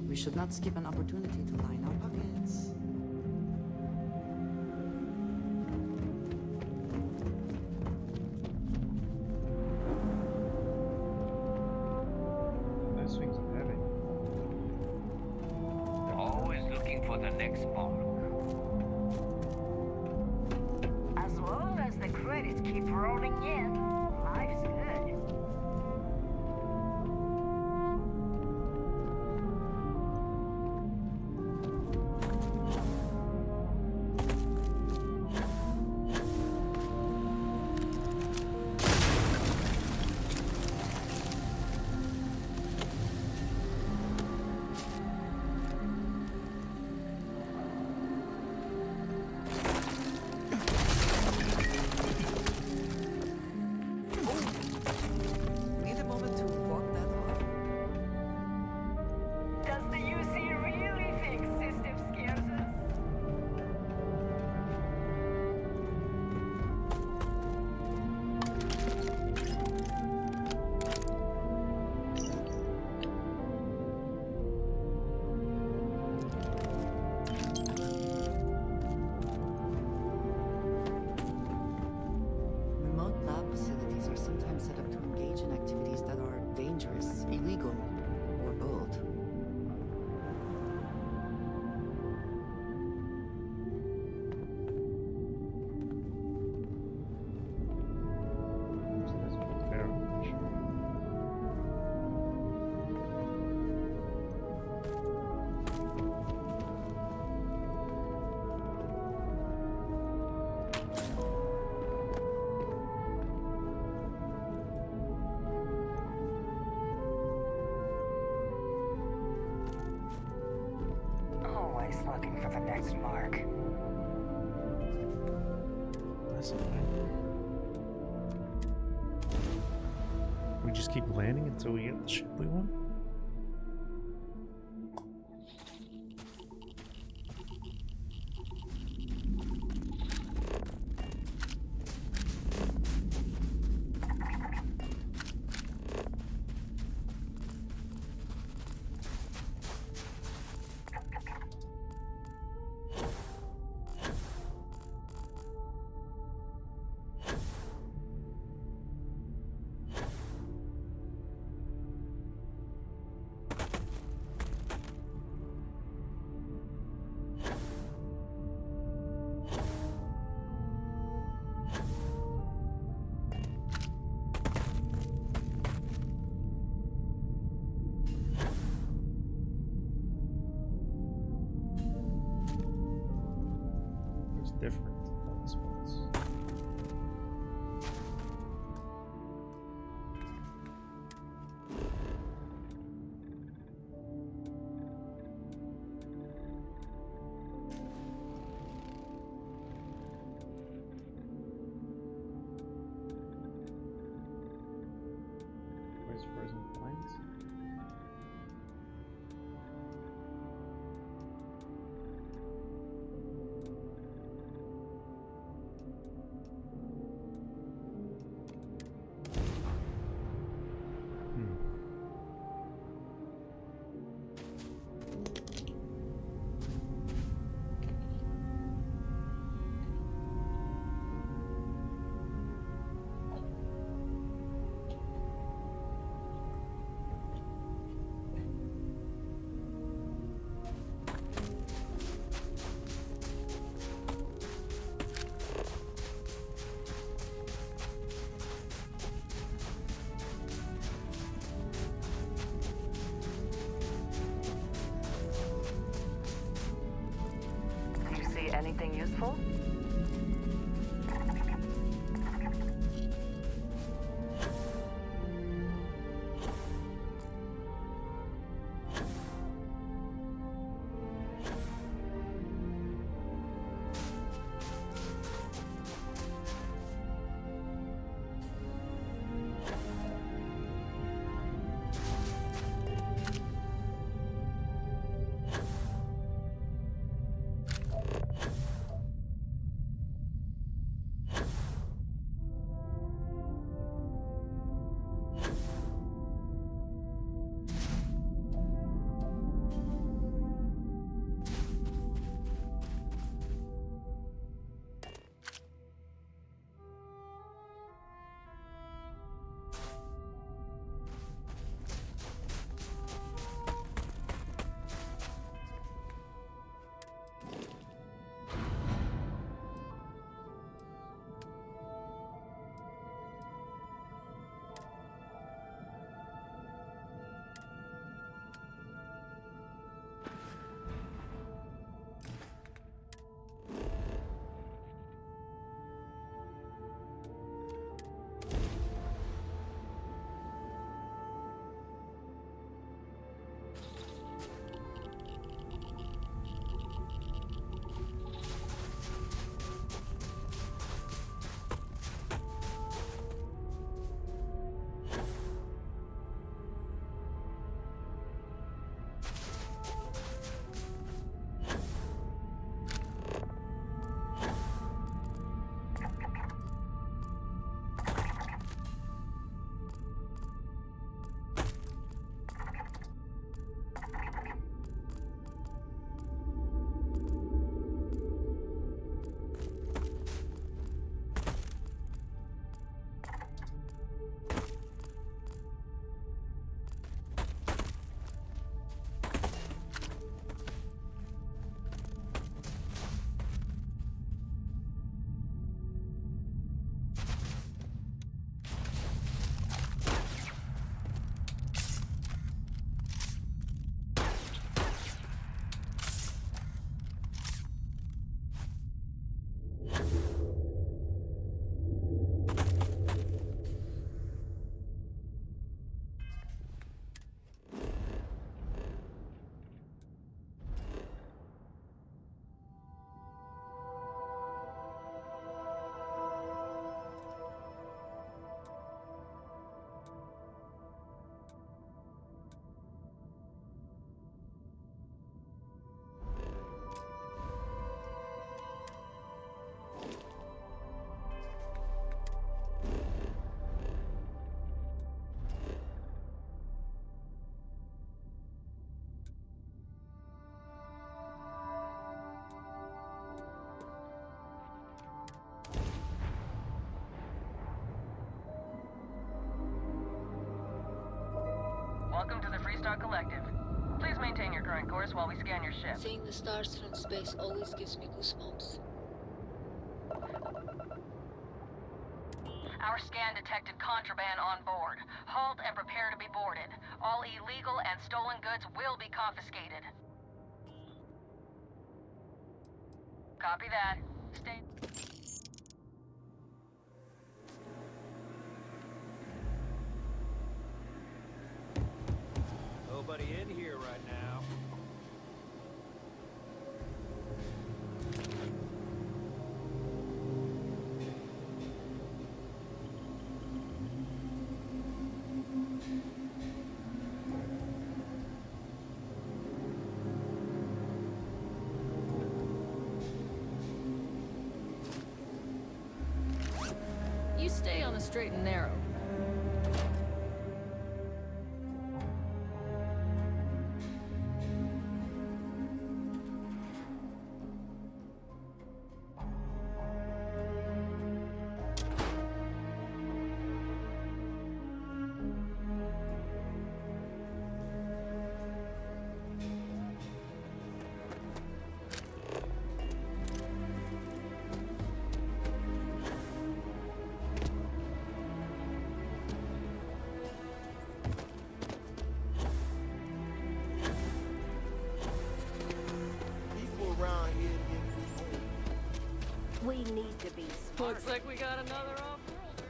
We should not skip an opportunity to line our pockets. Those things are heavy. Always looking for the next mark. As long as the credits keep rolling in, life's good. Need a moment to walk that off. Does the UC really think system scares us? Remote lab facilities are sometimes set up to engage in activities that are dangerous, illegal, or both. So that's not fair. Always looking for the next mark. That's annoying. We just keep landing until we get the ship we want? It's different than this one's. Where's frozen plains? Did you see anything useful? Star Collective. Please maintain your current course while we scan your ship. Seeing the stars from space always gives me goosebumps. Our scan detected contraband on board. Halt and prepare to be boarded. All illegal and stolen goods will be confiscated. Copy that. Stay... Nobody in here right now. You stay on the straight and narrow. We need to be smart. Looks like we got another off-worlder.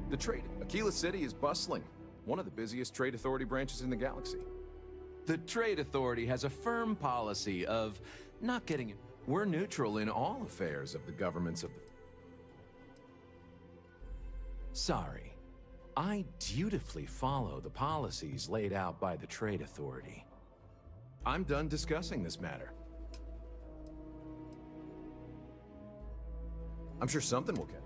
The trade. Aquila City is bustling. One of the busiest trade authority branches in the galaxy. The Trade Authority has a firm policy of not getting... We're neutral in all affairs of the governments of the... Sorry. I dutifully follow the policies laid out by the Trade Authority. I'm done discussing this matter. I'm sure something will get...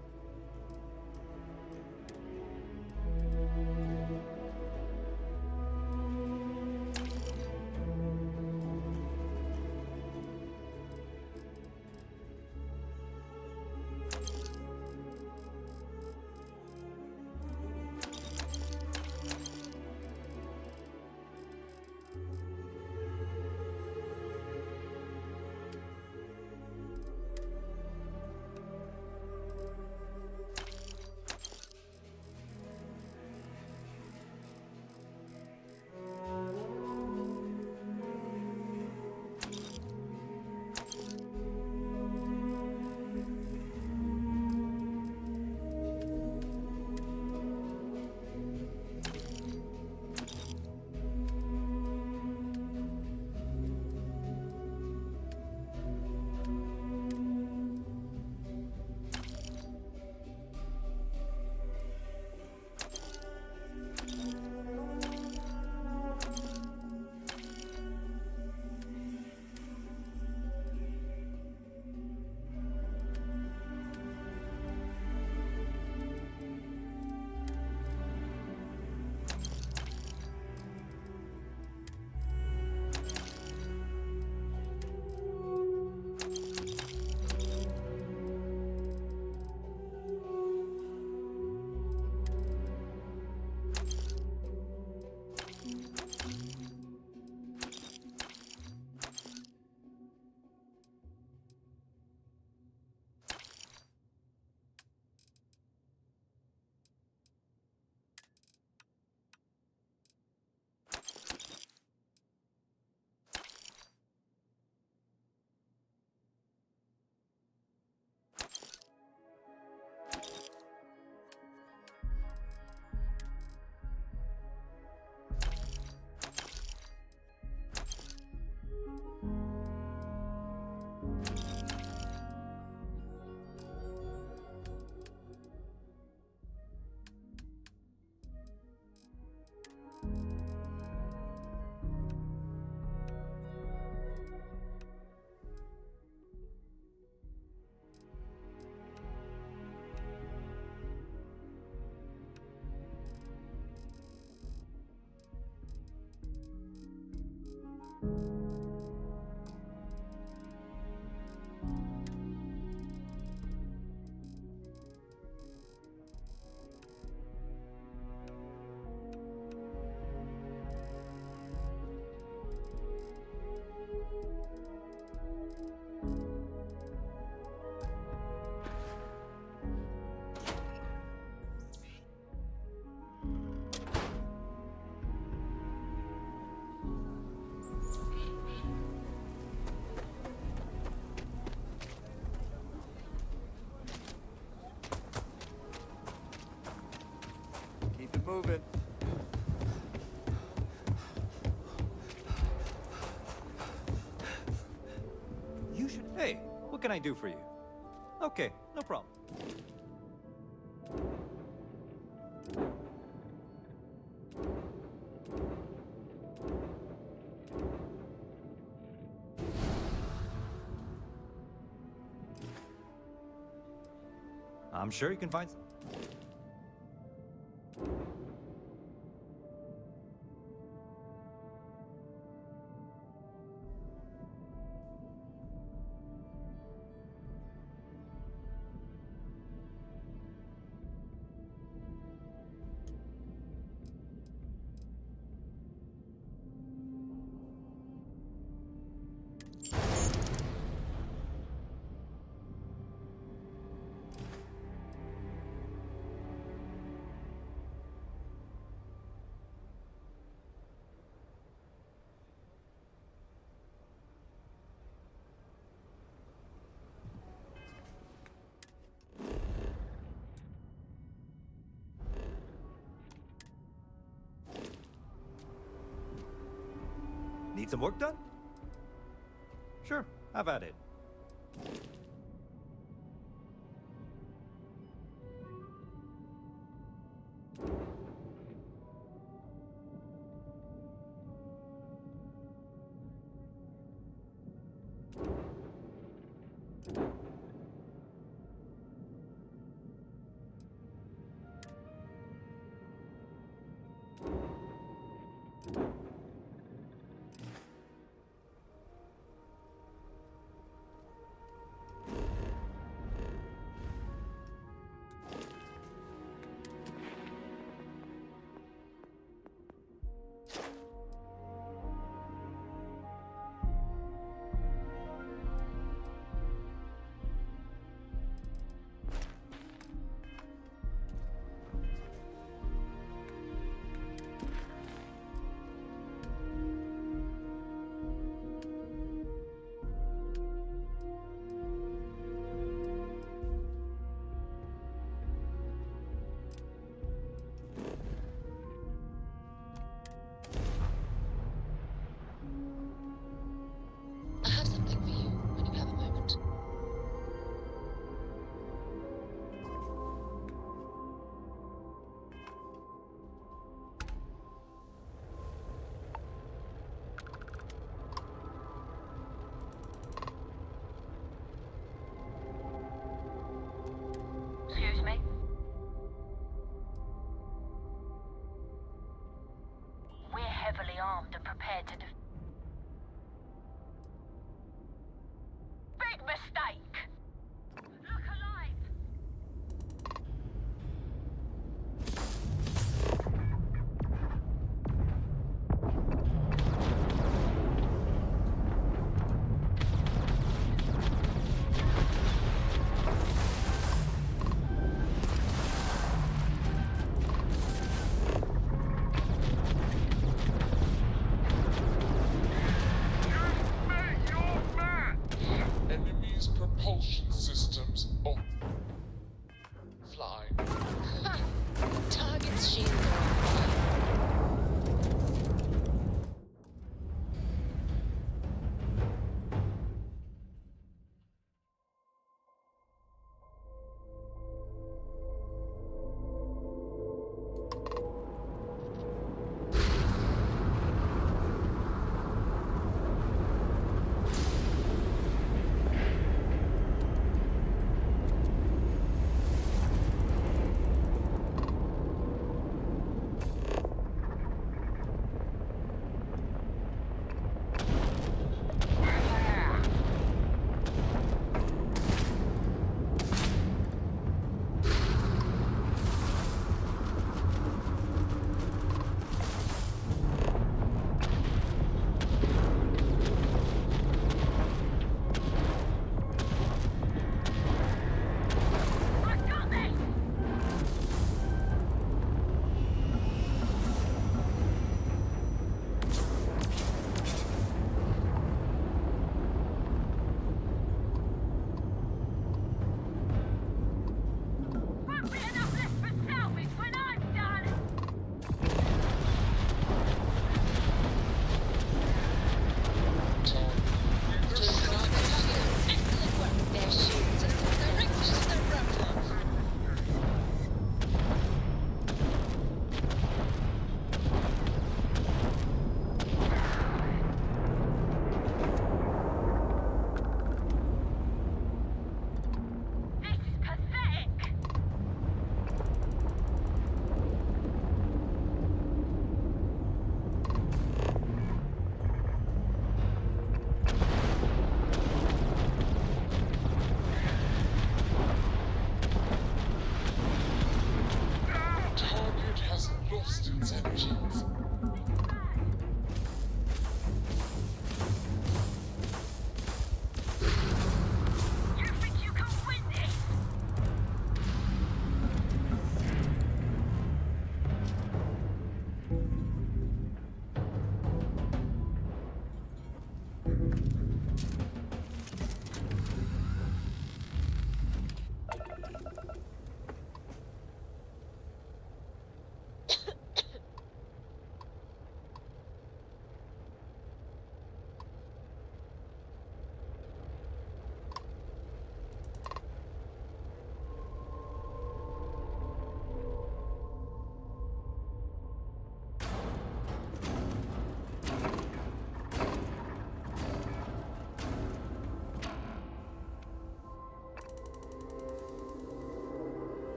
Get moving. You should... Hey, what can I do for you? Okay, no problem. I'm sure you can find some. Need some work done? Sure, have at it. I have something for you when you have a moment. Excuse me? We're heavily armed and prepared to Big mistake! Look alive! Enemy's propulsion systems offline. Ha! Target's shield are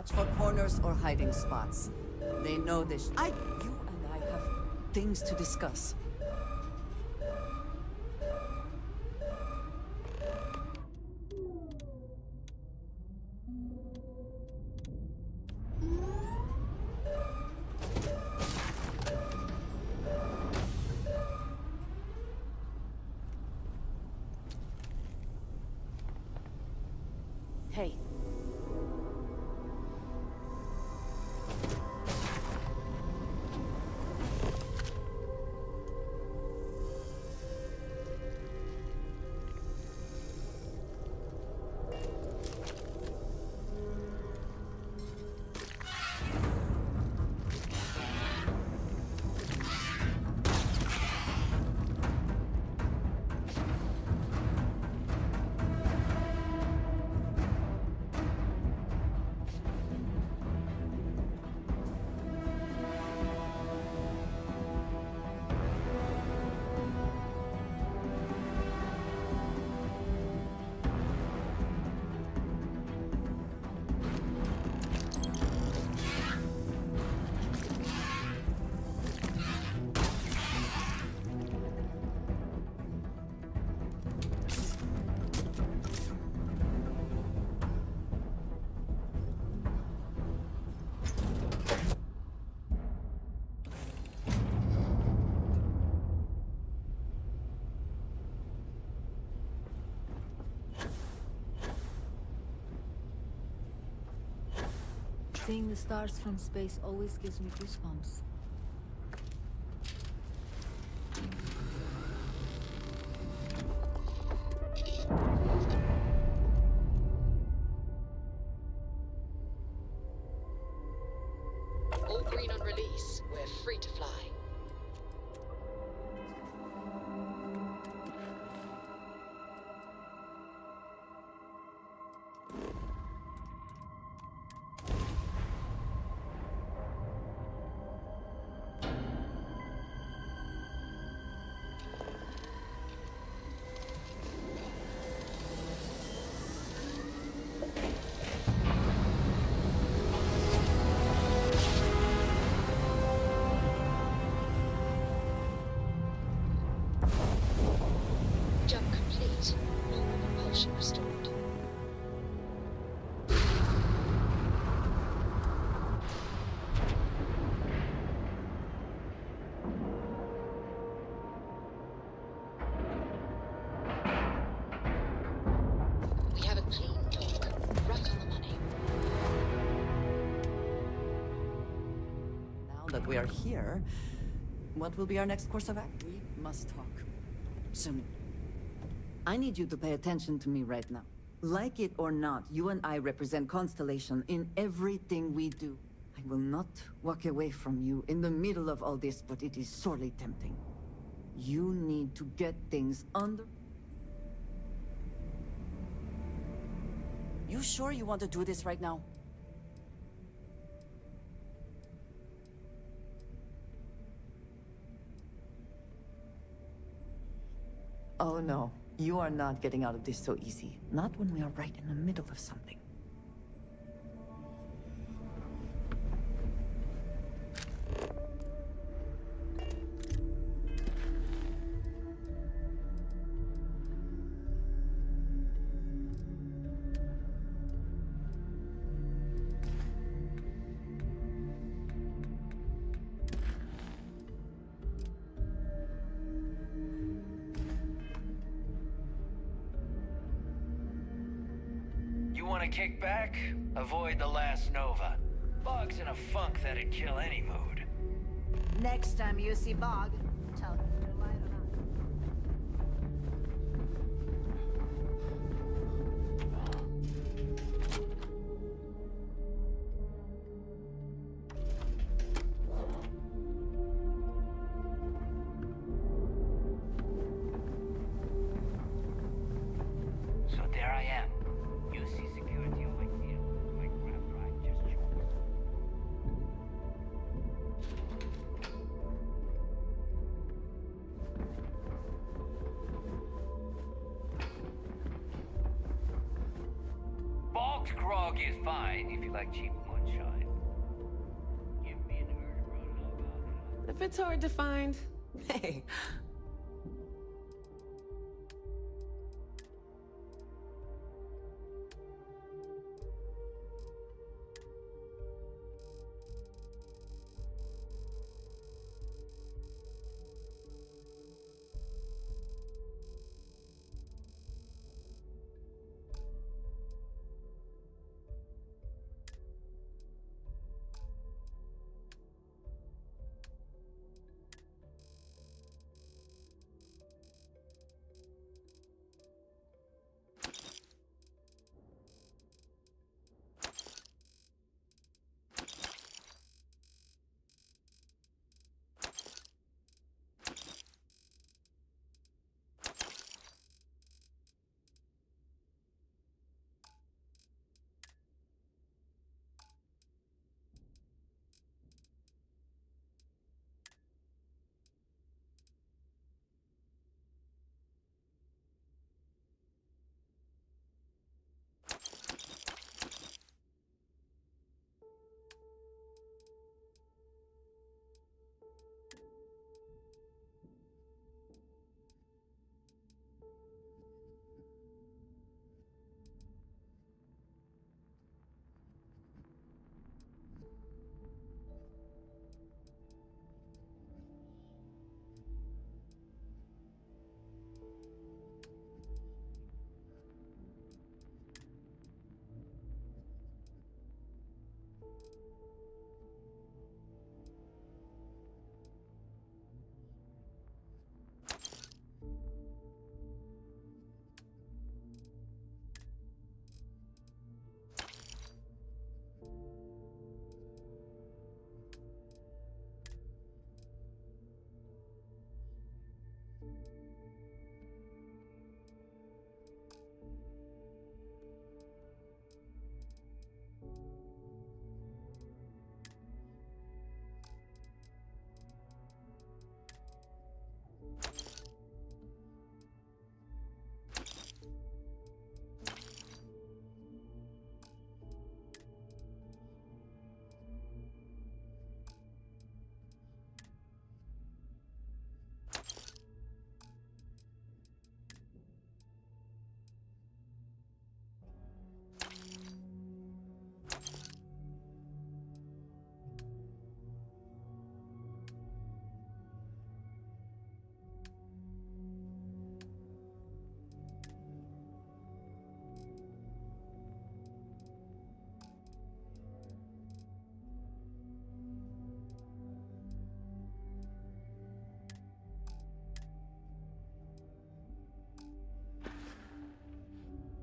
Watch for corners or hiding spots. They know this. You and I have things to discuss. Hey. Seeing the stars from space always gives me goosebumps. All green on release. We're free to fly. Jump complete. Normal propulsion restored. We have a clean dock. Right on the money. Now that we are here, what will be our next course of action? We must talk. Soon. I need you to pay attention to me right now. Like it or not, you and I represent Constellation in everything we do. I will not walk away from you in the middle of all this, but it is sorely tempting. You need to get things under... You sure you want to do this right now? Oh no, you are not getting out of this so easy. Not when we are right in the middle of something. You want to kick back? Avoid the last Nova. Bog's in a funk that'd kill any mood. Next time you see Bog, tell him to light it up. So there I am. You see security over here. My grab drive just joined. Bog's grog is fine if you like cheap money. If it's hard to find, hey.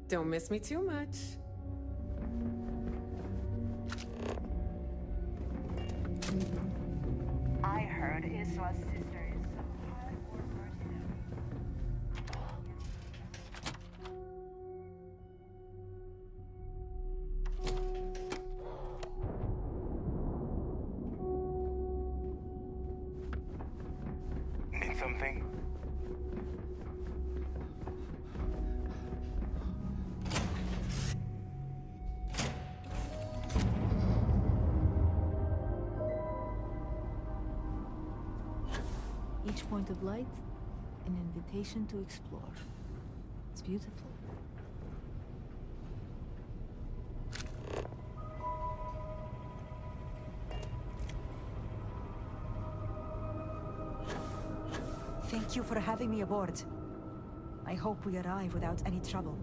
Don't miss me too much. I heard Isla's sister is some hardcore mercenary. Need something? Each point of light, an invitation to explore. It's beautiful. Thank you for having me aboard. I hope we arrive without any trouble.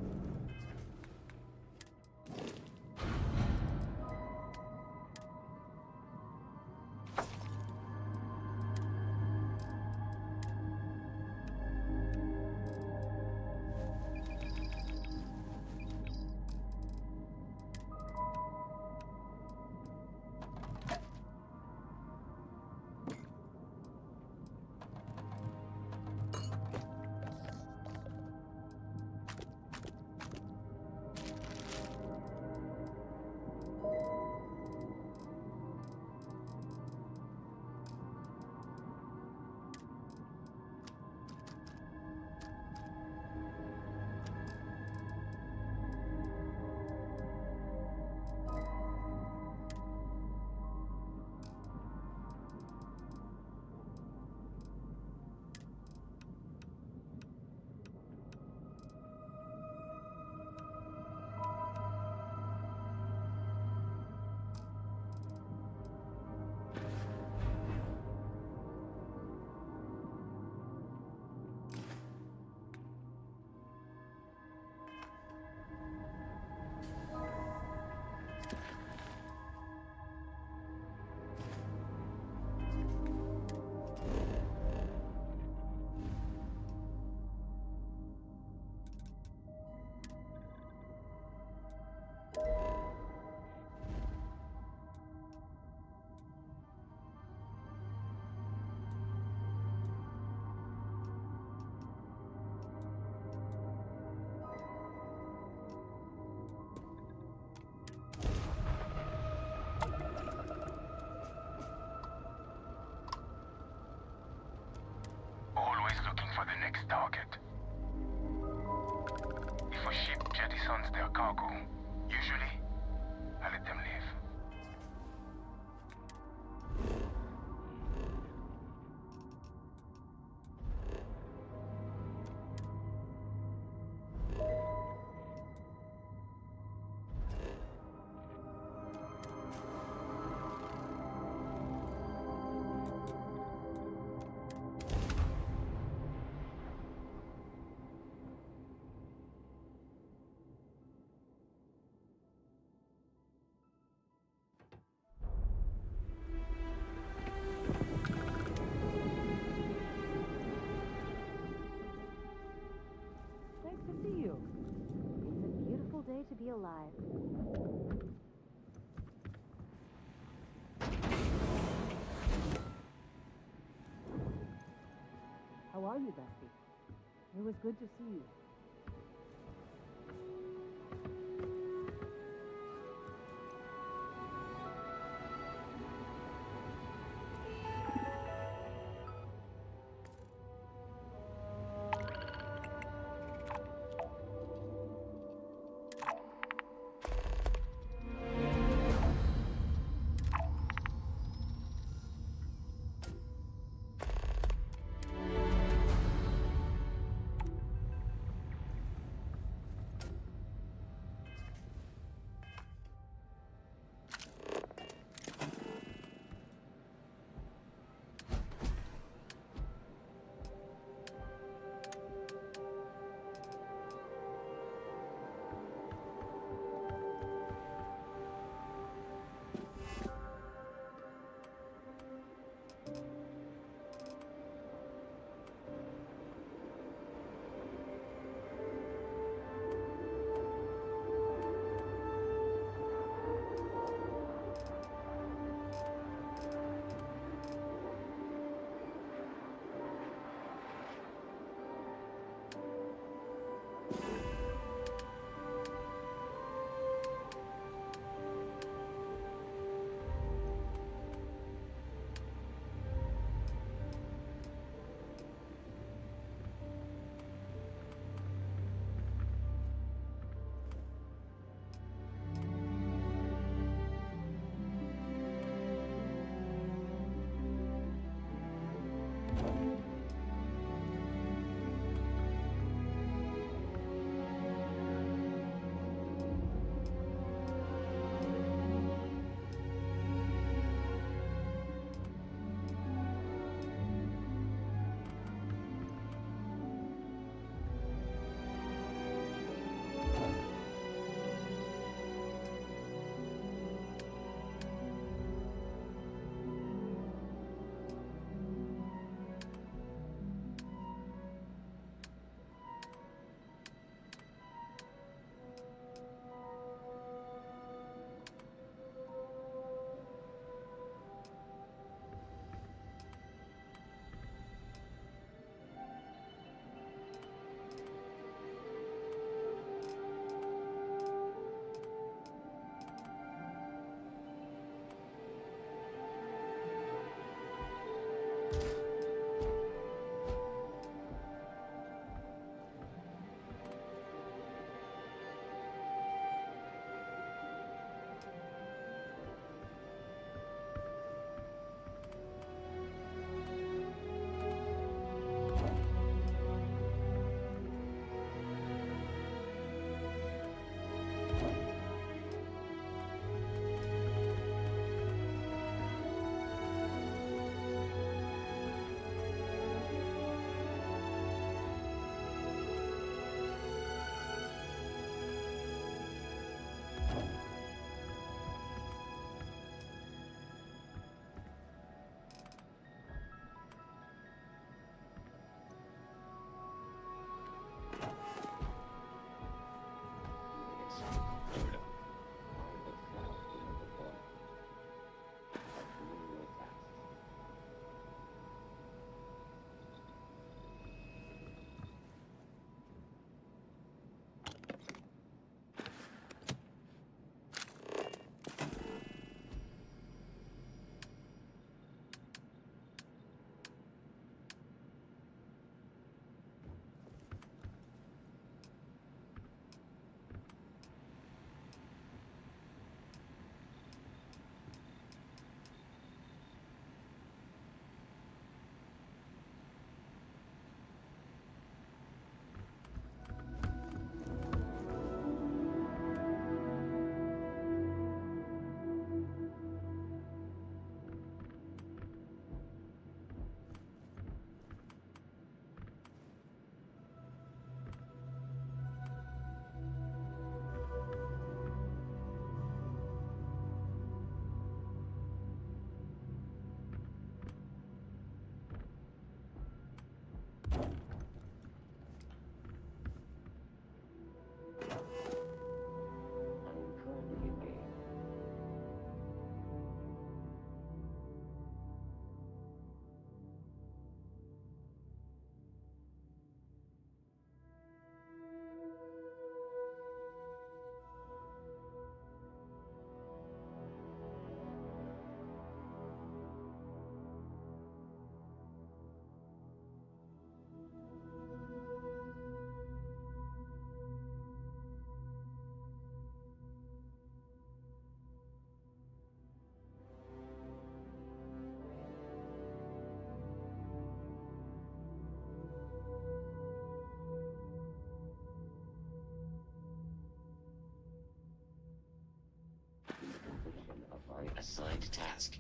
if a ship jettisons their cargo, usually, I let them leave. Nice to see you. It's a beautiful day to be alive. How are you, Dusty? It was good to see you. my assigned task.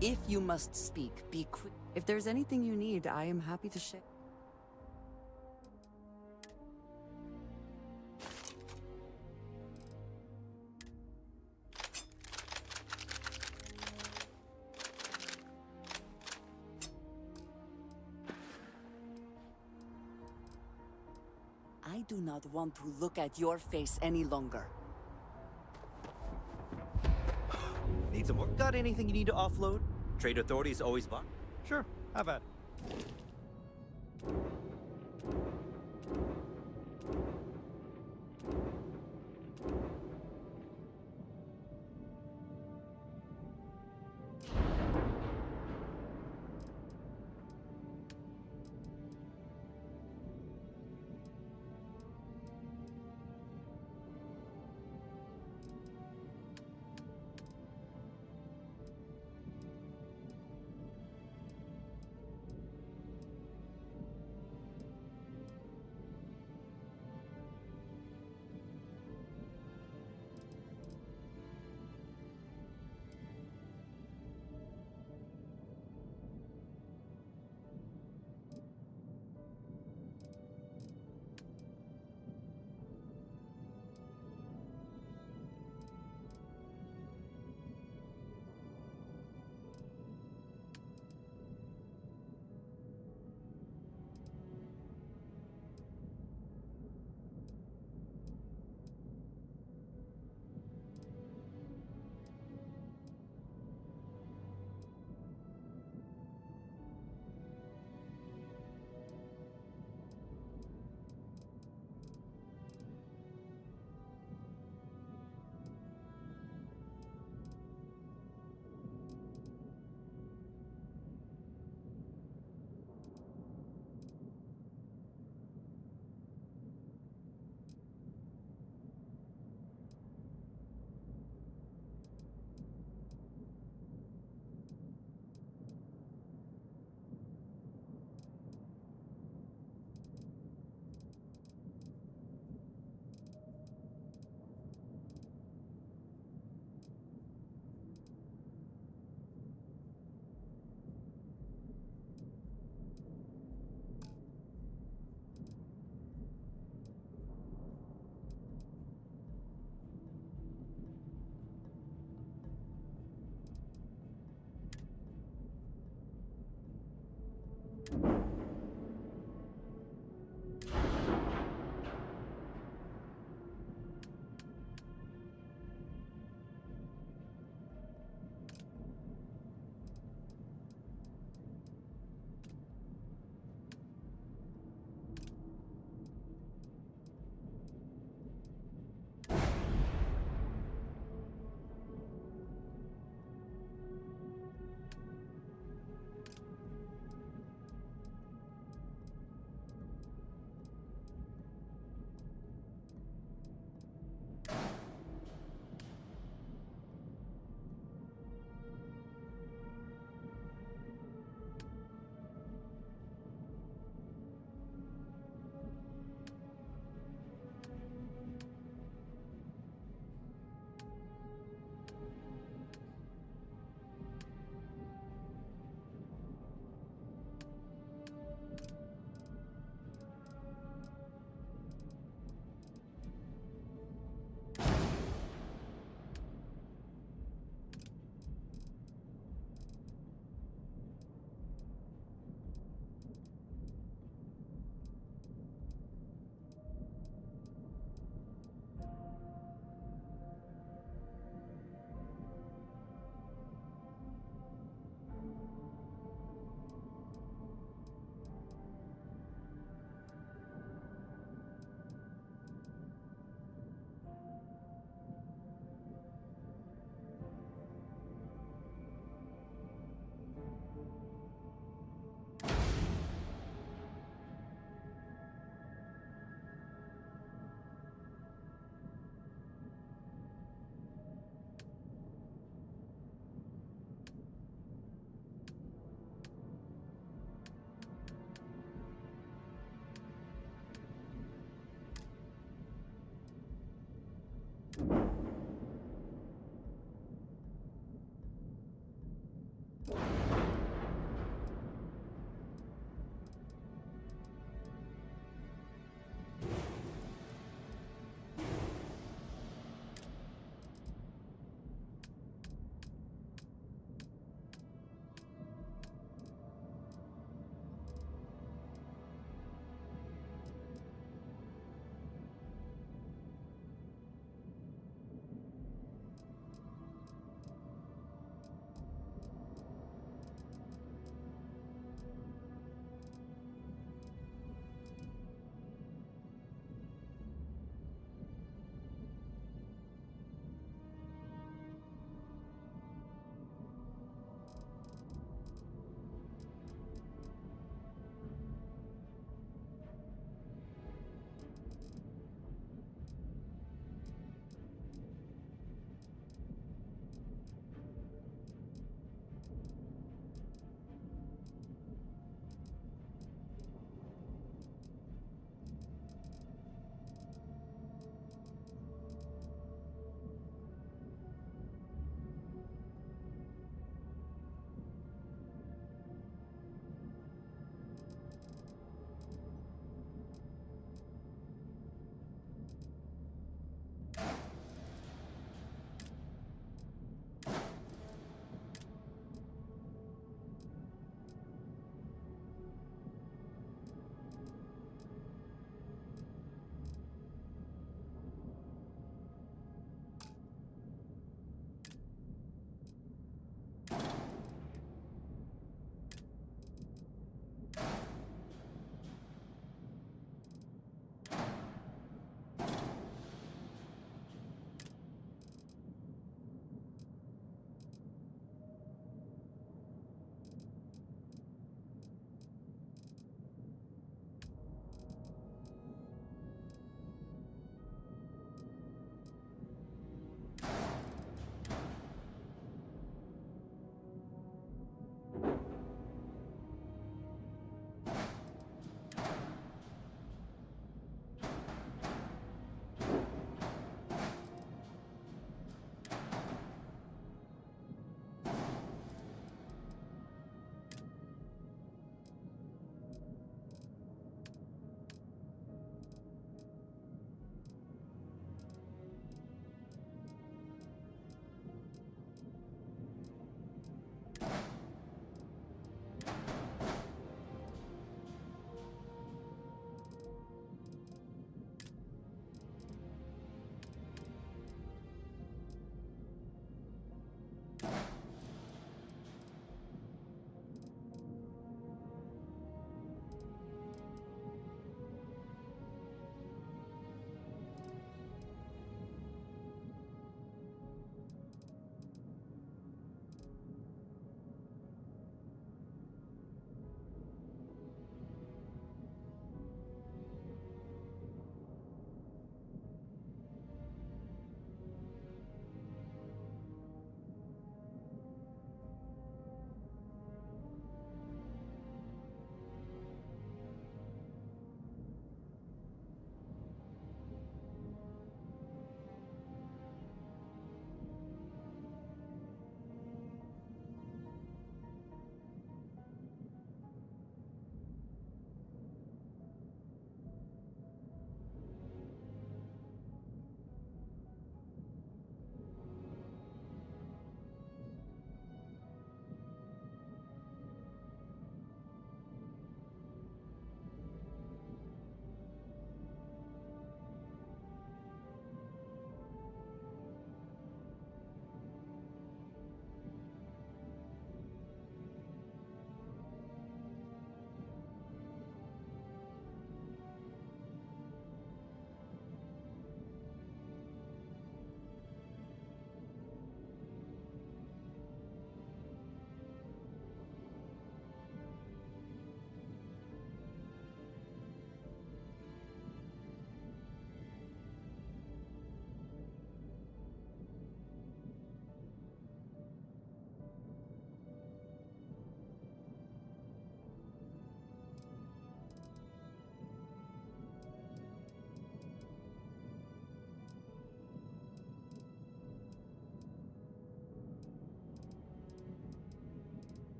If you must speak, be quick. If there's anything you need, I am happy to share. I do not want to look at your face any longer. Need some work? Got anything you need to offload? Trade authorities always buy. Sure, how about it?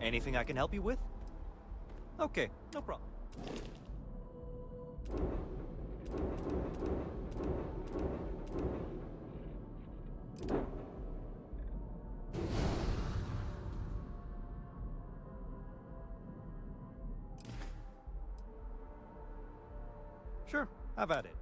Anything I can help you with? Okay, no problem. Sure, have at it.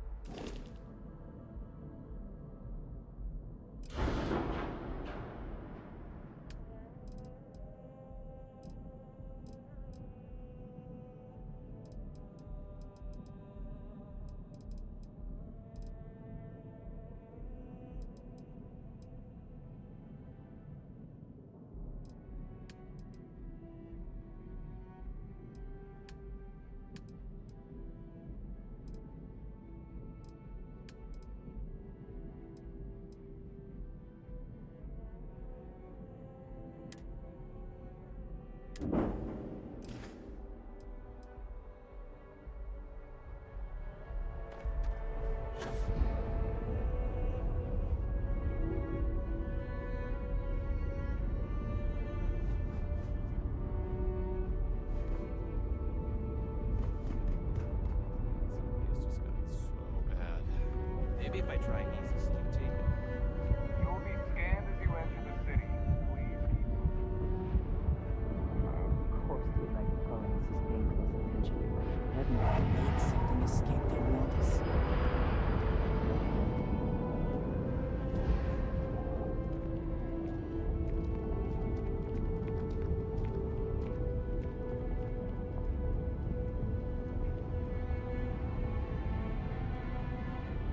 Maybe if I try easy safety. You'll be scanned as you enter the city. Please keep Of course, the United Colonies is paying close attention. Heaven forbid something escape their notice.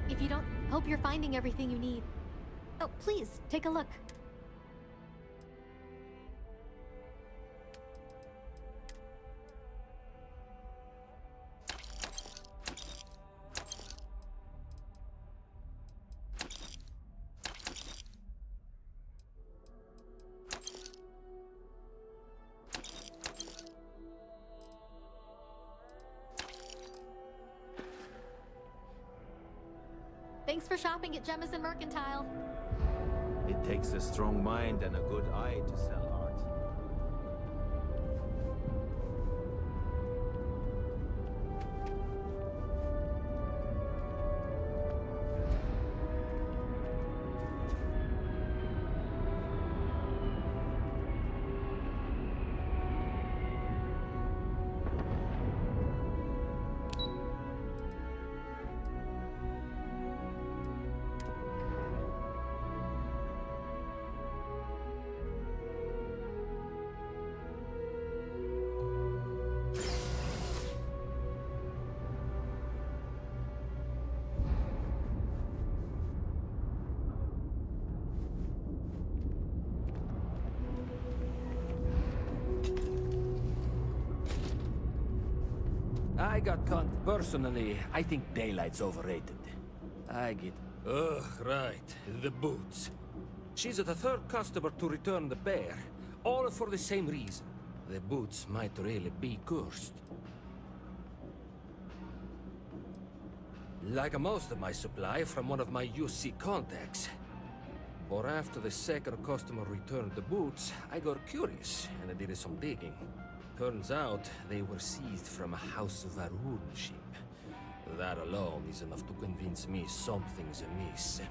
If you don't, hope you're finding everything you need. Oh, please, take a look. Thanks for shopping at Jemison Mercantile. It takes a strong mind and a good eye to sell art. I got caught. Personally, I think daylight's overrated. I get... Ugh, right. The boots. She's the third customer to return the pair. All for the same reason. The boots might really be cursed. Like most of my supply from one of my UC contacts. But after the second customer returned the boots, I got curious and I did some digging. Turns out they were seized from a House of Arun ship. That alone is enough to convince me something's amiss.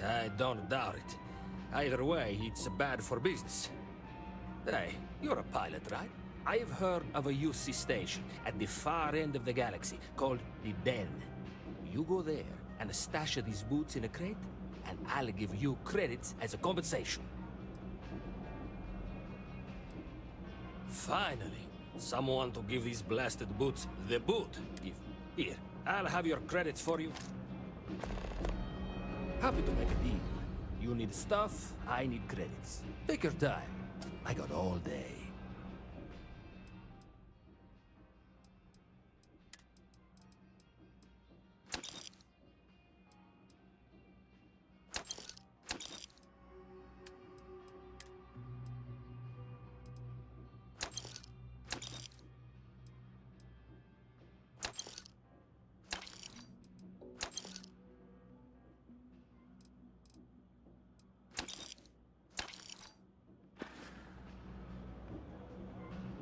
I don't doubt it. Either way, it's bad for business. Hey, you're a pilot, right? I've heard of a UC station at the far end of the galaxy called the Den. You go there and stash these boots in a crate, and I'll give you credits as a compensation. Finally, someone to give these blasted boots the boot. Here, I'll have your credits for you. Happy to make a deal. You need stuff, I need credits. Take your time. I got all day.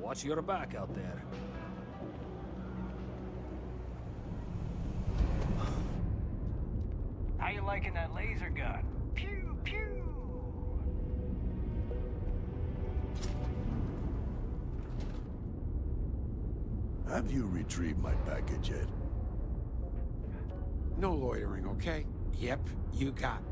Watch your back out there. How you liking that laser gun? Pew, pew! Have you retrieved my package yet? No loitering, okay? Yep, you got.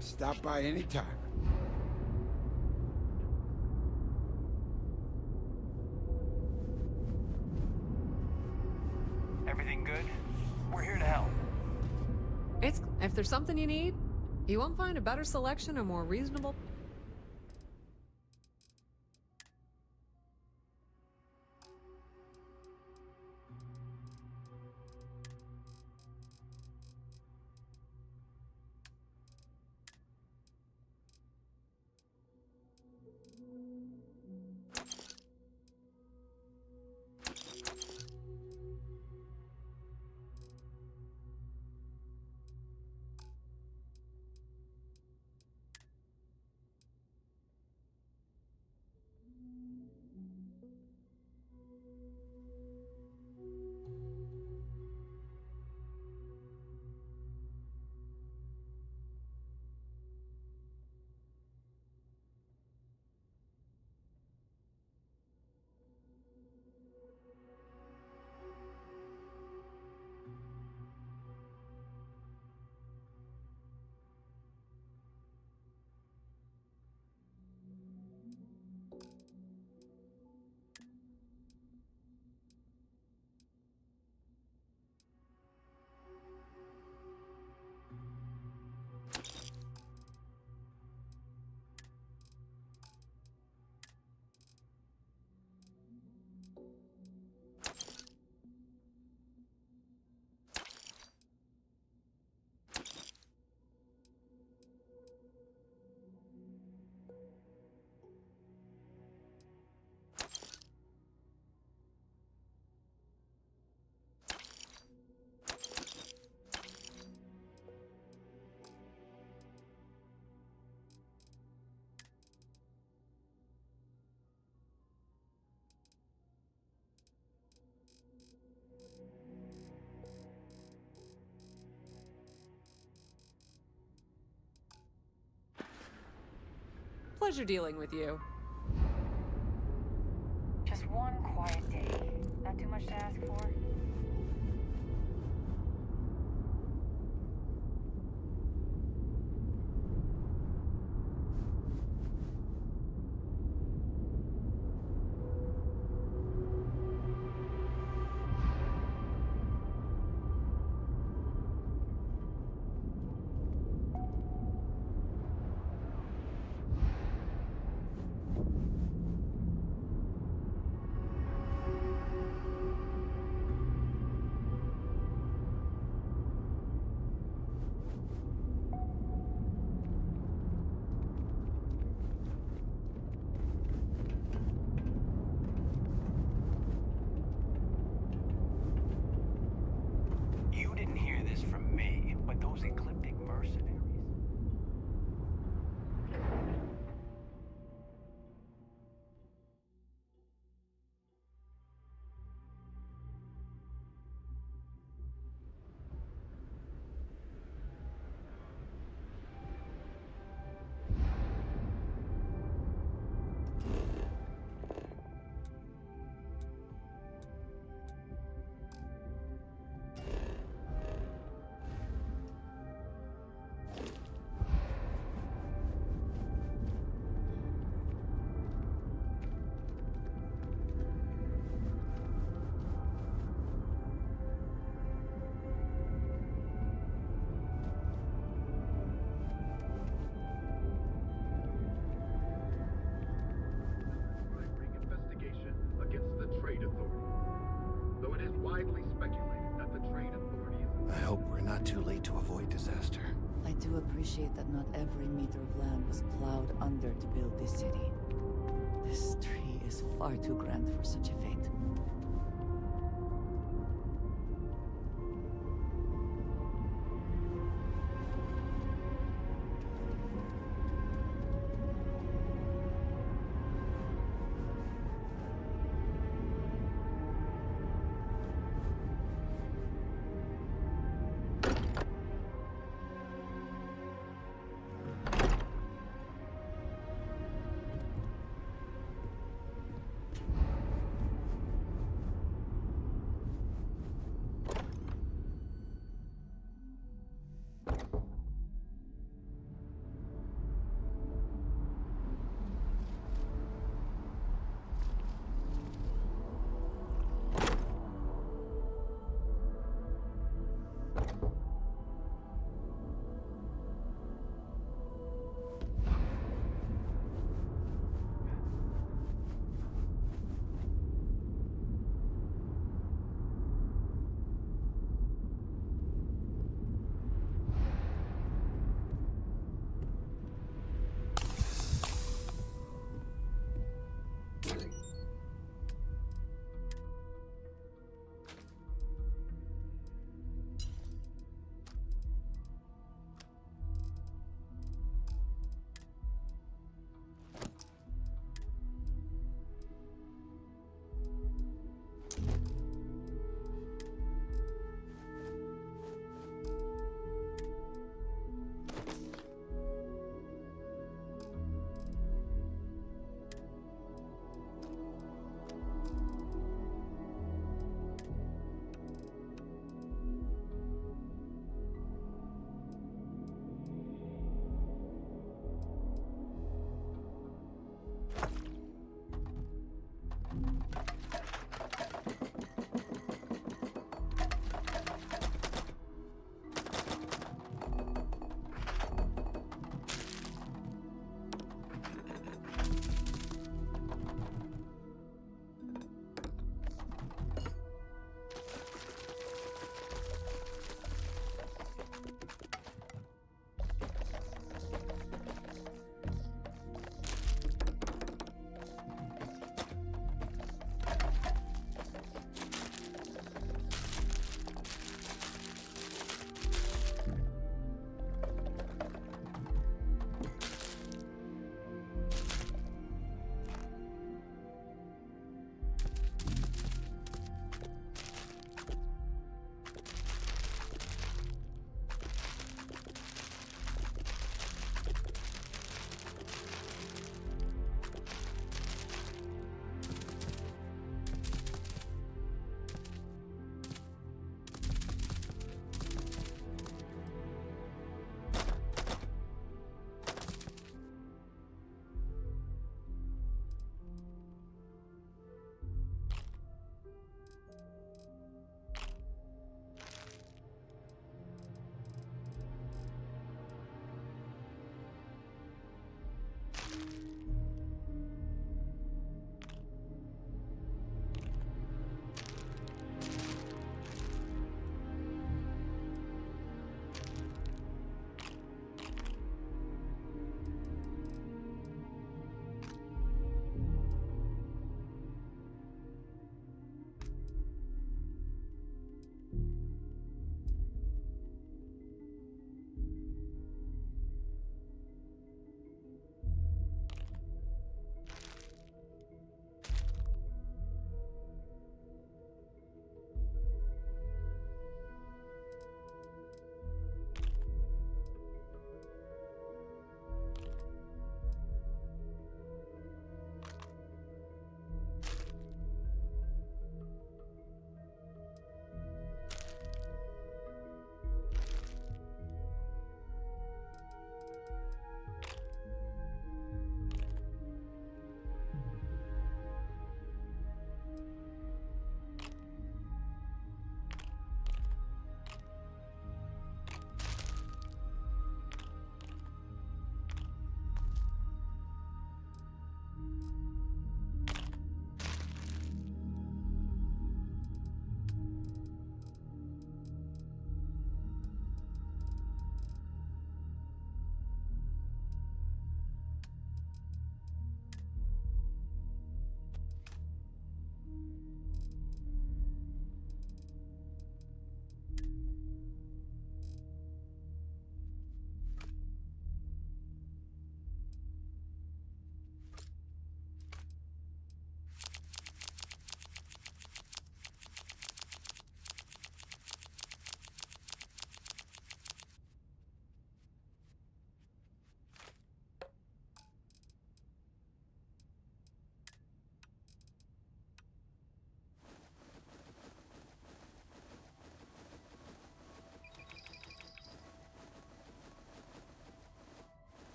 Stop by anytime. Everything good? We're here to help. If there's something you need, you won't find a better selection or more reasonable. Pleasure dealing with you. Just one quiet day. Not too much to ask for. not too late to avoid disaster. I do appreciate that not every meter of land was plowed under to build this city. This tree is far too grand for such a fate.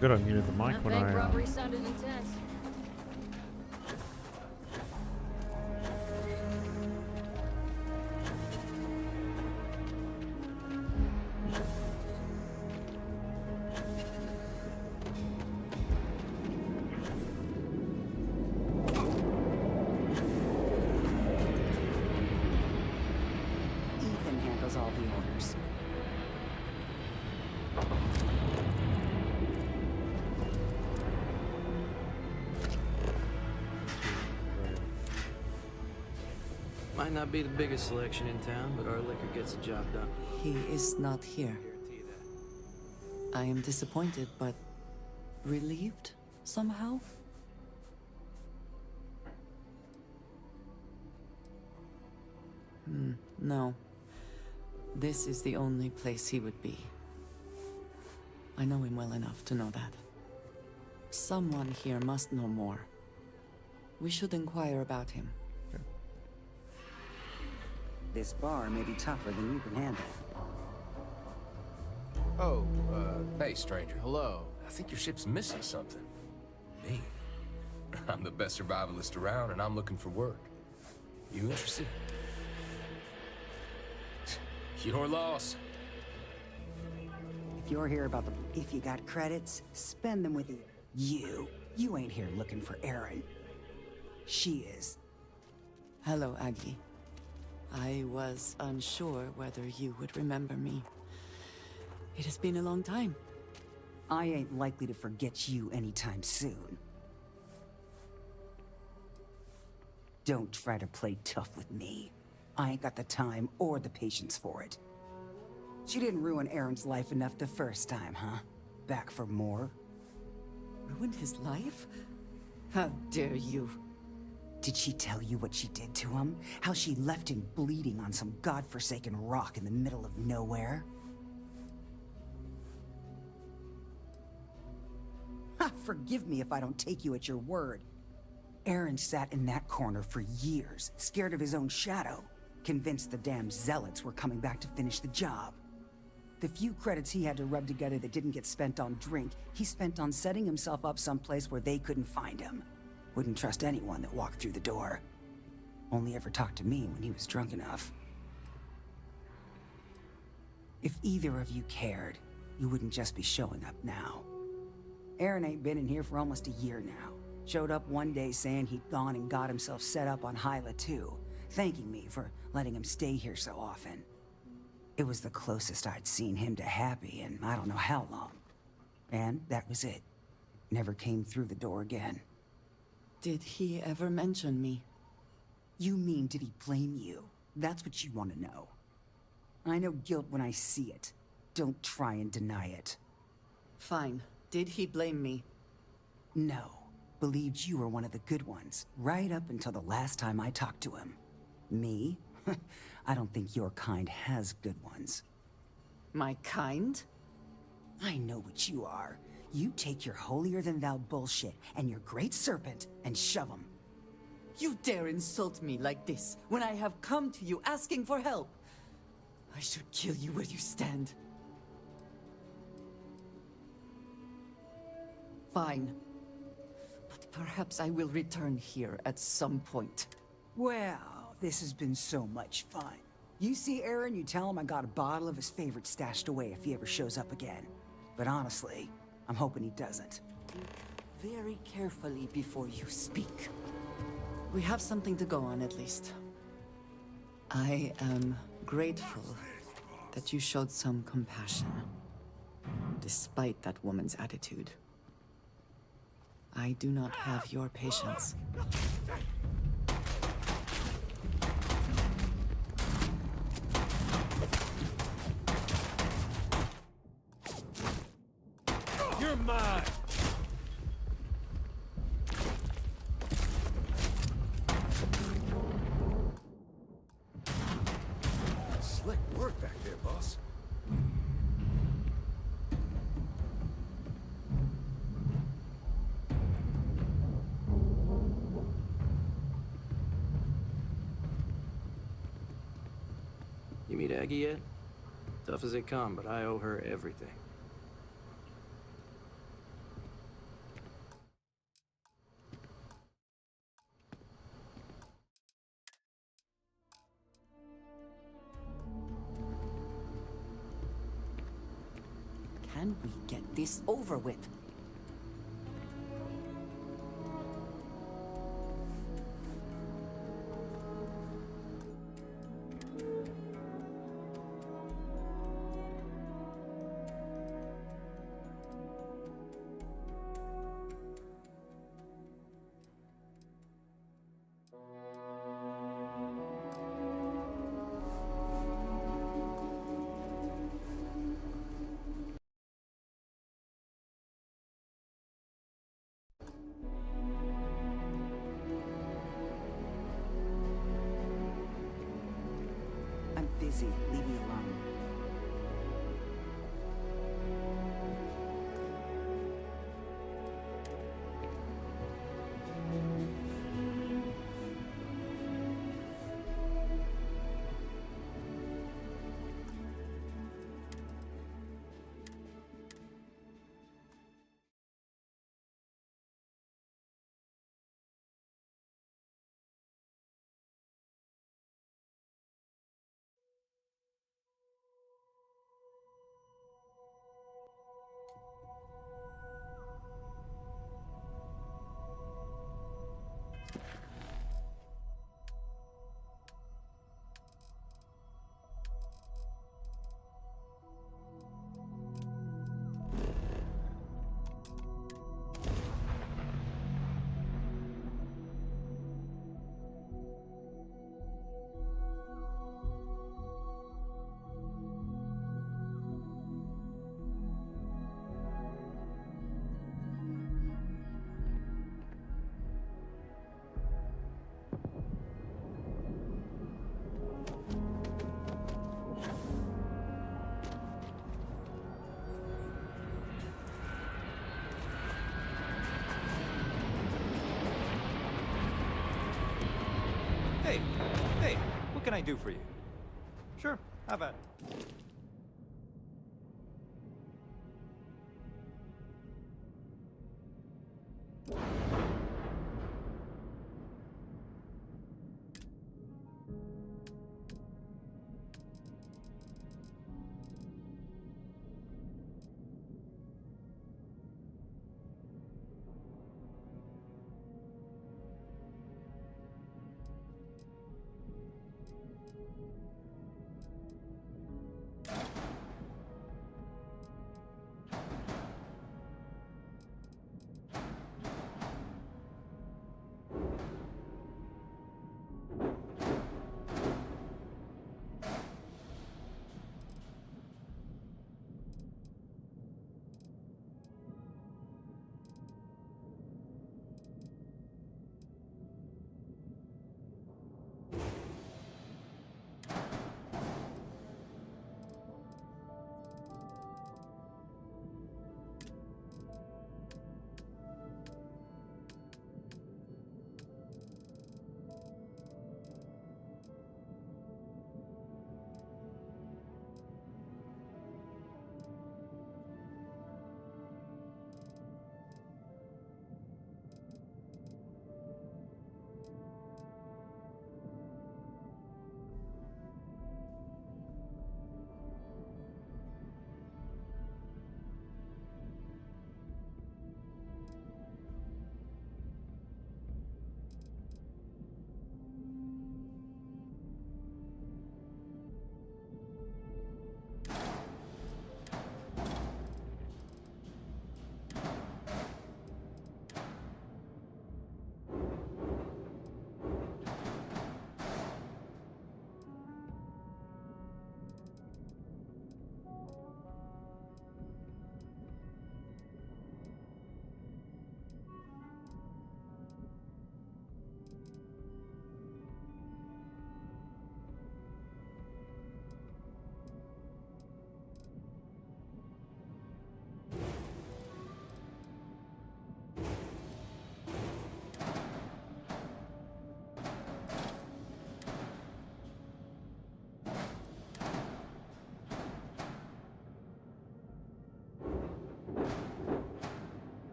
Good, I muted the mic That when bank I. robbery sounded intense. Ethan handles all the orders. Might not be the biggest selection in town, but our liquor gets the job done. He is not here. I am disappointed, but relieved somehow. No. This is the only place he would be. I know him well enough to know that. Someone here must know more. We should inquire about him. This bar may be tougher than you can handle. Oh, hey, stranger. Hello. I think your ship's missing something. Me? I'm the best survivalist around, and I'm looking for work. You interested? Your loss. If you're here about if you got credits, spend them with you. You ain't here looking for Erin. She is. Hello, Aggie. I was unsure whether you would remember me. It has been a long time. I ain't likely to forget you anytime soon. Don't try to play tough with me. I ain't got the time or the patience for it. She didn't ruin Aaron's life enough the first time, huh? Back for more? Ruined his life? How dare you? Did she tell you what she did to him? How she left him bleeding on some godforsaken rock in the middle of nowhere? Ha, forgive me if I don't take you at your word. Aaron sat in that corner for years, scared of his own shadow, convinced the damn zealots were coming back to finish the job. The few credits he had to rub together that didn't get spent on drink, he spent on setting himself up someplace where they couldn't find him. Wouldn't trust anyone that walked through the door. Only ever talked to me when he was drunk enough. If either of you cared, you wouldn't just be showing up now. Aaron ain't been in here for almost a year now. Showed up one day saying he'd gone and got himself set up on Hyla too, thanking me for letting him stay here so often. It was the closest I'd seen him to happy in I don't know how long. And that was it. Never came through the door again. Did he ever mention me? You mean, did he blame you? That's what you want to know. I know guilt when I see it. Don't try and deny it. Fine. Did he blame me? No. Believed you were one of the good ones, right up until the last time I talked to him. Me? I don't think your kind has good ones. My kind? I know what you are. You take your holier-than-thou bullshit and your great serpent and shove them. You dare insult me like this when I have come to you asking for help. I should kill you where you stand. Fine. But perhaps I will return here at some point. Well, this has been so much fun. You see Aaron, you tell him I got a bottle of his favorite stashed away if he ever shows up again. But honestly, I'm hoping he doesn't. Think very carefully before you speak. We have something to go on, at least. I am grateful that you showed some compassion, despite that woman's attitude. I do not have your patience. You're mine! Slick work back there, boss. You meet Aggie yet? Tough as they come, but I owe her everything. can we get this over with? I'm busy. Leave me alone. Hey, what can I do for you? Sure, have at it.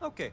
Okay.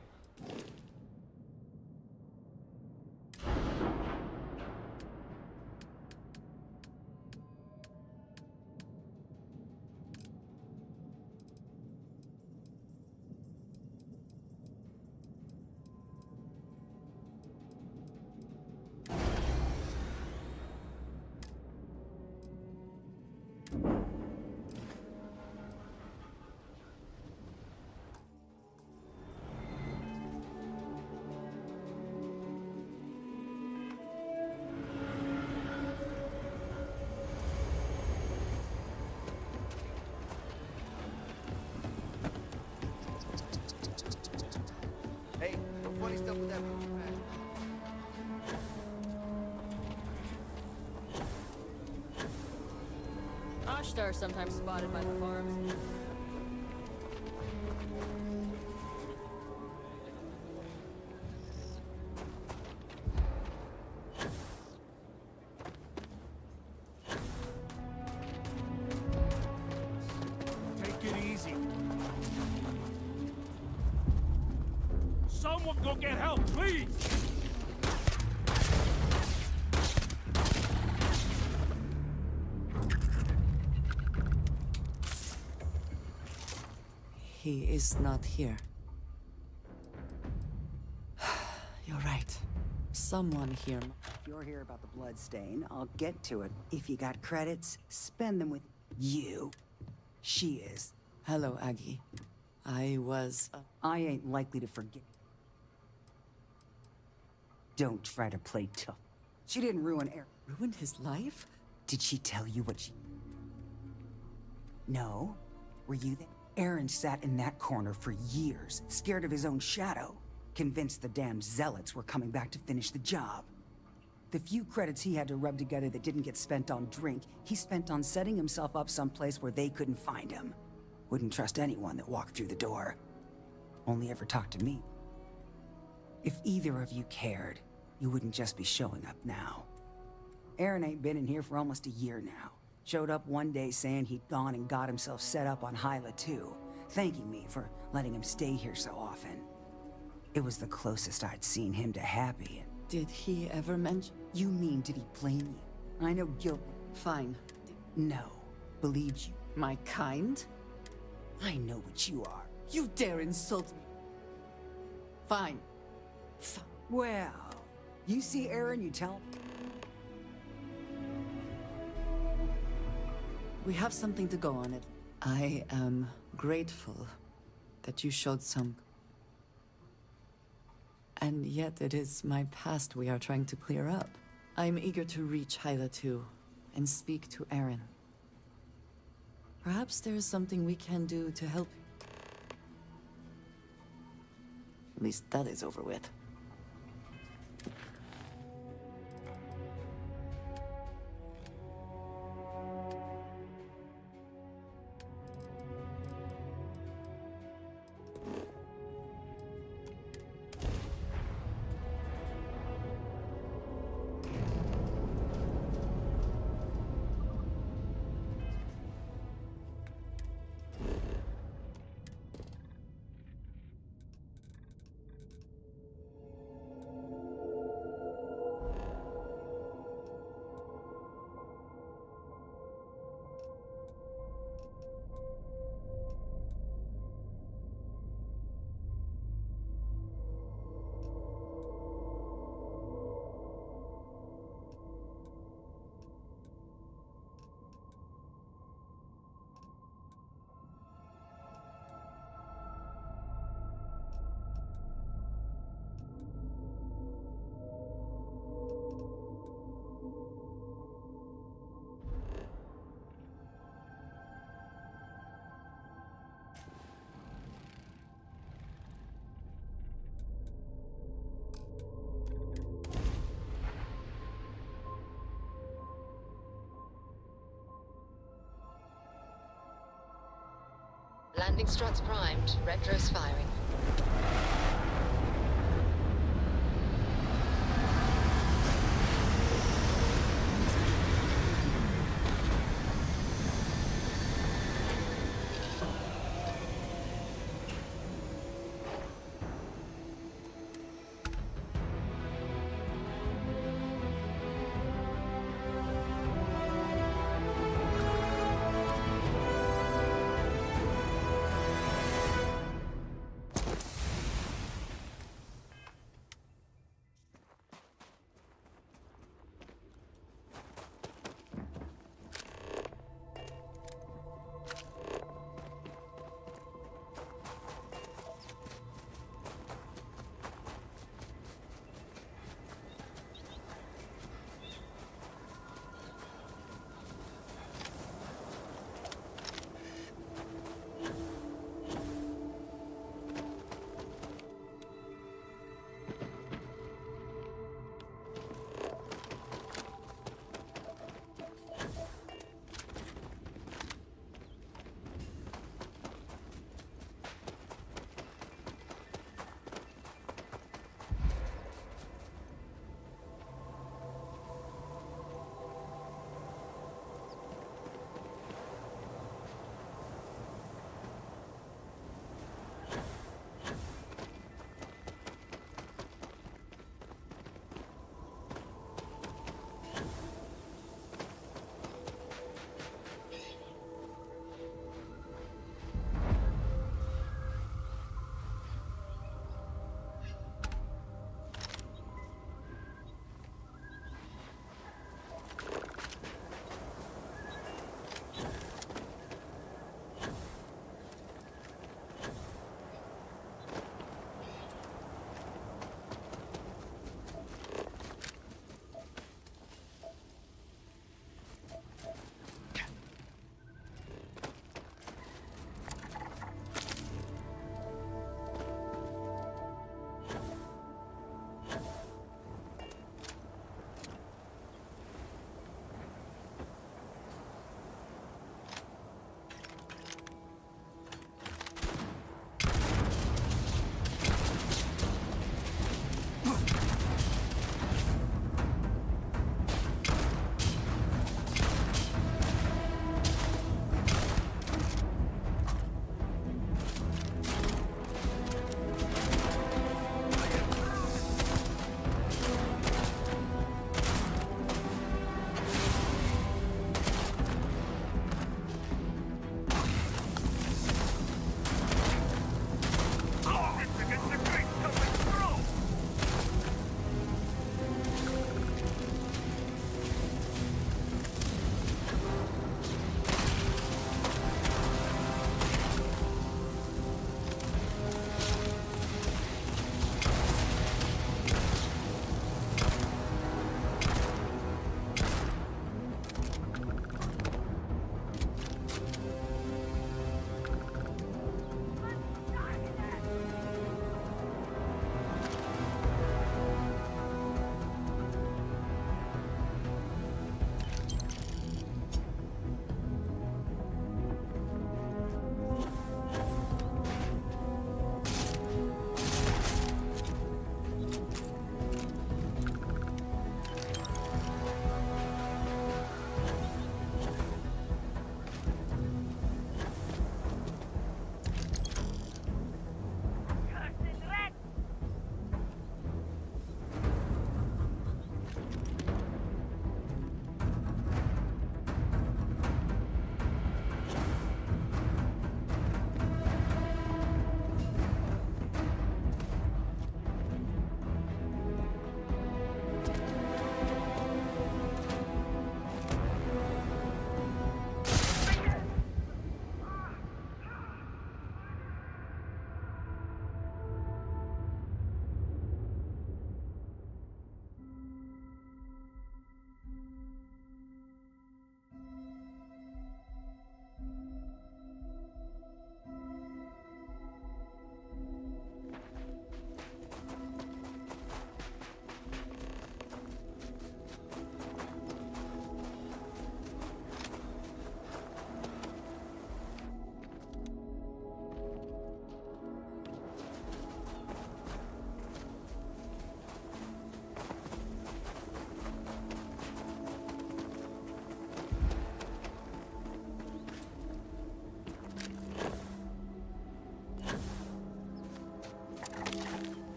Hey, no funny stuff with that booty pack. Ashtar sometimes spotted by the farm. Take it easy. Someone go get help, please! He is not here. You're right. Someone here. If you're here about the blood stain, I'll get to it. If you got credits, spend them with you. She is. Hello, Aggie. I ain't likely to forget. Don't try to play tough. She didn't ruin Aaron. Ruin his life? Did she tell you what she... No? Were you there? Aaron sat in that corner for years, scared of his own shadow, convinced the damn zealots were coming back to finish the job. The few credits he had to rub together that didn't get spent on drink, he spent on setting himself up someplace where they couldn't find him. Wouldn't trust anyone that walked through the door. Only ever talked to me. If either of you cared, you wouldn't just be showing up now. Aaron ain't been in here for almost a year now. Showed up one day saying he'd gone and got himself set up on Hyla too, thanking me for letting him stay here so often. It was the closest I'd seen him to happy. Did he ever mention? You mean, did he blame you? I know guilt. Fine. No. Believed you. My kind? I know what you are. You dare insult me. Fine. Well, you see Aaron, you tell him. We have something to go on it. I am grateful that you showed some... And yet it is my past we are trying to clear up. I'm eager to reach Hyla too, and speak to Aaron. Perhaps there is something we can do to help you. At least that is over with. Landing struts primed. Retros firing.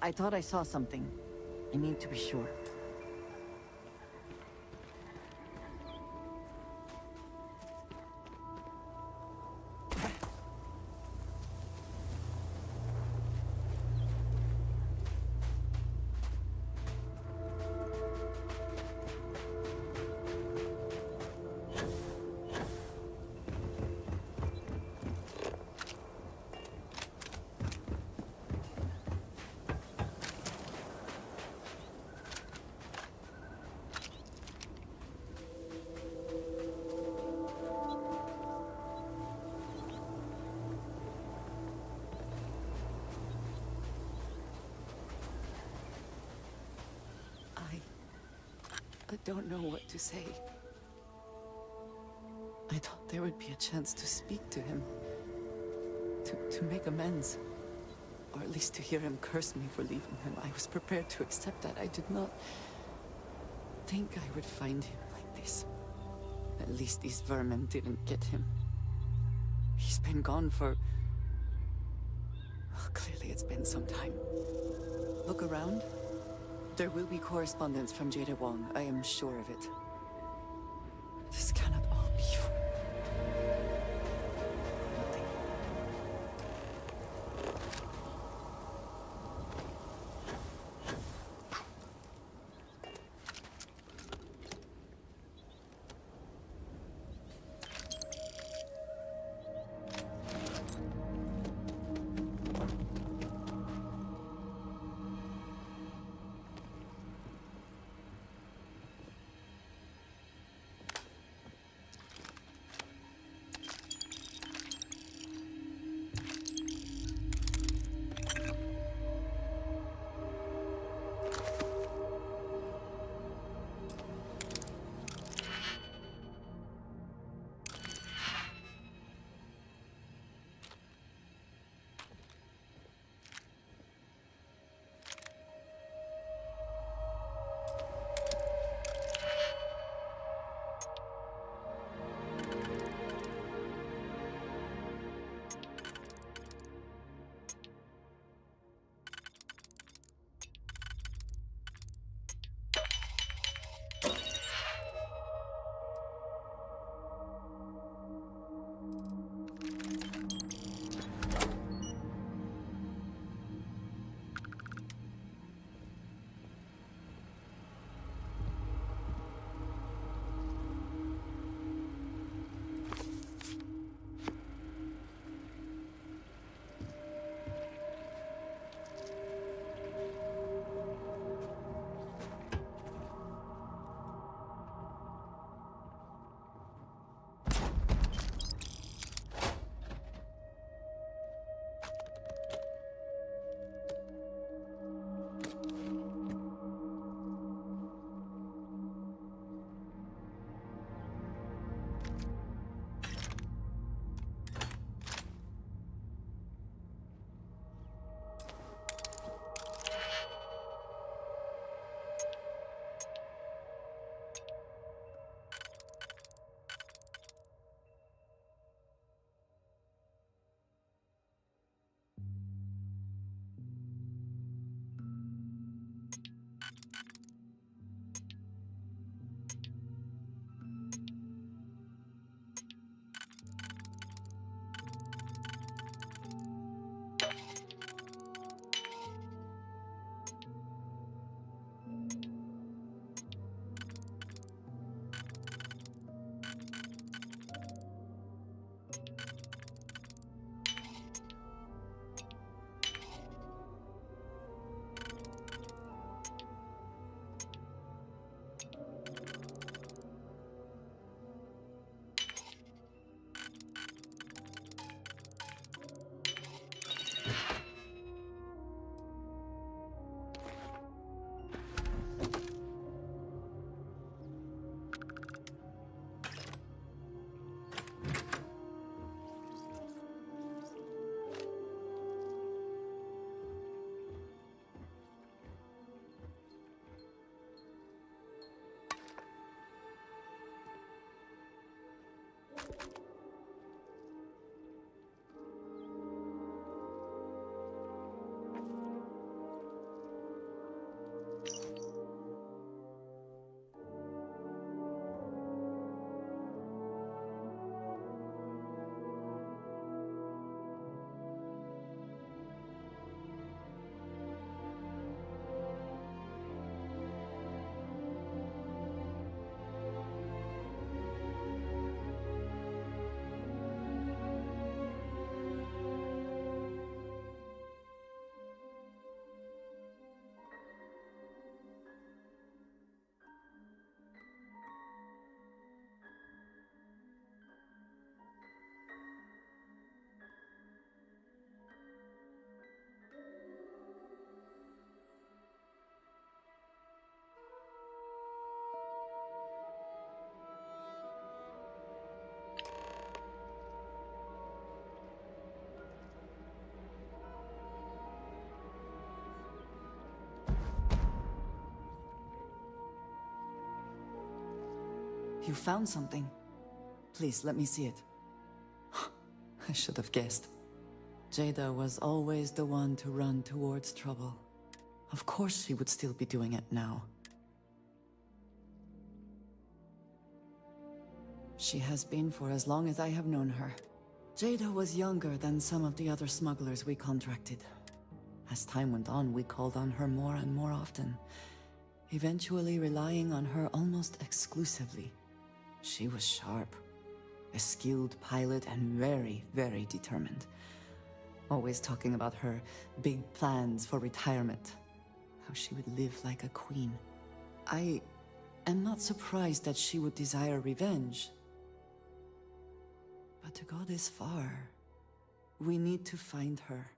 I thought I saw something. I need to be sure. I don't know what to say. I thought there would be a chance to speak to him. To make amends. Or at least to hear him curse me for leaving him. I was prepared to accept that. I did not think I would find him like this. At least these vermin didn't get him. He's been gone for... Oh, clearly it's been some time. Look around. There will be correspondence from Jada Wong, I am sure of it. This cannot all be for... nothing. You found something. Please, let me see it. I should have guessed. Jada was always the one to run towards trouble. Of course she would still be doing it now. She has been for as long as I have known her. Jada was younger than some of the other smugglers we contracted. As time went on, we called on her more and more often, eventually relying on her almost exclusively. She was sharp, a skilled pilot, and very, very determined. Always talking about her big plans for retirement, how she would live like a queen. I am not surprised that she would desire revenge. But to go this far, we need to find her.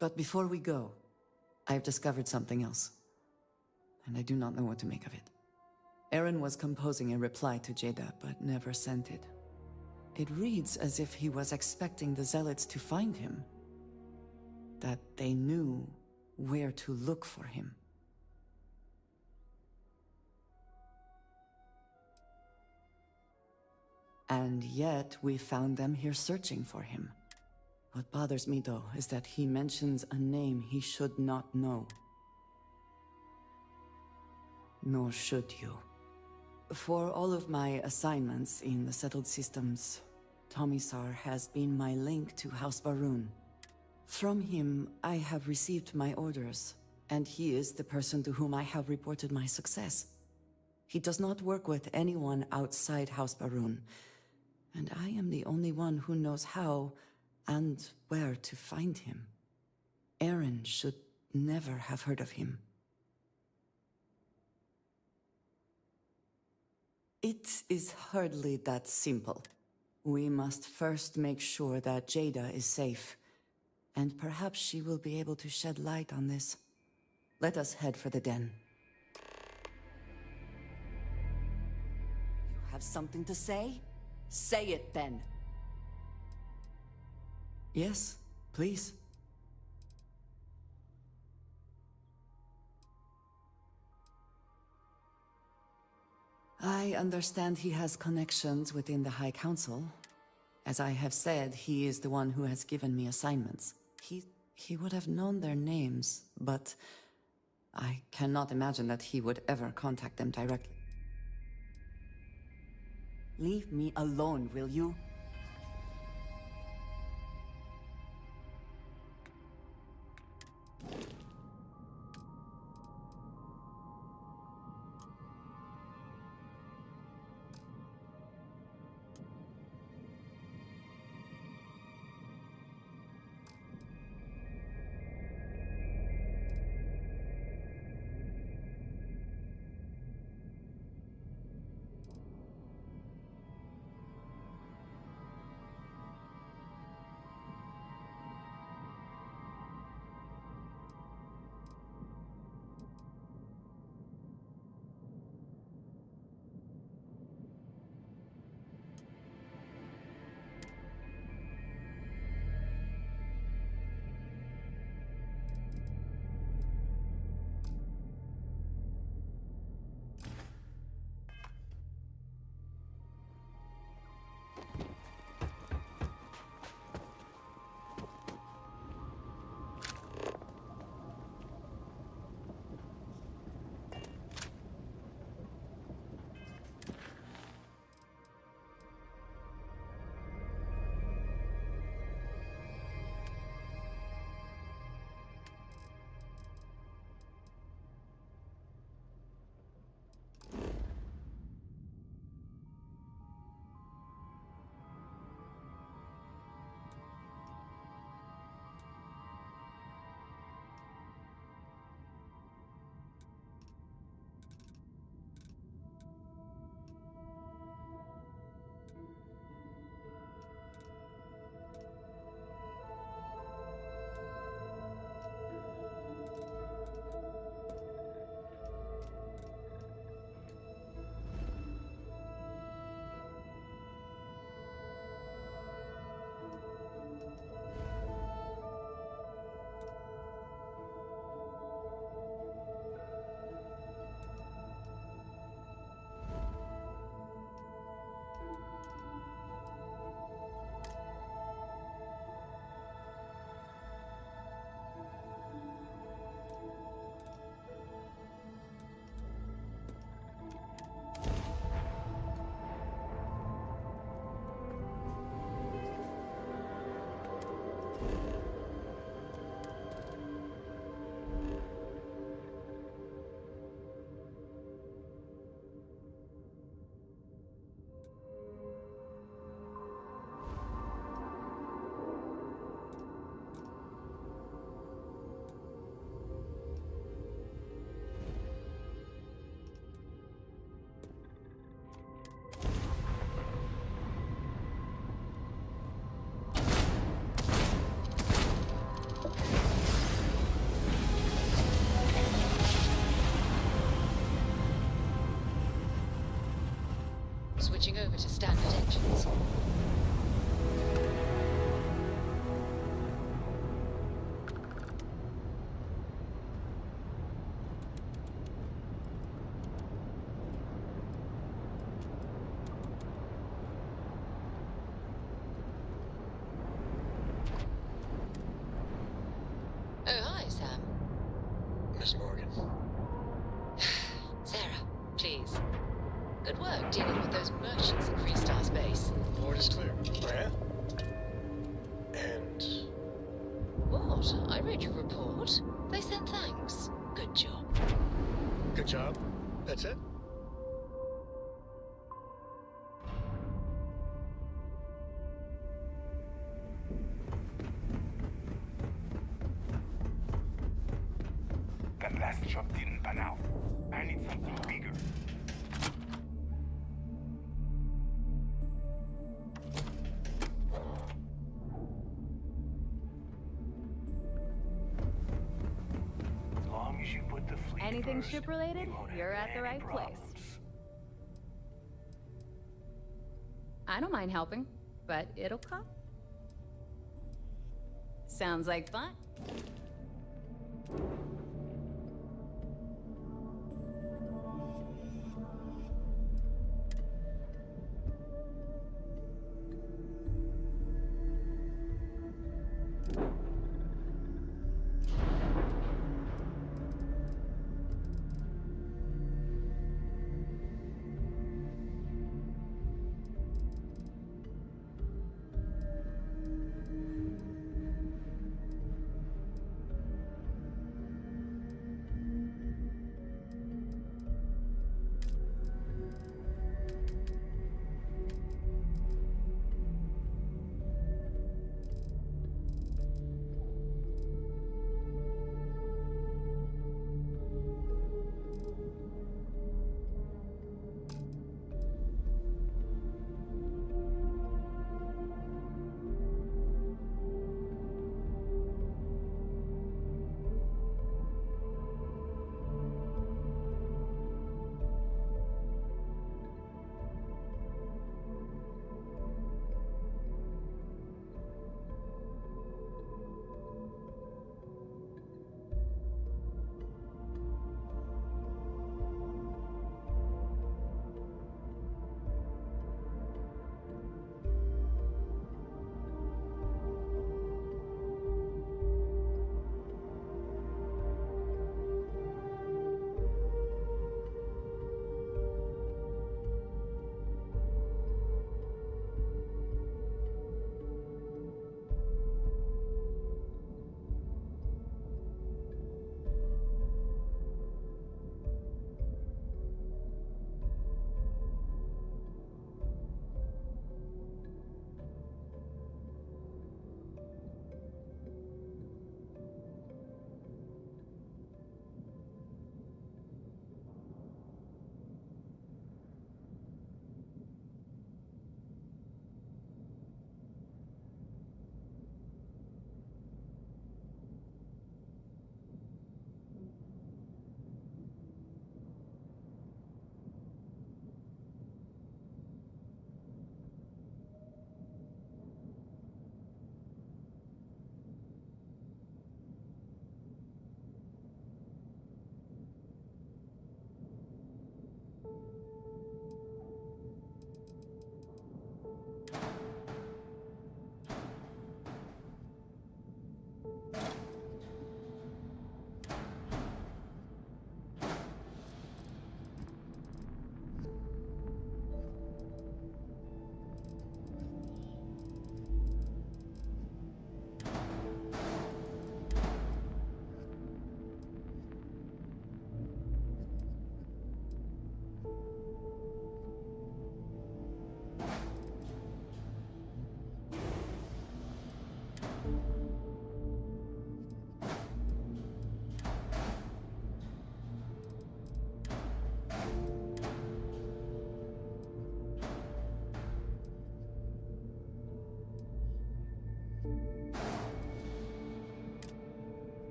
But before we go, I've discovered something else, and I do not know what to make of it. Aaron was composing a reply to Jada, but never sent it. It reads as if he was expecting the Zealots to find him, that they knew where to look for him. And yet, we found them here searching for him. What bothers me, though, is that he mentions a name he should not know. Nor should you. For all of my assignments in the settled systems, Tomisar has been my link to House Baroon. From him, I have received my orders, and he is the person to whom I have reported my success. He does not work with anyone outside House Baroon, and I am the only one who knows how and where to find him. Aaron should never have heard of him. It is hardly that simple. We must first make sure that Jada is safe, and perhaps she will be able to shed light on this. Let us head for the den. You have something to say? Say it then. Yes, please. I understand he has connections within the High Council. As I have said, he is the one who has given me assignments. He would have known their names, but I cannot imagine that he would ever contact them directly. Leave me alone, will you? Switching over to standard engines. Oh, hi, Sam. Miss Morgan. Sarah, please. Good work dealing with those merchants in Freestar Space. Port is clear. Oh, yeah? And... What? I read your report. They sent thanks. Good job. Good job? That's it? That last job didn't pan out. I need something bigger. As long as you put the fleet Anything first, ship-related, you won't have you're at the any right problems. place. I don't mind helping, but it'll cost. Sounds like fun.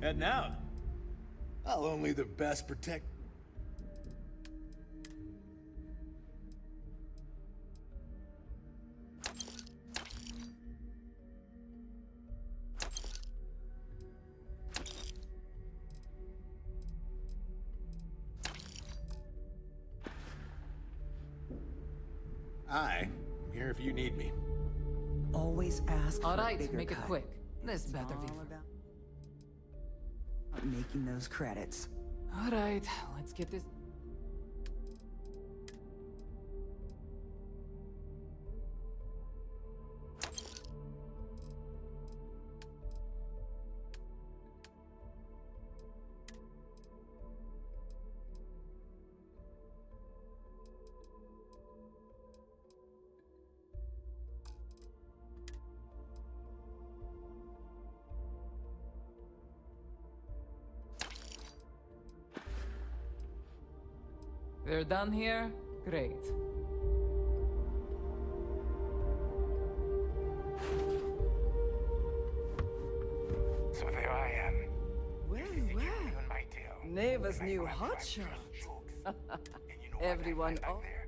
Heading out. I'll only the best protect. I'm here if you need me. Always ask for All a right, bigger make it cut. quick. This It's better be. all about making those credits. All right, let's get this. We're done here? Great. So there I am. Well, well. On my tail. Neva's new hotshot. Everyone Back there.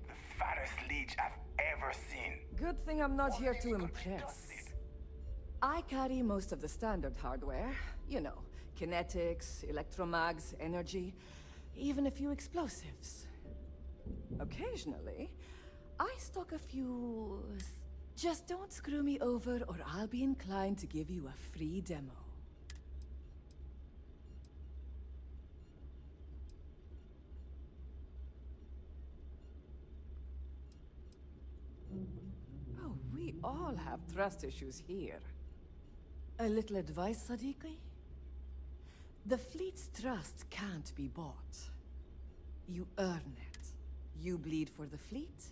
The fattest leech I've ever seen. Good thing I'm not here to impress. I carry most of the standard hardware. You know, kinetics, electromags, energy, even a few explosives. Occasionally, I stock a few... Just don't screw me over or I'll be inclined to give you a free demo. Oh, we all have trust issues here. A little advice, Sadiqi? The fleet's trust can't be bought. You earn it. You bleed for the fleet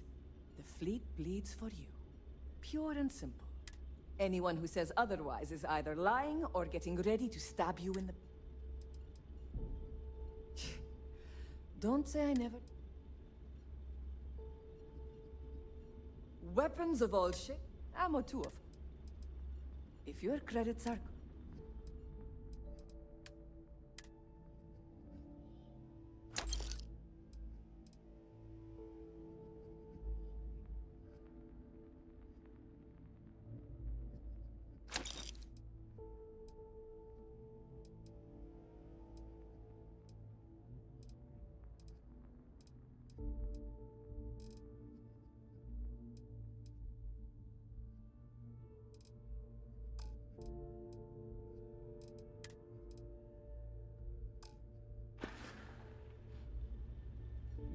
bleeds for you. Pure and simple. Anyone who says otherwise is either lying or getting ready to stab you in the... Don't say I never... Weapons of all shit, ammo too of them. If your credits are...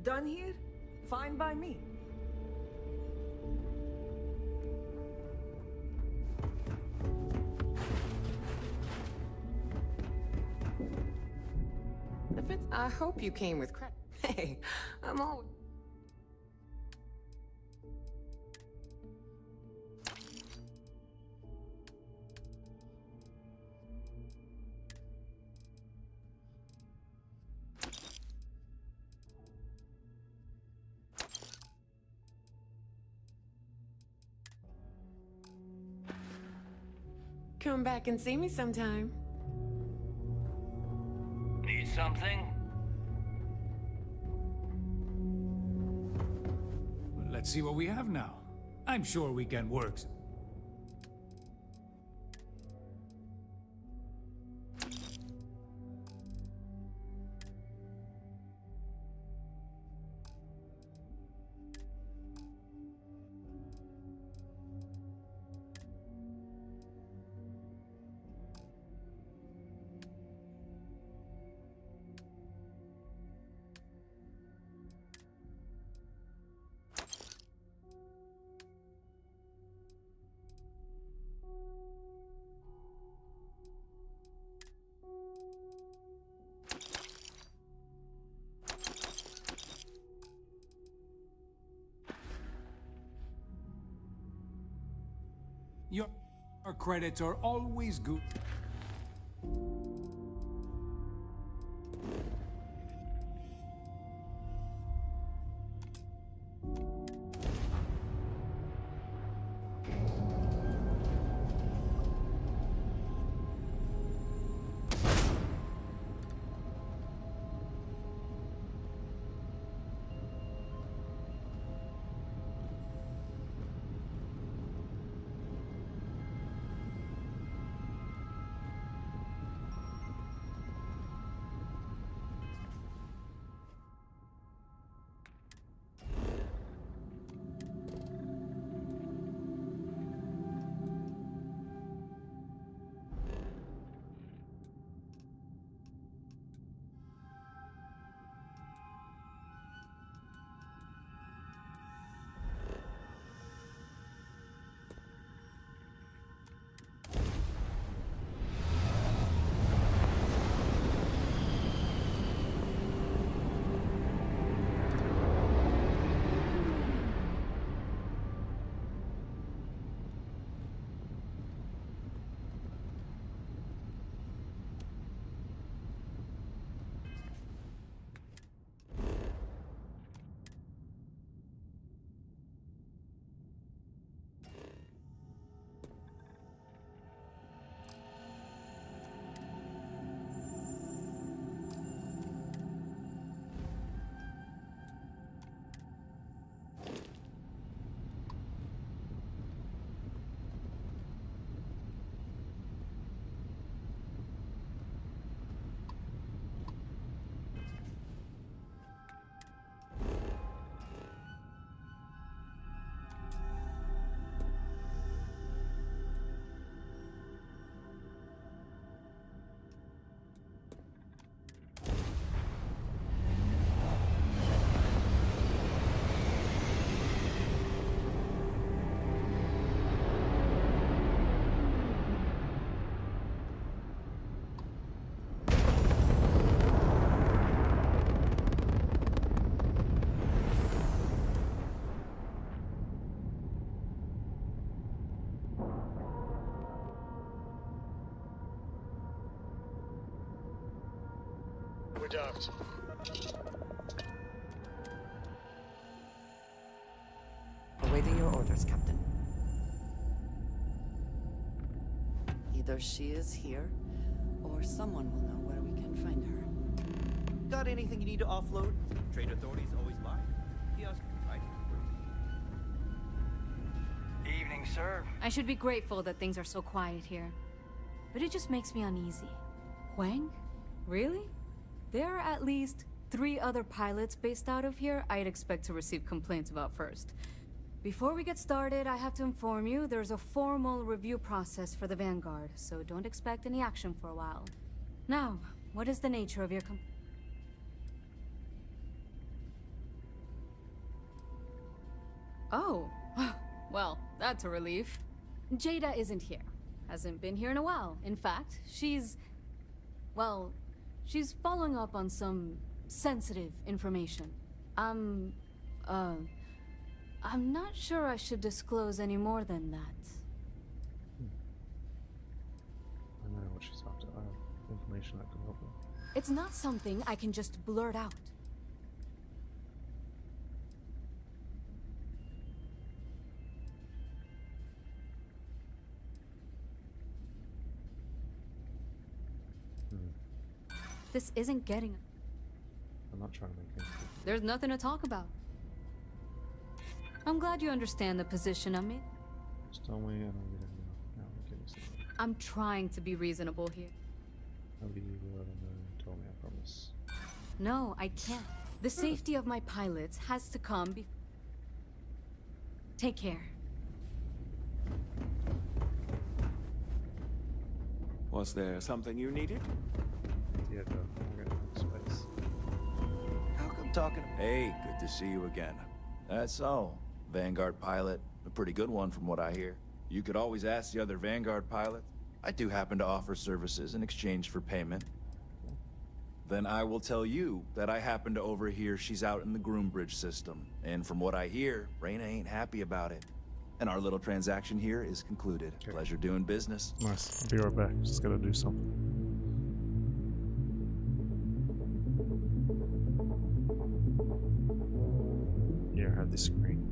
Done here? Fine by me. If it's... I hope you came with credit. Hey, I'm all... Come back and see me sometime. Need something? Let's see what we have now. I'm sure we can work. Your credits are always good. We're docked. Awaiting your orders, Captain. Either she is here, or someone will know where we can find her. Got anything you need to offload? Trade authorities always lie. Kiosk, right? Evening, sir. I should be grateful that things are so quiet here. But it just makes me uneasy. Huang? Really? There are at least 3 other pilots based out of here I'd expect to receive complaints about first. Before we get started, I have to inform you there's a formal review process for the Vanguard, so don't expect any action for a while. Now, what is the nature of your Oh, well, that's a relief. Jada isn't here. Hasn't been here in a while. In fact, she's following up on some sensitive information. I'm not sure I should disclose any more than that. I know what she's after. I have information I can help with. It's not something I can just blurt out. This isn't getting... I'm not trying to make things difficult. There's nothing to talk about. I'm glad you understand the position I'm in. Just tell me and I'll get it now. Now give me something. I'm trying to be reasonable here. I'll be told me, I promise. No, I can't. The safety of my pilots has to come before... Take care. Was there something you needed? Yeah, I'm gonna have space. How come talking? Hey, good to see you again. That's all. Vanguard pilot. A pretty good one from what I hear. You could always ask the other Vanguard pilots. I do happen to offer services in exchange for payment. Then I will tell you that I happen to overhear she's out in the Groombridge system. And from what I hear, Reyna ain't happy about it. And our little transaction here is concluded. Okay. Pleasure doing business. Nice. I'll be right back. Just gotta do something. Yeah, I have this screen.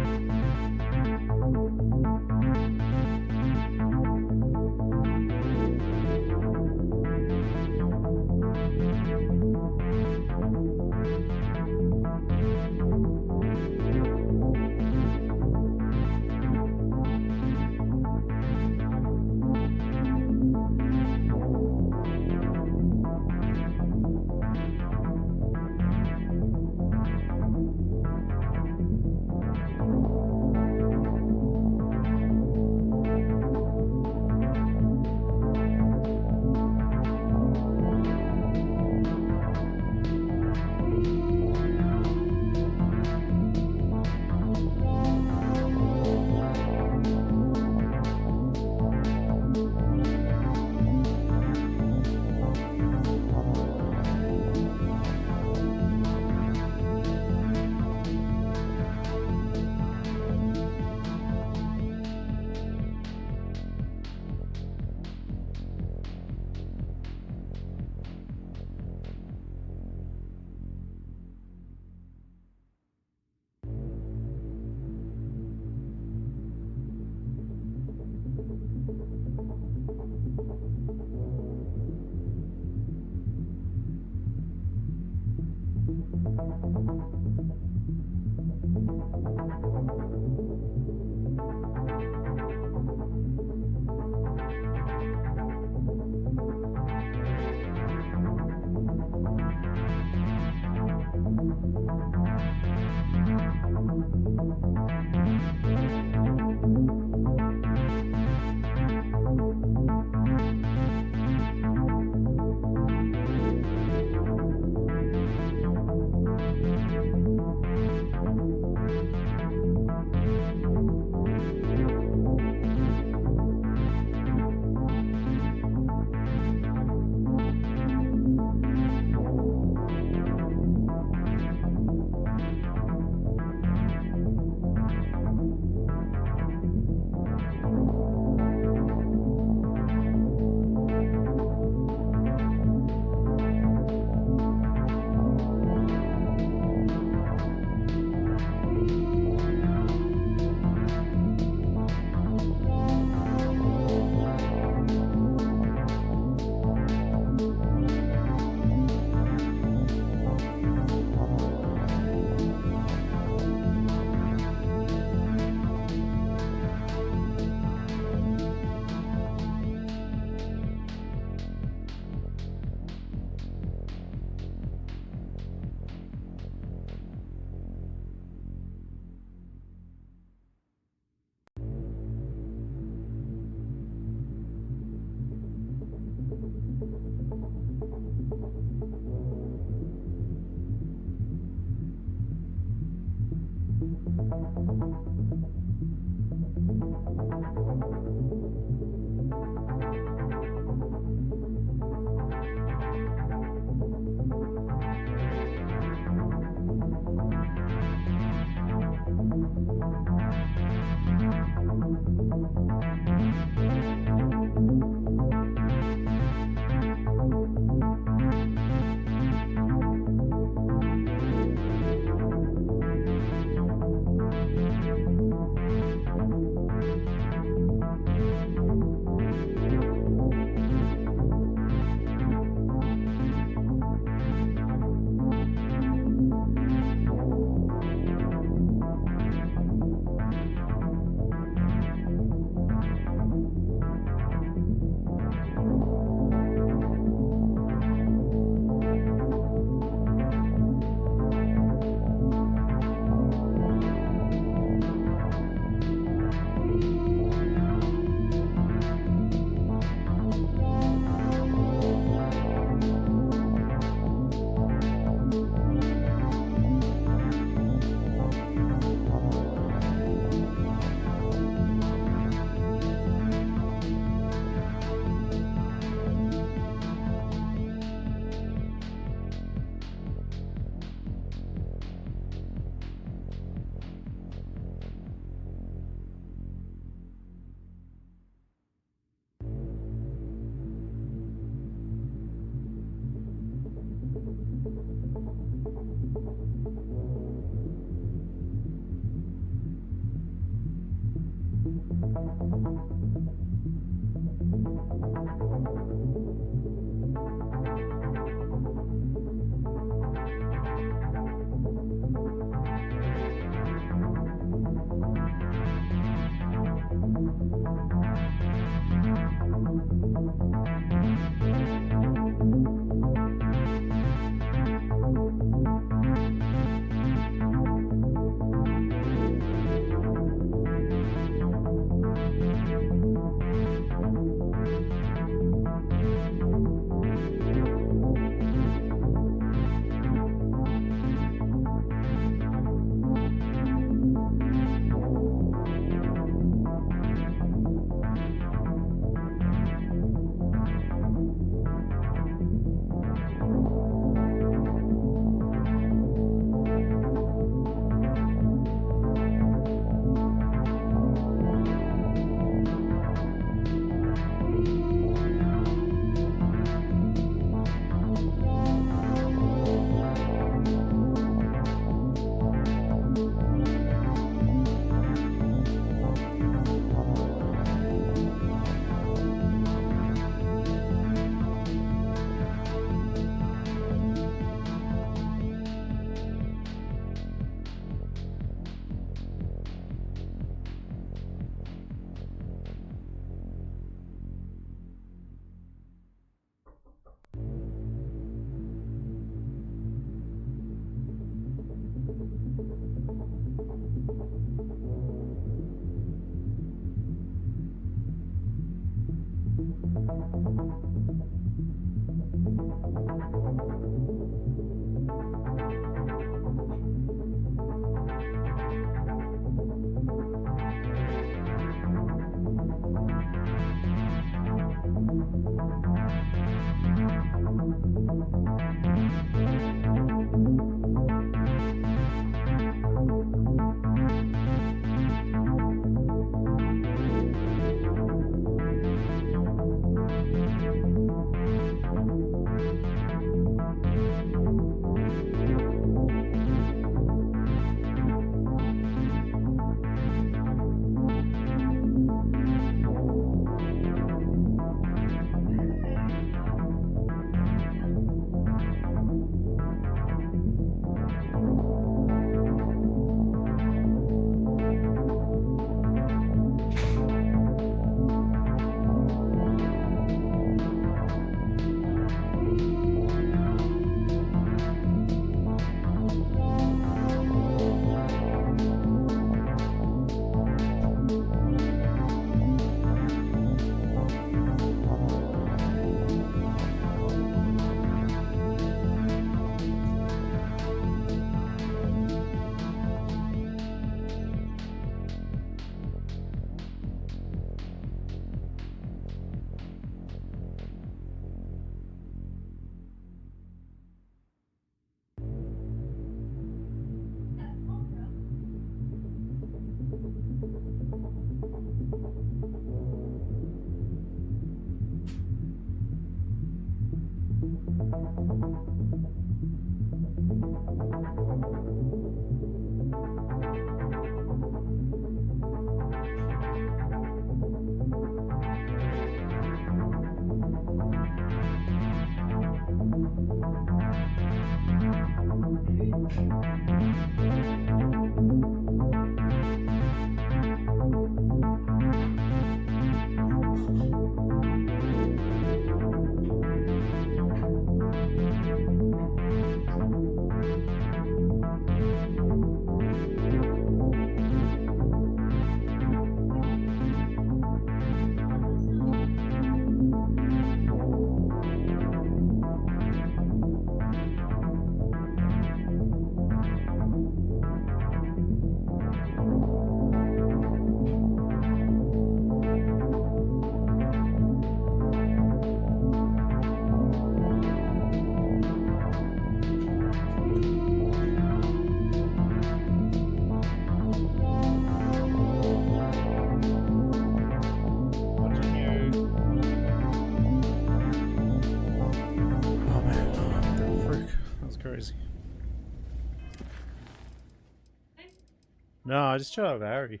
No, I just shot out Harry.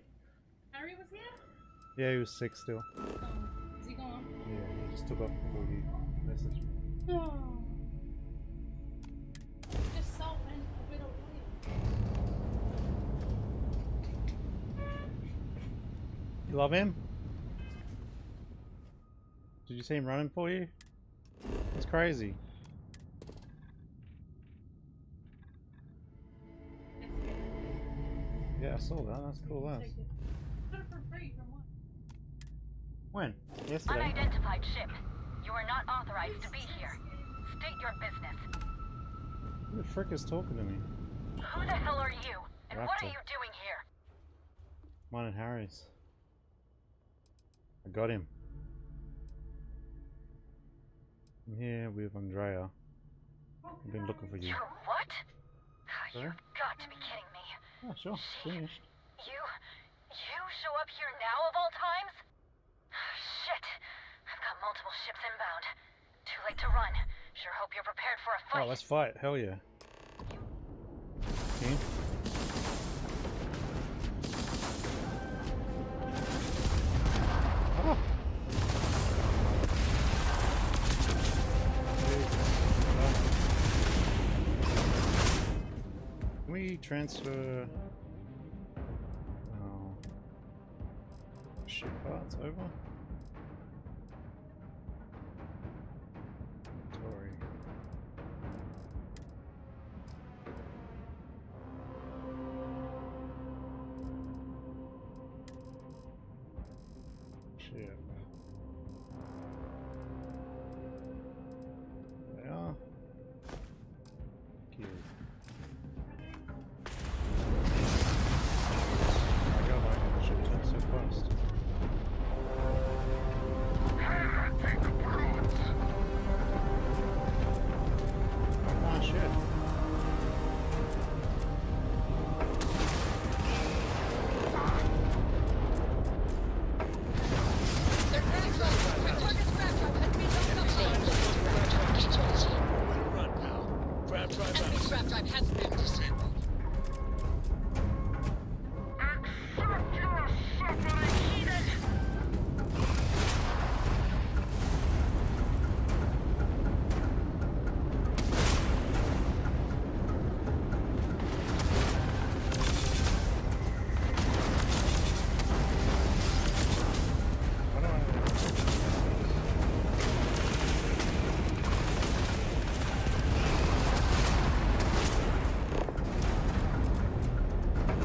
Harry was here? Yeah, he was sick still. Oh, is he gone? Yeah, he just took off before he messaged me. Oh. Just so went a bit away. You love him? Did you see him running for you? That's crazy. Yeah, I saw that. That's cool. That. Got it for free from what? When? Yesterday. Unidentified ship. You are not authorized to be here. State your business. Who the frick is talking to me? Who the hell are you? And what are Raptor. you doing here? Mine and Harry's. I got him. I'm here with Andrea. I've been looking for you. You what? Sorry? You've got to be kidding me. Oh, sure. Finished. You show up here now of all times? Shit. I've got multiple ships inbound. Too late to run. Sure hope you're prepared for a fight. Oh, let's fight. Hell yeah. Okay. Oh. Can we transfer ship parts over? Sorry. Shit. They are. drive has been disabled. Accept your suffering, heathen!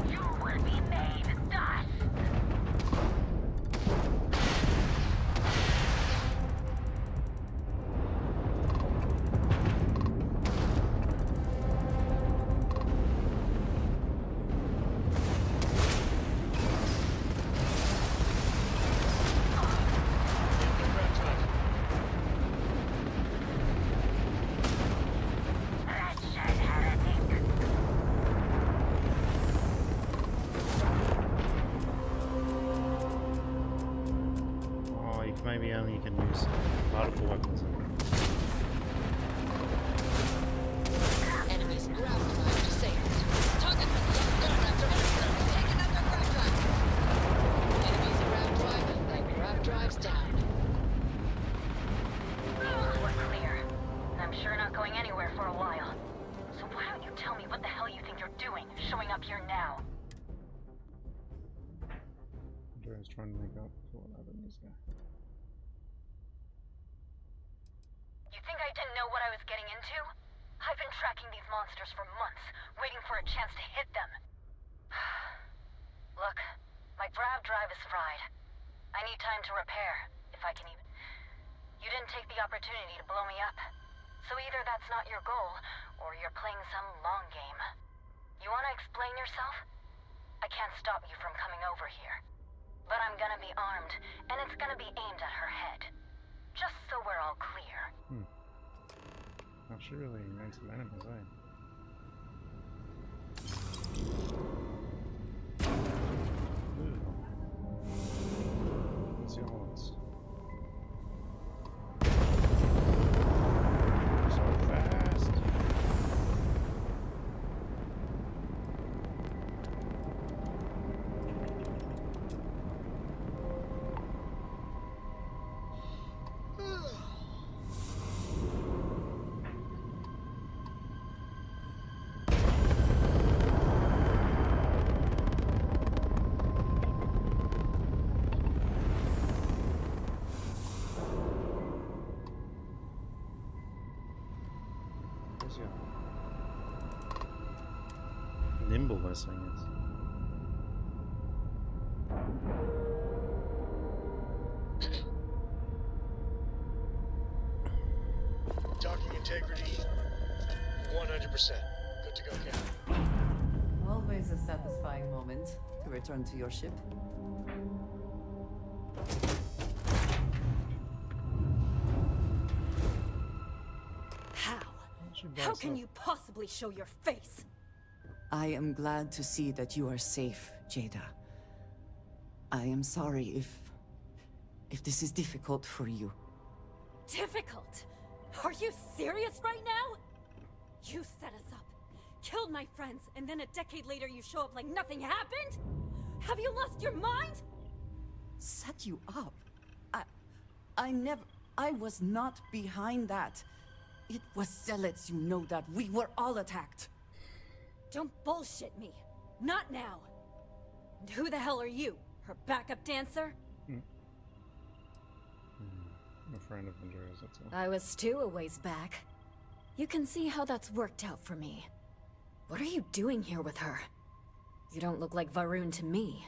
You will be made dust! Oh, maybe only you can use particle weapons. Enemies grav drive disabled. Target gone after taken out their grav drive. Enemies grav drive and grav drives down. We're clear. I'm sure not going anywhere for a while. So why don't you tell me what the hell you think you're doing, showing up here now? Andrea's trying to make up for what happened this guy. You think I didn't know what I was getting into? I've been tracking these monsters for months, waiting for a chance to hit them. Look, my grav drive is fried. I need time to repair, if I can even... You didn't take the opportunity to blow me up. So either that's not your goal, or you're playing some long game. You want to explain yourself? I can't stop you from coming over here. But I'm gonna be armed, and it's gonna be aimed at her head. Just so we're all clear. Oh, she really makes some enemies, eh? What's your odds? So fast. Nimble, this thing is. Docking integrity, 100%. Good to go, Captain. Always a satisfying moment to return to your ship. How can you possibly show your face? I am glad to see that you are safe, Jada. I am sorry if this is difficult for you. Difficult? Are you serious right now? You set us up, killed my friends, and then a decade later you show up like nothing happened? Have you lost your mind? Set you up? I was not behind that. It was zealots, you know that. We were all attacked. Don't bullshit me. Not now. And who the hell are you? Her backup dancer? I'm a friend of Andrea's, that's all. I was too a ways back. You can see how that's worked out for me. What are you doing here with her? You don't look like Varun to me.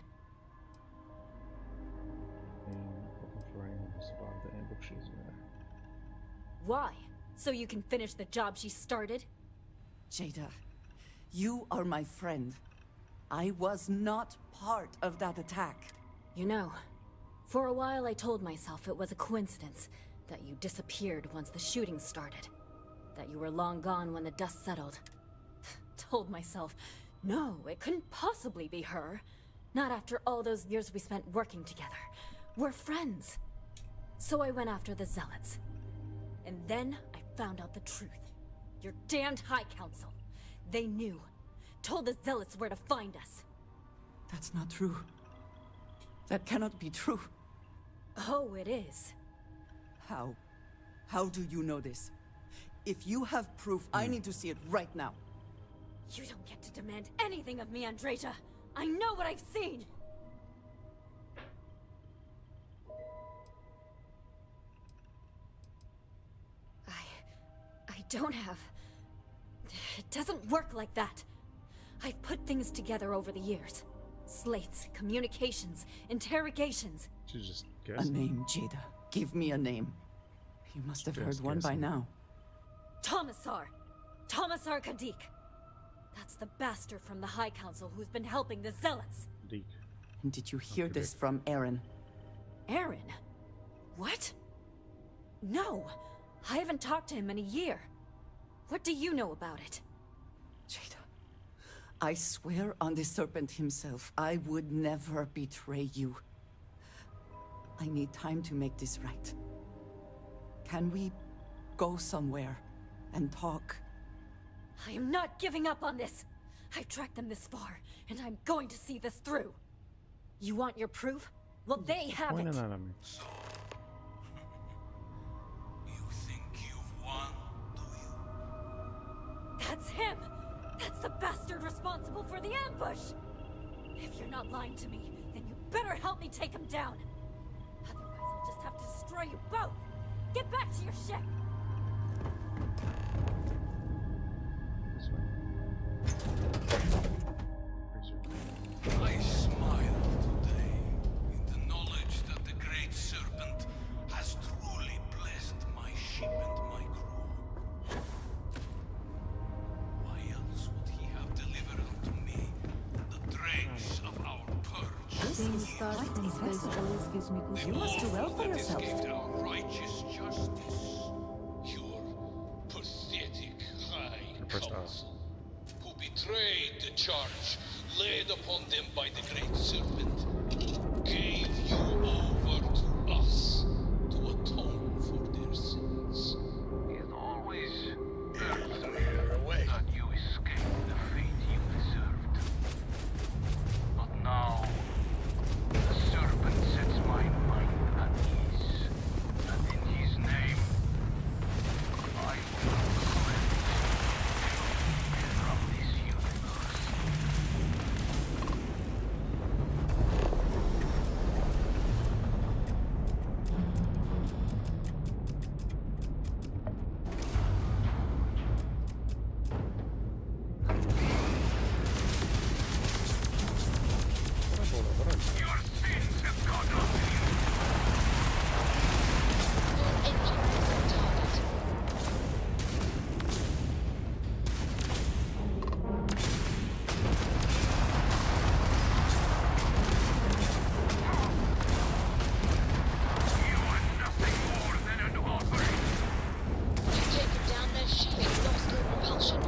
Looking for anyone who survived the ambushes there. Why? So you can finish the job she started? Jada, you are my friend. I was not part of that attack. You know, for a while I told myself it was a coincidence that you disappeared once the shooting started. That you were long gone when the dust settled. Told myself, no, it couldn't possibly be her. Not after all those years we spent working together. We're friends. So I went after the zealots. And then I found out the truth. Your damned High Council. They knew. Told the Zealots where to find us. That's not true. That cannot be true. Oh, it is. How? How do you know this? If you have proof, I need to see it right now. You don't get to demand anything of me, Andromeda. I know what I've seen. I don't have... It doesn't work like that. I've put things together over the years. Slates, communications, interrogations. She's just A guessing. name, Jada. Give me a name. You must have heard one by now. Tomasar Kadik. That's the bastard from the High Council who's been helping the Zealots. Deek. And did you hear this from Aaron? Aaron? What? No, I haven't talked to him in a year. What do you know about it? Jada, I swear on the Serpent himself, I would never betray you. I need time to make this right. Can we go somewhere and talk? I am not giving up on this. I've tracked them this far, and I'm going to see this through. You want your proof? Well, they have it. Pointing that at me. That's him! That's the bastard responsible for the ambush! If you're not lying to me, then you better help me take him down. Otherwise, I'll just have to destroy you both! Get back to your ship! This way. I smiled today in the knowledge that the Great Serpent has truly blessed my ship and my crew. Why else would he have delivered unto me the dregs of our purge? Seeing stars from space always gives me goosebumps. You must do well for yourself. Escaped our righteous justice. Your pathetic High Council, who betrayed the charge laid upon them by the Great Serpent, gave you over to us to atone for their sins. It always Away. that you escaped the fate you deserved. But now, the Serpent sets my mind at ease, and in his name, I will cleanse from this universe. Your sins have caught up to you. You are nothing more than an offering. You take him down, that ship has lost her propulsion.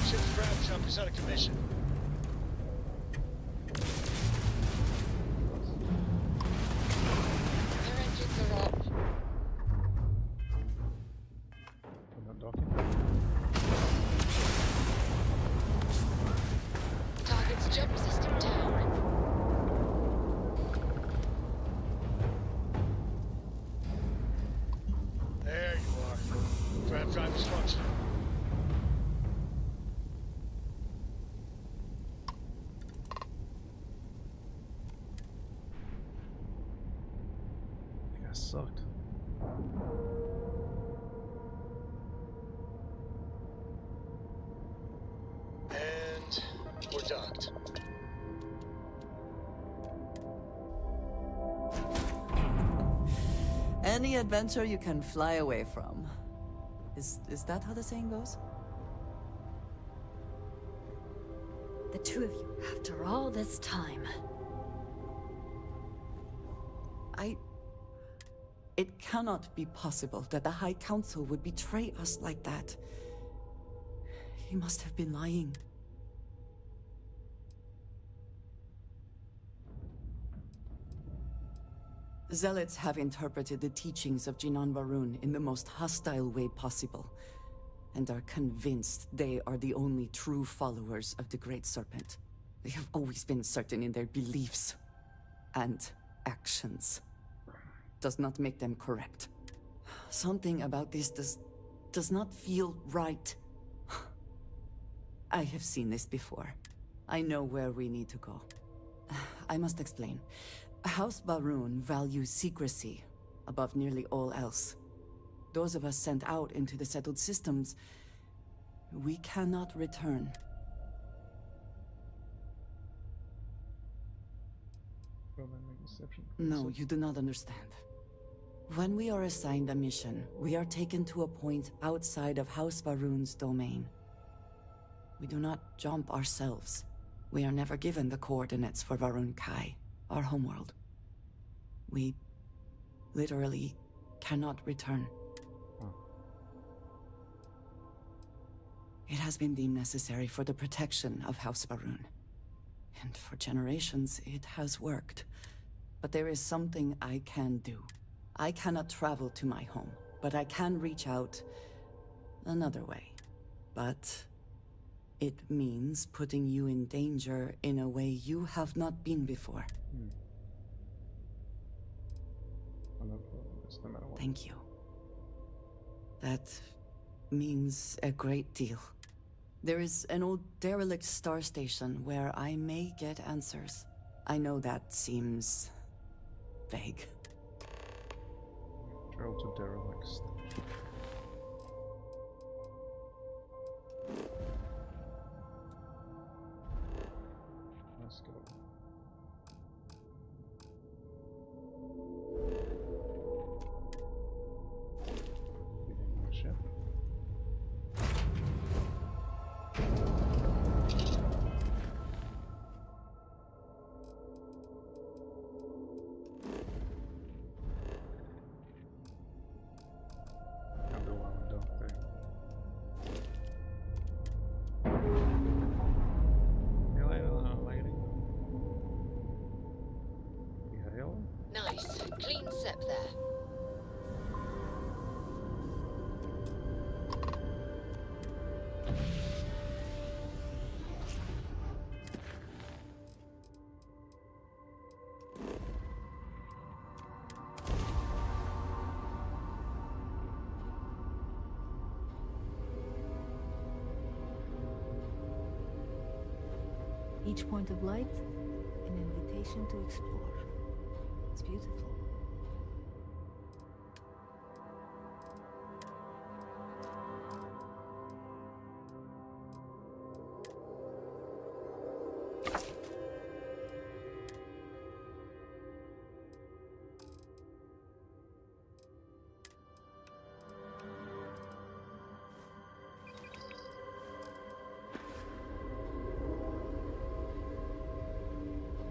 Ship's ground jump is out of commission. Their engines are up. I'm not docking. Target's jump system down. There you are. Grab drive is functioning. I think I sucked. And we're docked. Any adventure you can fly away from. Is that how the saying goes? The two of you, after all this time. It cannot be possible that the High Council would betray us like that. He must have been lying. Zealots have interpreted the teachings of Jinan Barun in the most hostile way possible, and are convinced they are the only true followers of the Great Serpent. They have always been certain in their beliefs and actions. Does not make them correct. Something about this does not feel right. I have seen this before. I know where we need to go. I must explain. House Barun values secrecy above nearly all else. Those of us sent out into the settled systems, we cannot return. No, you do not understand. When we are assigned a mission, we are taken to a point outside of House Barun's domain. We do not jump ourselves. We are never given the coordinates for Varun Kai, our homeworld. We literally cannot return. It has been deemed necessary for the protection of House Barun. And for generations, it has worked. But there is something I can do. I cannot travel to my home, but I can reach out another way. But it means putting you in danger in a way you have not been before. Thank you. That means a great deal. There is an old derelict star station where I may get answers. I know that seems vague. Travel to derelict. Let's go. Leaving my ship. Nice. Clean sep there. Each point of light, an invitation to explore. It's beautiful.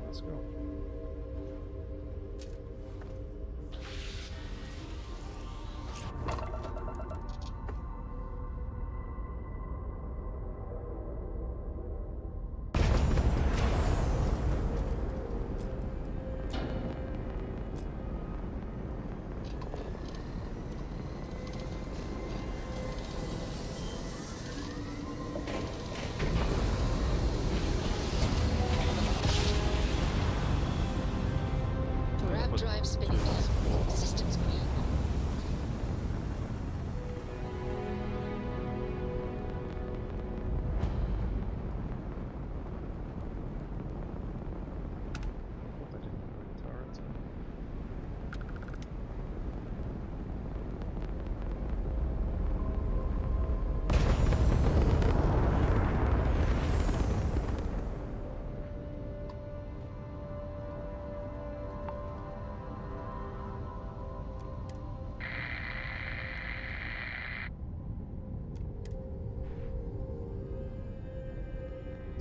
Let's go. Drive spinning down. Systems green.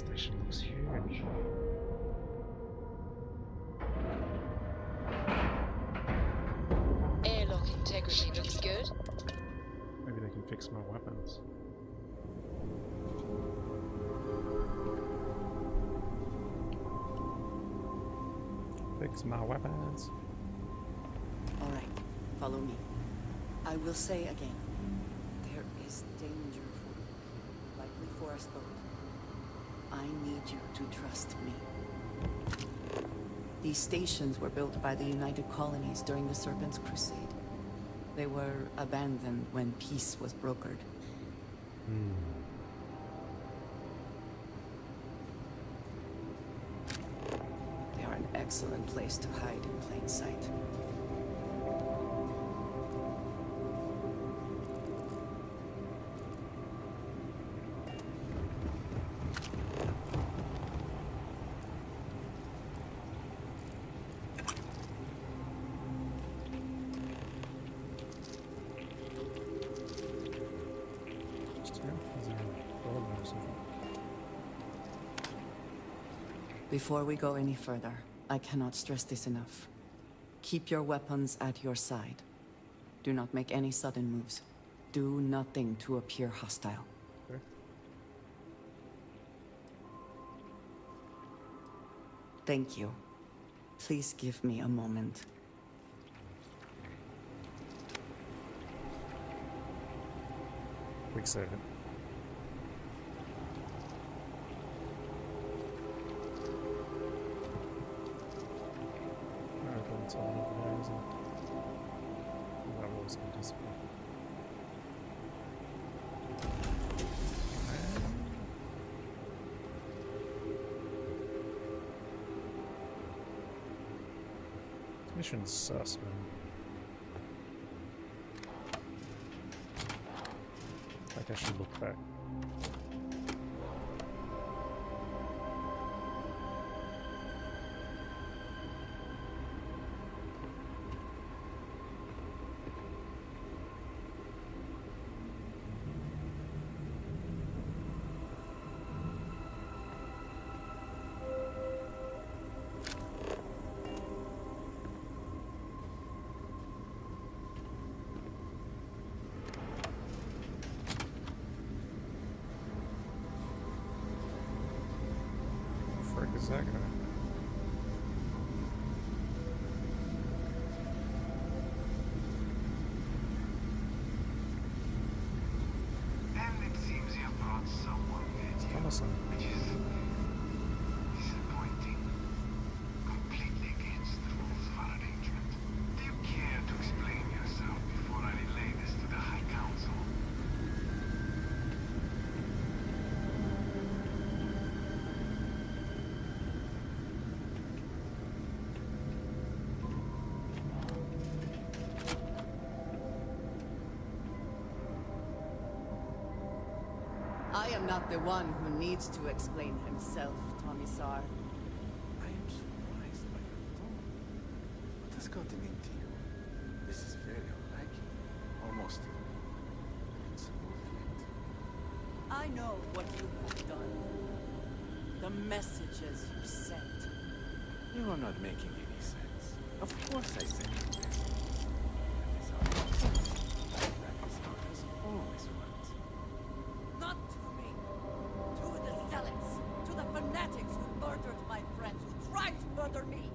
Station looks huge. Airlock integrity looks good. Maybe they can fix my weapons. Fix my weapons. follow me. I will say again, there is danger for you, likely for us both. I need you to trust me. These stations were built by the United Colonies during the Serpent's Crusade. They were abandoned when peace was brokered. They are an excellent place to hide in plain sight. Before we go any further, I cannot stress this enough. Keep your weapons at your side. Do not make any sudden moves. Do nothing to appear hostile. Okay. Thank you. Please give me a moment. Quick saving. That's all over there, isn't it? That was anticipated. This mission's sus, man. Like I should look back. Is that guy? And it seems you brought someone with you, which is disappointing. Completely against the rules of our arrangement. Do you care to explain yourself before I relay this to the High Council? I am not the one who needs to explain himself, Commissar. I am surprised by your tone. What has gotten into you? This is very unlike you. Almost insubordinate. I know what you have done. The messages you sent. You are not making any sense. Of course I sent you messages. That is how it has always worked. Not to me. To the zealots. To the fanatics who murdered my friends, who tried to murder me.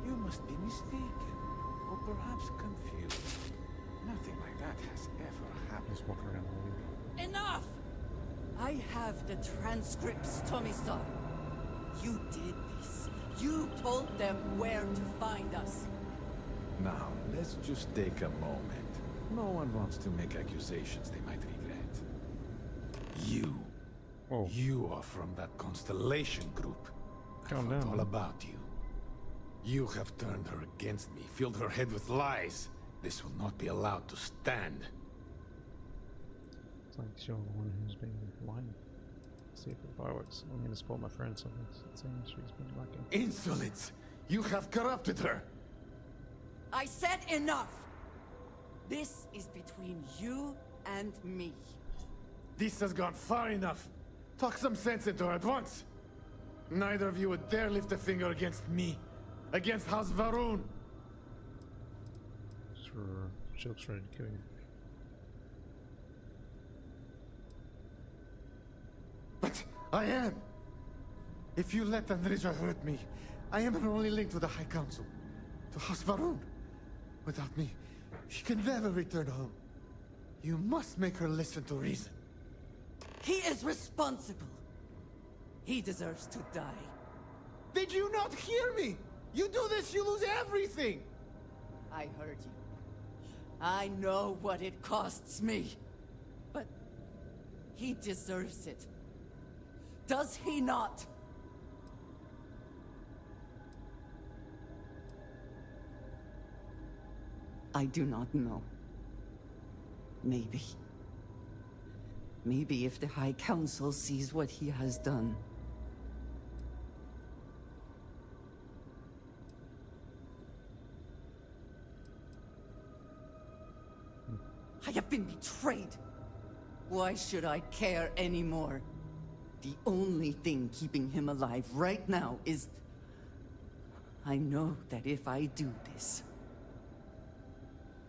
You must be mistaken. Or perhaps confused. Nothing like that has ever happened. Just walk around the room. Enough! I have the transcripts, Commissar. You did this. You told them where to find us. Now, let's just take a moment. No one wants to make accusations they might regret. You are from that Constellation group. Calm I down, thought all man. about you. You have turned her against me, filled her head with lies. This will not be allowed to stand. It's like you're the one who's been lying. See if the fireworks. I'm gonna support my friend, so it's saying she's been lacking. Insolence! You have corrupted her! I said enough! This is between you and me. This has gone far enough. Talk some sense into her at once. Neither of you would dare lift a finger against me. Against House Varun. Sure, Joke's ready to kill you. But I am. If you let Andromeda hurt me, I am her only link to the High Council. To House Varun. Without me, She can never return home. You must make her listen to reason. He is responsible. He deserves to die. Did you not hear me? You do this, you lose everything! I heard you. I know what it costs me. But he deserves it. Does he not? I do not know. Maybe. Maybe if the High Council sees what he has done. I have been betrayed. Why should I care anymore? The only thing keeping him alive right now is... I know that if I do this,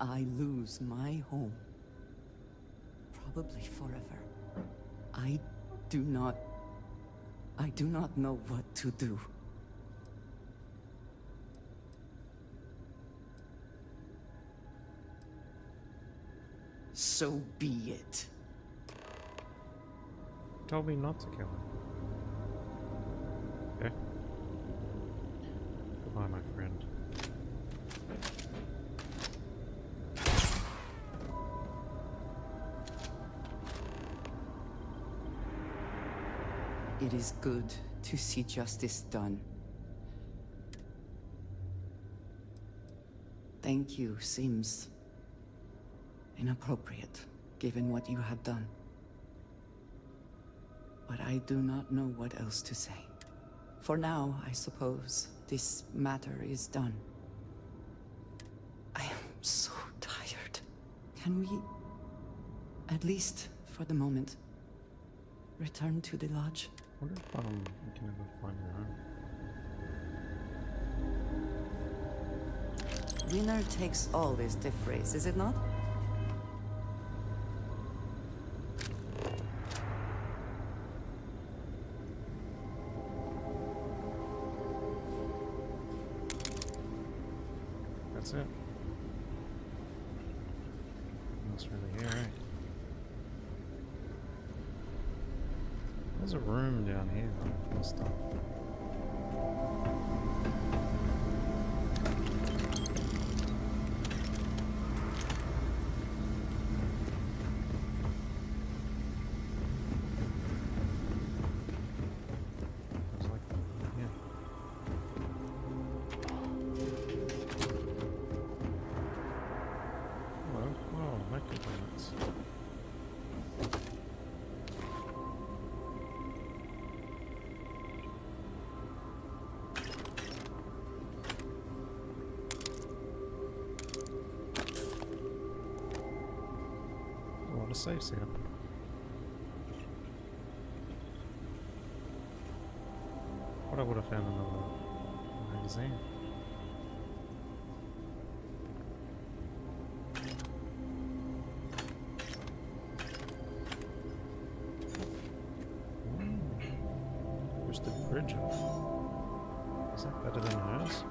I lose my home. Probably forever. I do not know what to do. So be it. Told me not to kill him. Okay. Goodbye, my friend. It is good to see justice done. Thank you seems inappropriate, given what you have done. But I do not know what else to say. For now, I suppose this matter is done. I am so tired. Can we, at least for the moment, return to the lodge? I wonder if we can ever find her home. Winner takes all is the phrase, is it not? That's it. That's really here, eh? There's a room down here and stuff. There's like, yeah. Hello. Oh, microplanes. A lot of safes here. What I would have found another magazine. Where's the bridge up? Is that better than hers?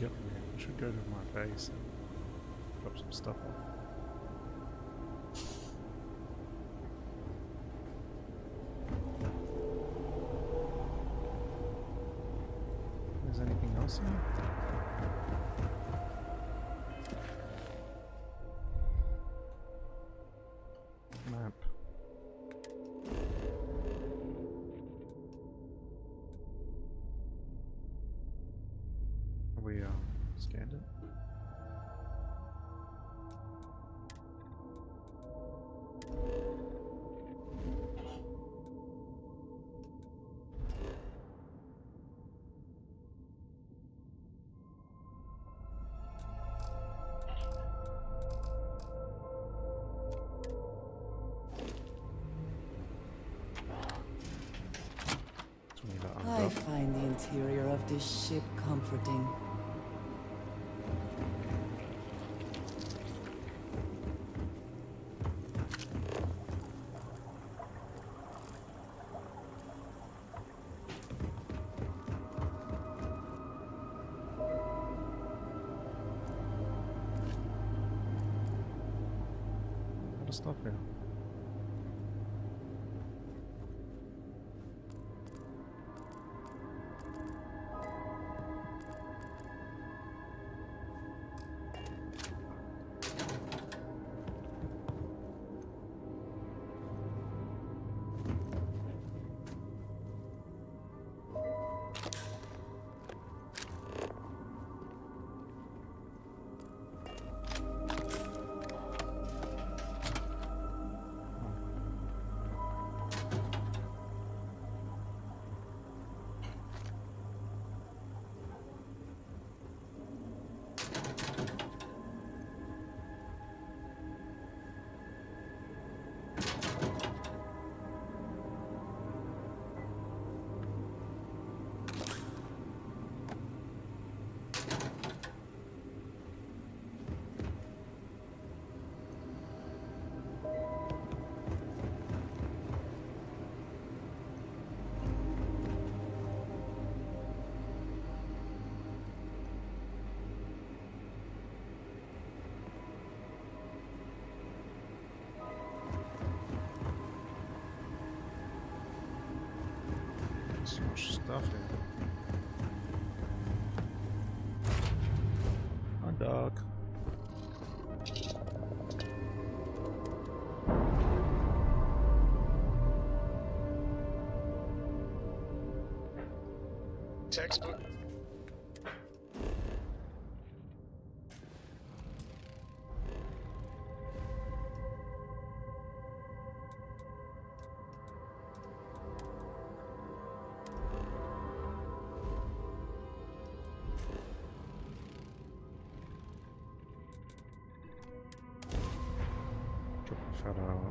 I should go to my base and drop some stuff off. Is anything else in here? Map. Have we scanned it? I find the interior of this ship comforting. A lot of stuff here. So much stuff here. Hi, dog. Textbook.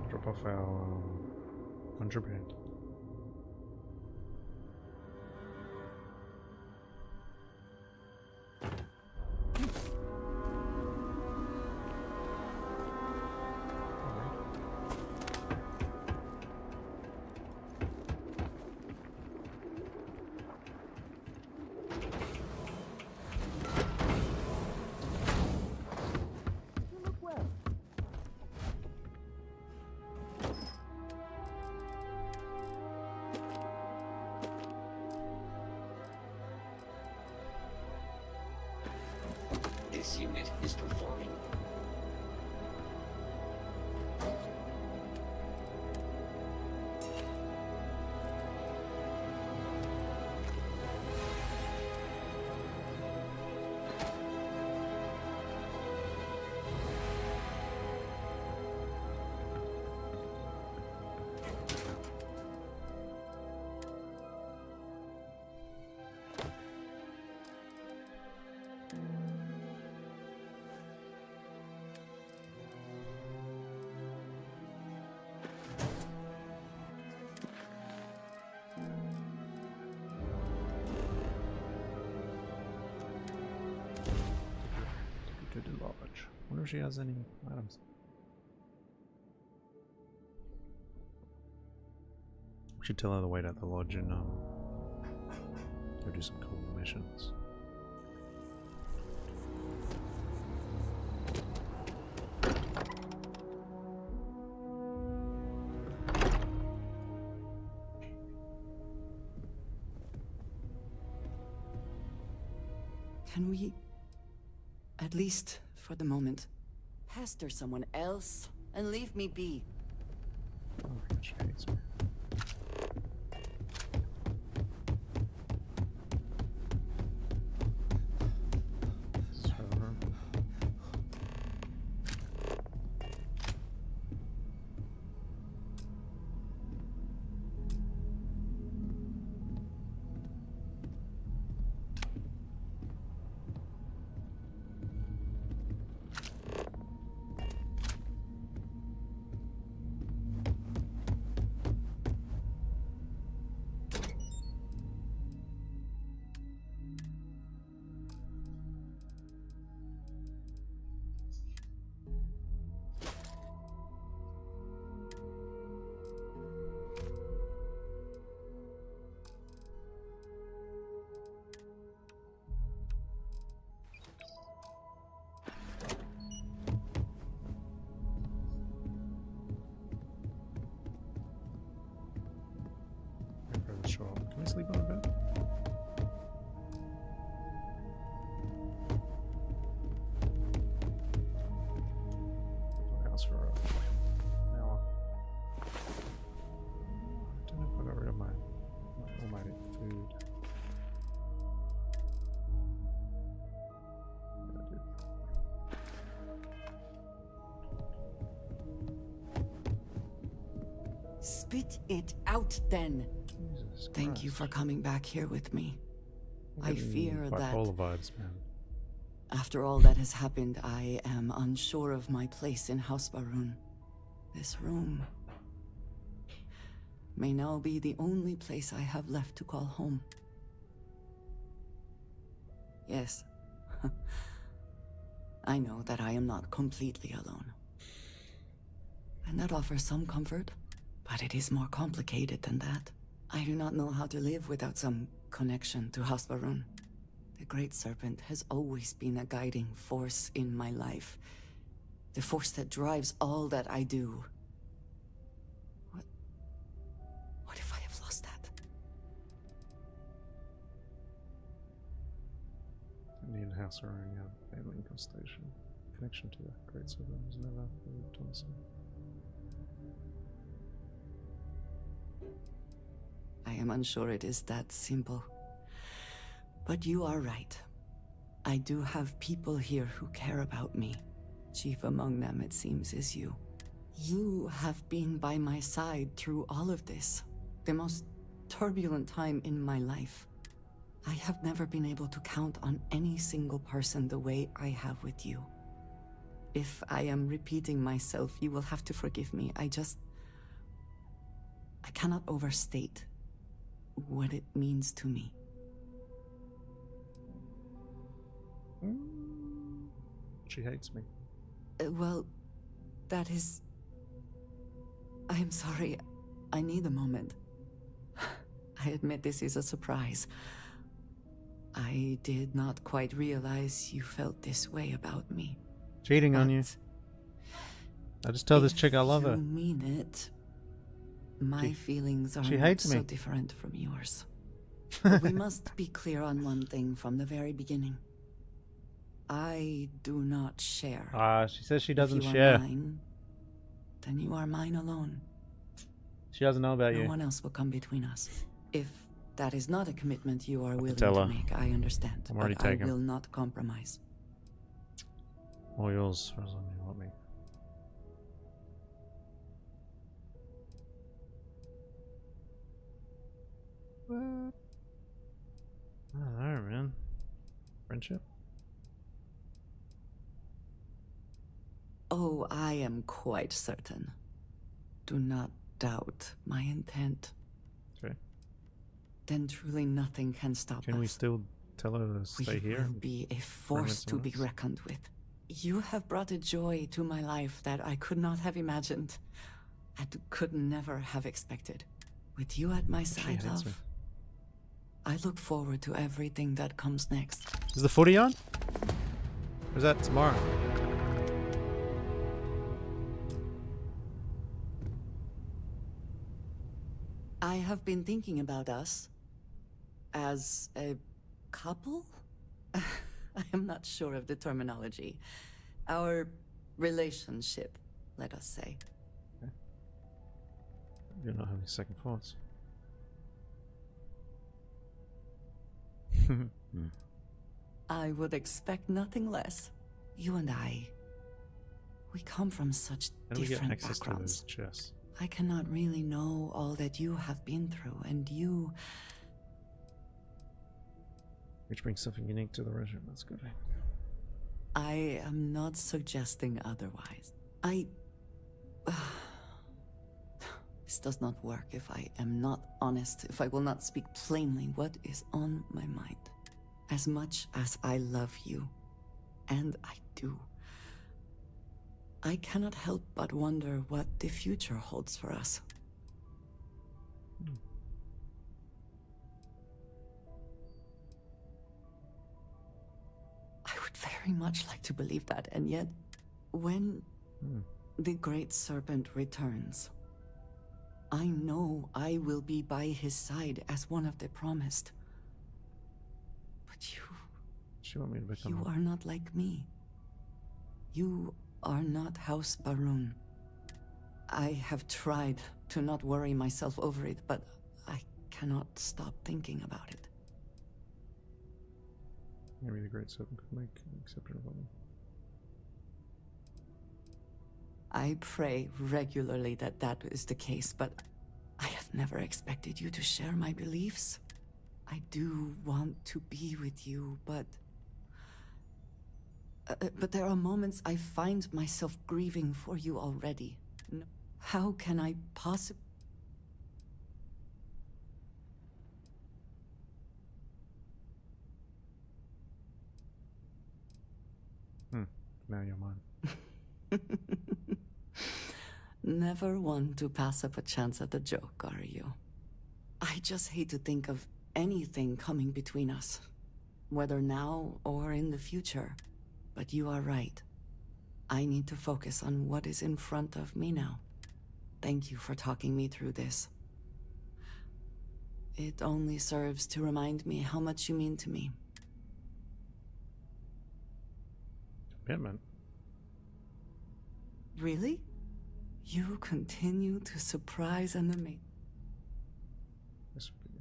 Drop off our contraband. This unit is performing. To the lodge. Wonder if she has any items. We should tell her to wait at the lodge and go do some cool missions. Can we, at least for the moment, pester someone else and leave me be? Oh, she hates me. Sure. Can we sleep on a bed? House for an hour. I don't know if I got rid of my almighty food. Yeah, I did. Spit it out then. Jesus Thank you Christ. for coming back here with me. I'm I getting fear that bipolar vibes, man. after all that has happened, I am unsure of my place in House Baroon. This room may now be the only place I have left to call home. Yes, I know that I am not completely alone. And that offers some comfort, but it is more complicated than that. I do not know how to live without some connection to House Baroon. The Great Serpent has always been a guiding force in my life. The force that drives all that I do. What if I have lost that? Indian house running out family constellation. Connection to the Great Serpent was never proved on some. I am unsure it is that simple. But you are right. I do have people here who care about me. Chief among them, it seems, is you. You have been by my side through all of this. The most turbulent time in my life. I have never been able to count on any single person the way I have with you. If I am repeating myself, you will have to forgive me. I cannot overstate what it means to me. She hates me. Well, that is... I am sorry. I need a moment. I admit this is a surprise. I did not quite realize you felt this way about me. Cheating on you. I just tell this chick I love her. You mean it. My feelings are she not hates so me. different from yours. We must be clear on one thing from the very beginning. I do not share. She says she doesn't if you share. Are mine, then you are mine alone. She doesn't know about no you. one else will come between us. If that is not a commitment you are willing tell to her. make, I understand. I'm already but I taken. will not compromise. All yours, as long as you want me. What? I don't know, man. Friendship? Oh, I am quite certain. Do not doubt my intent. Okay. Then truly nothing can stop Can us. we still tell her to stay We here? will be a force to be reckoned with. You have brought a joy to my life that I could not have imagined, and could never have expected. With you at my She side, hates me. love, I look forward to everything that comes next. Is the footy on? Or is that tomorrow? I have been thinking about us as a couple. I am not sure of the terminology. Our relationship, let us say. You're not having second thoughts. I would expect nothing less. You and I, we come from such How do we get different access to backgrounds. those chests? I cannot really know all that you have been through, and you... Which brings something unique to the regime, that's good. I am not suggesting otherwise. This does not work if I am not honest, if I will not speak plainly what is on my mind. As much as I love you, and I do, I cannot help but wonder what the future holds for us. I would very much like to believe that, and yet, when the Great Serpent returns, I know I will be by his side as one of the promised. But you are not like me. You are not House Baroon. I have tried to not worry myself over it, but I cannot stop thinking about it. Maybe the Great Serpent could make an exception of me. I pray regularly that that is the case, but I have never expected you to share my beliefs. I do want to be with you, but there are moments I find myself grieving for you already. How can I possibly... Now you're mine. Never one to pass up a chance at a joke, are you? I just hate to think of anything coming between us, whether now or in the future. But you are right. I need to focus on what is in front of me now. Thank you for talking me through this. It only serves to remind me how much you mean to me. Commitment. Really? You continue to surprise and amaze. This would be...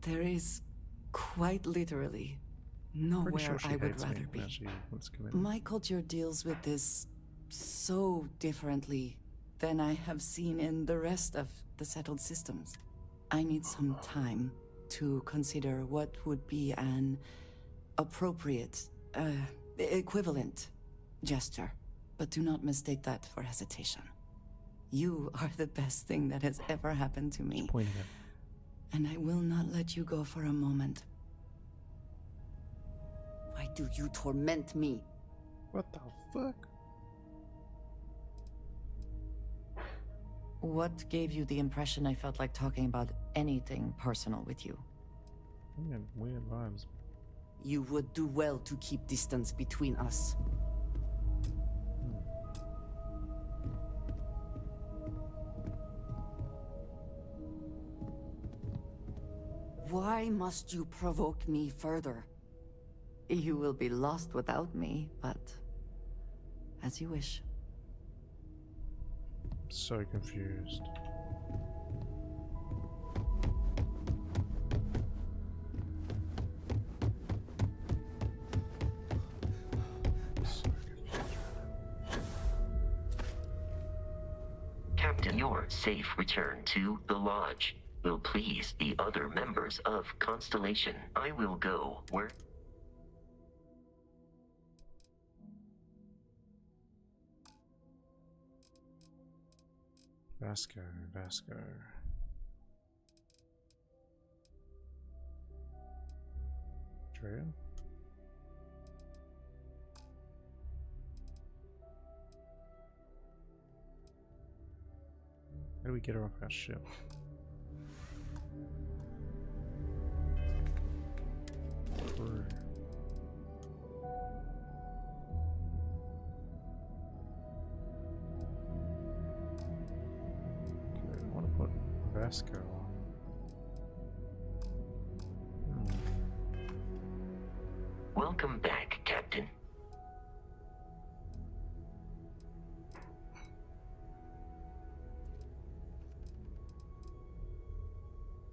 There is, quite literally, nowhere I would rather be. My culture deals with this so differently than I have seen in the rest of the settled systems. I need some time to consider what would be an appropriate, equivalent gesture. But do not mistake that for hesitation. You are the best thing that has ever happened to me. And I will not let you go for a moment. Why do you torment me? What the fuck? What gave you the impression I felt like talking about anything personal with you? I'm getting weird vibes. You would do well to keep distance between us. Why must you provoke me further? You will be lost without me, but as you wish. So confused. Captain, your safe return to the lodge will please the other members of Constellation. I will go where... Vasco. Trail? How do we get her off our ship? Crew. quest go on? Welcome back, Captain.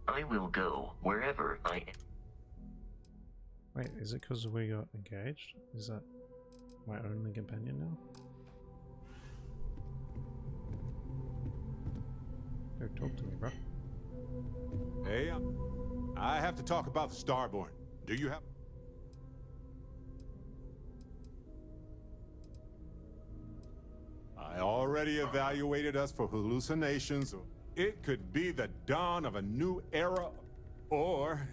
I will go wherever I am. Wait, is it because we got engaged? Is that my only companion now? Go talk to me, bro. Hey, I have to talk about the Starborn. Do you have... I already evaluated us for hallucinations. It could be the dawn of a new era, or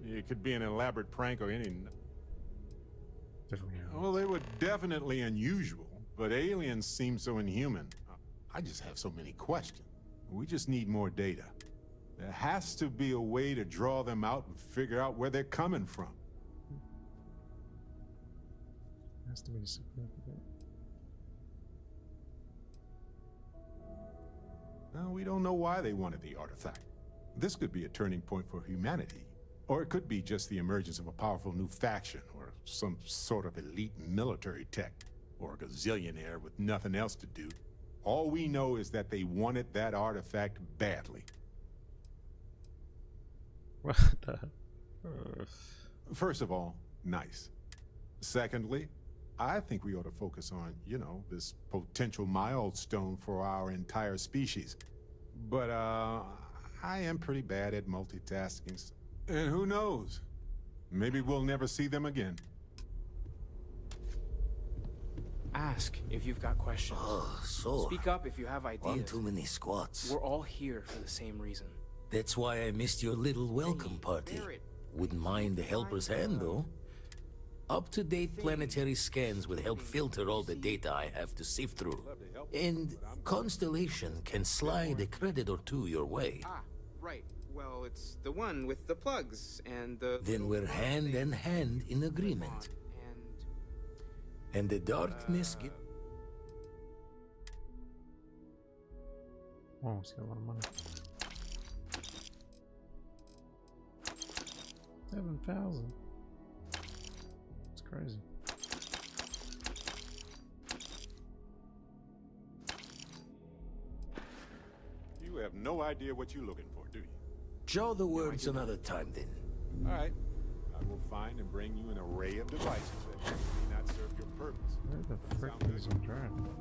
it could be an elaborate prank or any... Well, they were definitely unusual, but aliens seem so inhuman. I just have so many questions. We just need more data. There has to be a way to draw them out and figure out where they're coming from. Has to be significant. Well, we don't know why they wanted the artifact. This could be a turning point for humanity. Or it could be just the emergence of a powerful new faction, or some sort of elite military tech, or a gazillionaire with nothing else to do. All we know is that they wanted that artifact badly. What the? First of all, nice. Secondly, I think we ought to focus on, you know, this potential milestone for our entire species. But, I am pretty bad at multitasking. And who knows? Maybe we'll never see them again. Ask if you've got questions. Oh, so... Speak up if you have ideas. One too many squats. We're all here for the same reason. That's why I missed your little welcome party. Wouldn't mind the helper's hand, though. Up-to-date planetary scans would help filter all the data I have to sift through. And Constellation can slide a credit or two your way. Ah, right. Well, it's the one with the plugs and the... Then we're hand in hand in agreement. And the darkness get... Oh, it's got a lot of money. 7,000. It's crazy. You have no idea what you're looking for, do you? Jaw the words another time, then. All right. I will find and bring you an array of devices that may not serve your purpose. Where the frick is Andromeda?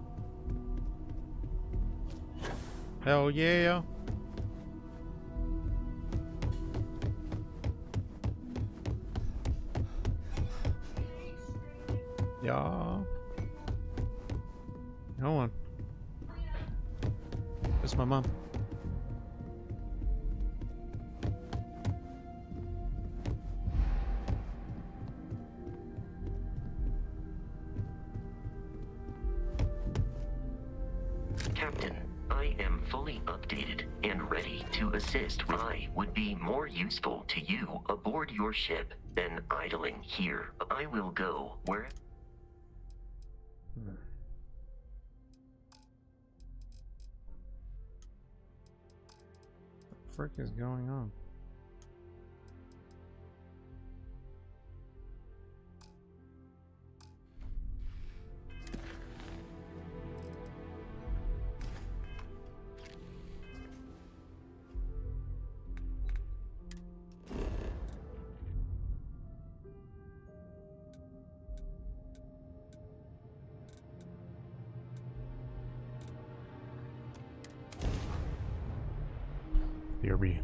Hell yeah! Yeah. No one. It's my mom. Captain, I am fully updated and ready to assist. I would be more useful to you aboard your ship than idling here. I will go where... What the frick is going on? BRB.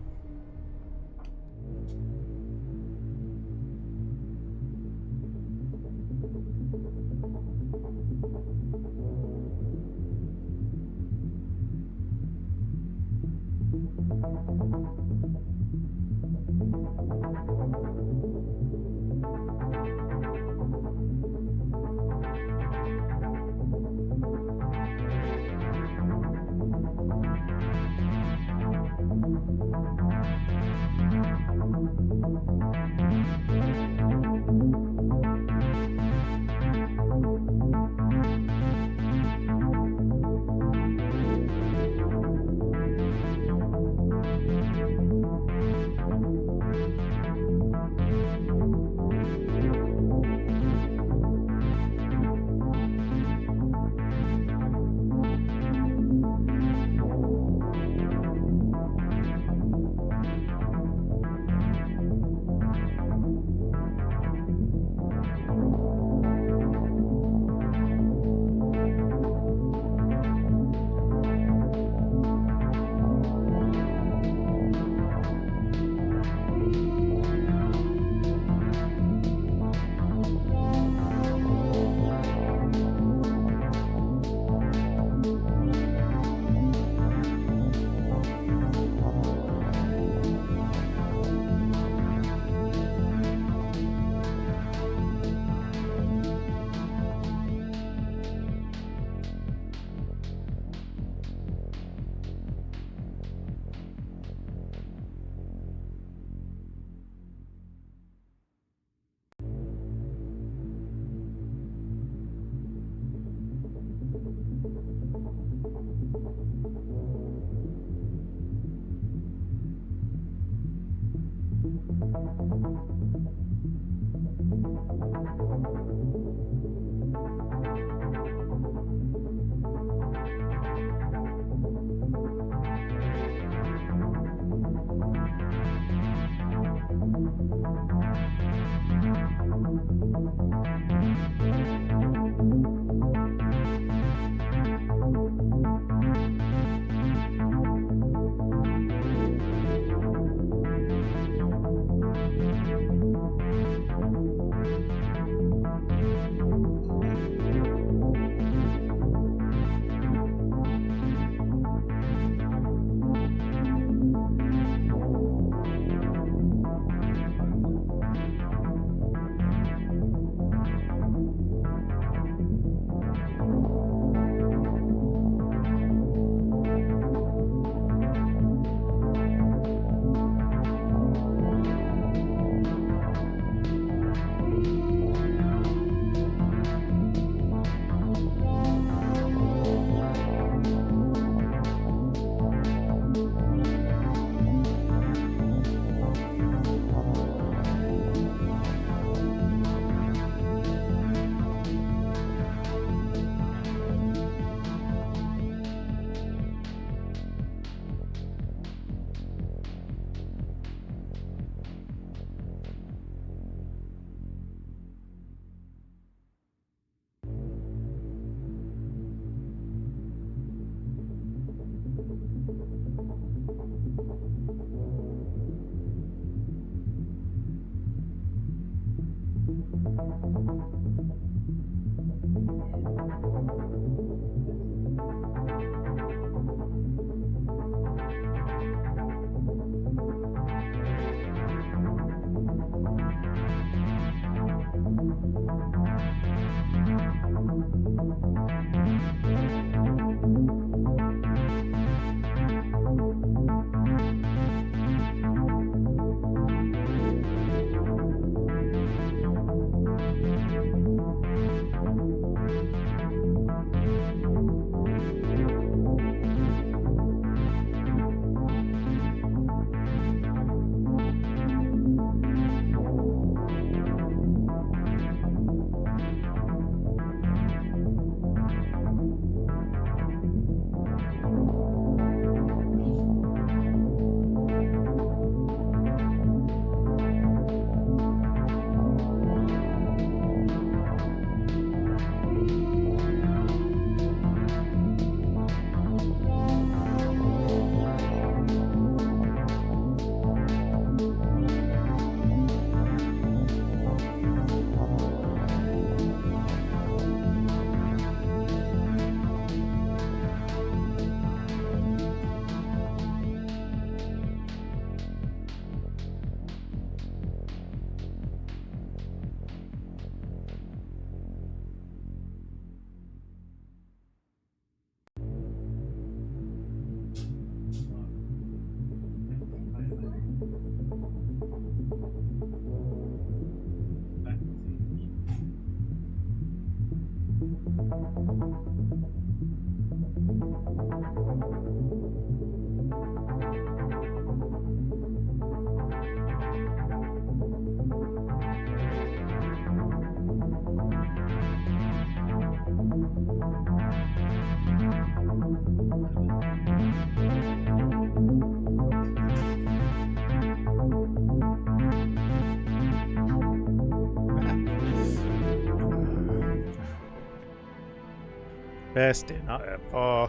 Best dinner ever. I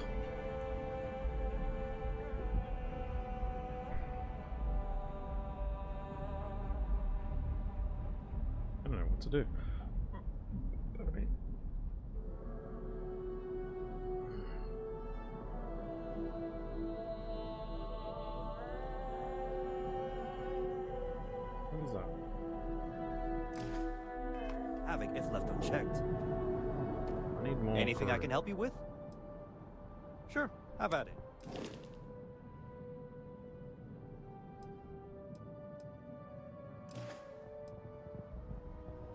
don't know what to do. What is that? Havoc if left unchecked. I need more. Anything I can help you with? Sure, have at it.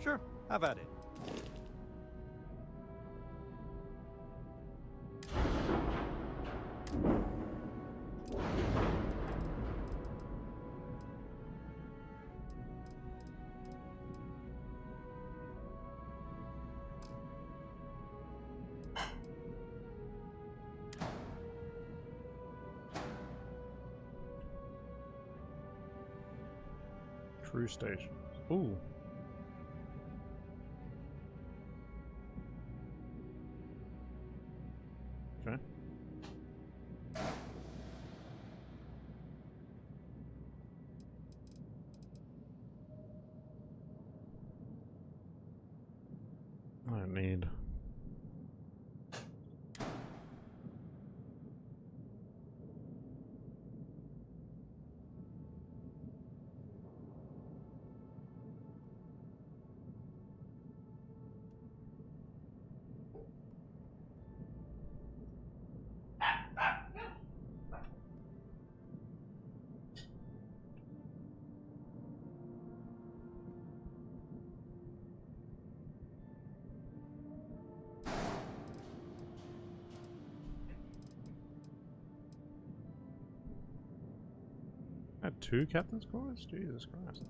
Sure, have at it. Crew station. Ooh. Okay. I need. Had 2 captain's quarters? Jesus Christ.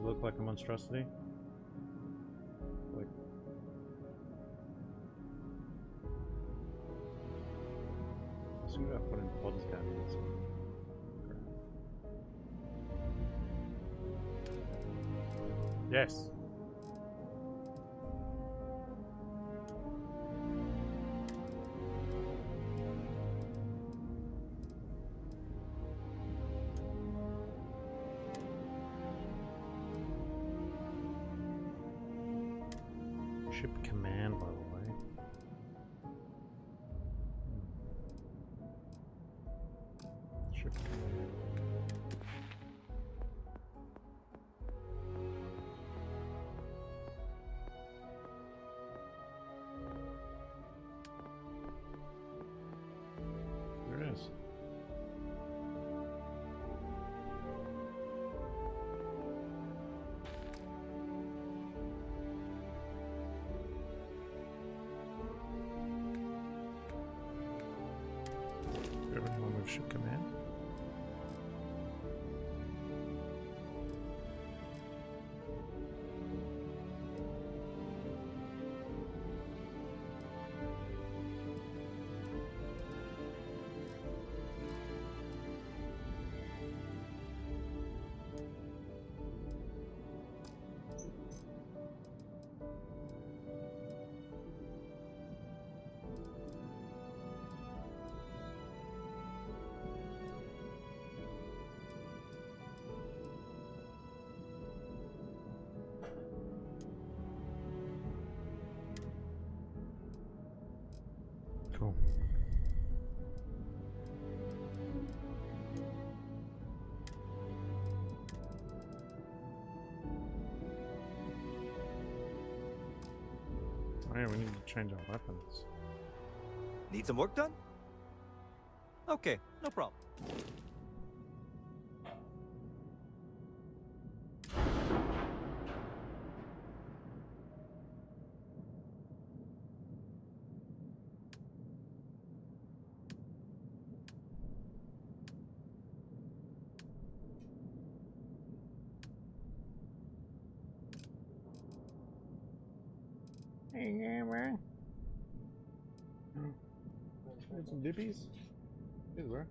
look like a monstrosity? Like... I'll see what I put in pods down here. So. Yes! Ship command, by the way. Ship command. There it is. Everyone with ship command. Cool. Oh yeah, we need to change our weapons. Need some work done? Okay, no problem. Hey, yeah, man. Need some dippies? These were.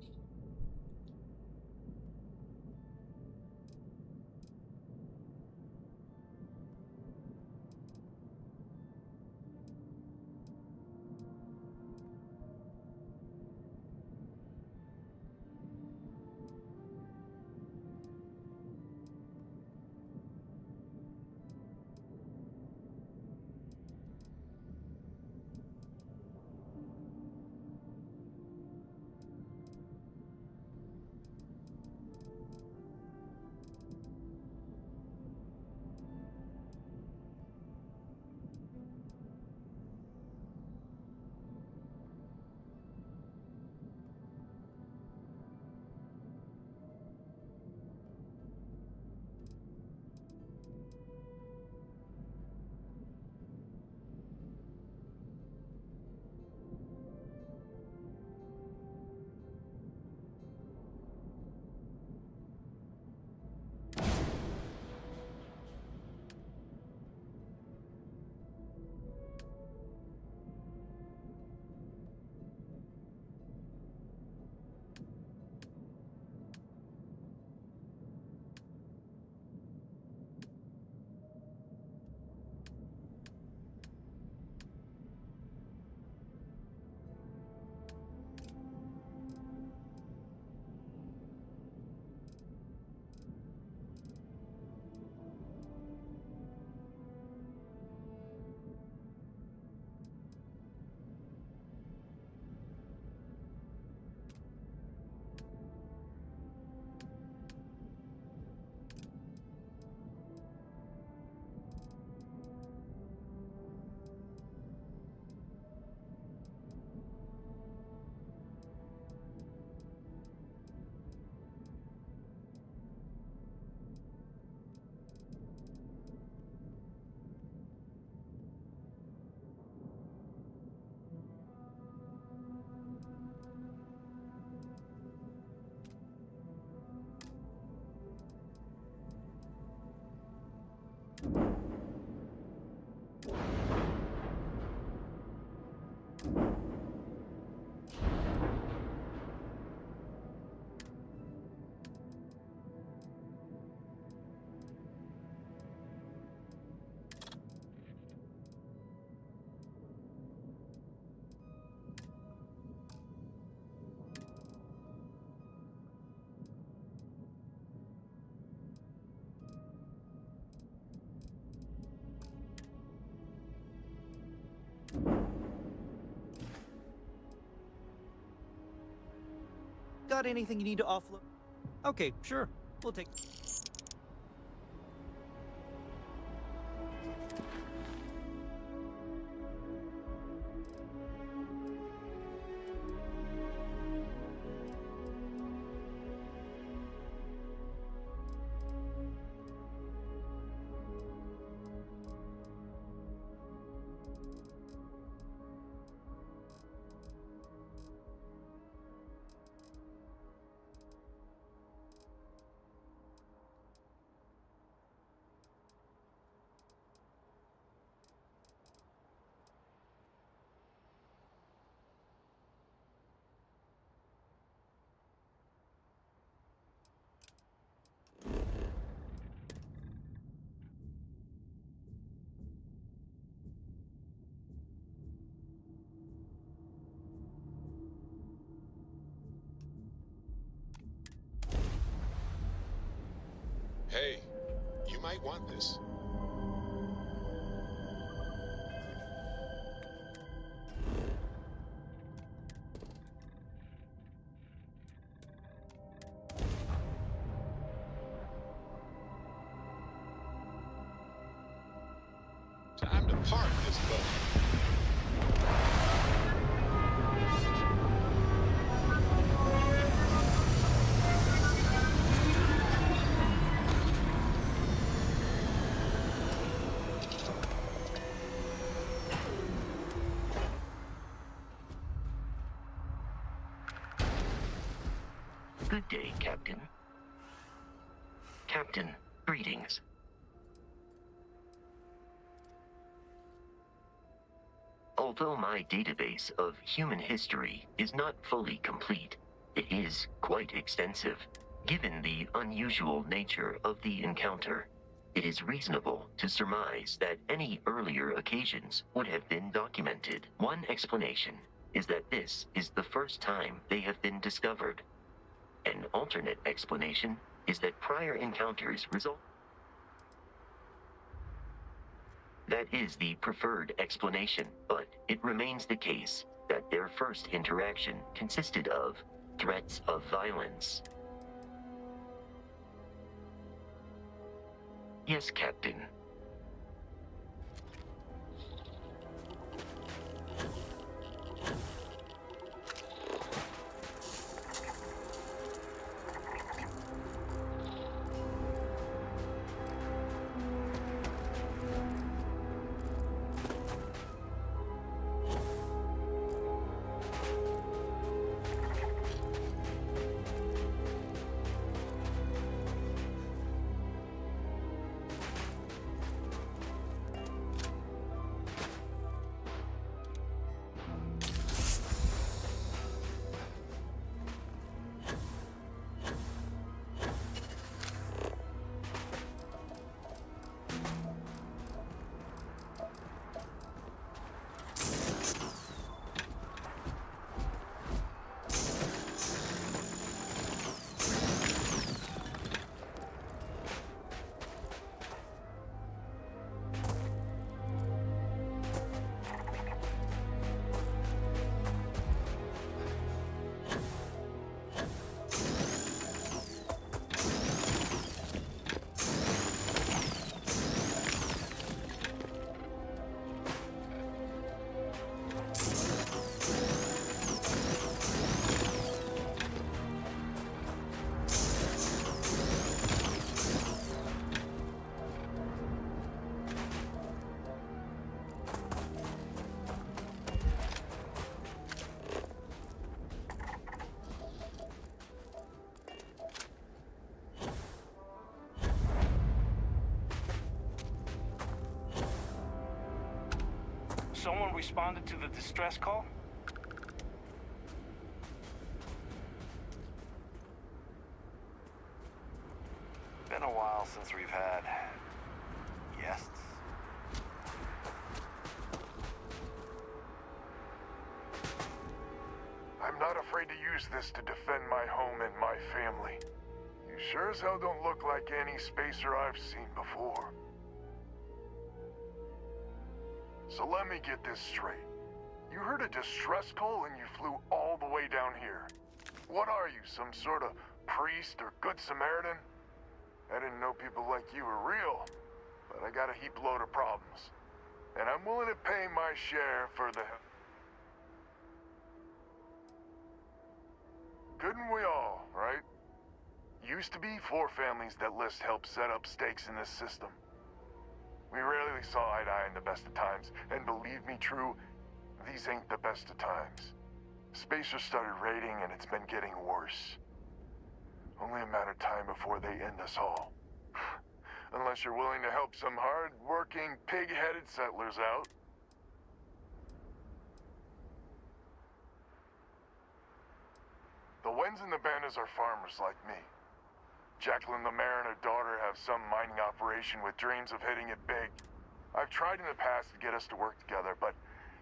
Got anything you need to offload? Okay, sure. We'll take... Hey, you might want this. Time to park this boat. Good day, Captain. Captain, greetings. Although my database of human history is not fully complete, it is quite extensive. Given the unusual nature of the encounter, it is reasonable to surmise that any earlier occasions would have been documented. One explanation is that this is the first time they have been discovered. An alternate explanation is that prior encounters result. That is the preferred explanation, but it remains the case that their first interaction consisted of threats of violence. Yes, Captain. Someone responded to the distress call? Been a while since we've had guests. I'm not afraid to use this to defend my home and my family. You sure as hell don't look like any spacer I've seen before. So let me get this straight. You heard a distress call and you flew all the way down here. What are you, some sort of priest or good Samaritan? I didn't know people like you were real, but I got a heap load of problems. And I'm willing to pay my share for the... Couldn't we all, right? Used to be 4 families that List helped set up stakes in this system. We rarely saw eye to eye in the best of times, and believe me, True, these ain't the best of times. Spacers started raiding, and it's been getting worse. Only a matter of time before they end us all. Unless you're willing to help some hard-working, pig-headed settlers out. The Wens and the Bandas are farmers like me. Jacqueline the mayor and her daughter have some mining operation with dreams of hitting it big. I've tried in the past to get us to work together, but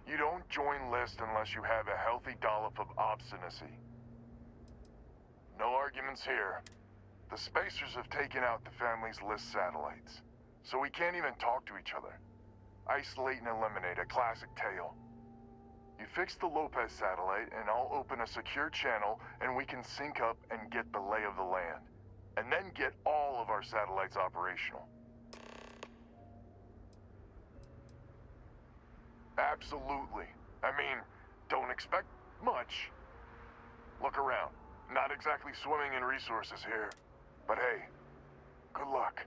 you don't join List unless you have a healthy dollop of obstinacy. No arguments here. The Spacers have taken out the family's List satellites, so we can't even talk to each other. Isolate and eliminate, a classic tale. You fix the Lopez satellite, and I'll open a secure channel, and we can sync up and get the lay of the land. And then get all of our satellites operational. Absolutely. I mean, don't expect much. Look around. Not exactly swimming in resources here. But hey, good luck.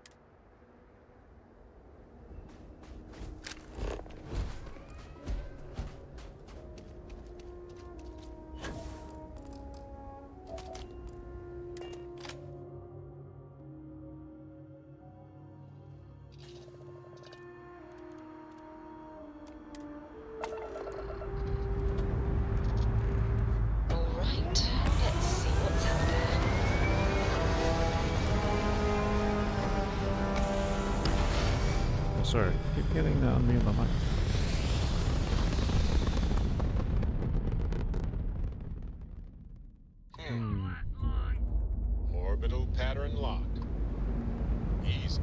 Sorry, keep getting that on me, Mama. Orbital pattern locked. Easy.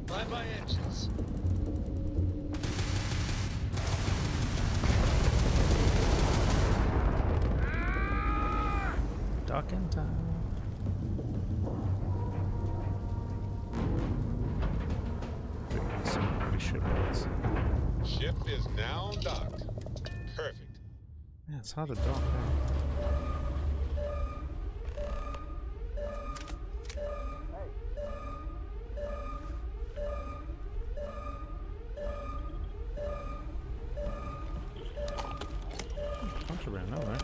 Fly-by engines. Docking time. Some pretty shiploads. Ship is now docked. Perfect. Yeah, it's hard to dock, man. Around now, right?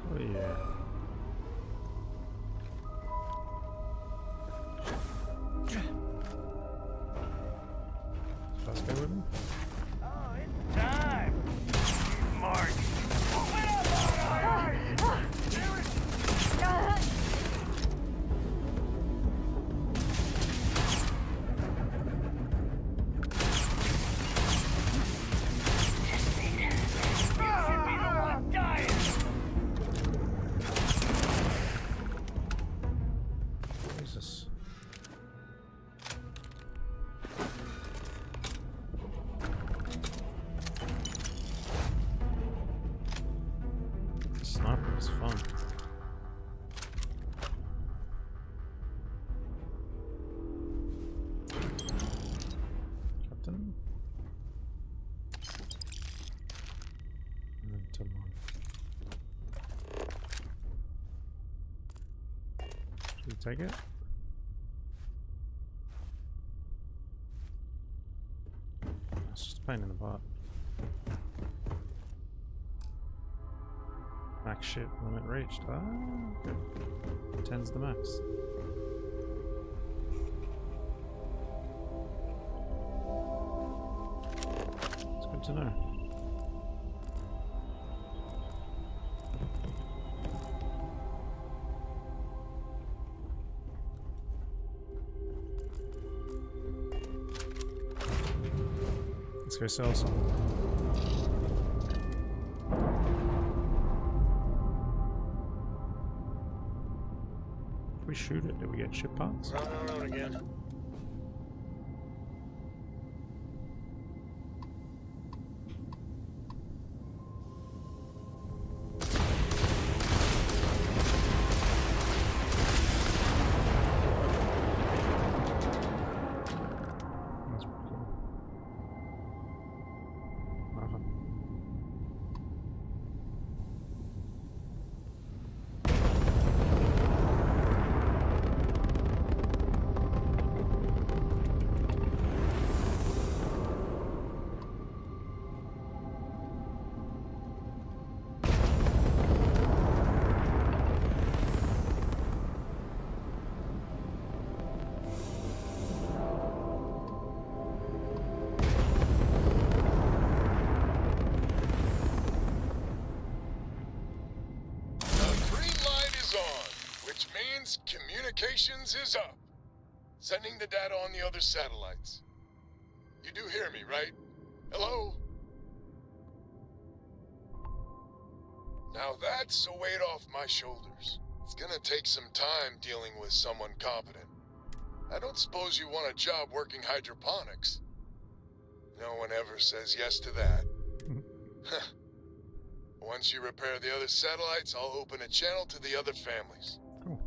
Oh yeah. Fast guy with me? Oh, it's time! March! Move it Take it. It's just a pain in the butt. Max ship limit reached. Ah, good. 10's the max. It's good to know. Let's go sell some. If we shoot it, do we get ship parts? Run again. That's pretty cool. Nothing. Communications is up. Sending the data on the other satellites. You do hear me, right? Hello? Now that's a weight off my shoulders. It's gonna take some time dealing with someone competent. I don't suppose you want a job working hydroponics. No one ever says yes to that. Once you repair the other satellites, I'll open a channel to the other families. Cool.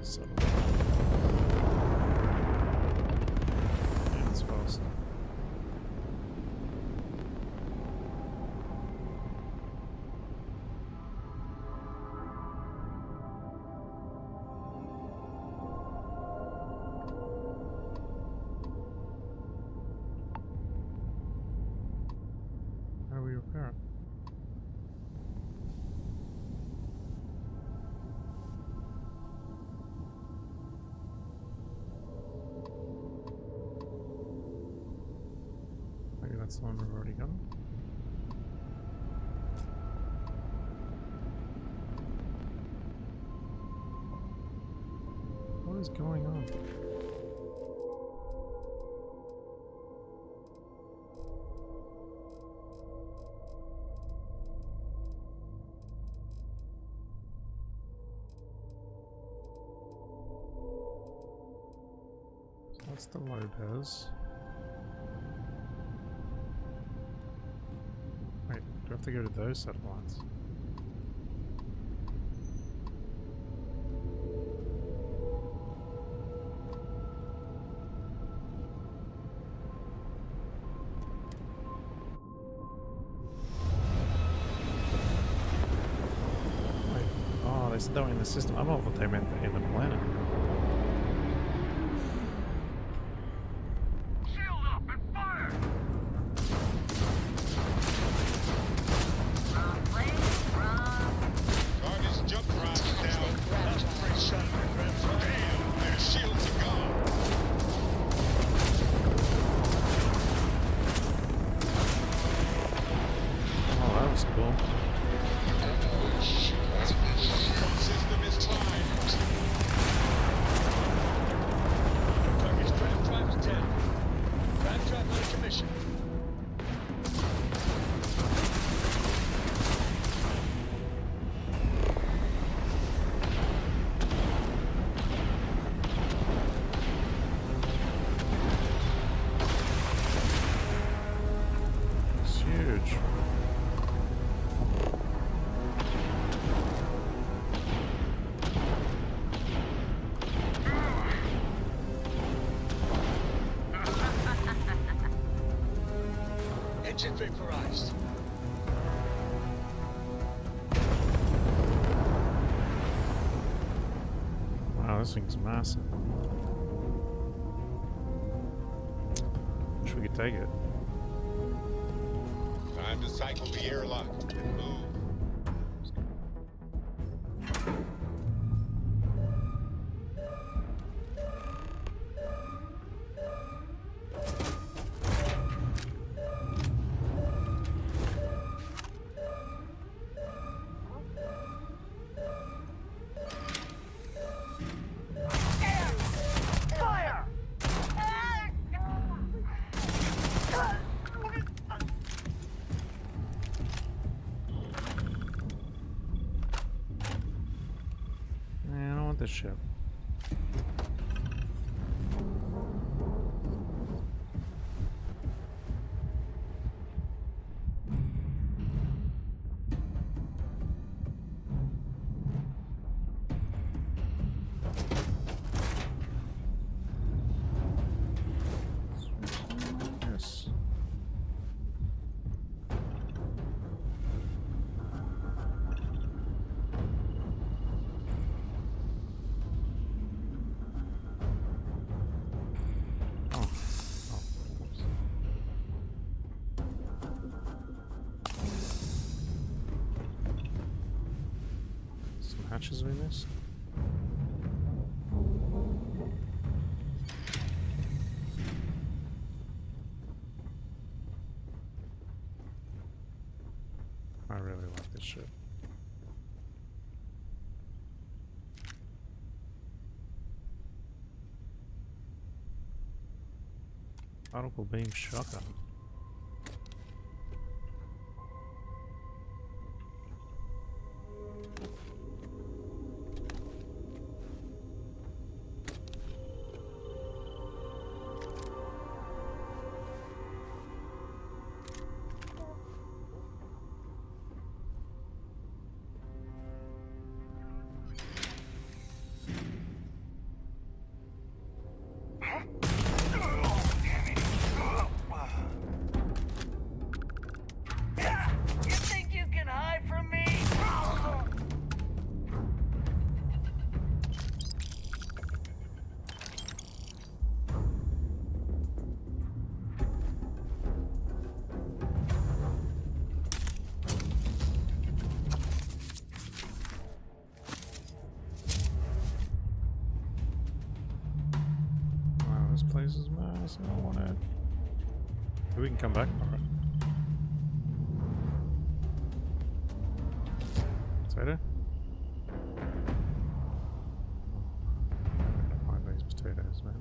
Settle. Yeah, it's fast. How do we repair it? That's the one we've already got. What is going on? So that's the Lopez. Wait, do I have to go to those satellites? Wait, oh, they said that in the system. I thought they meant in the planet. Ship vaporized. Wow, this thing's massive. Wish we could take it. Time to cycle the airlock and move. I don't want this ship. Yes. Some hatches we missed. I really like this ship. Particle beam shotgun. You think you can hide from me? Wow, this place is massive. I want it. We can come back for it. Potato? I gotta find these potatoes, man.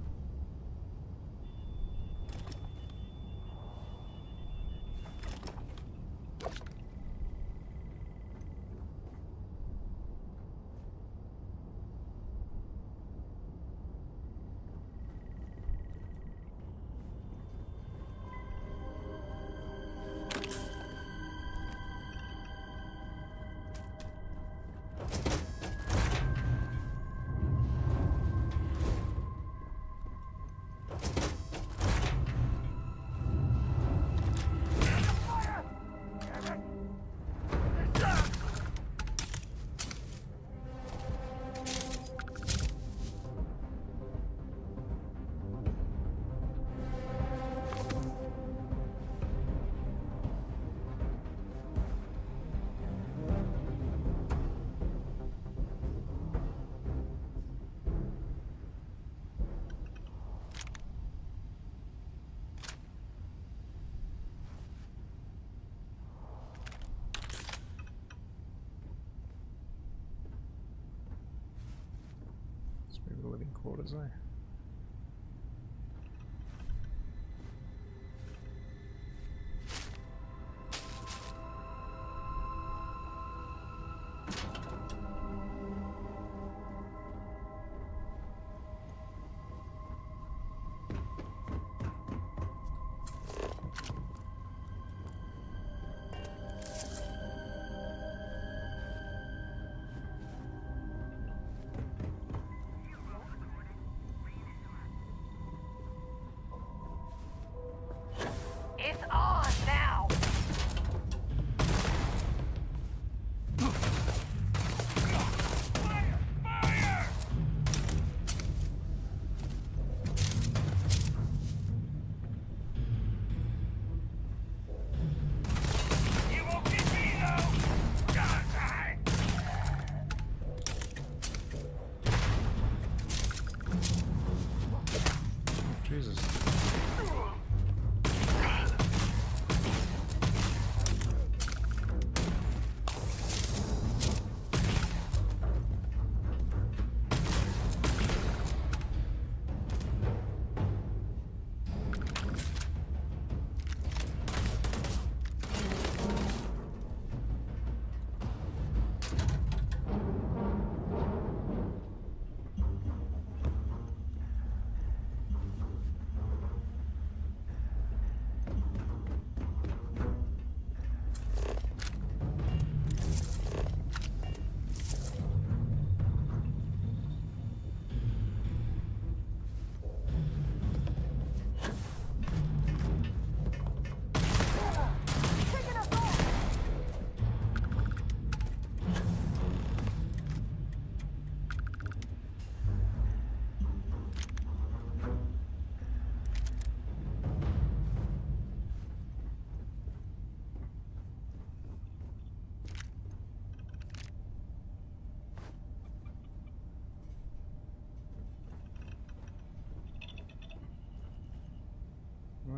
It's maybe the living quarters, eh?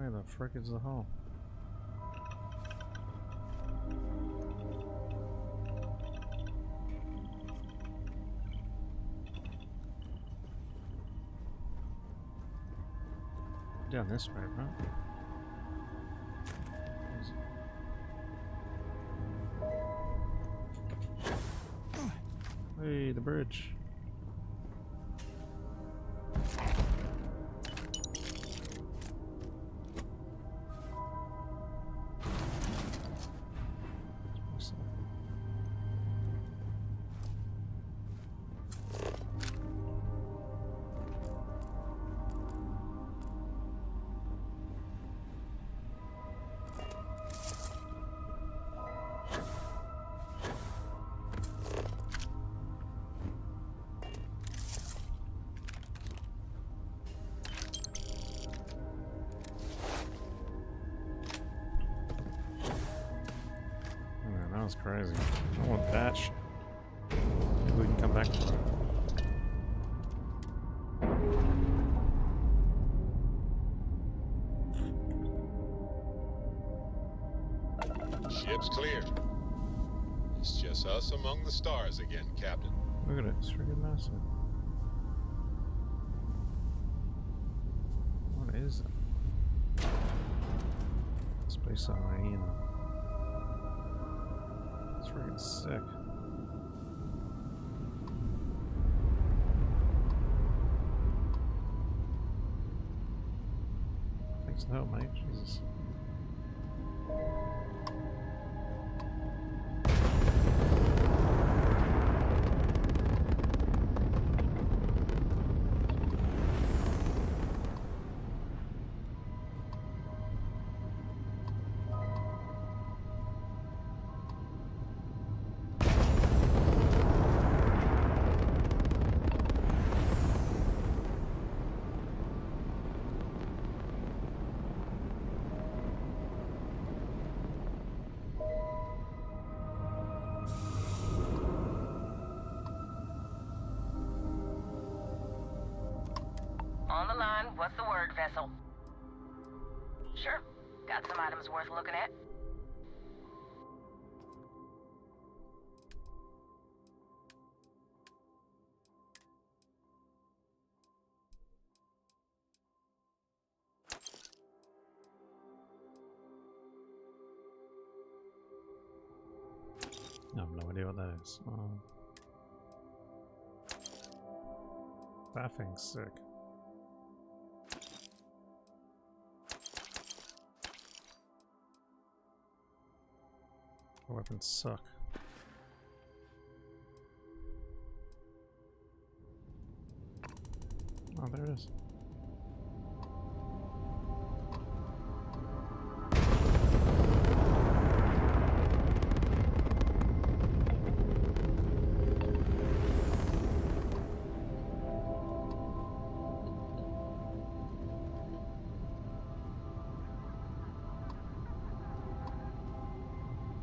Where the frick is the hole? Down this way, right? Hey, the bridge. That was crazy. I want that shit. Maybe we can come back for it. Ship's clear. It's just us among the stars again, Captain. Look at it, it's freaking massive. What is it? Space hyena. It's freaking sick. Thanks for the help, mate. Jesus. On the line, what's the word, vessel? Sure. Got some items worth looking at? I have no idea what that is. That thing's sick. The weapons suck. Oh, there it is.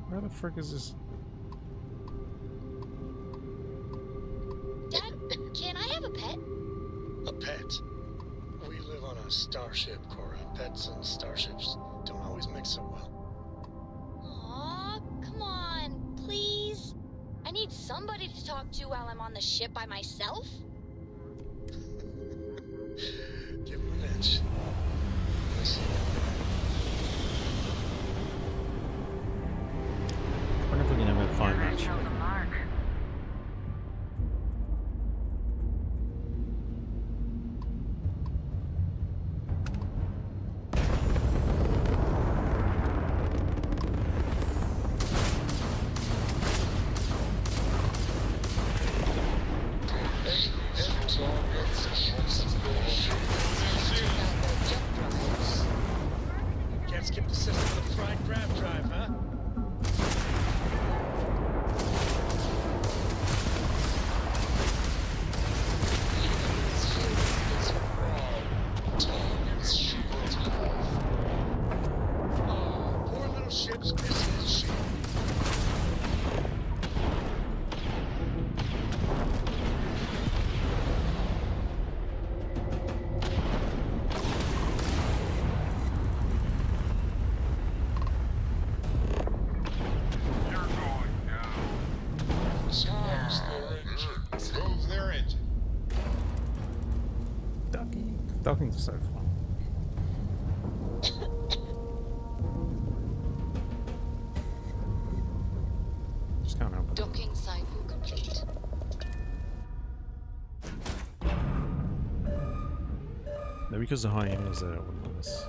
Where the frick is this? Dad, can I have a pet? A pet? We live on a starship, Cora. Pets and starships don't always mix so well. Aw, come on, please. I need somebody to talk to while I'm on the ship by myself. Give him an inch. Listen. I wonder if we can ever find that shit. Can't skip the system with a fried grab drive, huh? Oh, poor little ship's missing his ship. talking so far. Just can't help it. Docking cycle complete. Maybe because the hyenas there wouldn't let us.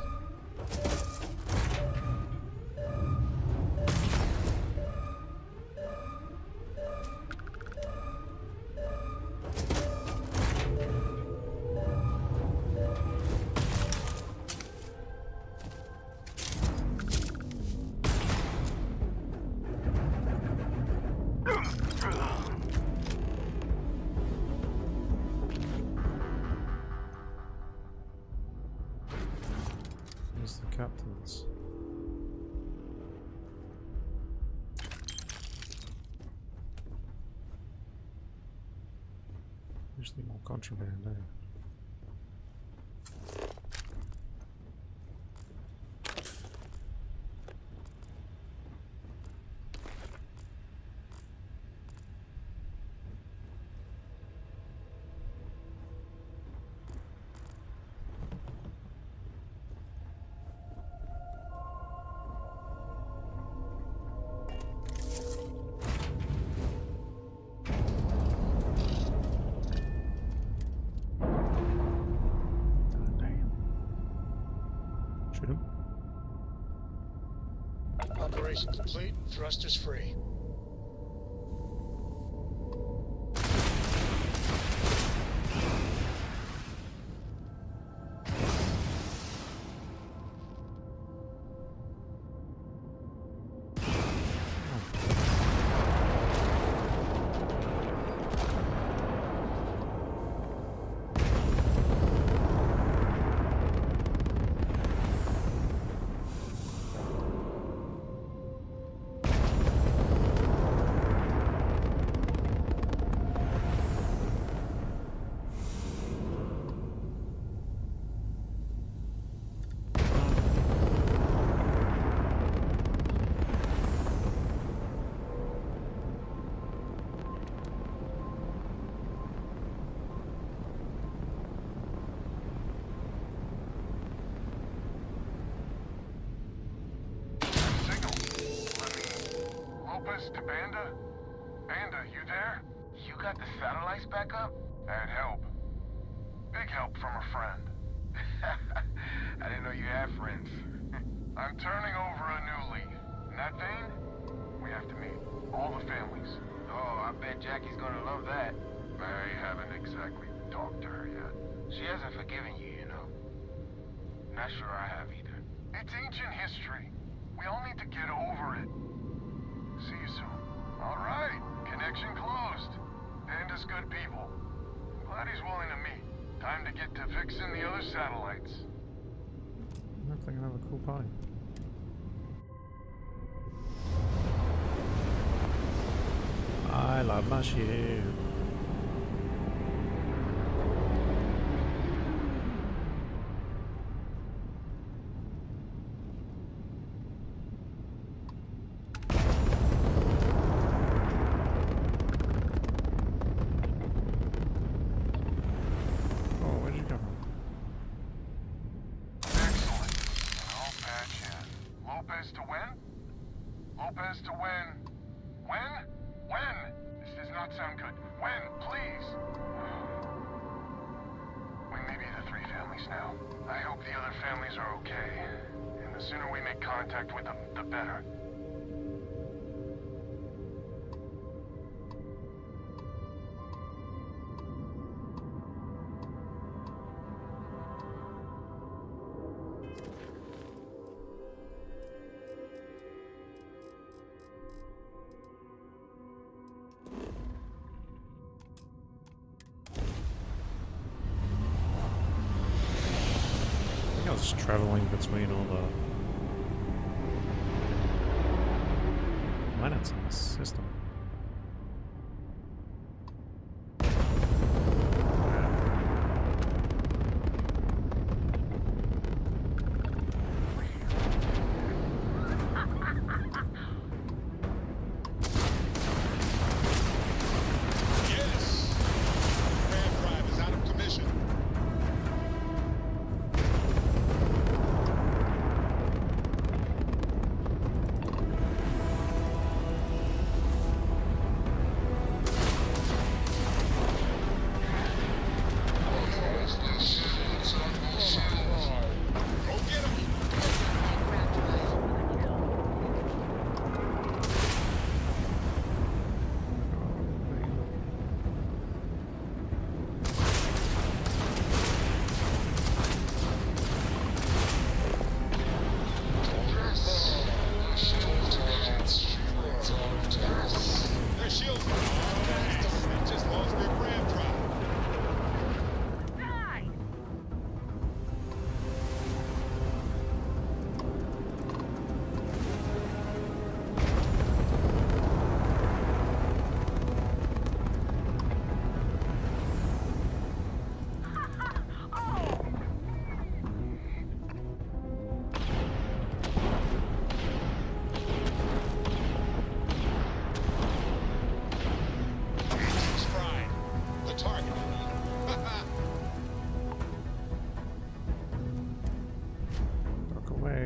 Where's the captains? Usually more contraband, eh? Shoot him. Operation complete. Thrusters free. To Banda? Banda, you there? You got the satellites back up? That'd help. Big help from a friend. I didn't know you had friends. I'm turning over a new leaf. In that vein, we have to meet. All the families. Oh, I bet Jackie's gonna love that. I haven't exactly talked to her yet. She hasn't forgiven you, you know. Not sure I have either. It's ancient history. We all need to get over it. See you soon. All right. Connection closed. Banda's good people. Glad he's willing to meet. Time to get to fixing the other satellites. I think I have a cool party. I love my ship. Lopez to win. When? When? This does not sound good. When? Please. We may be the three families now. I hope the other families are okay. And the sooner we make contact with them, the better. I was traveling between all the planets in this system.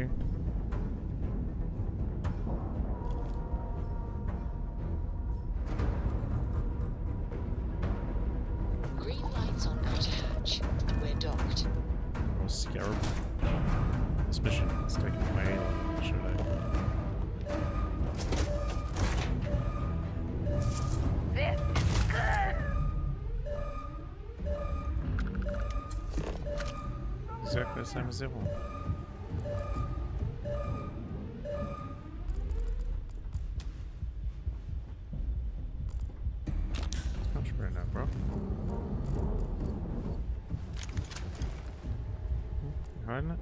Okay. Green lights on outer hatch. We're docked. Or Scarab. This mission is taking way longer, should I? This is good! Exactly the same as the other one. Contraband now, bro. You hiding it?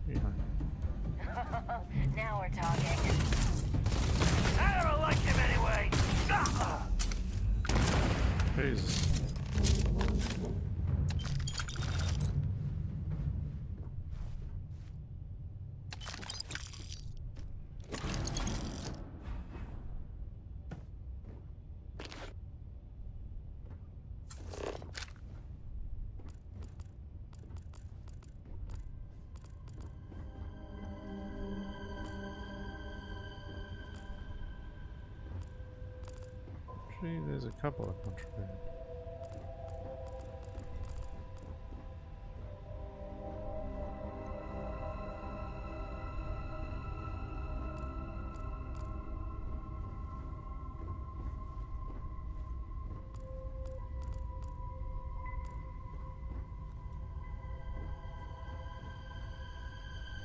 You hiding? Now we're talking. I don't like him anyway! Jesus. Actually, there's a couple of contraband.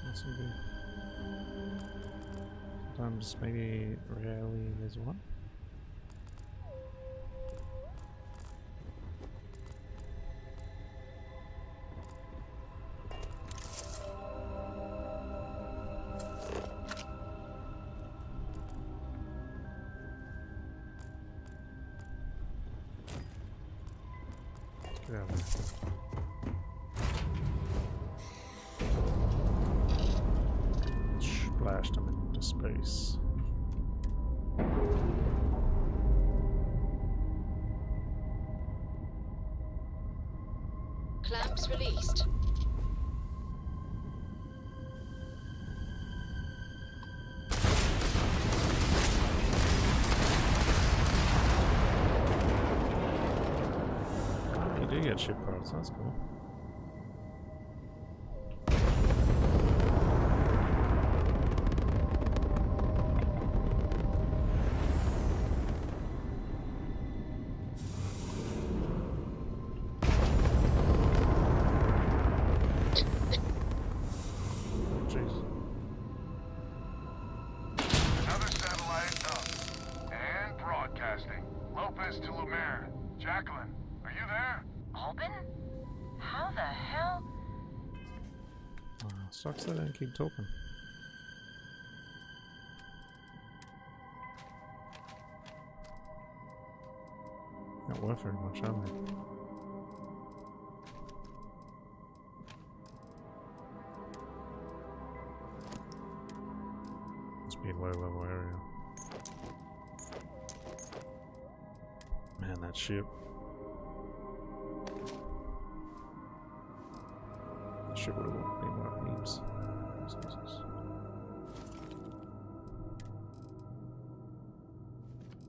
That's a good. Sometimes, maybe rarely, there's one. Get out of there. Splashed them into space. Clamps released. You do get ship parts, that's cool. Another satellite up. And broadcasting. Lopez to Lumiere. Jacqueline, are you there? Albin? How the hell? Sucks that I didn't keep talking. Not worth very much, are they? Must be a low level area. Man, that ship. That ship would have been one of heaps.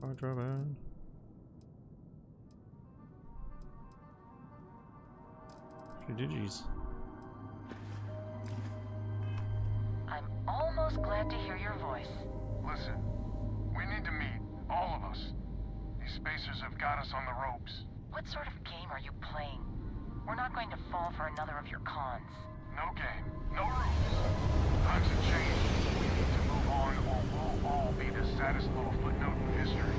Hyperdrive. Few digis. I'm almost glad to hear your voice. Listen, we need to meet, all of us. These spacers have got us on the ropes. What sort of game are you playing? We're not going to fall for another of your cons. No game, no rules. Times have changed. We need to move on or we'll all be the saddest little footnote in history.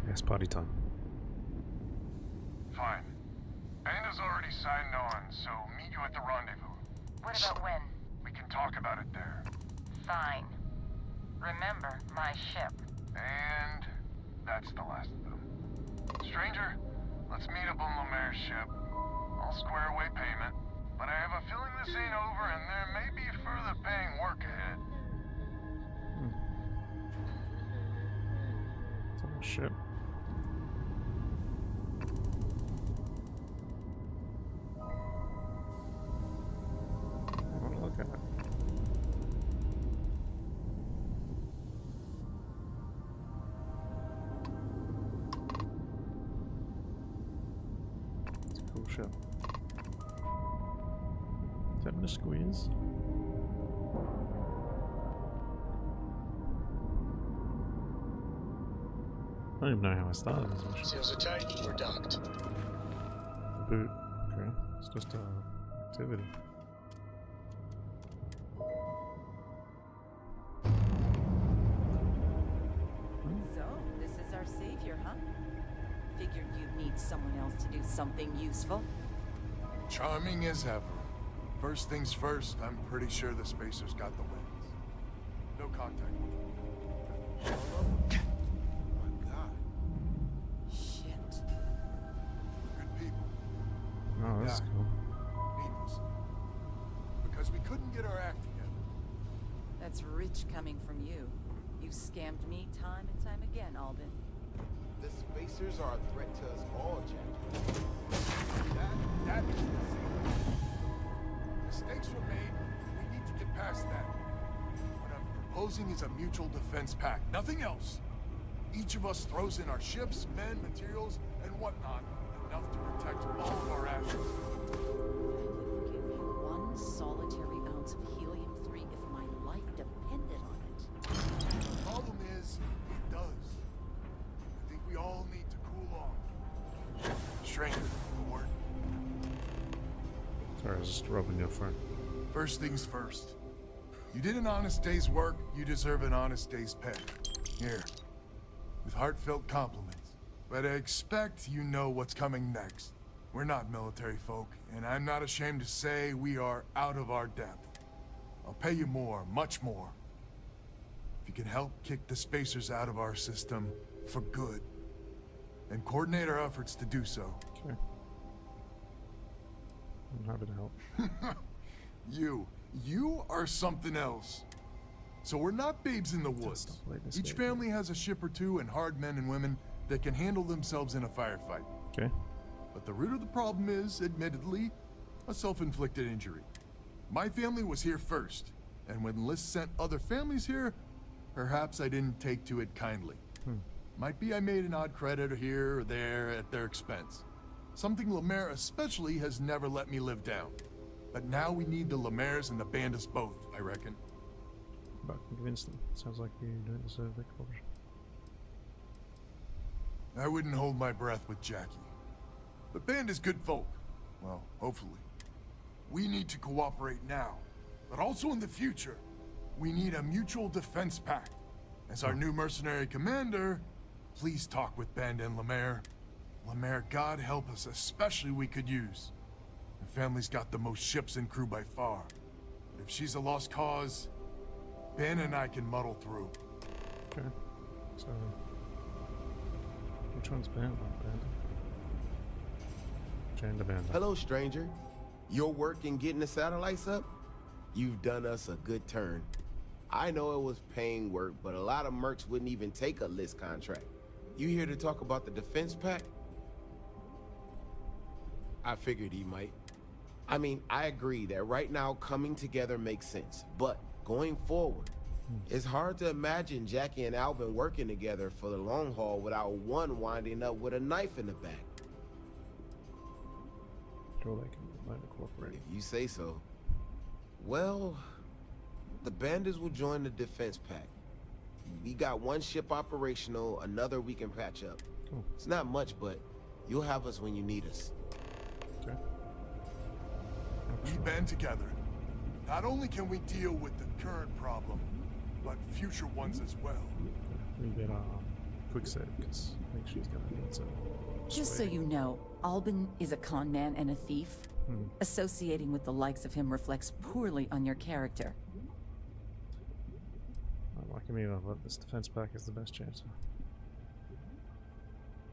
Yes, party time. Fine. Anda's already signed on, so meet you at the rendezvous. What about when? We can talk about it there. Fine. Remember, my ship. And that's the last of them. Stranger, let's meet up on Lemaire's ship. I'll square away payment, but I have a feeling this ain't over and there may be further paying work ahead. It's on a ship. shit. 10-minute squeeze. I don't even know how I started this mission. Seals are tight. We're docked. Boot. Okay. It's just activity. So, this is our savior, huh? Figured you'd need someone else to do something useful. Charming as ever. First things first, I'm pretty sure the Spacers got the wins. No contact. Shit. Good people. Oh, that's cool. Needless. Because we couldn't get our act together. That's rich coming from you. You scammed me time and time again, Alden. The Spacers are a threat to us all, Jack. That is the thing. Mistakes were made. We need to get past that. What I'm proposing is a mutual defense pact. Nothing else. Each of us throws in our ships, men, materials, and whatnot. Enough to protect all of our assets. I wouldn't give you one solitary ounce of helium-3 if my life depended on it. The problem is, it does. I think we all need to cool off. Stranger, a word. Sorry, I was just rubbing your phone. First things first. You did an honest day's work, you deserve an honest day's pay. Here, with heartfelt compliments. But I expect you know what's coming next. We're not military folk, and I'm not ashamed to say we are out of our depth. I'll pay you more, much more. If you can help kick the Spacers out of our system for good, and coordinate our efforts to do so. Okay. I'm happy to help. You are something else. So we're not babes in the woods. Each family has a ship or two and hard men and women that can handle themselves in a firefight. Okay. But the root of the problem is, admittedly, a self-inflicted injury. My family was here first, and when Liz sent other families here, perhaps I didn't take to it kindly. Might be I made an odd credit here or there at their expense. Something Lemaire especially has never let me live down. But now we need the Lemaires and the Bandits both, I reckon. But convince them. Sounds like you don't deserve their cooperation. I wouldn't hold my breath with Jackie. But Band is good folk. Well, hopefully. We need to cooperate now. But also in the future, we need a mutual defense pact. As our new mercenary commander, please talk with Band and Lemaire. Lemaire, God help us, especially we could use. Her family's got the most ships and crew by far. But if she's a lost cause, Ben and I can muddle through. Okay. So, which one's Band? Jane the Band. Hello, stranger. Your work in getting the satellites up? You've done us a good turn. I know it was paying work, but a lot of mercs wouldn't even take a list contract. You here to talk about the defense pact? I figured he might. I mean, I agree that right now coming together makes sense, but going forward, it's hard to imagine Jackie and Alvin working together for the long haul without one winding up with a knife in the back. Sure, they can learn to cooperate. If you say so. Well, the Bandits will join the defense pact. We got one ship operational, another we can patch up. Cool. It's not much, but you'll have us when you need us. Okay. We band together. Not only can we deal with the current problem, but future ones as well. We get a quick save because I think she's gonna need some. Just so you know, Alban is a con man and a thief. Associating with the likes of him reflects poorly on your character. Not liking me, but this defense pack is the best chance.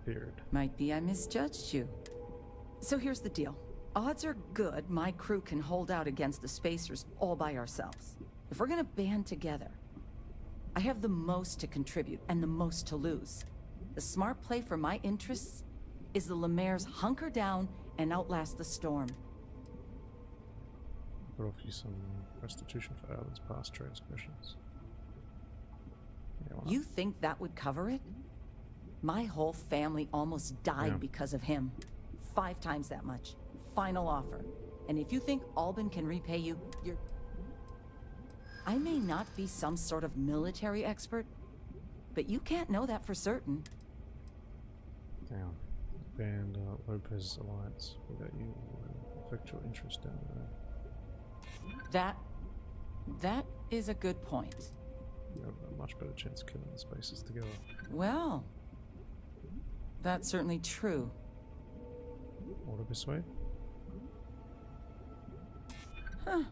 Period. Might be I misjudged you. So here's the deal. Odds are good my crew can hold out against the Spacers all by ourselves. If we're gonna band together, I have the most to contribute and the most to lose. The smart play for my interests is the Lemaire's hunker down and outlast the storm. I could offer you some restitution for Alan's past transgressions. Yeah, why not? You think that would cover it? My whole family almost died because of him. 5 times that much. final offer. And if you think Albin can repay you, you're... I may not be some sort of military expert, but you can't know that for certain. Down. Band Lopez Alliance. Without you, affect your interest down there. That is a good point. You have a much better chance of killing the spaces together. Well, that's certainly true. Order persuade? Huh.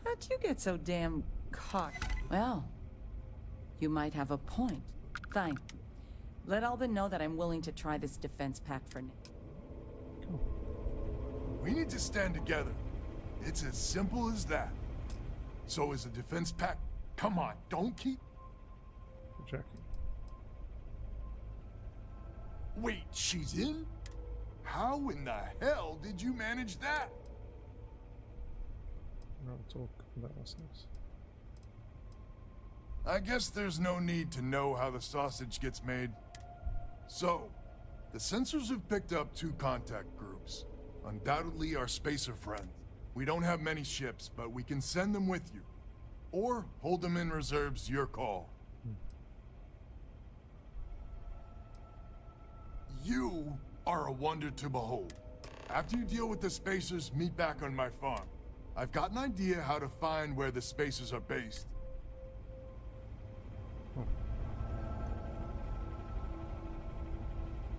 How'd you get so damn cocked? Well, you might have a point. Fine. Let Albin know that I'm willing to try this defense pact for Nick. Cool. We need to stand together. It's as simple as that. So is a defense pact. Come on, don't keep... Rejecting. Wait, she's in? How in the hell did you manage that? We'll talk about ourselves. I guess there's no need to know how the sausage gets made. So, the sensors have picked up 2 contact groups. Undoubtedly our spacer friend. We don't have many ships, but we can send them with you. Or hold them in reserves, your call. You are a wonder to behold. After you deal with the spacers, meet back on my farm. I've got an idea how to find where the spacers are based.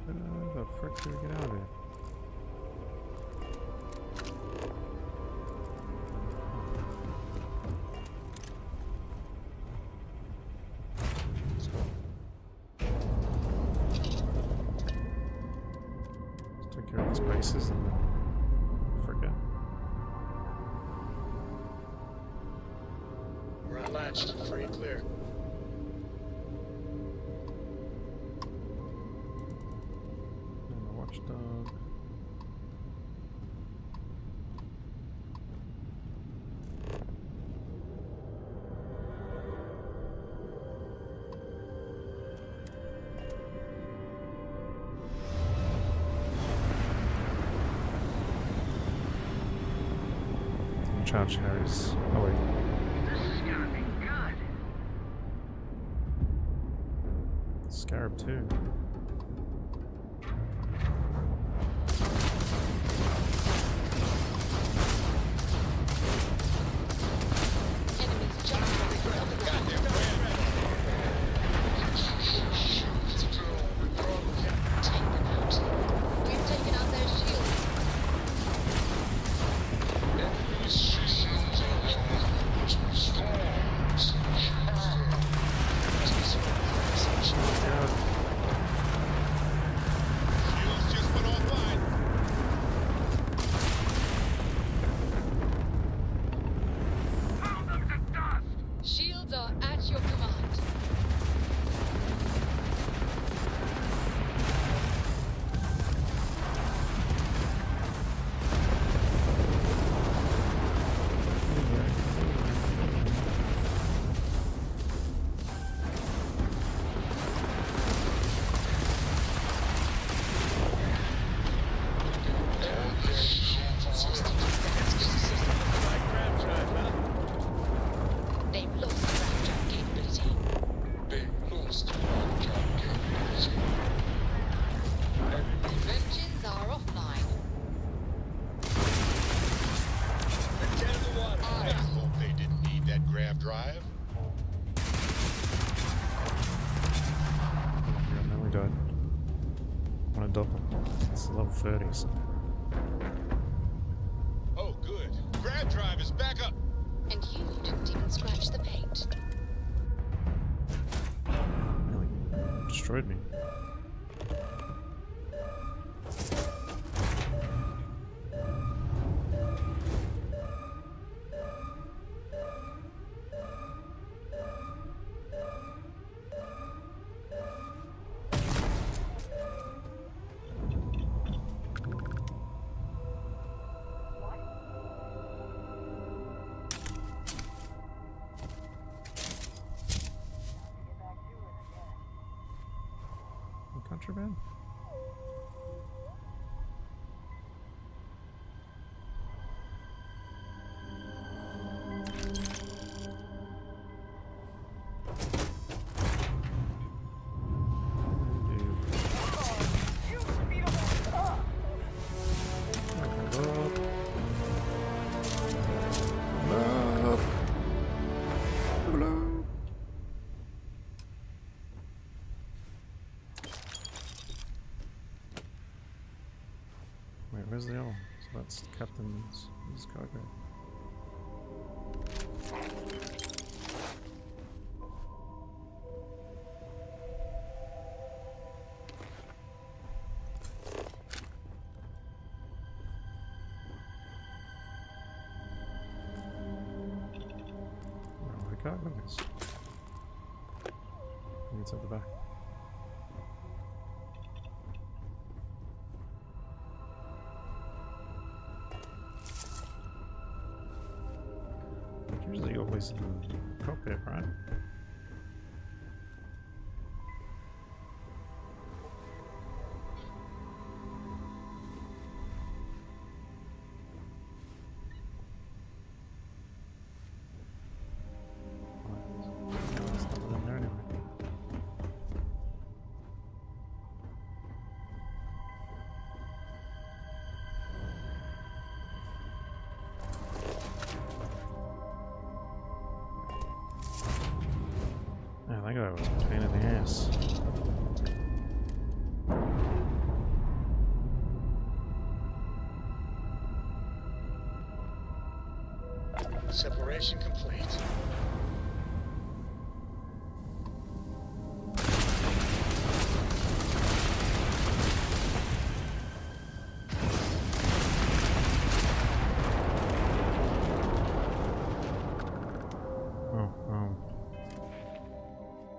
How the frick do we get out of here? Let's take care of the spaces and then forget. We're unlatched, free and clear. And the watchdog. Charge Harry's. Oh wait. This is gonna be good. Scarab 2. Shields are at your command. They've lost the ground capability. Engines are offline. I hope they didn't need that grav drive. And then we died. On a double. It's level 30, so. Oh, good. Grav drive is back up. And you didn't even scratch the paint. Really destroyed me. Contraband? where's the other one? So that's the captain's his cargo. Where my cargo is. I think it's at the back. Usually always in the cockpit, right? I think that was a pain in the ass. Separation complete.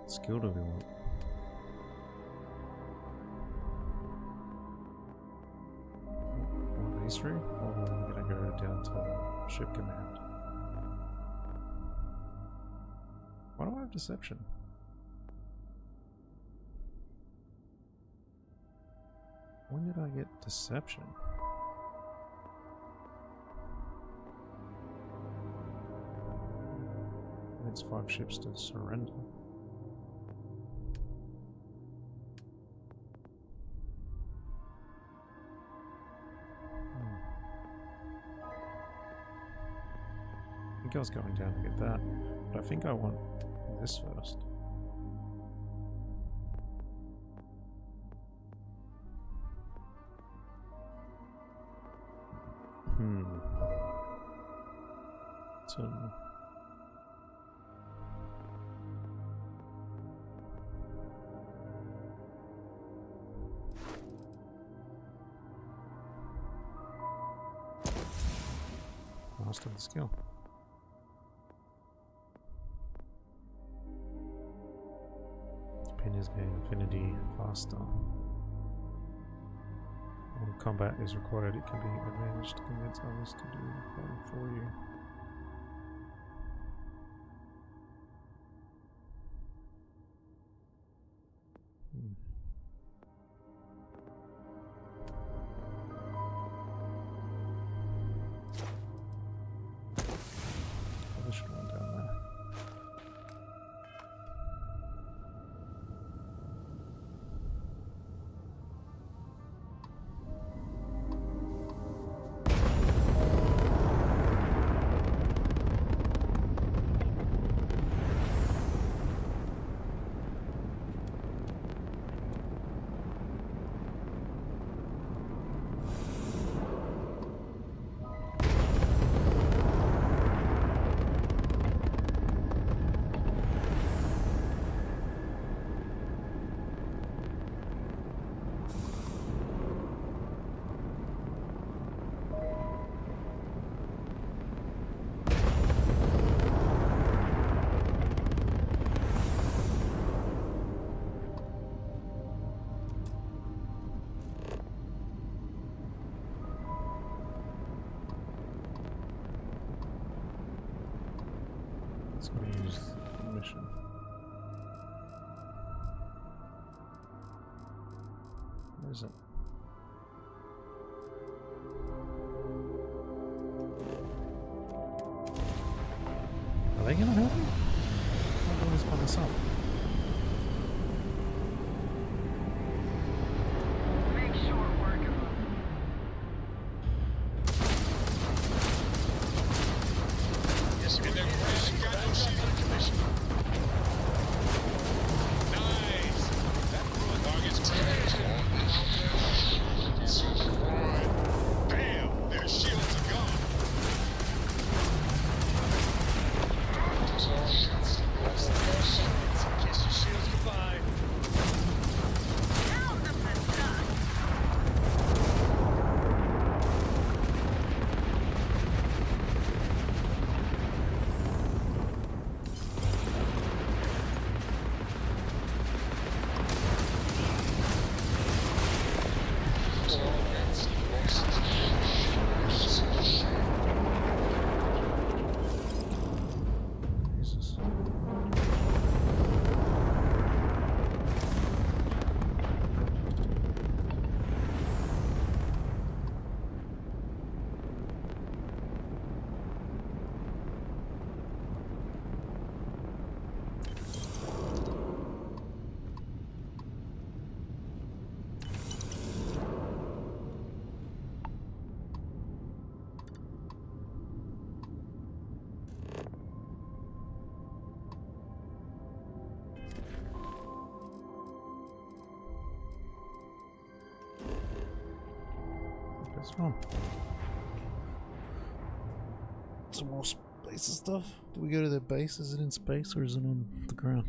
Skill do we want? One of these three? Or I'm gonna go down to ship command. Why do I have deception? When did I get deception? It's 5 ships to surrender. I think I was going down to get that, but I think I want this first. So master the skill. Opinions gain affinity faster. When combat is required, it can be advantaged to convince others to do the fighting for you. Let's go use the mission. Where is it? Are they gonna help me? I'm doing this by myself. Nice! That crew targets What's wrong? Some more space and stuff. Do we go to their base? Is it in space or is it on the ground?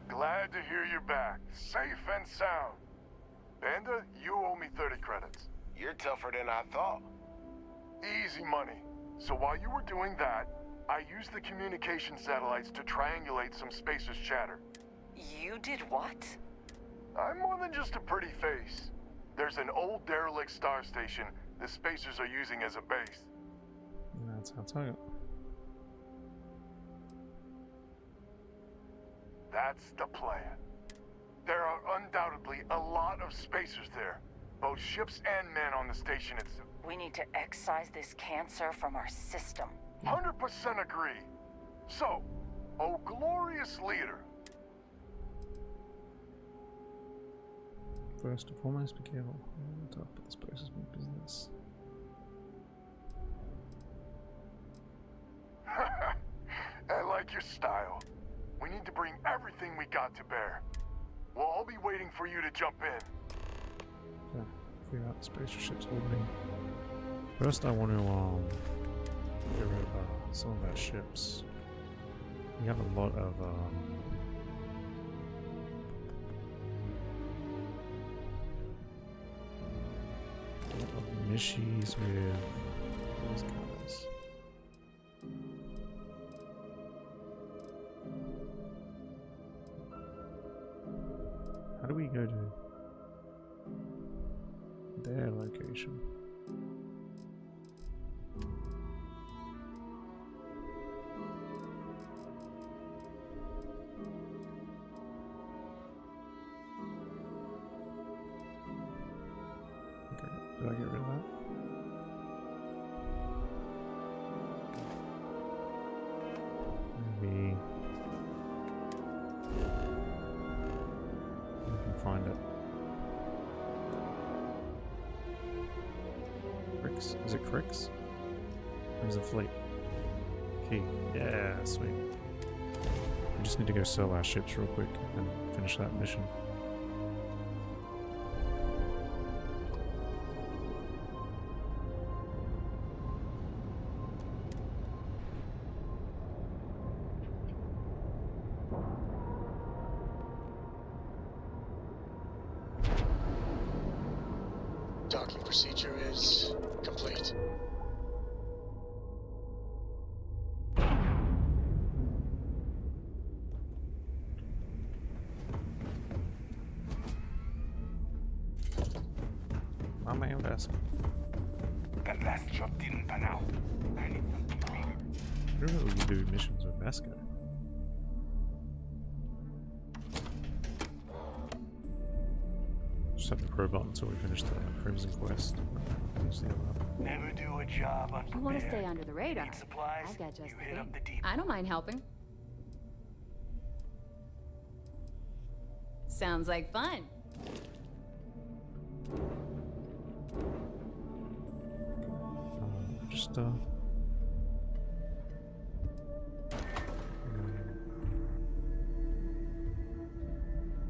Glad to hear you're back, safe and sound. Banda, you owe me 30 credits. You're tougher than I thought. Easy money. So while you were doing that, I used the communication satellites to triangulate some spacers' chatter. You did what? I'm more than just a pretty face. There's an old derelict star station the spacers are using as a base. That's how it's out. That's the plan. There are undoubtedly a lot of spacers there, both ships and men on the station itself. We need to excise this cancer from our system. 100% agree. So, oh glorious leader. First and foremost, be careful. On top of the spaces big business. I like your style. We need to bring everything we got to bear. We'll all be waiting for you to jump in. Yeah, figure out the spaceship's orbiting. First, I want to get rid of some of our ships. We have a lot of mishies with these guys. How do we go to their location? Okay, did I get rid of that? Maybe we can find it. Cricks? Is it Cricks? Or is it Fleet? Key. Yeah, sweet. We just need to go sell our ships real quick and finish that mission. Docking procedure is complete. I'm my own desk. That last job didn't pan out. I need something bigger. I don't know we can do missions with Vasco. Just have to probe on until we finish the Crimson Quest. Finish the other. Never do a job unprepared. You want to stay under the radar? Need supplies? I got just You the hit thing. up the deep. I don't mind helping. Sounds like fun. Just how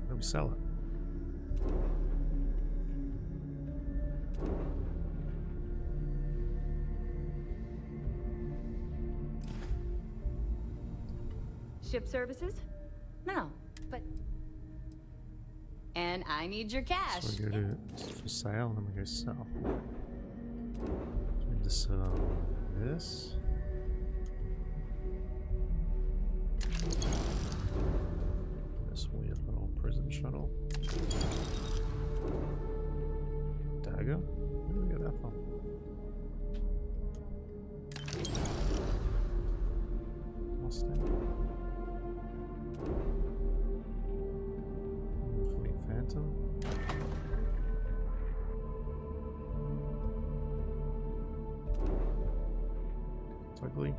do we sell it? Ship services? No, but... And I need your cash. So we go to for sale and then we go sell. So we need to sell this. This weird little prison shuttle. Dagger? Where did we get that from? Mustang. Fleet Phantom. Ugly.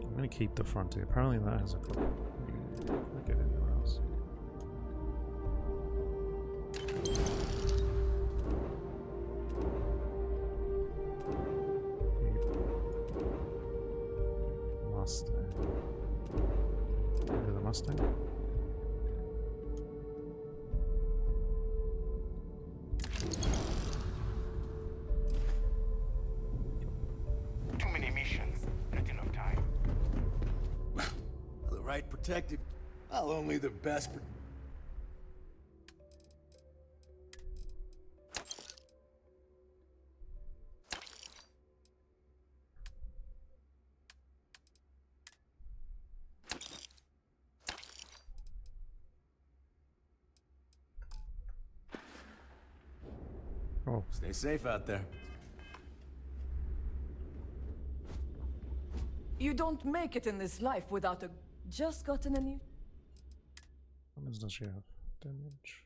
I'm gonna keep the Frontier. Apparently that has a couple. I get anywhere else. Mustang. Too many missions, not enough time. The right protective. I'll only the best. Oh. Stay safe out there. You don't make it in this life without a... Just gotten a new... How much does she have? Damage.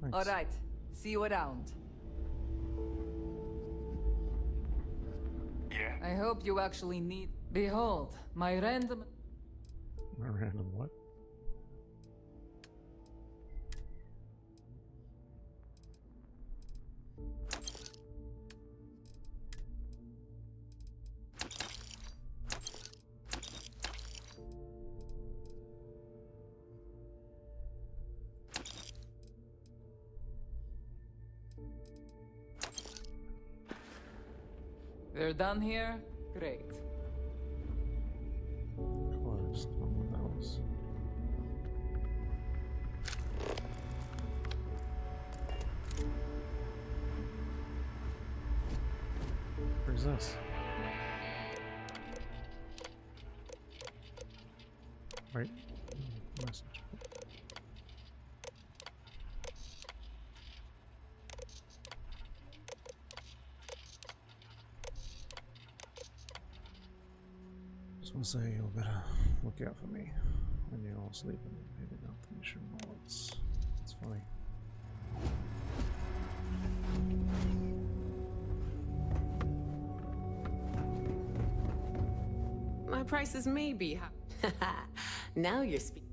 Nice. All right. See you around. Yeah? I hope you actually need... Behold, my random... My random what? We're done here? Great. Closed. What else? Where's this? Wait. Message. Just want to say you better look out for me when you're all sleeping and heading out the mission mods. It's funny. My prices may be high. Now you're speaking.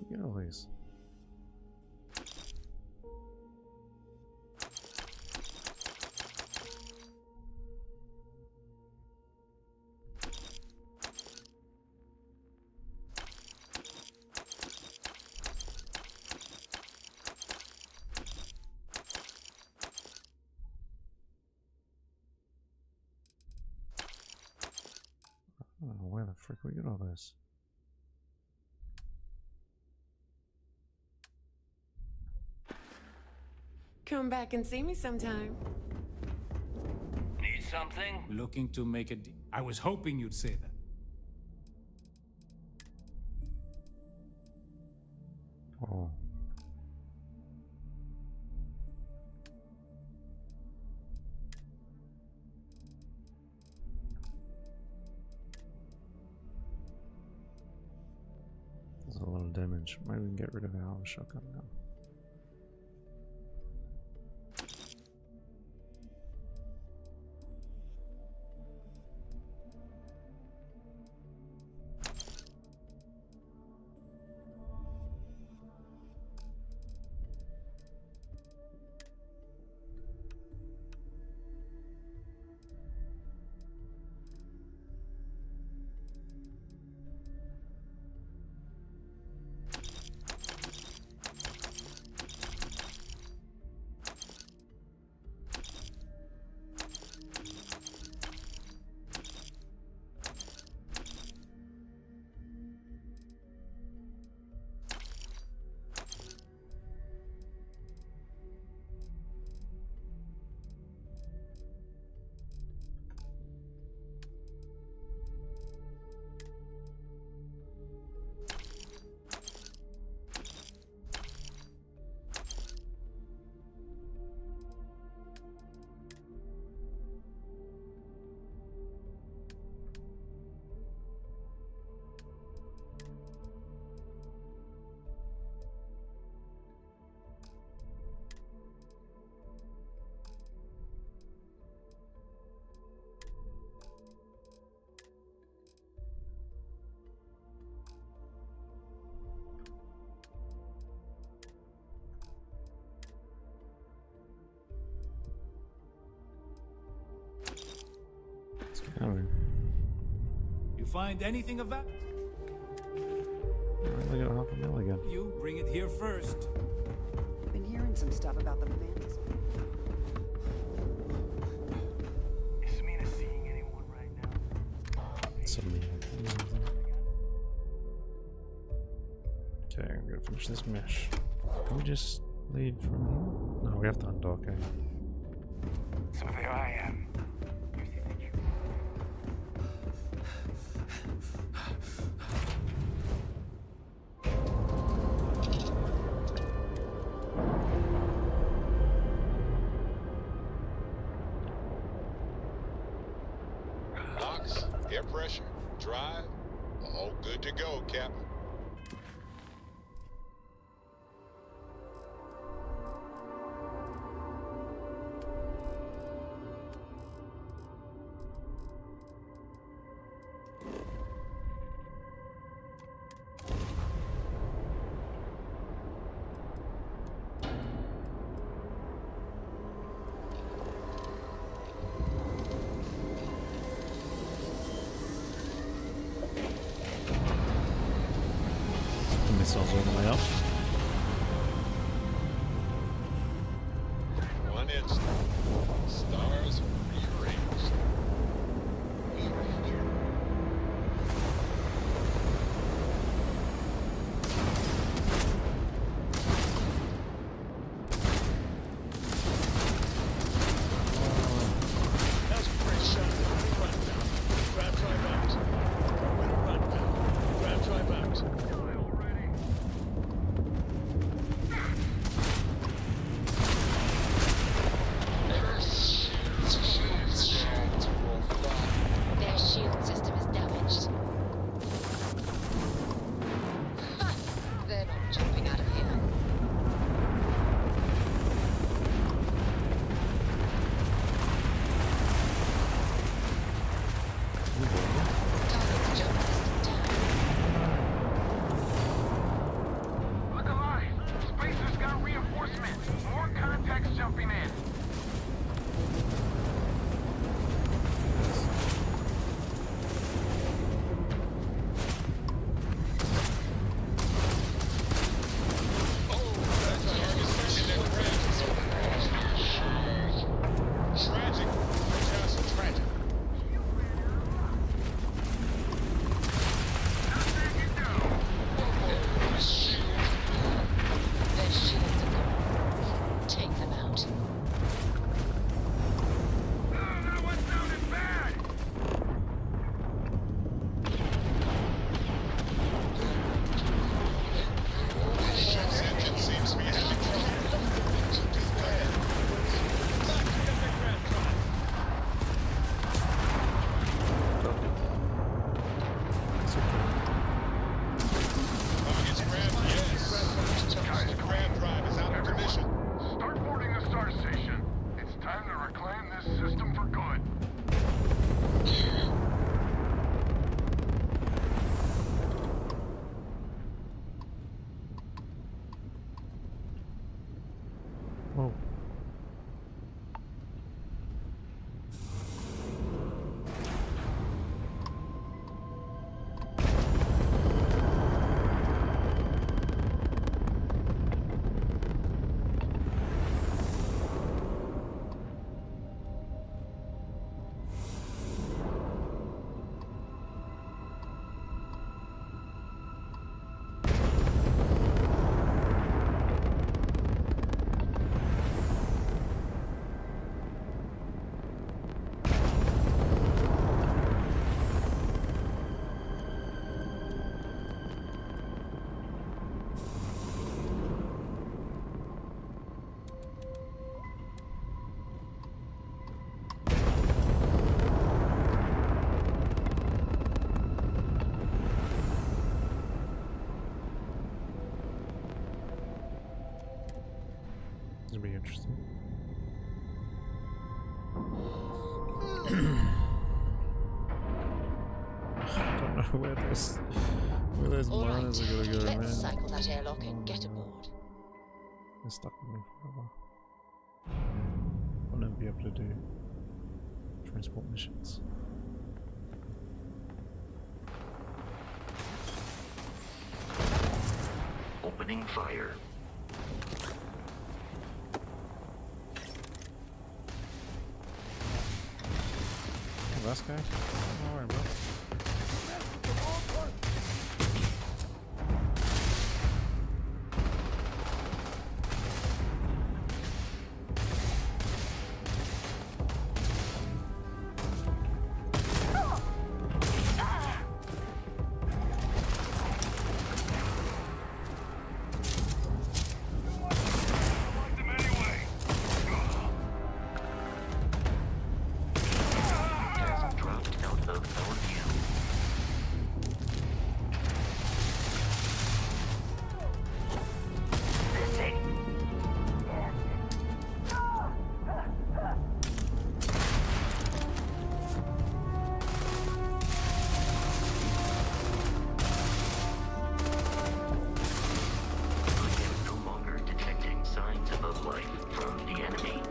Look at all these. I don't know where the frick we get all this. Come back and see me sometime. Need something? Looking to make a I was hoping you'd say that. Oh. There's a lot of damage. Maybe we can get rid of our shotgun now. Coming. You find anything of value? I got $500,000 again. You bring it here first. Been hearing some stuff about the mantis. Is Mina seeing anyone right now? Okay, I'm gonna finish this mesh. Can we just lead from here? No, we have to undock, okay. So there I am. Locks, air pressure, drive, all good to go, Captain. Missiles all the way up. One instant. Stars rearranged. We are here. That was a great shot. Run down. Grab drive out. Way to run down. Grab drive out. Their shield system is damaged. Ha! They're not jumping out of here. Target's jump system down. Look alive! Spacer's got reinforcements. More contacts jumping in. Tragic. Just tragic. Their shields are gone. Take them out. That one sounded bad! Ship's engine seems to be having trouble. Go ahead. Target's grabbed, yes. The grab drive is out of commission. Start boarding the star station. It's time to reclaim this system for good. Whoa. This will be interesting. I don't know where those All right, miners are gonna go, man. let's cycle that airlock and get aboard. They're stuck with me forever. I'll never be able to do transport missions. opening fire. Oh, last guy? Don't worry, bro. Dropped out of our view. I am no longer detecting signs of life from the enemy.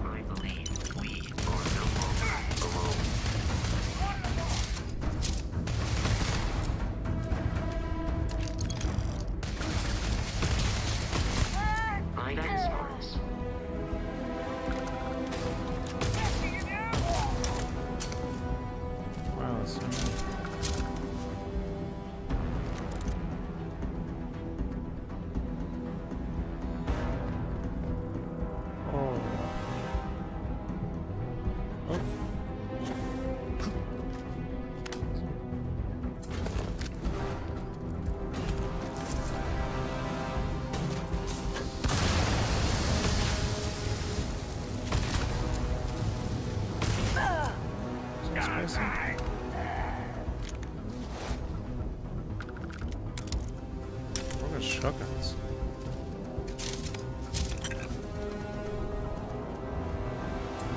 I believe we are no longer alone. I can smarts. Wow, that's so many. Oh. Spicy. What are shotguns?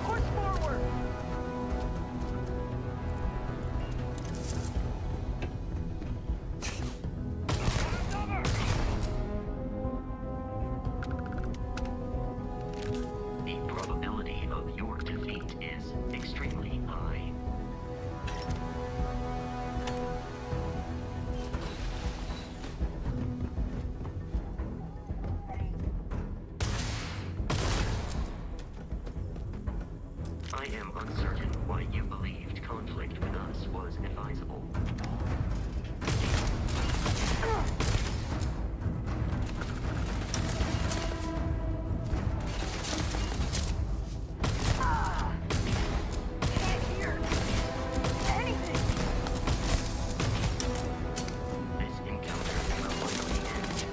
Push forward! The probability of your defeat is extremely high. I am uncertain why you believed conflict with us was advisable. This encounter will likely end.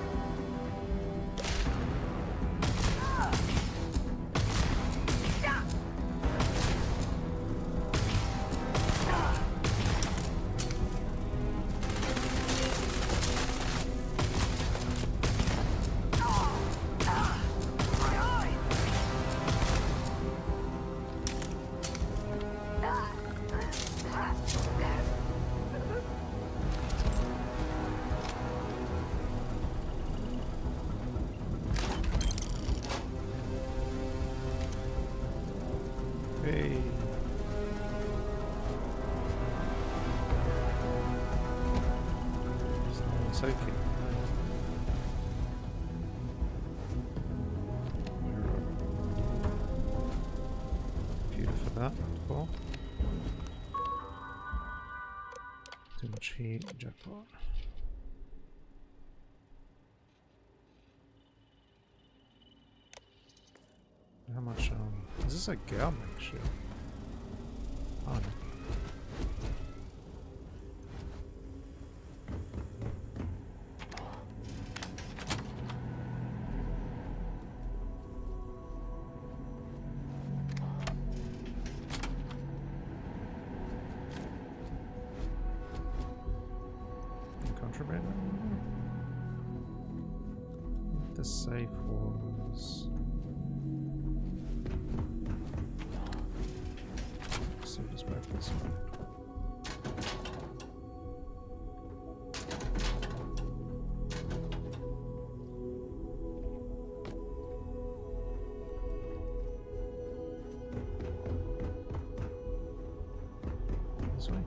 Hey. Psychic. Computer for that. Cool. Too much heat. Jackpot. How much, is this a Galmec ship? Oh no. credit. The safe was. So just back this way. This way.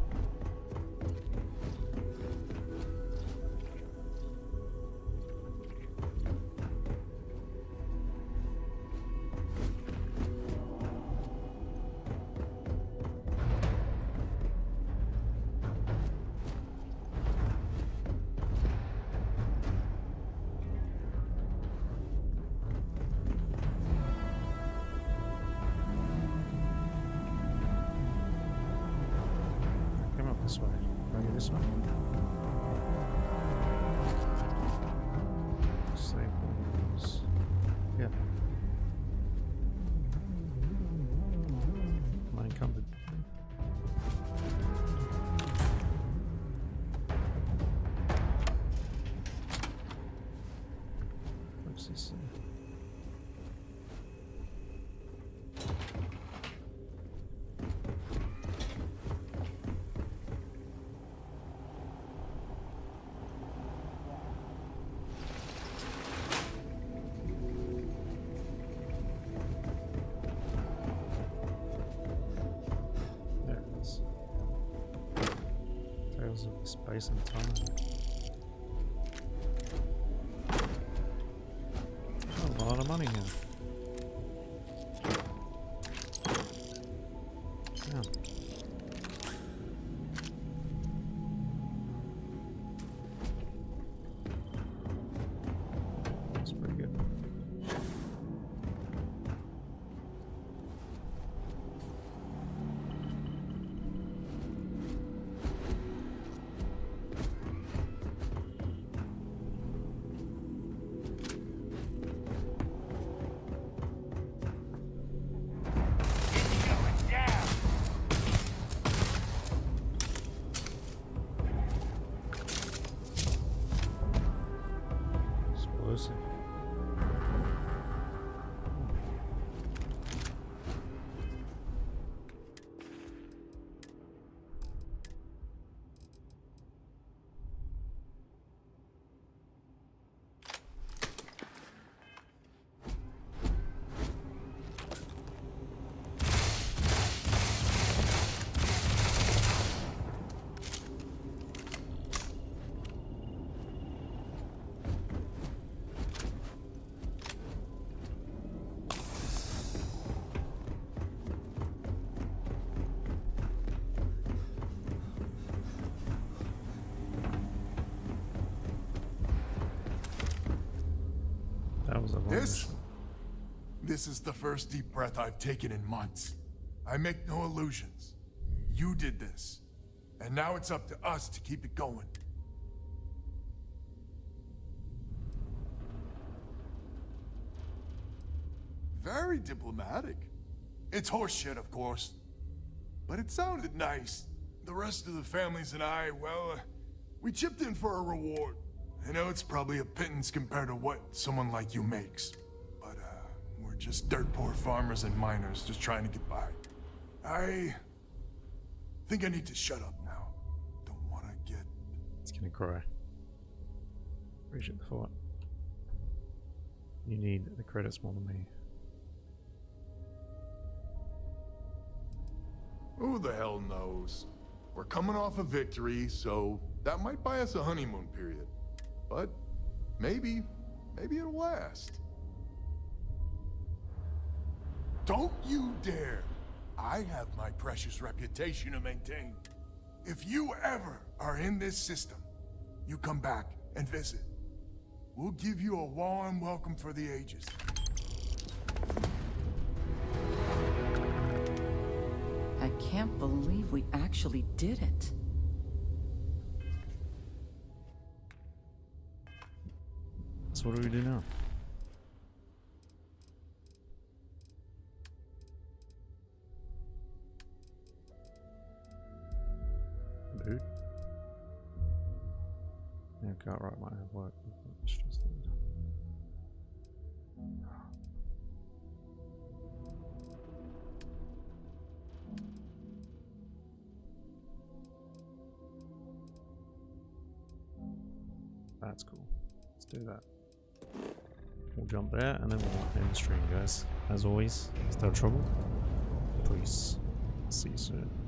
This way. Can I go this way? Samples. Yeah. Mine encumbered. What's this? Tales of space and time. Oh, a lot of money here. Yeah. That's pretty good. Explosive. That was a long mission. This is the first deep breath I've taken in months. I make no illusions. You did this. And now it's up to us to keep it going. Very diplomatic. It's horseshit, of course. But it sounded nice. The rest of the families and I, well, we chipped in for a reward. I know it's probably a pittance compared to what someone like you makes. But, we're just dirt poor farmers and miners just trying to get by. I think I need to shut up now. Don't want to get... It's gonna cry. Appreciate the thought. You need the credits more than me. Who the hell knows? We're coming off a victory, so that might buy us a honeymoon period. But maybe it'll last. Don't you dare! I have my precious reputation to maintain. If you ever are in this system, you come back and visit. We'll give you a warm welcome for the ages. I can't believe we actually did it. So what do we do now? Dude. Yeah, Okay, right, might have worked. Let's just That's cool. Let's do that. We'll jump there and then we'll end the stream, guys. As always, stay out of trouble. Peace. See you soon.